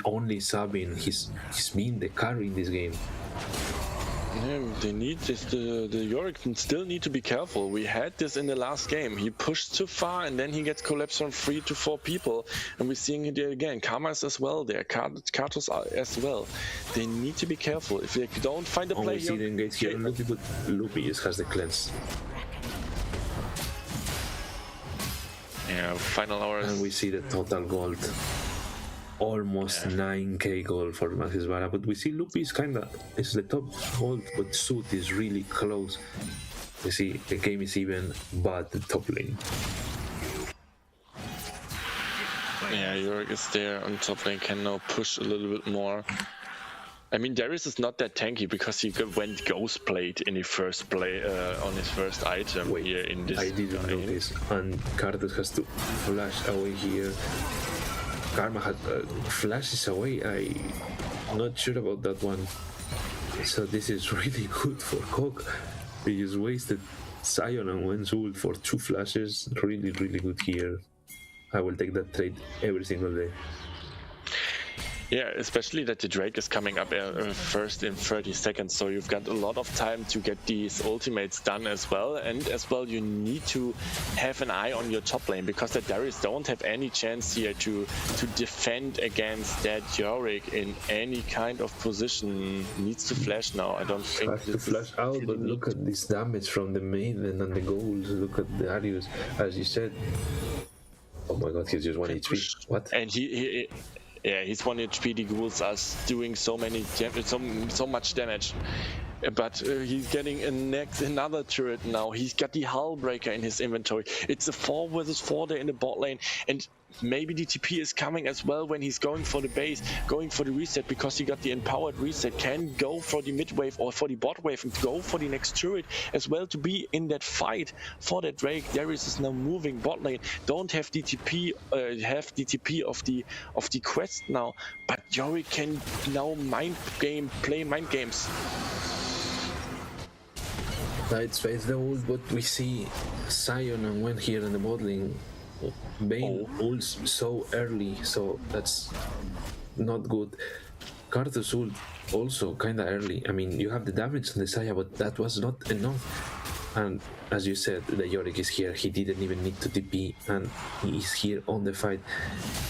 only subbing, he's been the carry in this game.
Yeah, they need this. The Yorick still need to be careful. We had this in the last game. He pushed too far and then he gets collapsed from 3 to 4 people. And we're seeing it there again. Karma is as well there. Katos as well. They need to be careful. If they don't find a play
we see the engage here. Loopy just has the cleanse.
Yeah, final hours.
And we see the total gold. Almost 9k gold for Majes Vara, but we see Loopy is it's the top gold, but Suit is really close. We see the game is even, but the top lane.
Yeah, Yorick is there on top lane, can now push a little bit more. I mean, Darius is not that tanky because he went Ghost Blade in his first play on his first item here in this.
I didn't notice, and Karthus has to flash away here. Karma had flashes away. I'm not sure about that one. So this is really good for Cock. They just wasted Sion and Gwen's ult for 2 flashes. Really, really good here. I will take that trade every single day.
Yeah, especially that the Drake is coming up first in 30 seconds, so you've got a lot of time to get these ultimates done as well, and as well you need to have an eye on your top lane, because the Darius don't have any chance here to defend against that Yorick in any kind of position. Needs to flash now. I don't think
has to flash out, but look at this damage from the Maiden and the goals. Look at Darius, as you said. Oh my god, he's just 1 HP. What?
And yeah, he's 1 HP. The ghouls are doing so much damage. but he's getting another turret now. He's got the Hull Breaker in his inventory. It's a 4 versus 4 there in the bot lane, and maybe the TP is coming as well when he's going for the base, going for the reset, because he got the empowered reset, can go for the mid wave or for the bot wave and go for the next turret as well to be in that fight for that Drake. Darius is now moving bot lane, don't have DTP, of the quest now, but Yorick can now play mind games.
It's the ult, but we see Sion and Gwen here in the bot lane. Bane ults so early, so that's not good. Karthus ult also kinda early. I mean, you have the damage on the Saya, but that was not enough. And as you said, the Yorick is here. He didn't even need to TP, and he is here on the fight.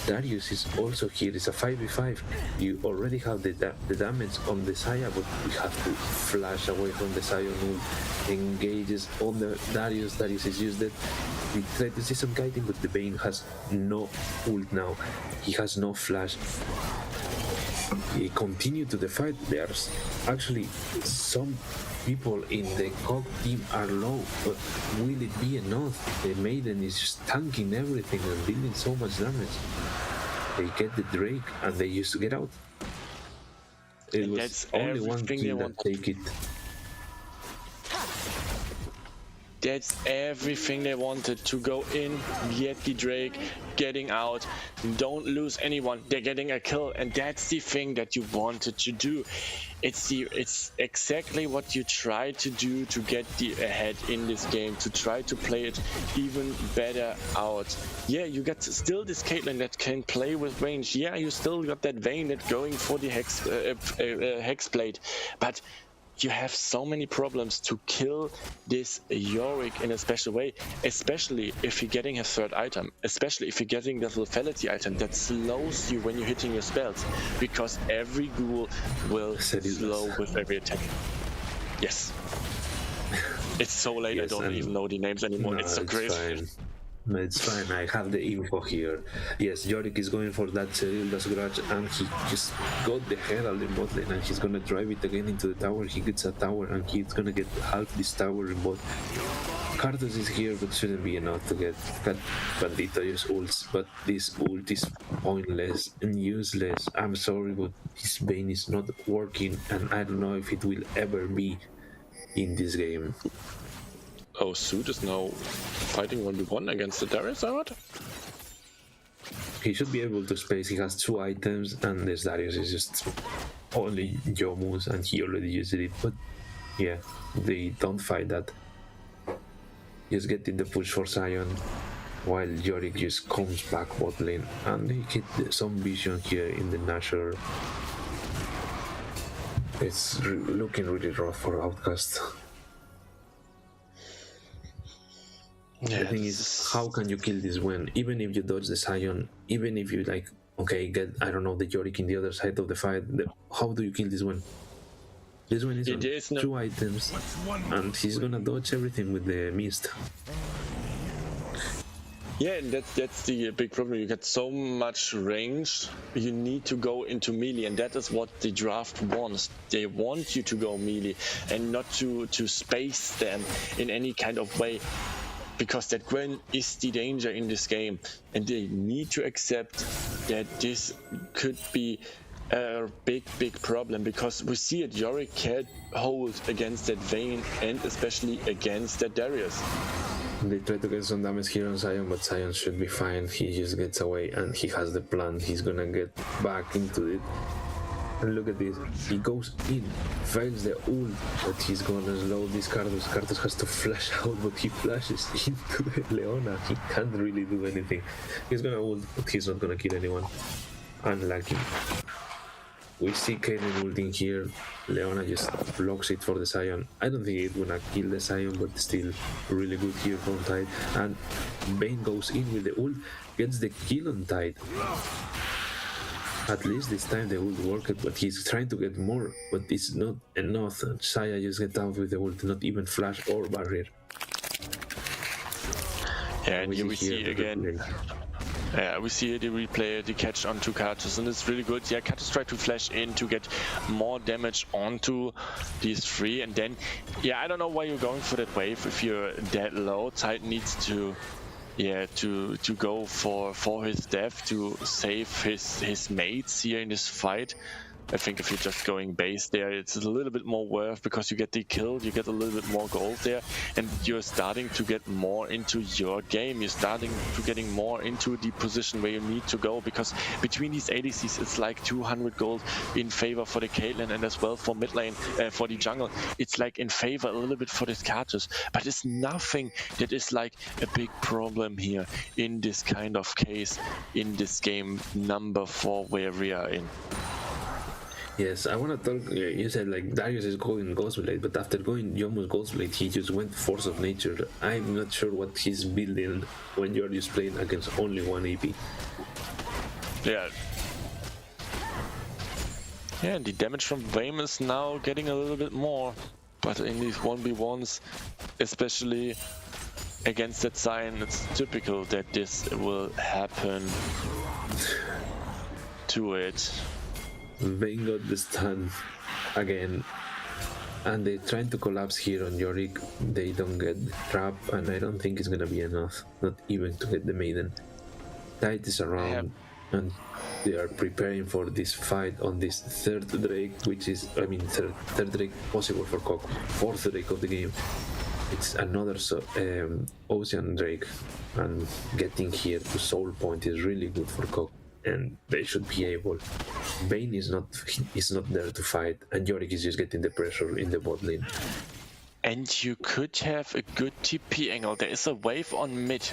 Darius is also here. It's a 5v5. You already have the damage on the Saya, but we have to flash away from the Sion ult. Engages on the Darius. Darius is used it. We try to see some guiding, but the Bane has no ult now. He has no flash. He continued to the fight. There's actually some people in the Cog team are low, but will it be enough? The Maiden is just tanking everything and dealing so much damage. They get the Drake and they used to get out. It was only one kill that take it.
That's everything they wanted, to go in, get the Drake, getting out, don't lose anyone. They're getting a kill, and that's the thing that you wanted to do. It's exactly what you try to do to get the ahead in this game, to try to play it even better out. Yeah, you got still this Caitlyn that can play with range. Yeah, you still got that Vayne that going for the hex plate, but you have so many problems to kill this Yorick in a special way, especially if you're getting a third item, especially if you're getting the lethality item that slows you when you're hitting your spells, because every ghoul will slow with every attack. Yes. It's so late, yes, I don't even know the names anymore. No, it's so crazy.
It's fine, I have the info here. Yes, Yorick is going for that Cerilda's Grudge, and he just got the Herald in bot lane, and he's gonna drive it again into the tower. He gets a tower, and he's gonna get half this tower in bot. Karthus is here, but shouldn't be enough to get Bandito use ults, but this ult is pointless and useless. I'm sorry, but his Bane is not working, and I don't know if it will ever be in this game.
Oh, Suit is now fighting 1v1 against the Darius, or what?
He should be able to space. He has 2 items, and this Darius is just only Yomus, and he already used it. But yeah, they don't fight that. Just getting the push for Sion, while Yorick just comes back bot lane, and he hit some vision here in the Nashor. It's looking really rough for Outcast.
Yeah,
the thing is, how can you kill this when, even if you dodge the Sion, even if you like, okay, get, I don't know, the Yorick in the other side of the fight, how do you kill this one? This one is on 2 items, and he's gonna dodge everything with the mist.
Yeah, and that's the big problem. You get so much range, you need to go into melee, and that is what the draft wants. They want you to go melee and not to space them in any kind of way, because that Gwen is the danger in this game, and they need to accept that this could be a big problem, because we see it, Yorick can't hold against that Vayne and especially against that Darius.
They try to get some damage here on Sion, but Sion should be fine. He just gets away, and he has the plan. He's gonna get back into it. And look at this, he goes in, fails the ult, but he's gonna slow this Karthus. Karthus has to flash out, but he flashes into the Leona. He can't really do anything. He's gonna ult, but he's not gonna kill anyone. Unlucky. We see Caitlyn ulting here. Leona just blocks it for the Sion. I don't think it's gonna kill the Sion, but still really good here from Tide. And Bane goes in with the ult, gets the kill on Tide. At least this time the ult worked, but he's trying to get more, but it's not enough. Saya just get out with the ult, not even flash or barrier.
Yeah, and here we see again Yeah, we see the replay, the catch onto Katus, and it's really good. Yeah, Katus tried to flash in to get more damage onto these three, and then, yeah, I don't know why you're going for that wave if you're that low. Tide needs to, yeah, to go for his death to save his mates here in this fight. I think if you're just going base there, it's a little bit more worth because you get the kill, you get a little bit more gold there, and you're starting to get more into your game. You're starting to getting more into the position where you need to go, because between these ADCs, it's like 200 gold in favor for the Caitlyn and as well for mid lane, for the jungle. It's like in favor a little bit for this Katus, but it's nothing that is like a big problem here in this kind of case in this game number 4 where we are in.
Yes, I want to talk. You said like Darius is going Ghostblade, but after going Yomu's Ghostblade, he just went Force of Nature. I'm not sure what he's building when you're just playing against only one AP.
Yeah. Yeah, and the damage from Vayne is now getting a little bit more, but in these 1v1s, especially against that Sion, it's typical that this will happen to it.
Vayne got the stun again, and they're trying to collapse here on Yorick. They don't get trap, and I don't think it's gonna be enough, not even to get the Maiden. Tide is around, and they are preparing for this fight on this third Drake, which is, I mean, third Drake possible for Coq, fourth Drake of the game. It's another Ocean Drake, and getting here to Soul Point is really good for Coq. And they should be able. Vayne is not there to fight, and Yorick is just getting the pressure in the bot lane.
And you could have a good TP angle. There is a wave on mid,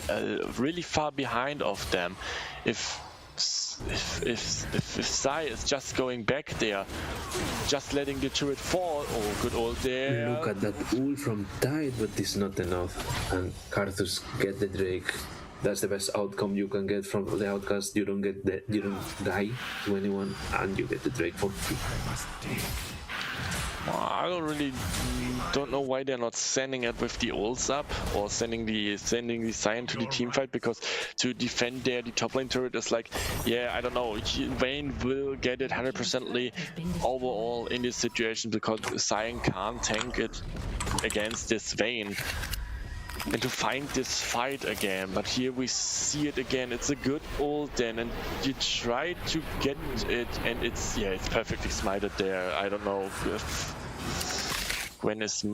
really far behind of them. If Psy is just going back there, just letting the turret fall. Oh, good ult there.
Look at that ult from Tide, but it's not enough. And Karthus get the Drake. That's the best outcome you can get from the Outcast. You don't die to anyone, and you get the Drake for free.
I don't know why they're not sending it with the ults up or sending the Sion to the team fight, because to defend there the top lane turret is like, yeah, I don't know. Vayne will get it 100% overall in this situation because Sion can't tank it against this Vayne. And to find this fight again, but here we see it again. It's a good ult then, and you try to get it, and it's perfectly smited there. I don't know when it's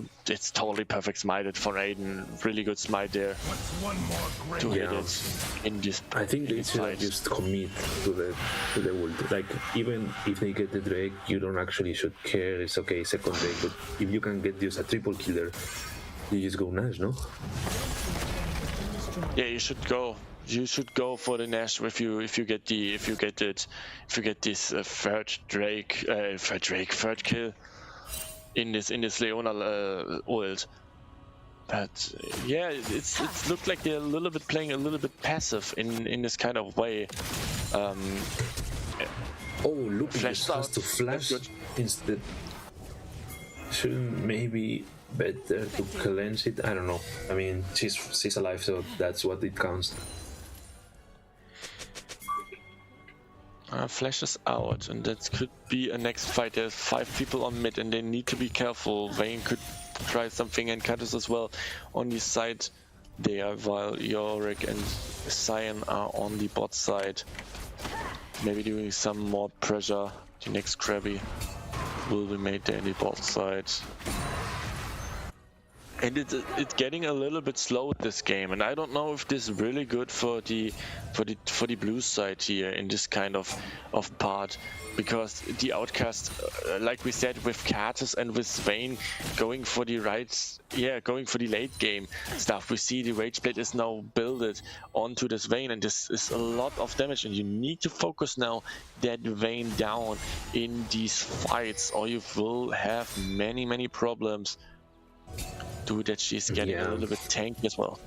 totally perfect smited for Aiden. Really good smite there to hit it in this.
I think they should just commit to the ult. Like, even if they get the Drake, you don't actually should care. It's okay, second Drake, but if you can get just a triple killer, you just go Nash, no?
Yeah, you should go. You should go for the Nash if you get this third kill in this Leona ult. But yeah, it's looked like they're a little bit playing a little bit passive in this kind of way.
Oh, look, just has to flash instead. Shouldn't maybe better to cleanse it? I don't know. I mean, she's alive, so that's what it counts.
Flashes out, and that could be a next fight. There's 5 people on mid, and they need to be careful. Vayne could try something, and Katus as well on the side there, while Yorick and Sion are on the bot side. Maybe doing some more pressure. The next Krabby will be made there in the bot side. And it's getting a little bit slow this game, and I don't know if this is really good for the blue side here in this kind of part, because the Outcast, like we said, with Katus and with Vayne going for the late game stuff. We see the Rage Blade is now builded onto this Vayne, and this is a lot of damage, and you need to focus now that Vayne down in these fights, or you will have many problems. That she's getting a little bit tanky as well.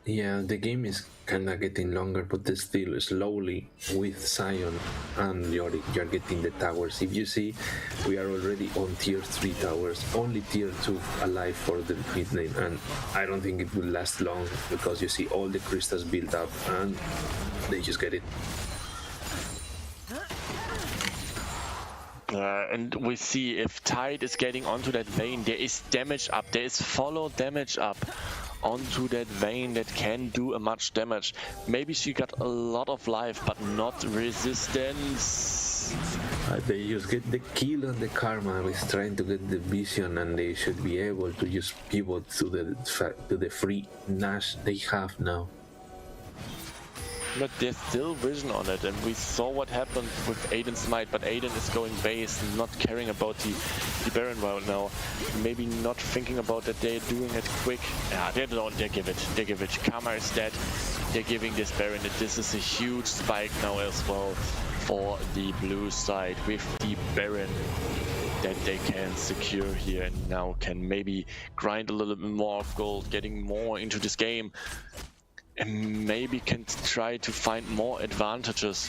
Yeah, the game is kinda getting longer, but it's still slowly with Sion and Yorick, you're getting the towers. If you see, we are already on tier 3 towers, only tier 2 alive for the mid lane, and I don't think it will last long because you see all the crystals built up and they just get it.
And we see if Tide is getting onto that vein, there is damage up, there is follow damage up onto that vein that can do a much damage. Maybe she got a lot of life, but not resistance.
They just get the kill on the Karma is trying to get the vision, and they should be able to just pivot to the free Nash they have now.
But there's still vision on it, and we saw what happened with Aiden's Smite, but Aiden is going base, not caring about the Baron right now. Maybe not thinking about that they're doing it quick. Yeah, they don't, they give it. Karma is dead. They're giving this Baron, and this is a huge spike now as well for the blue side with the Baron that they can secure here, and now can maybe grind a little bit more of gold, getting more into this game. And maybe can try to find more advantages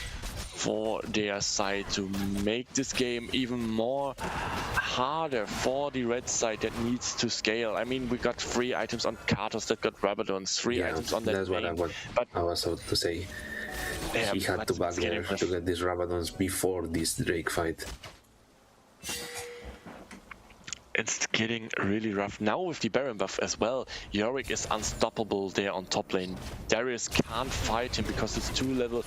for their side to make this game even more harder for the red side that needs to scale. I mean, we got 3 items on Karthus that got Rabadons, 3 items on that.
That's what I was about to say.
Yeah,
he had to back there to get these Rabadons before this Drake fight.
It's getting really rough. Now with the Baron buff as well, Yorick is unstoppable there on top lane. Darius can't fight him because it's 2 levels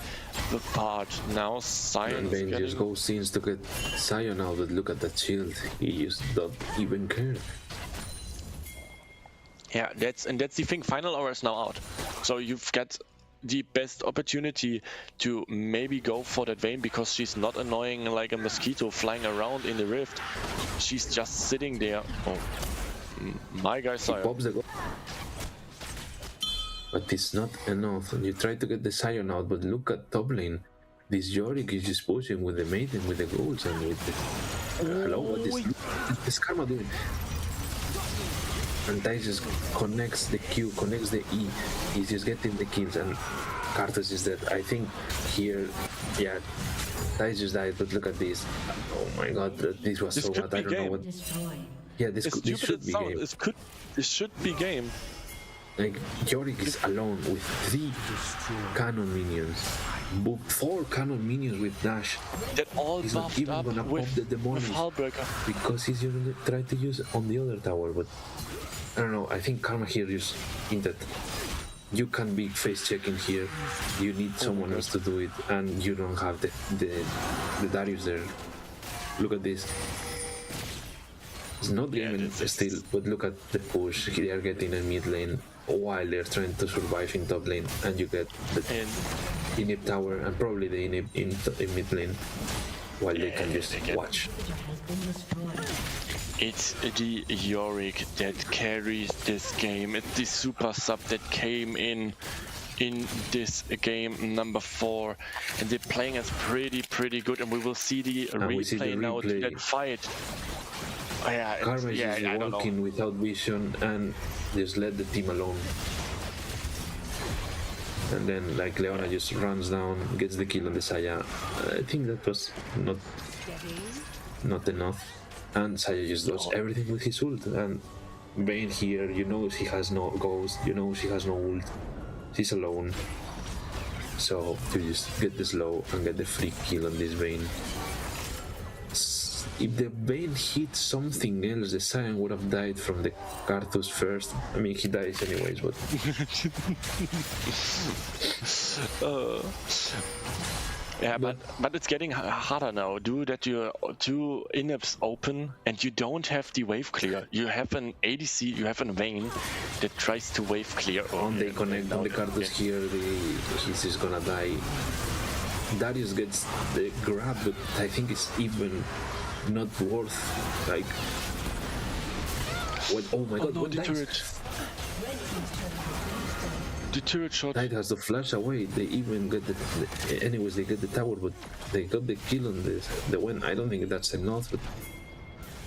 apart. Now Sion
and then just goes scenes to get Sion out, but look at that shield. He just don't even care.
Yeah, that's the thing. Final hour is now out. So you've got the best opportunity to maybe go for that vein, because she's not annoying like a mosquito flying around in the rift. She's just sitting there. Oh, my guy Sion.
But it's not enough. You try to get the Sion out, but look at top lane. This Yorick is just pushing with the Maiden, with the golds, and with the... hello, what is this Karma doing? And Ty just connects the Q, connects the E. He's just getting the kills, and Karthus is dead. I think here, yeah, Ty just died, but look at this. Oh my god, this was so bad. I don't know what... Yeah, this should be game.
This should be game.
Like, Yorick is alone with 3 cannon minions. 4 cannon minions with dash.
That all
he's not even gonna pop the demonic because he's gonna try to use it on the other tower, but I don't know. I think Karma here just hinted. You can be face checking here. You need someone else to do it, and you don't have the Darius there. Look at this. It's not even still, but look at the push. They are getting a mid lane while they're trying to survive in top lane, and you get the inhib tower and probably the inhib in mid lane while they can just watch.
It's the Yorick that carries this game. It's the super sub that came in this game number 4, and they're playing us pretty good, and we will see the replay now to that fight. Oh, yeah,
Karma is just walking without vision and just let the team alone. And then like Leona just runs down, gets the kill on the Saya. I think that was not enough. And Saya just does everything with his ult. And Vayne here, you know she has no ghost, you know she has no ult. She's alone. So to just get the slow and get the free kill on this Vayne. If the Vayne hit something else, the Sion would have died from the Karthus first. I mean, he dies anyways, but...
Yeah, but it's getting harder now. Due that your 2 inhibs open and you don't have the wave clear. You have an ADC, you have a Vayne that tries to wave clear.
And they connect on the Karthus here, he's just gonna die. Darius gets the grab, but I think it's even not worth, like... What? Oh my god,
no,
what
the turret. The turret shot.
Knight has to flash away. They even get the anyways, they get the tower, but they got the kill on the win. I don't think that's enough, but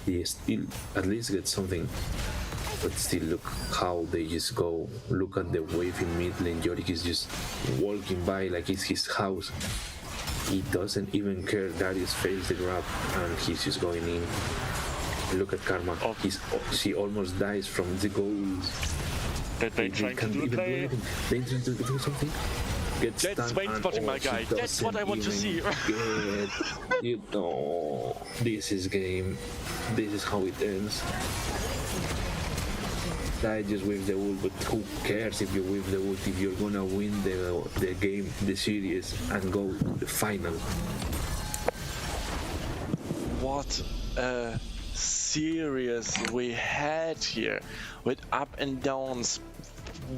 they still at least get something. but still look how they just go. Look at the wave in mid lane. Yorick is just walking by like it's his house. He doesn't even care. Darius fails the grab and he's just going in. Look at Karma. She almost dies from the goals.
They trying to do play.
They trying to do something.
That's Wayne spotting my guy. That's what I want to see.
You know, this is game. This is how it ends. I just whiff the ult, but who cares if you whiff the ult if you're gonna win the game, the series, and go to the final.
What a series we had here with up and downs.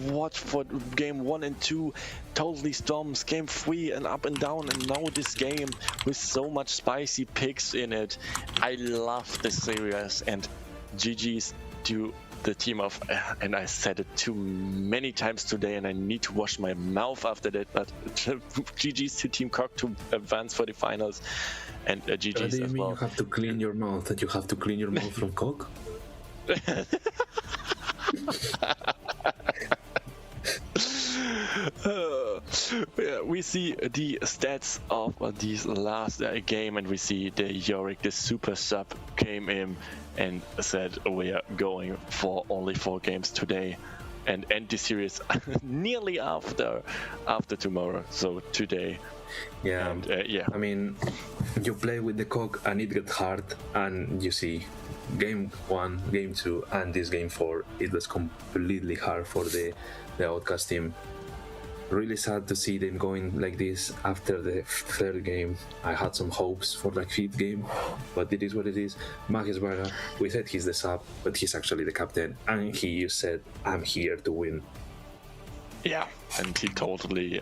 What for game 1 and 2, totally storms, game 3 and up and down, and now this game with so much spicy picks in it. I love this series, and GG's to the team of, and I said it too many times today and I need to wash my mouth after that, but GG's to Team Cock to advance for the finals, and GG's as well.
You have to clean your mouth, and you have to clean your mouth from Cock?
Yeah, we see the stats of this last game, and we see the Yorick, the super sub, came in and said we are going for only 4 games today and end the series nearly after tomorrow, so today.
Yeah,
and, yeah.
I mean, you play with the Cock and it gets hard, and you see game 1, game 2, and this game 4, it was completely hard for the Outcast team. Really sad to see them going like this after the 3rd game. I had some hopes for the 5th game, but it is what it is. Magesvara, we said he's the sub, but he's actually the captain, and he said, I'm here to win.
Yeah, and he totally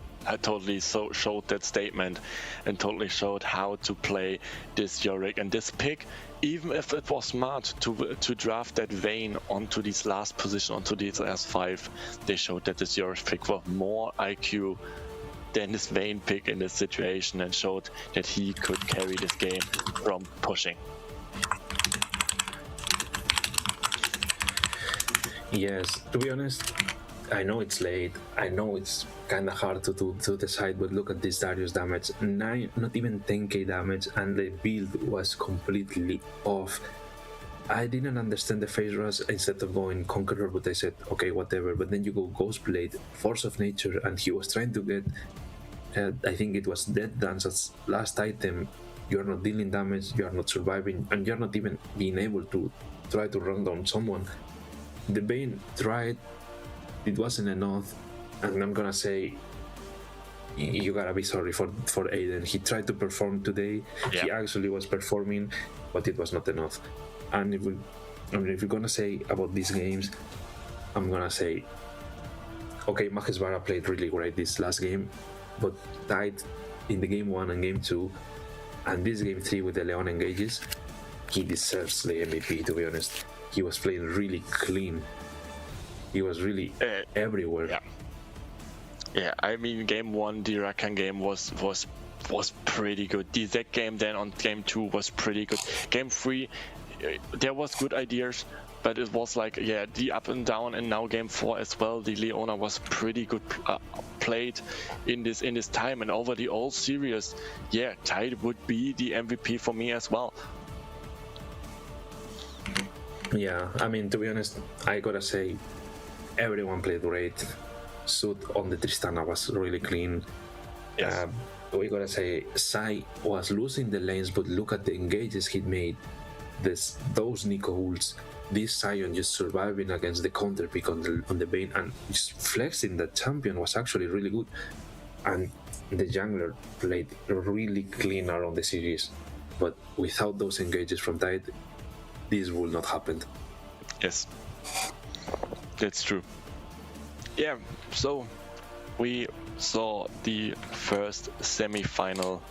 showed that statement and totally showed how to play this Yorick and this pick. Even if it was smart to draft that Vayne onto this last position, onto this last 5, they showed that this Yorick pick was more IQ than this Vayne pick in this situation, and showed that he could carry this game from pushing.
Yes, to be honest, I know it's late, I know it's kinda hard to decide, but look at this Darius damage, 9, not even 10k damage, and the build was completely off. I didn't understand the phase rush instead of going Conqueror, but I said, okay, whatever, but then you go Ghostblade, Force of Nature, and he was trying to get, I think it was Death Dance as last item. You are not dealing damage, you are not surviving, and you are not even being able to try to run down someone. The Bane tried, it wasn't enough, and I'm gonna say you gotta be sorry for Aiden. He tried to perform today. Yeah. He actually was performing, but it was not enough. And if you're gonna say about these games, I'm gonna say, okay, Magesvara played really great this last game, but died in the game 1 and game 2, and this game 3 with the Leon engages. He deserves the MVP, to be honest. He was playing really clean. He was really everywhere.
Yeah. Yeah, I mean, game 1, the Rakan game was pretty good. The Zek game then on game 2 was pretty good. Game 3, there was good ideas, but it was like, yeah, the up and down, and now game 4 as well. The Leona was pretty good played in this time, and over the whole series, yeah, Tide would be the MVP for me as well.
Yeah, I mean, to be honest, I gotta say, everyone played great. Suit on the Tristana was really clean.
Yes.
We gotta say, Sai was losing the lanes, but look at the engages he made. Those Nico ults, this Sion just surviving against the counter pick on the Bane, and just flexing the champion was actually really good. And the jungler played really clean around the series, but without those engages from Tide, this would not happen.
Yes, that's true. Yeah, so we saw the first semi-final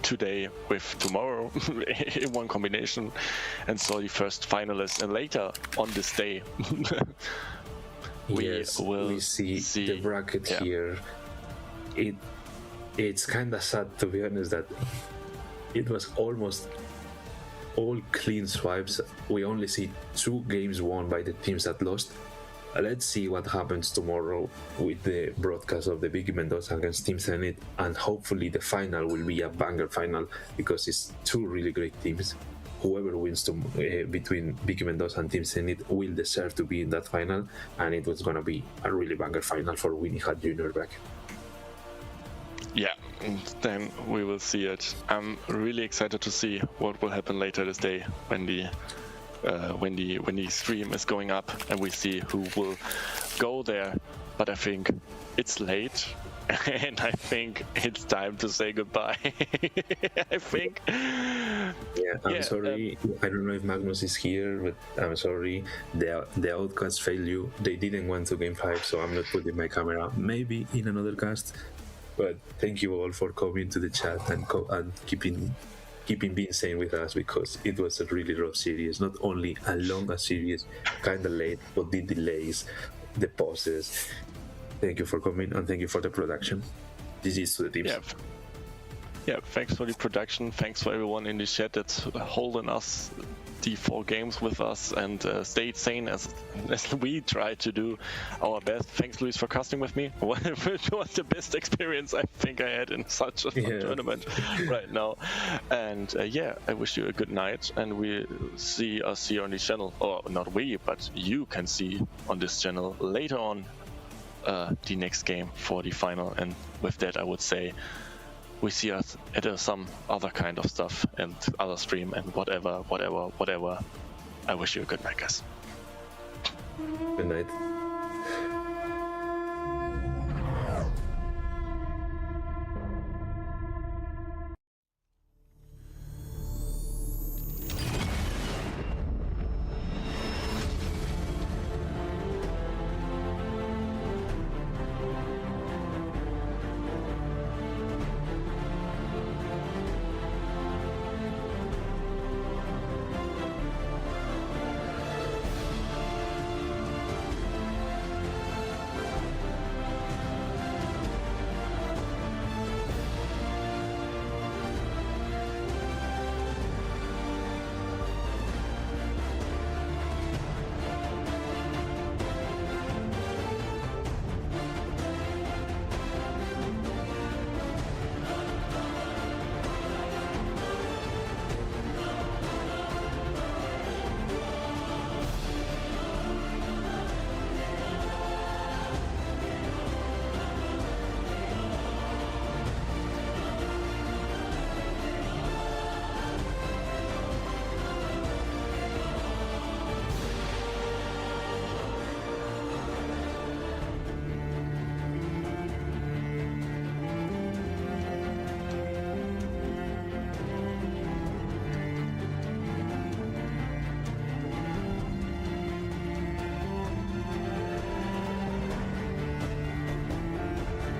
today with tomorrow in one combination, and saw the first finalists, and later on this day
we see the bracket here. It's kind of sad, to be honest, that it was almost all clean swipes. We only see 2 games won by the teams that lost. Let's see what happens tomorrow with the broadcast of the Vicky Mendoza against Team Zenith, and hopefully the final will be a banger final because it's 2 really great teams. Whoever wins between Vicky Mendoza and Team Zenith will deserve to be in that final, and it was gonna be a really banger final for Weenie Hat Jr. back.
Yeah, then we will see it. I'm really excited to see what will happen later this day when the stream is going up and we see who will go there. But I think it's late and I think it's time to say goodbye. I think.
Yeah, I'm sorry. I don't know if Magnus is here, but I'm sorry. The Outcasts failed you. They didn't want to game 5, so I'm not putting my camera. Maybe in another cast. But thank you all for coming to the chat and keeping being sane with us, because it was a really rough series. Not only a long series, kind of late, but the delays, the pauses. Thank you for coming and thank you for the production. This is to the teams.
Yeah, thanks for the production. Thanks for everyone in the chat that's holding us the 4 games with us and stayed sane as we try to do our best. Thanks, Luis, for casting with me. Which was the best experience I think I had in such a fun tournament right now. And yeah, I wish you a good night, and we'll see us here on the channel. Or not we, but you can see on this channel later on the next game for the final. And with that, I would say we see us at some other kind of stuff and other stream and whatever. I wish you a good night, guys.
Good night.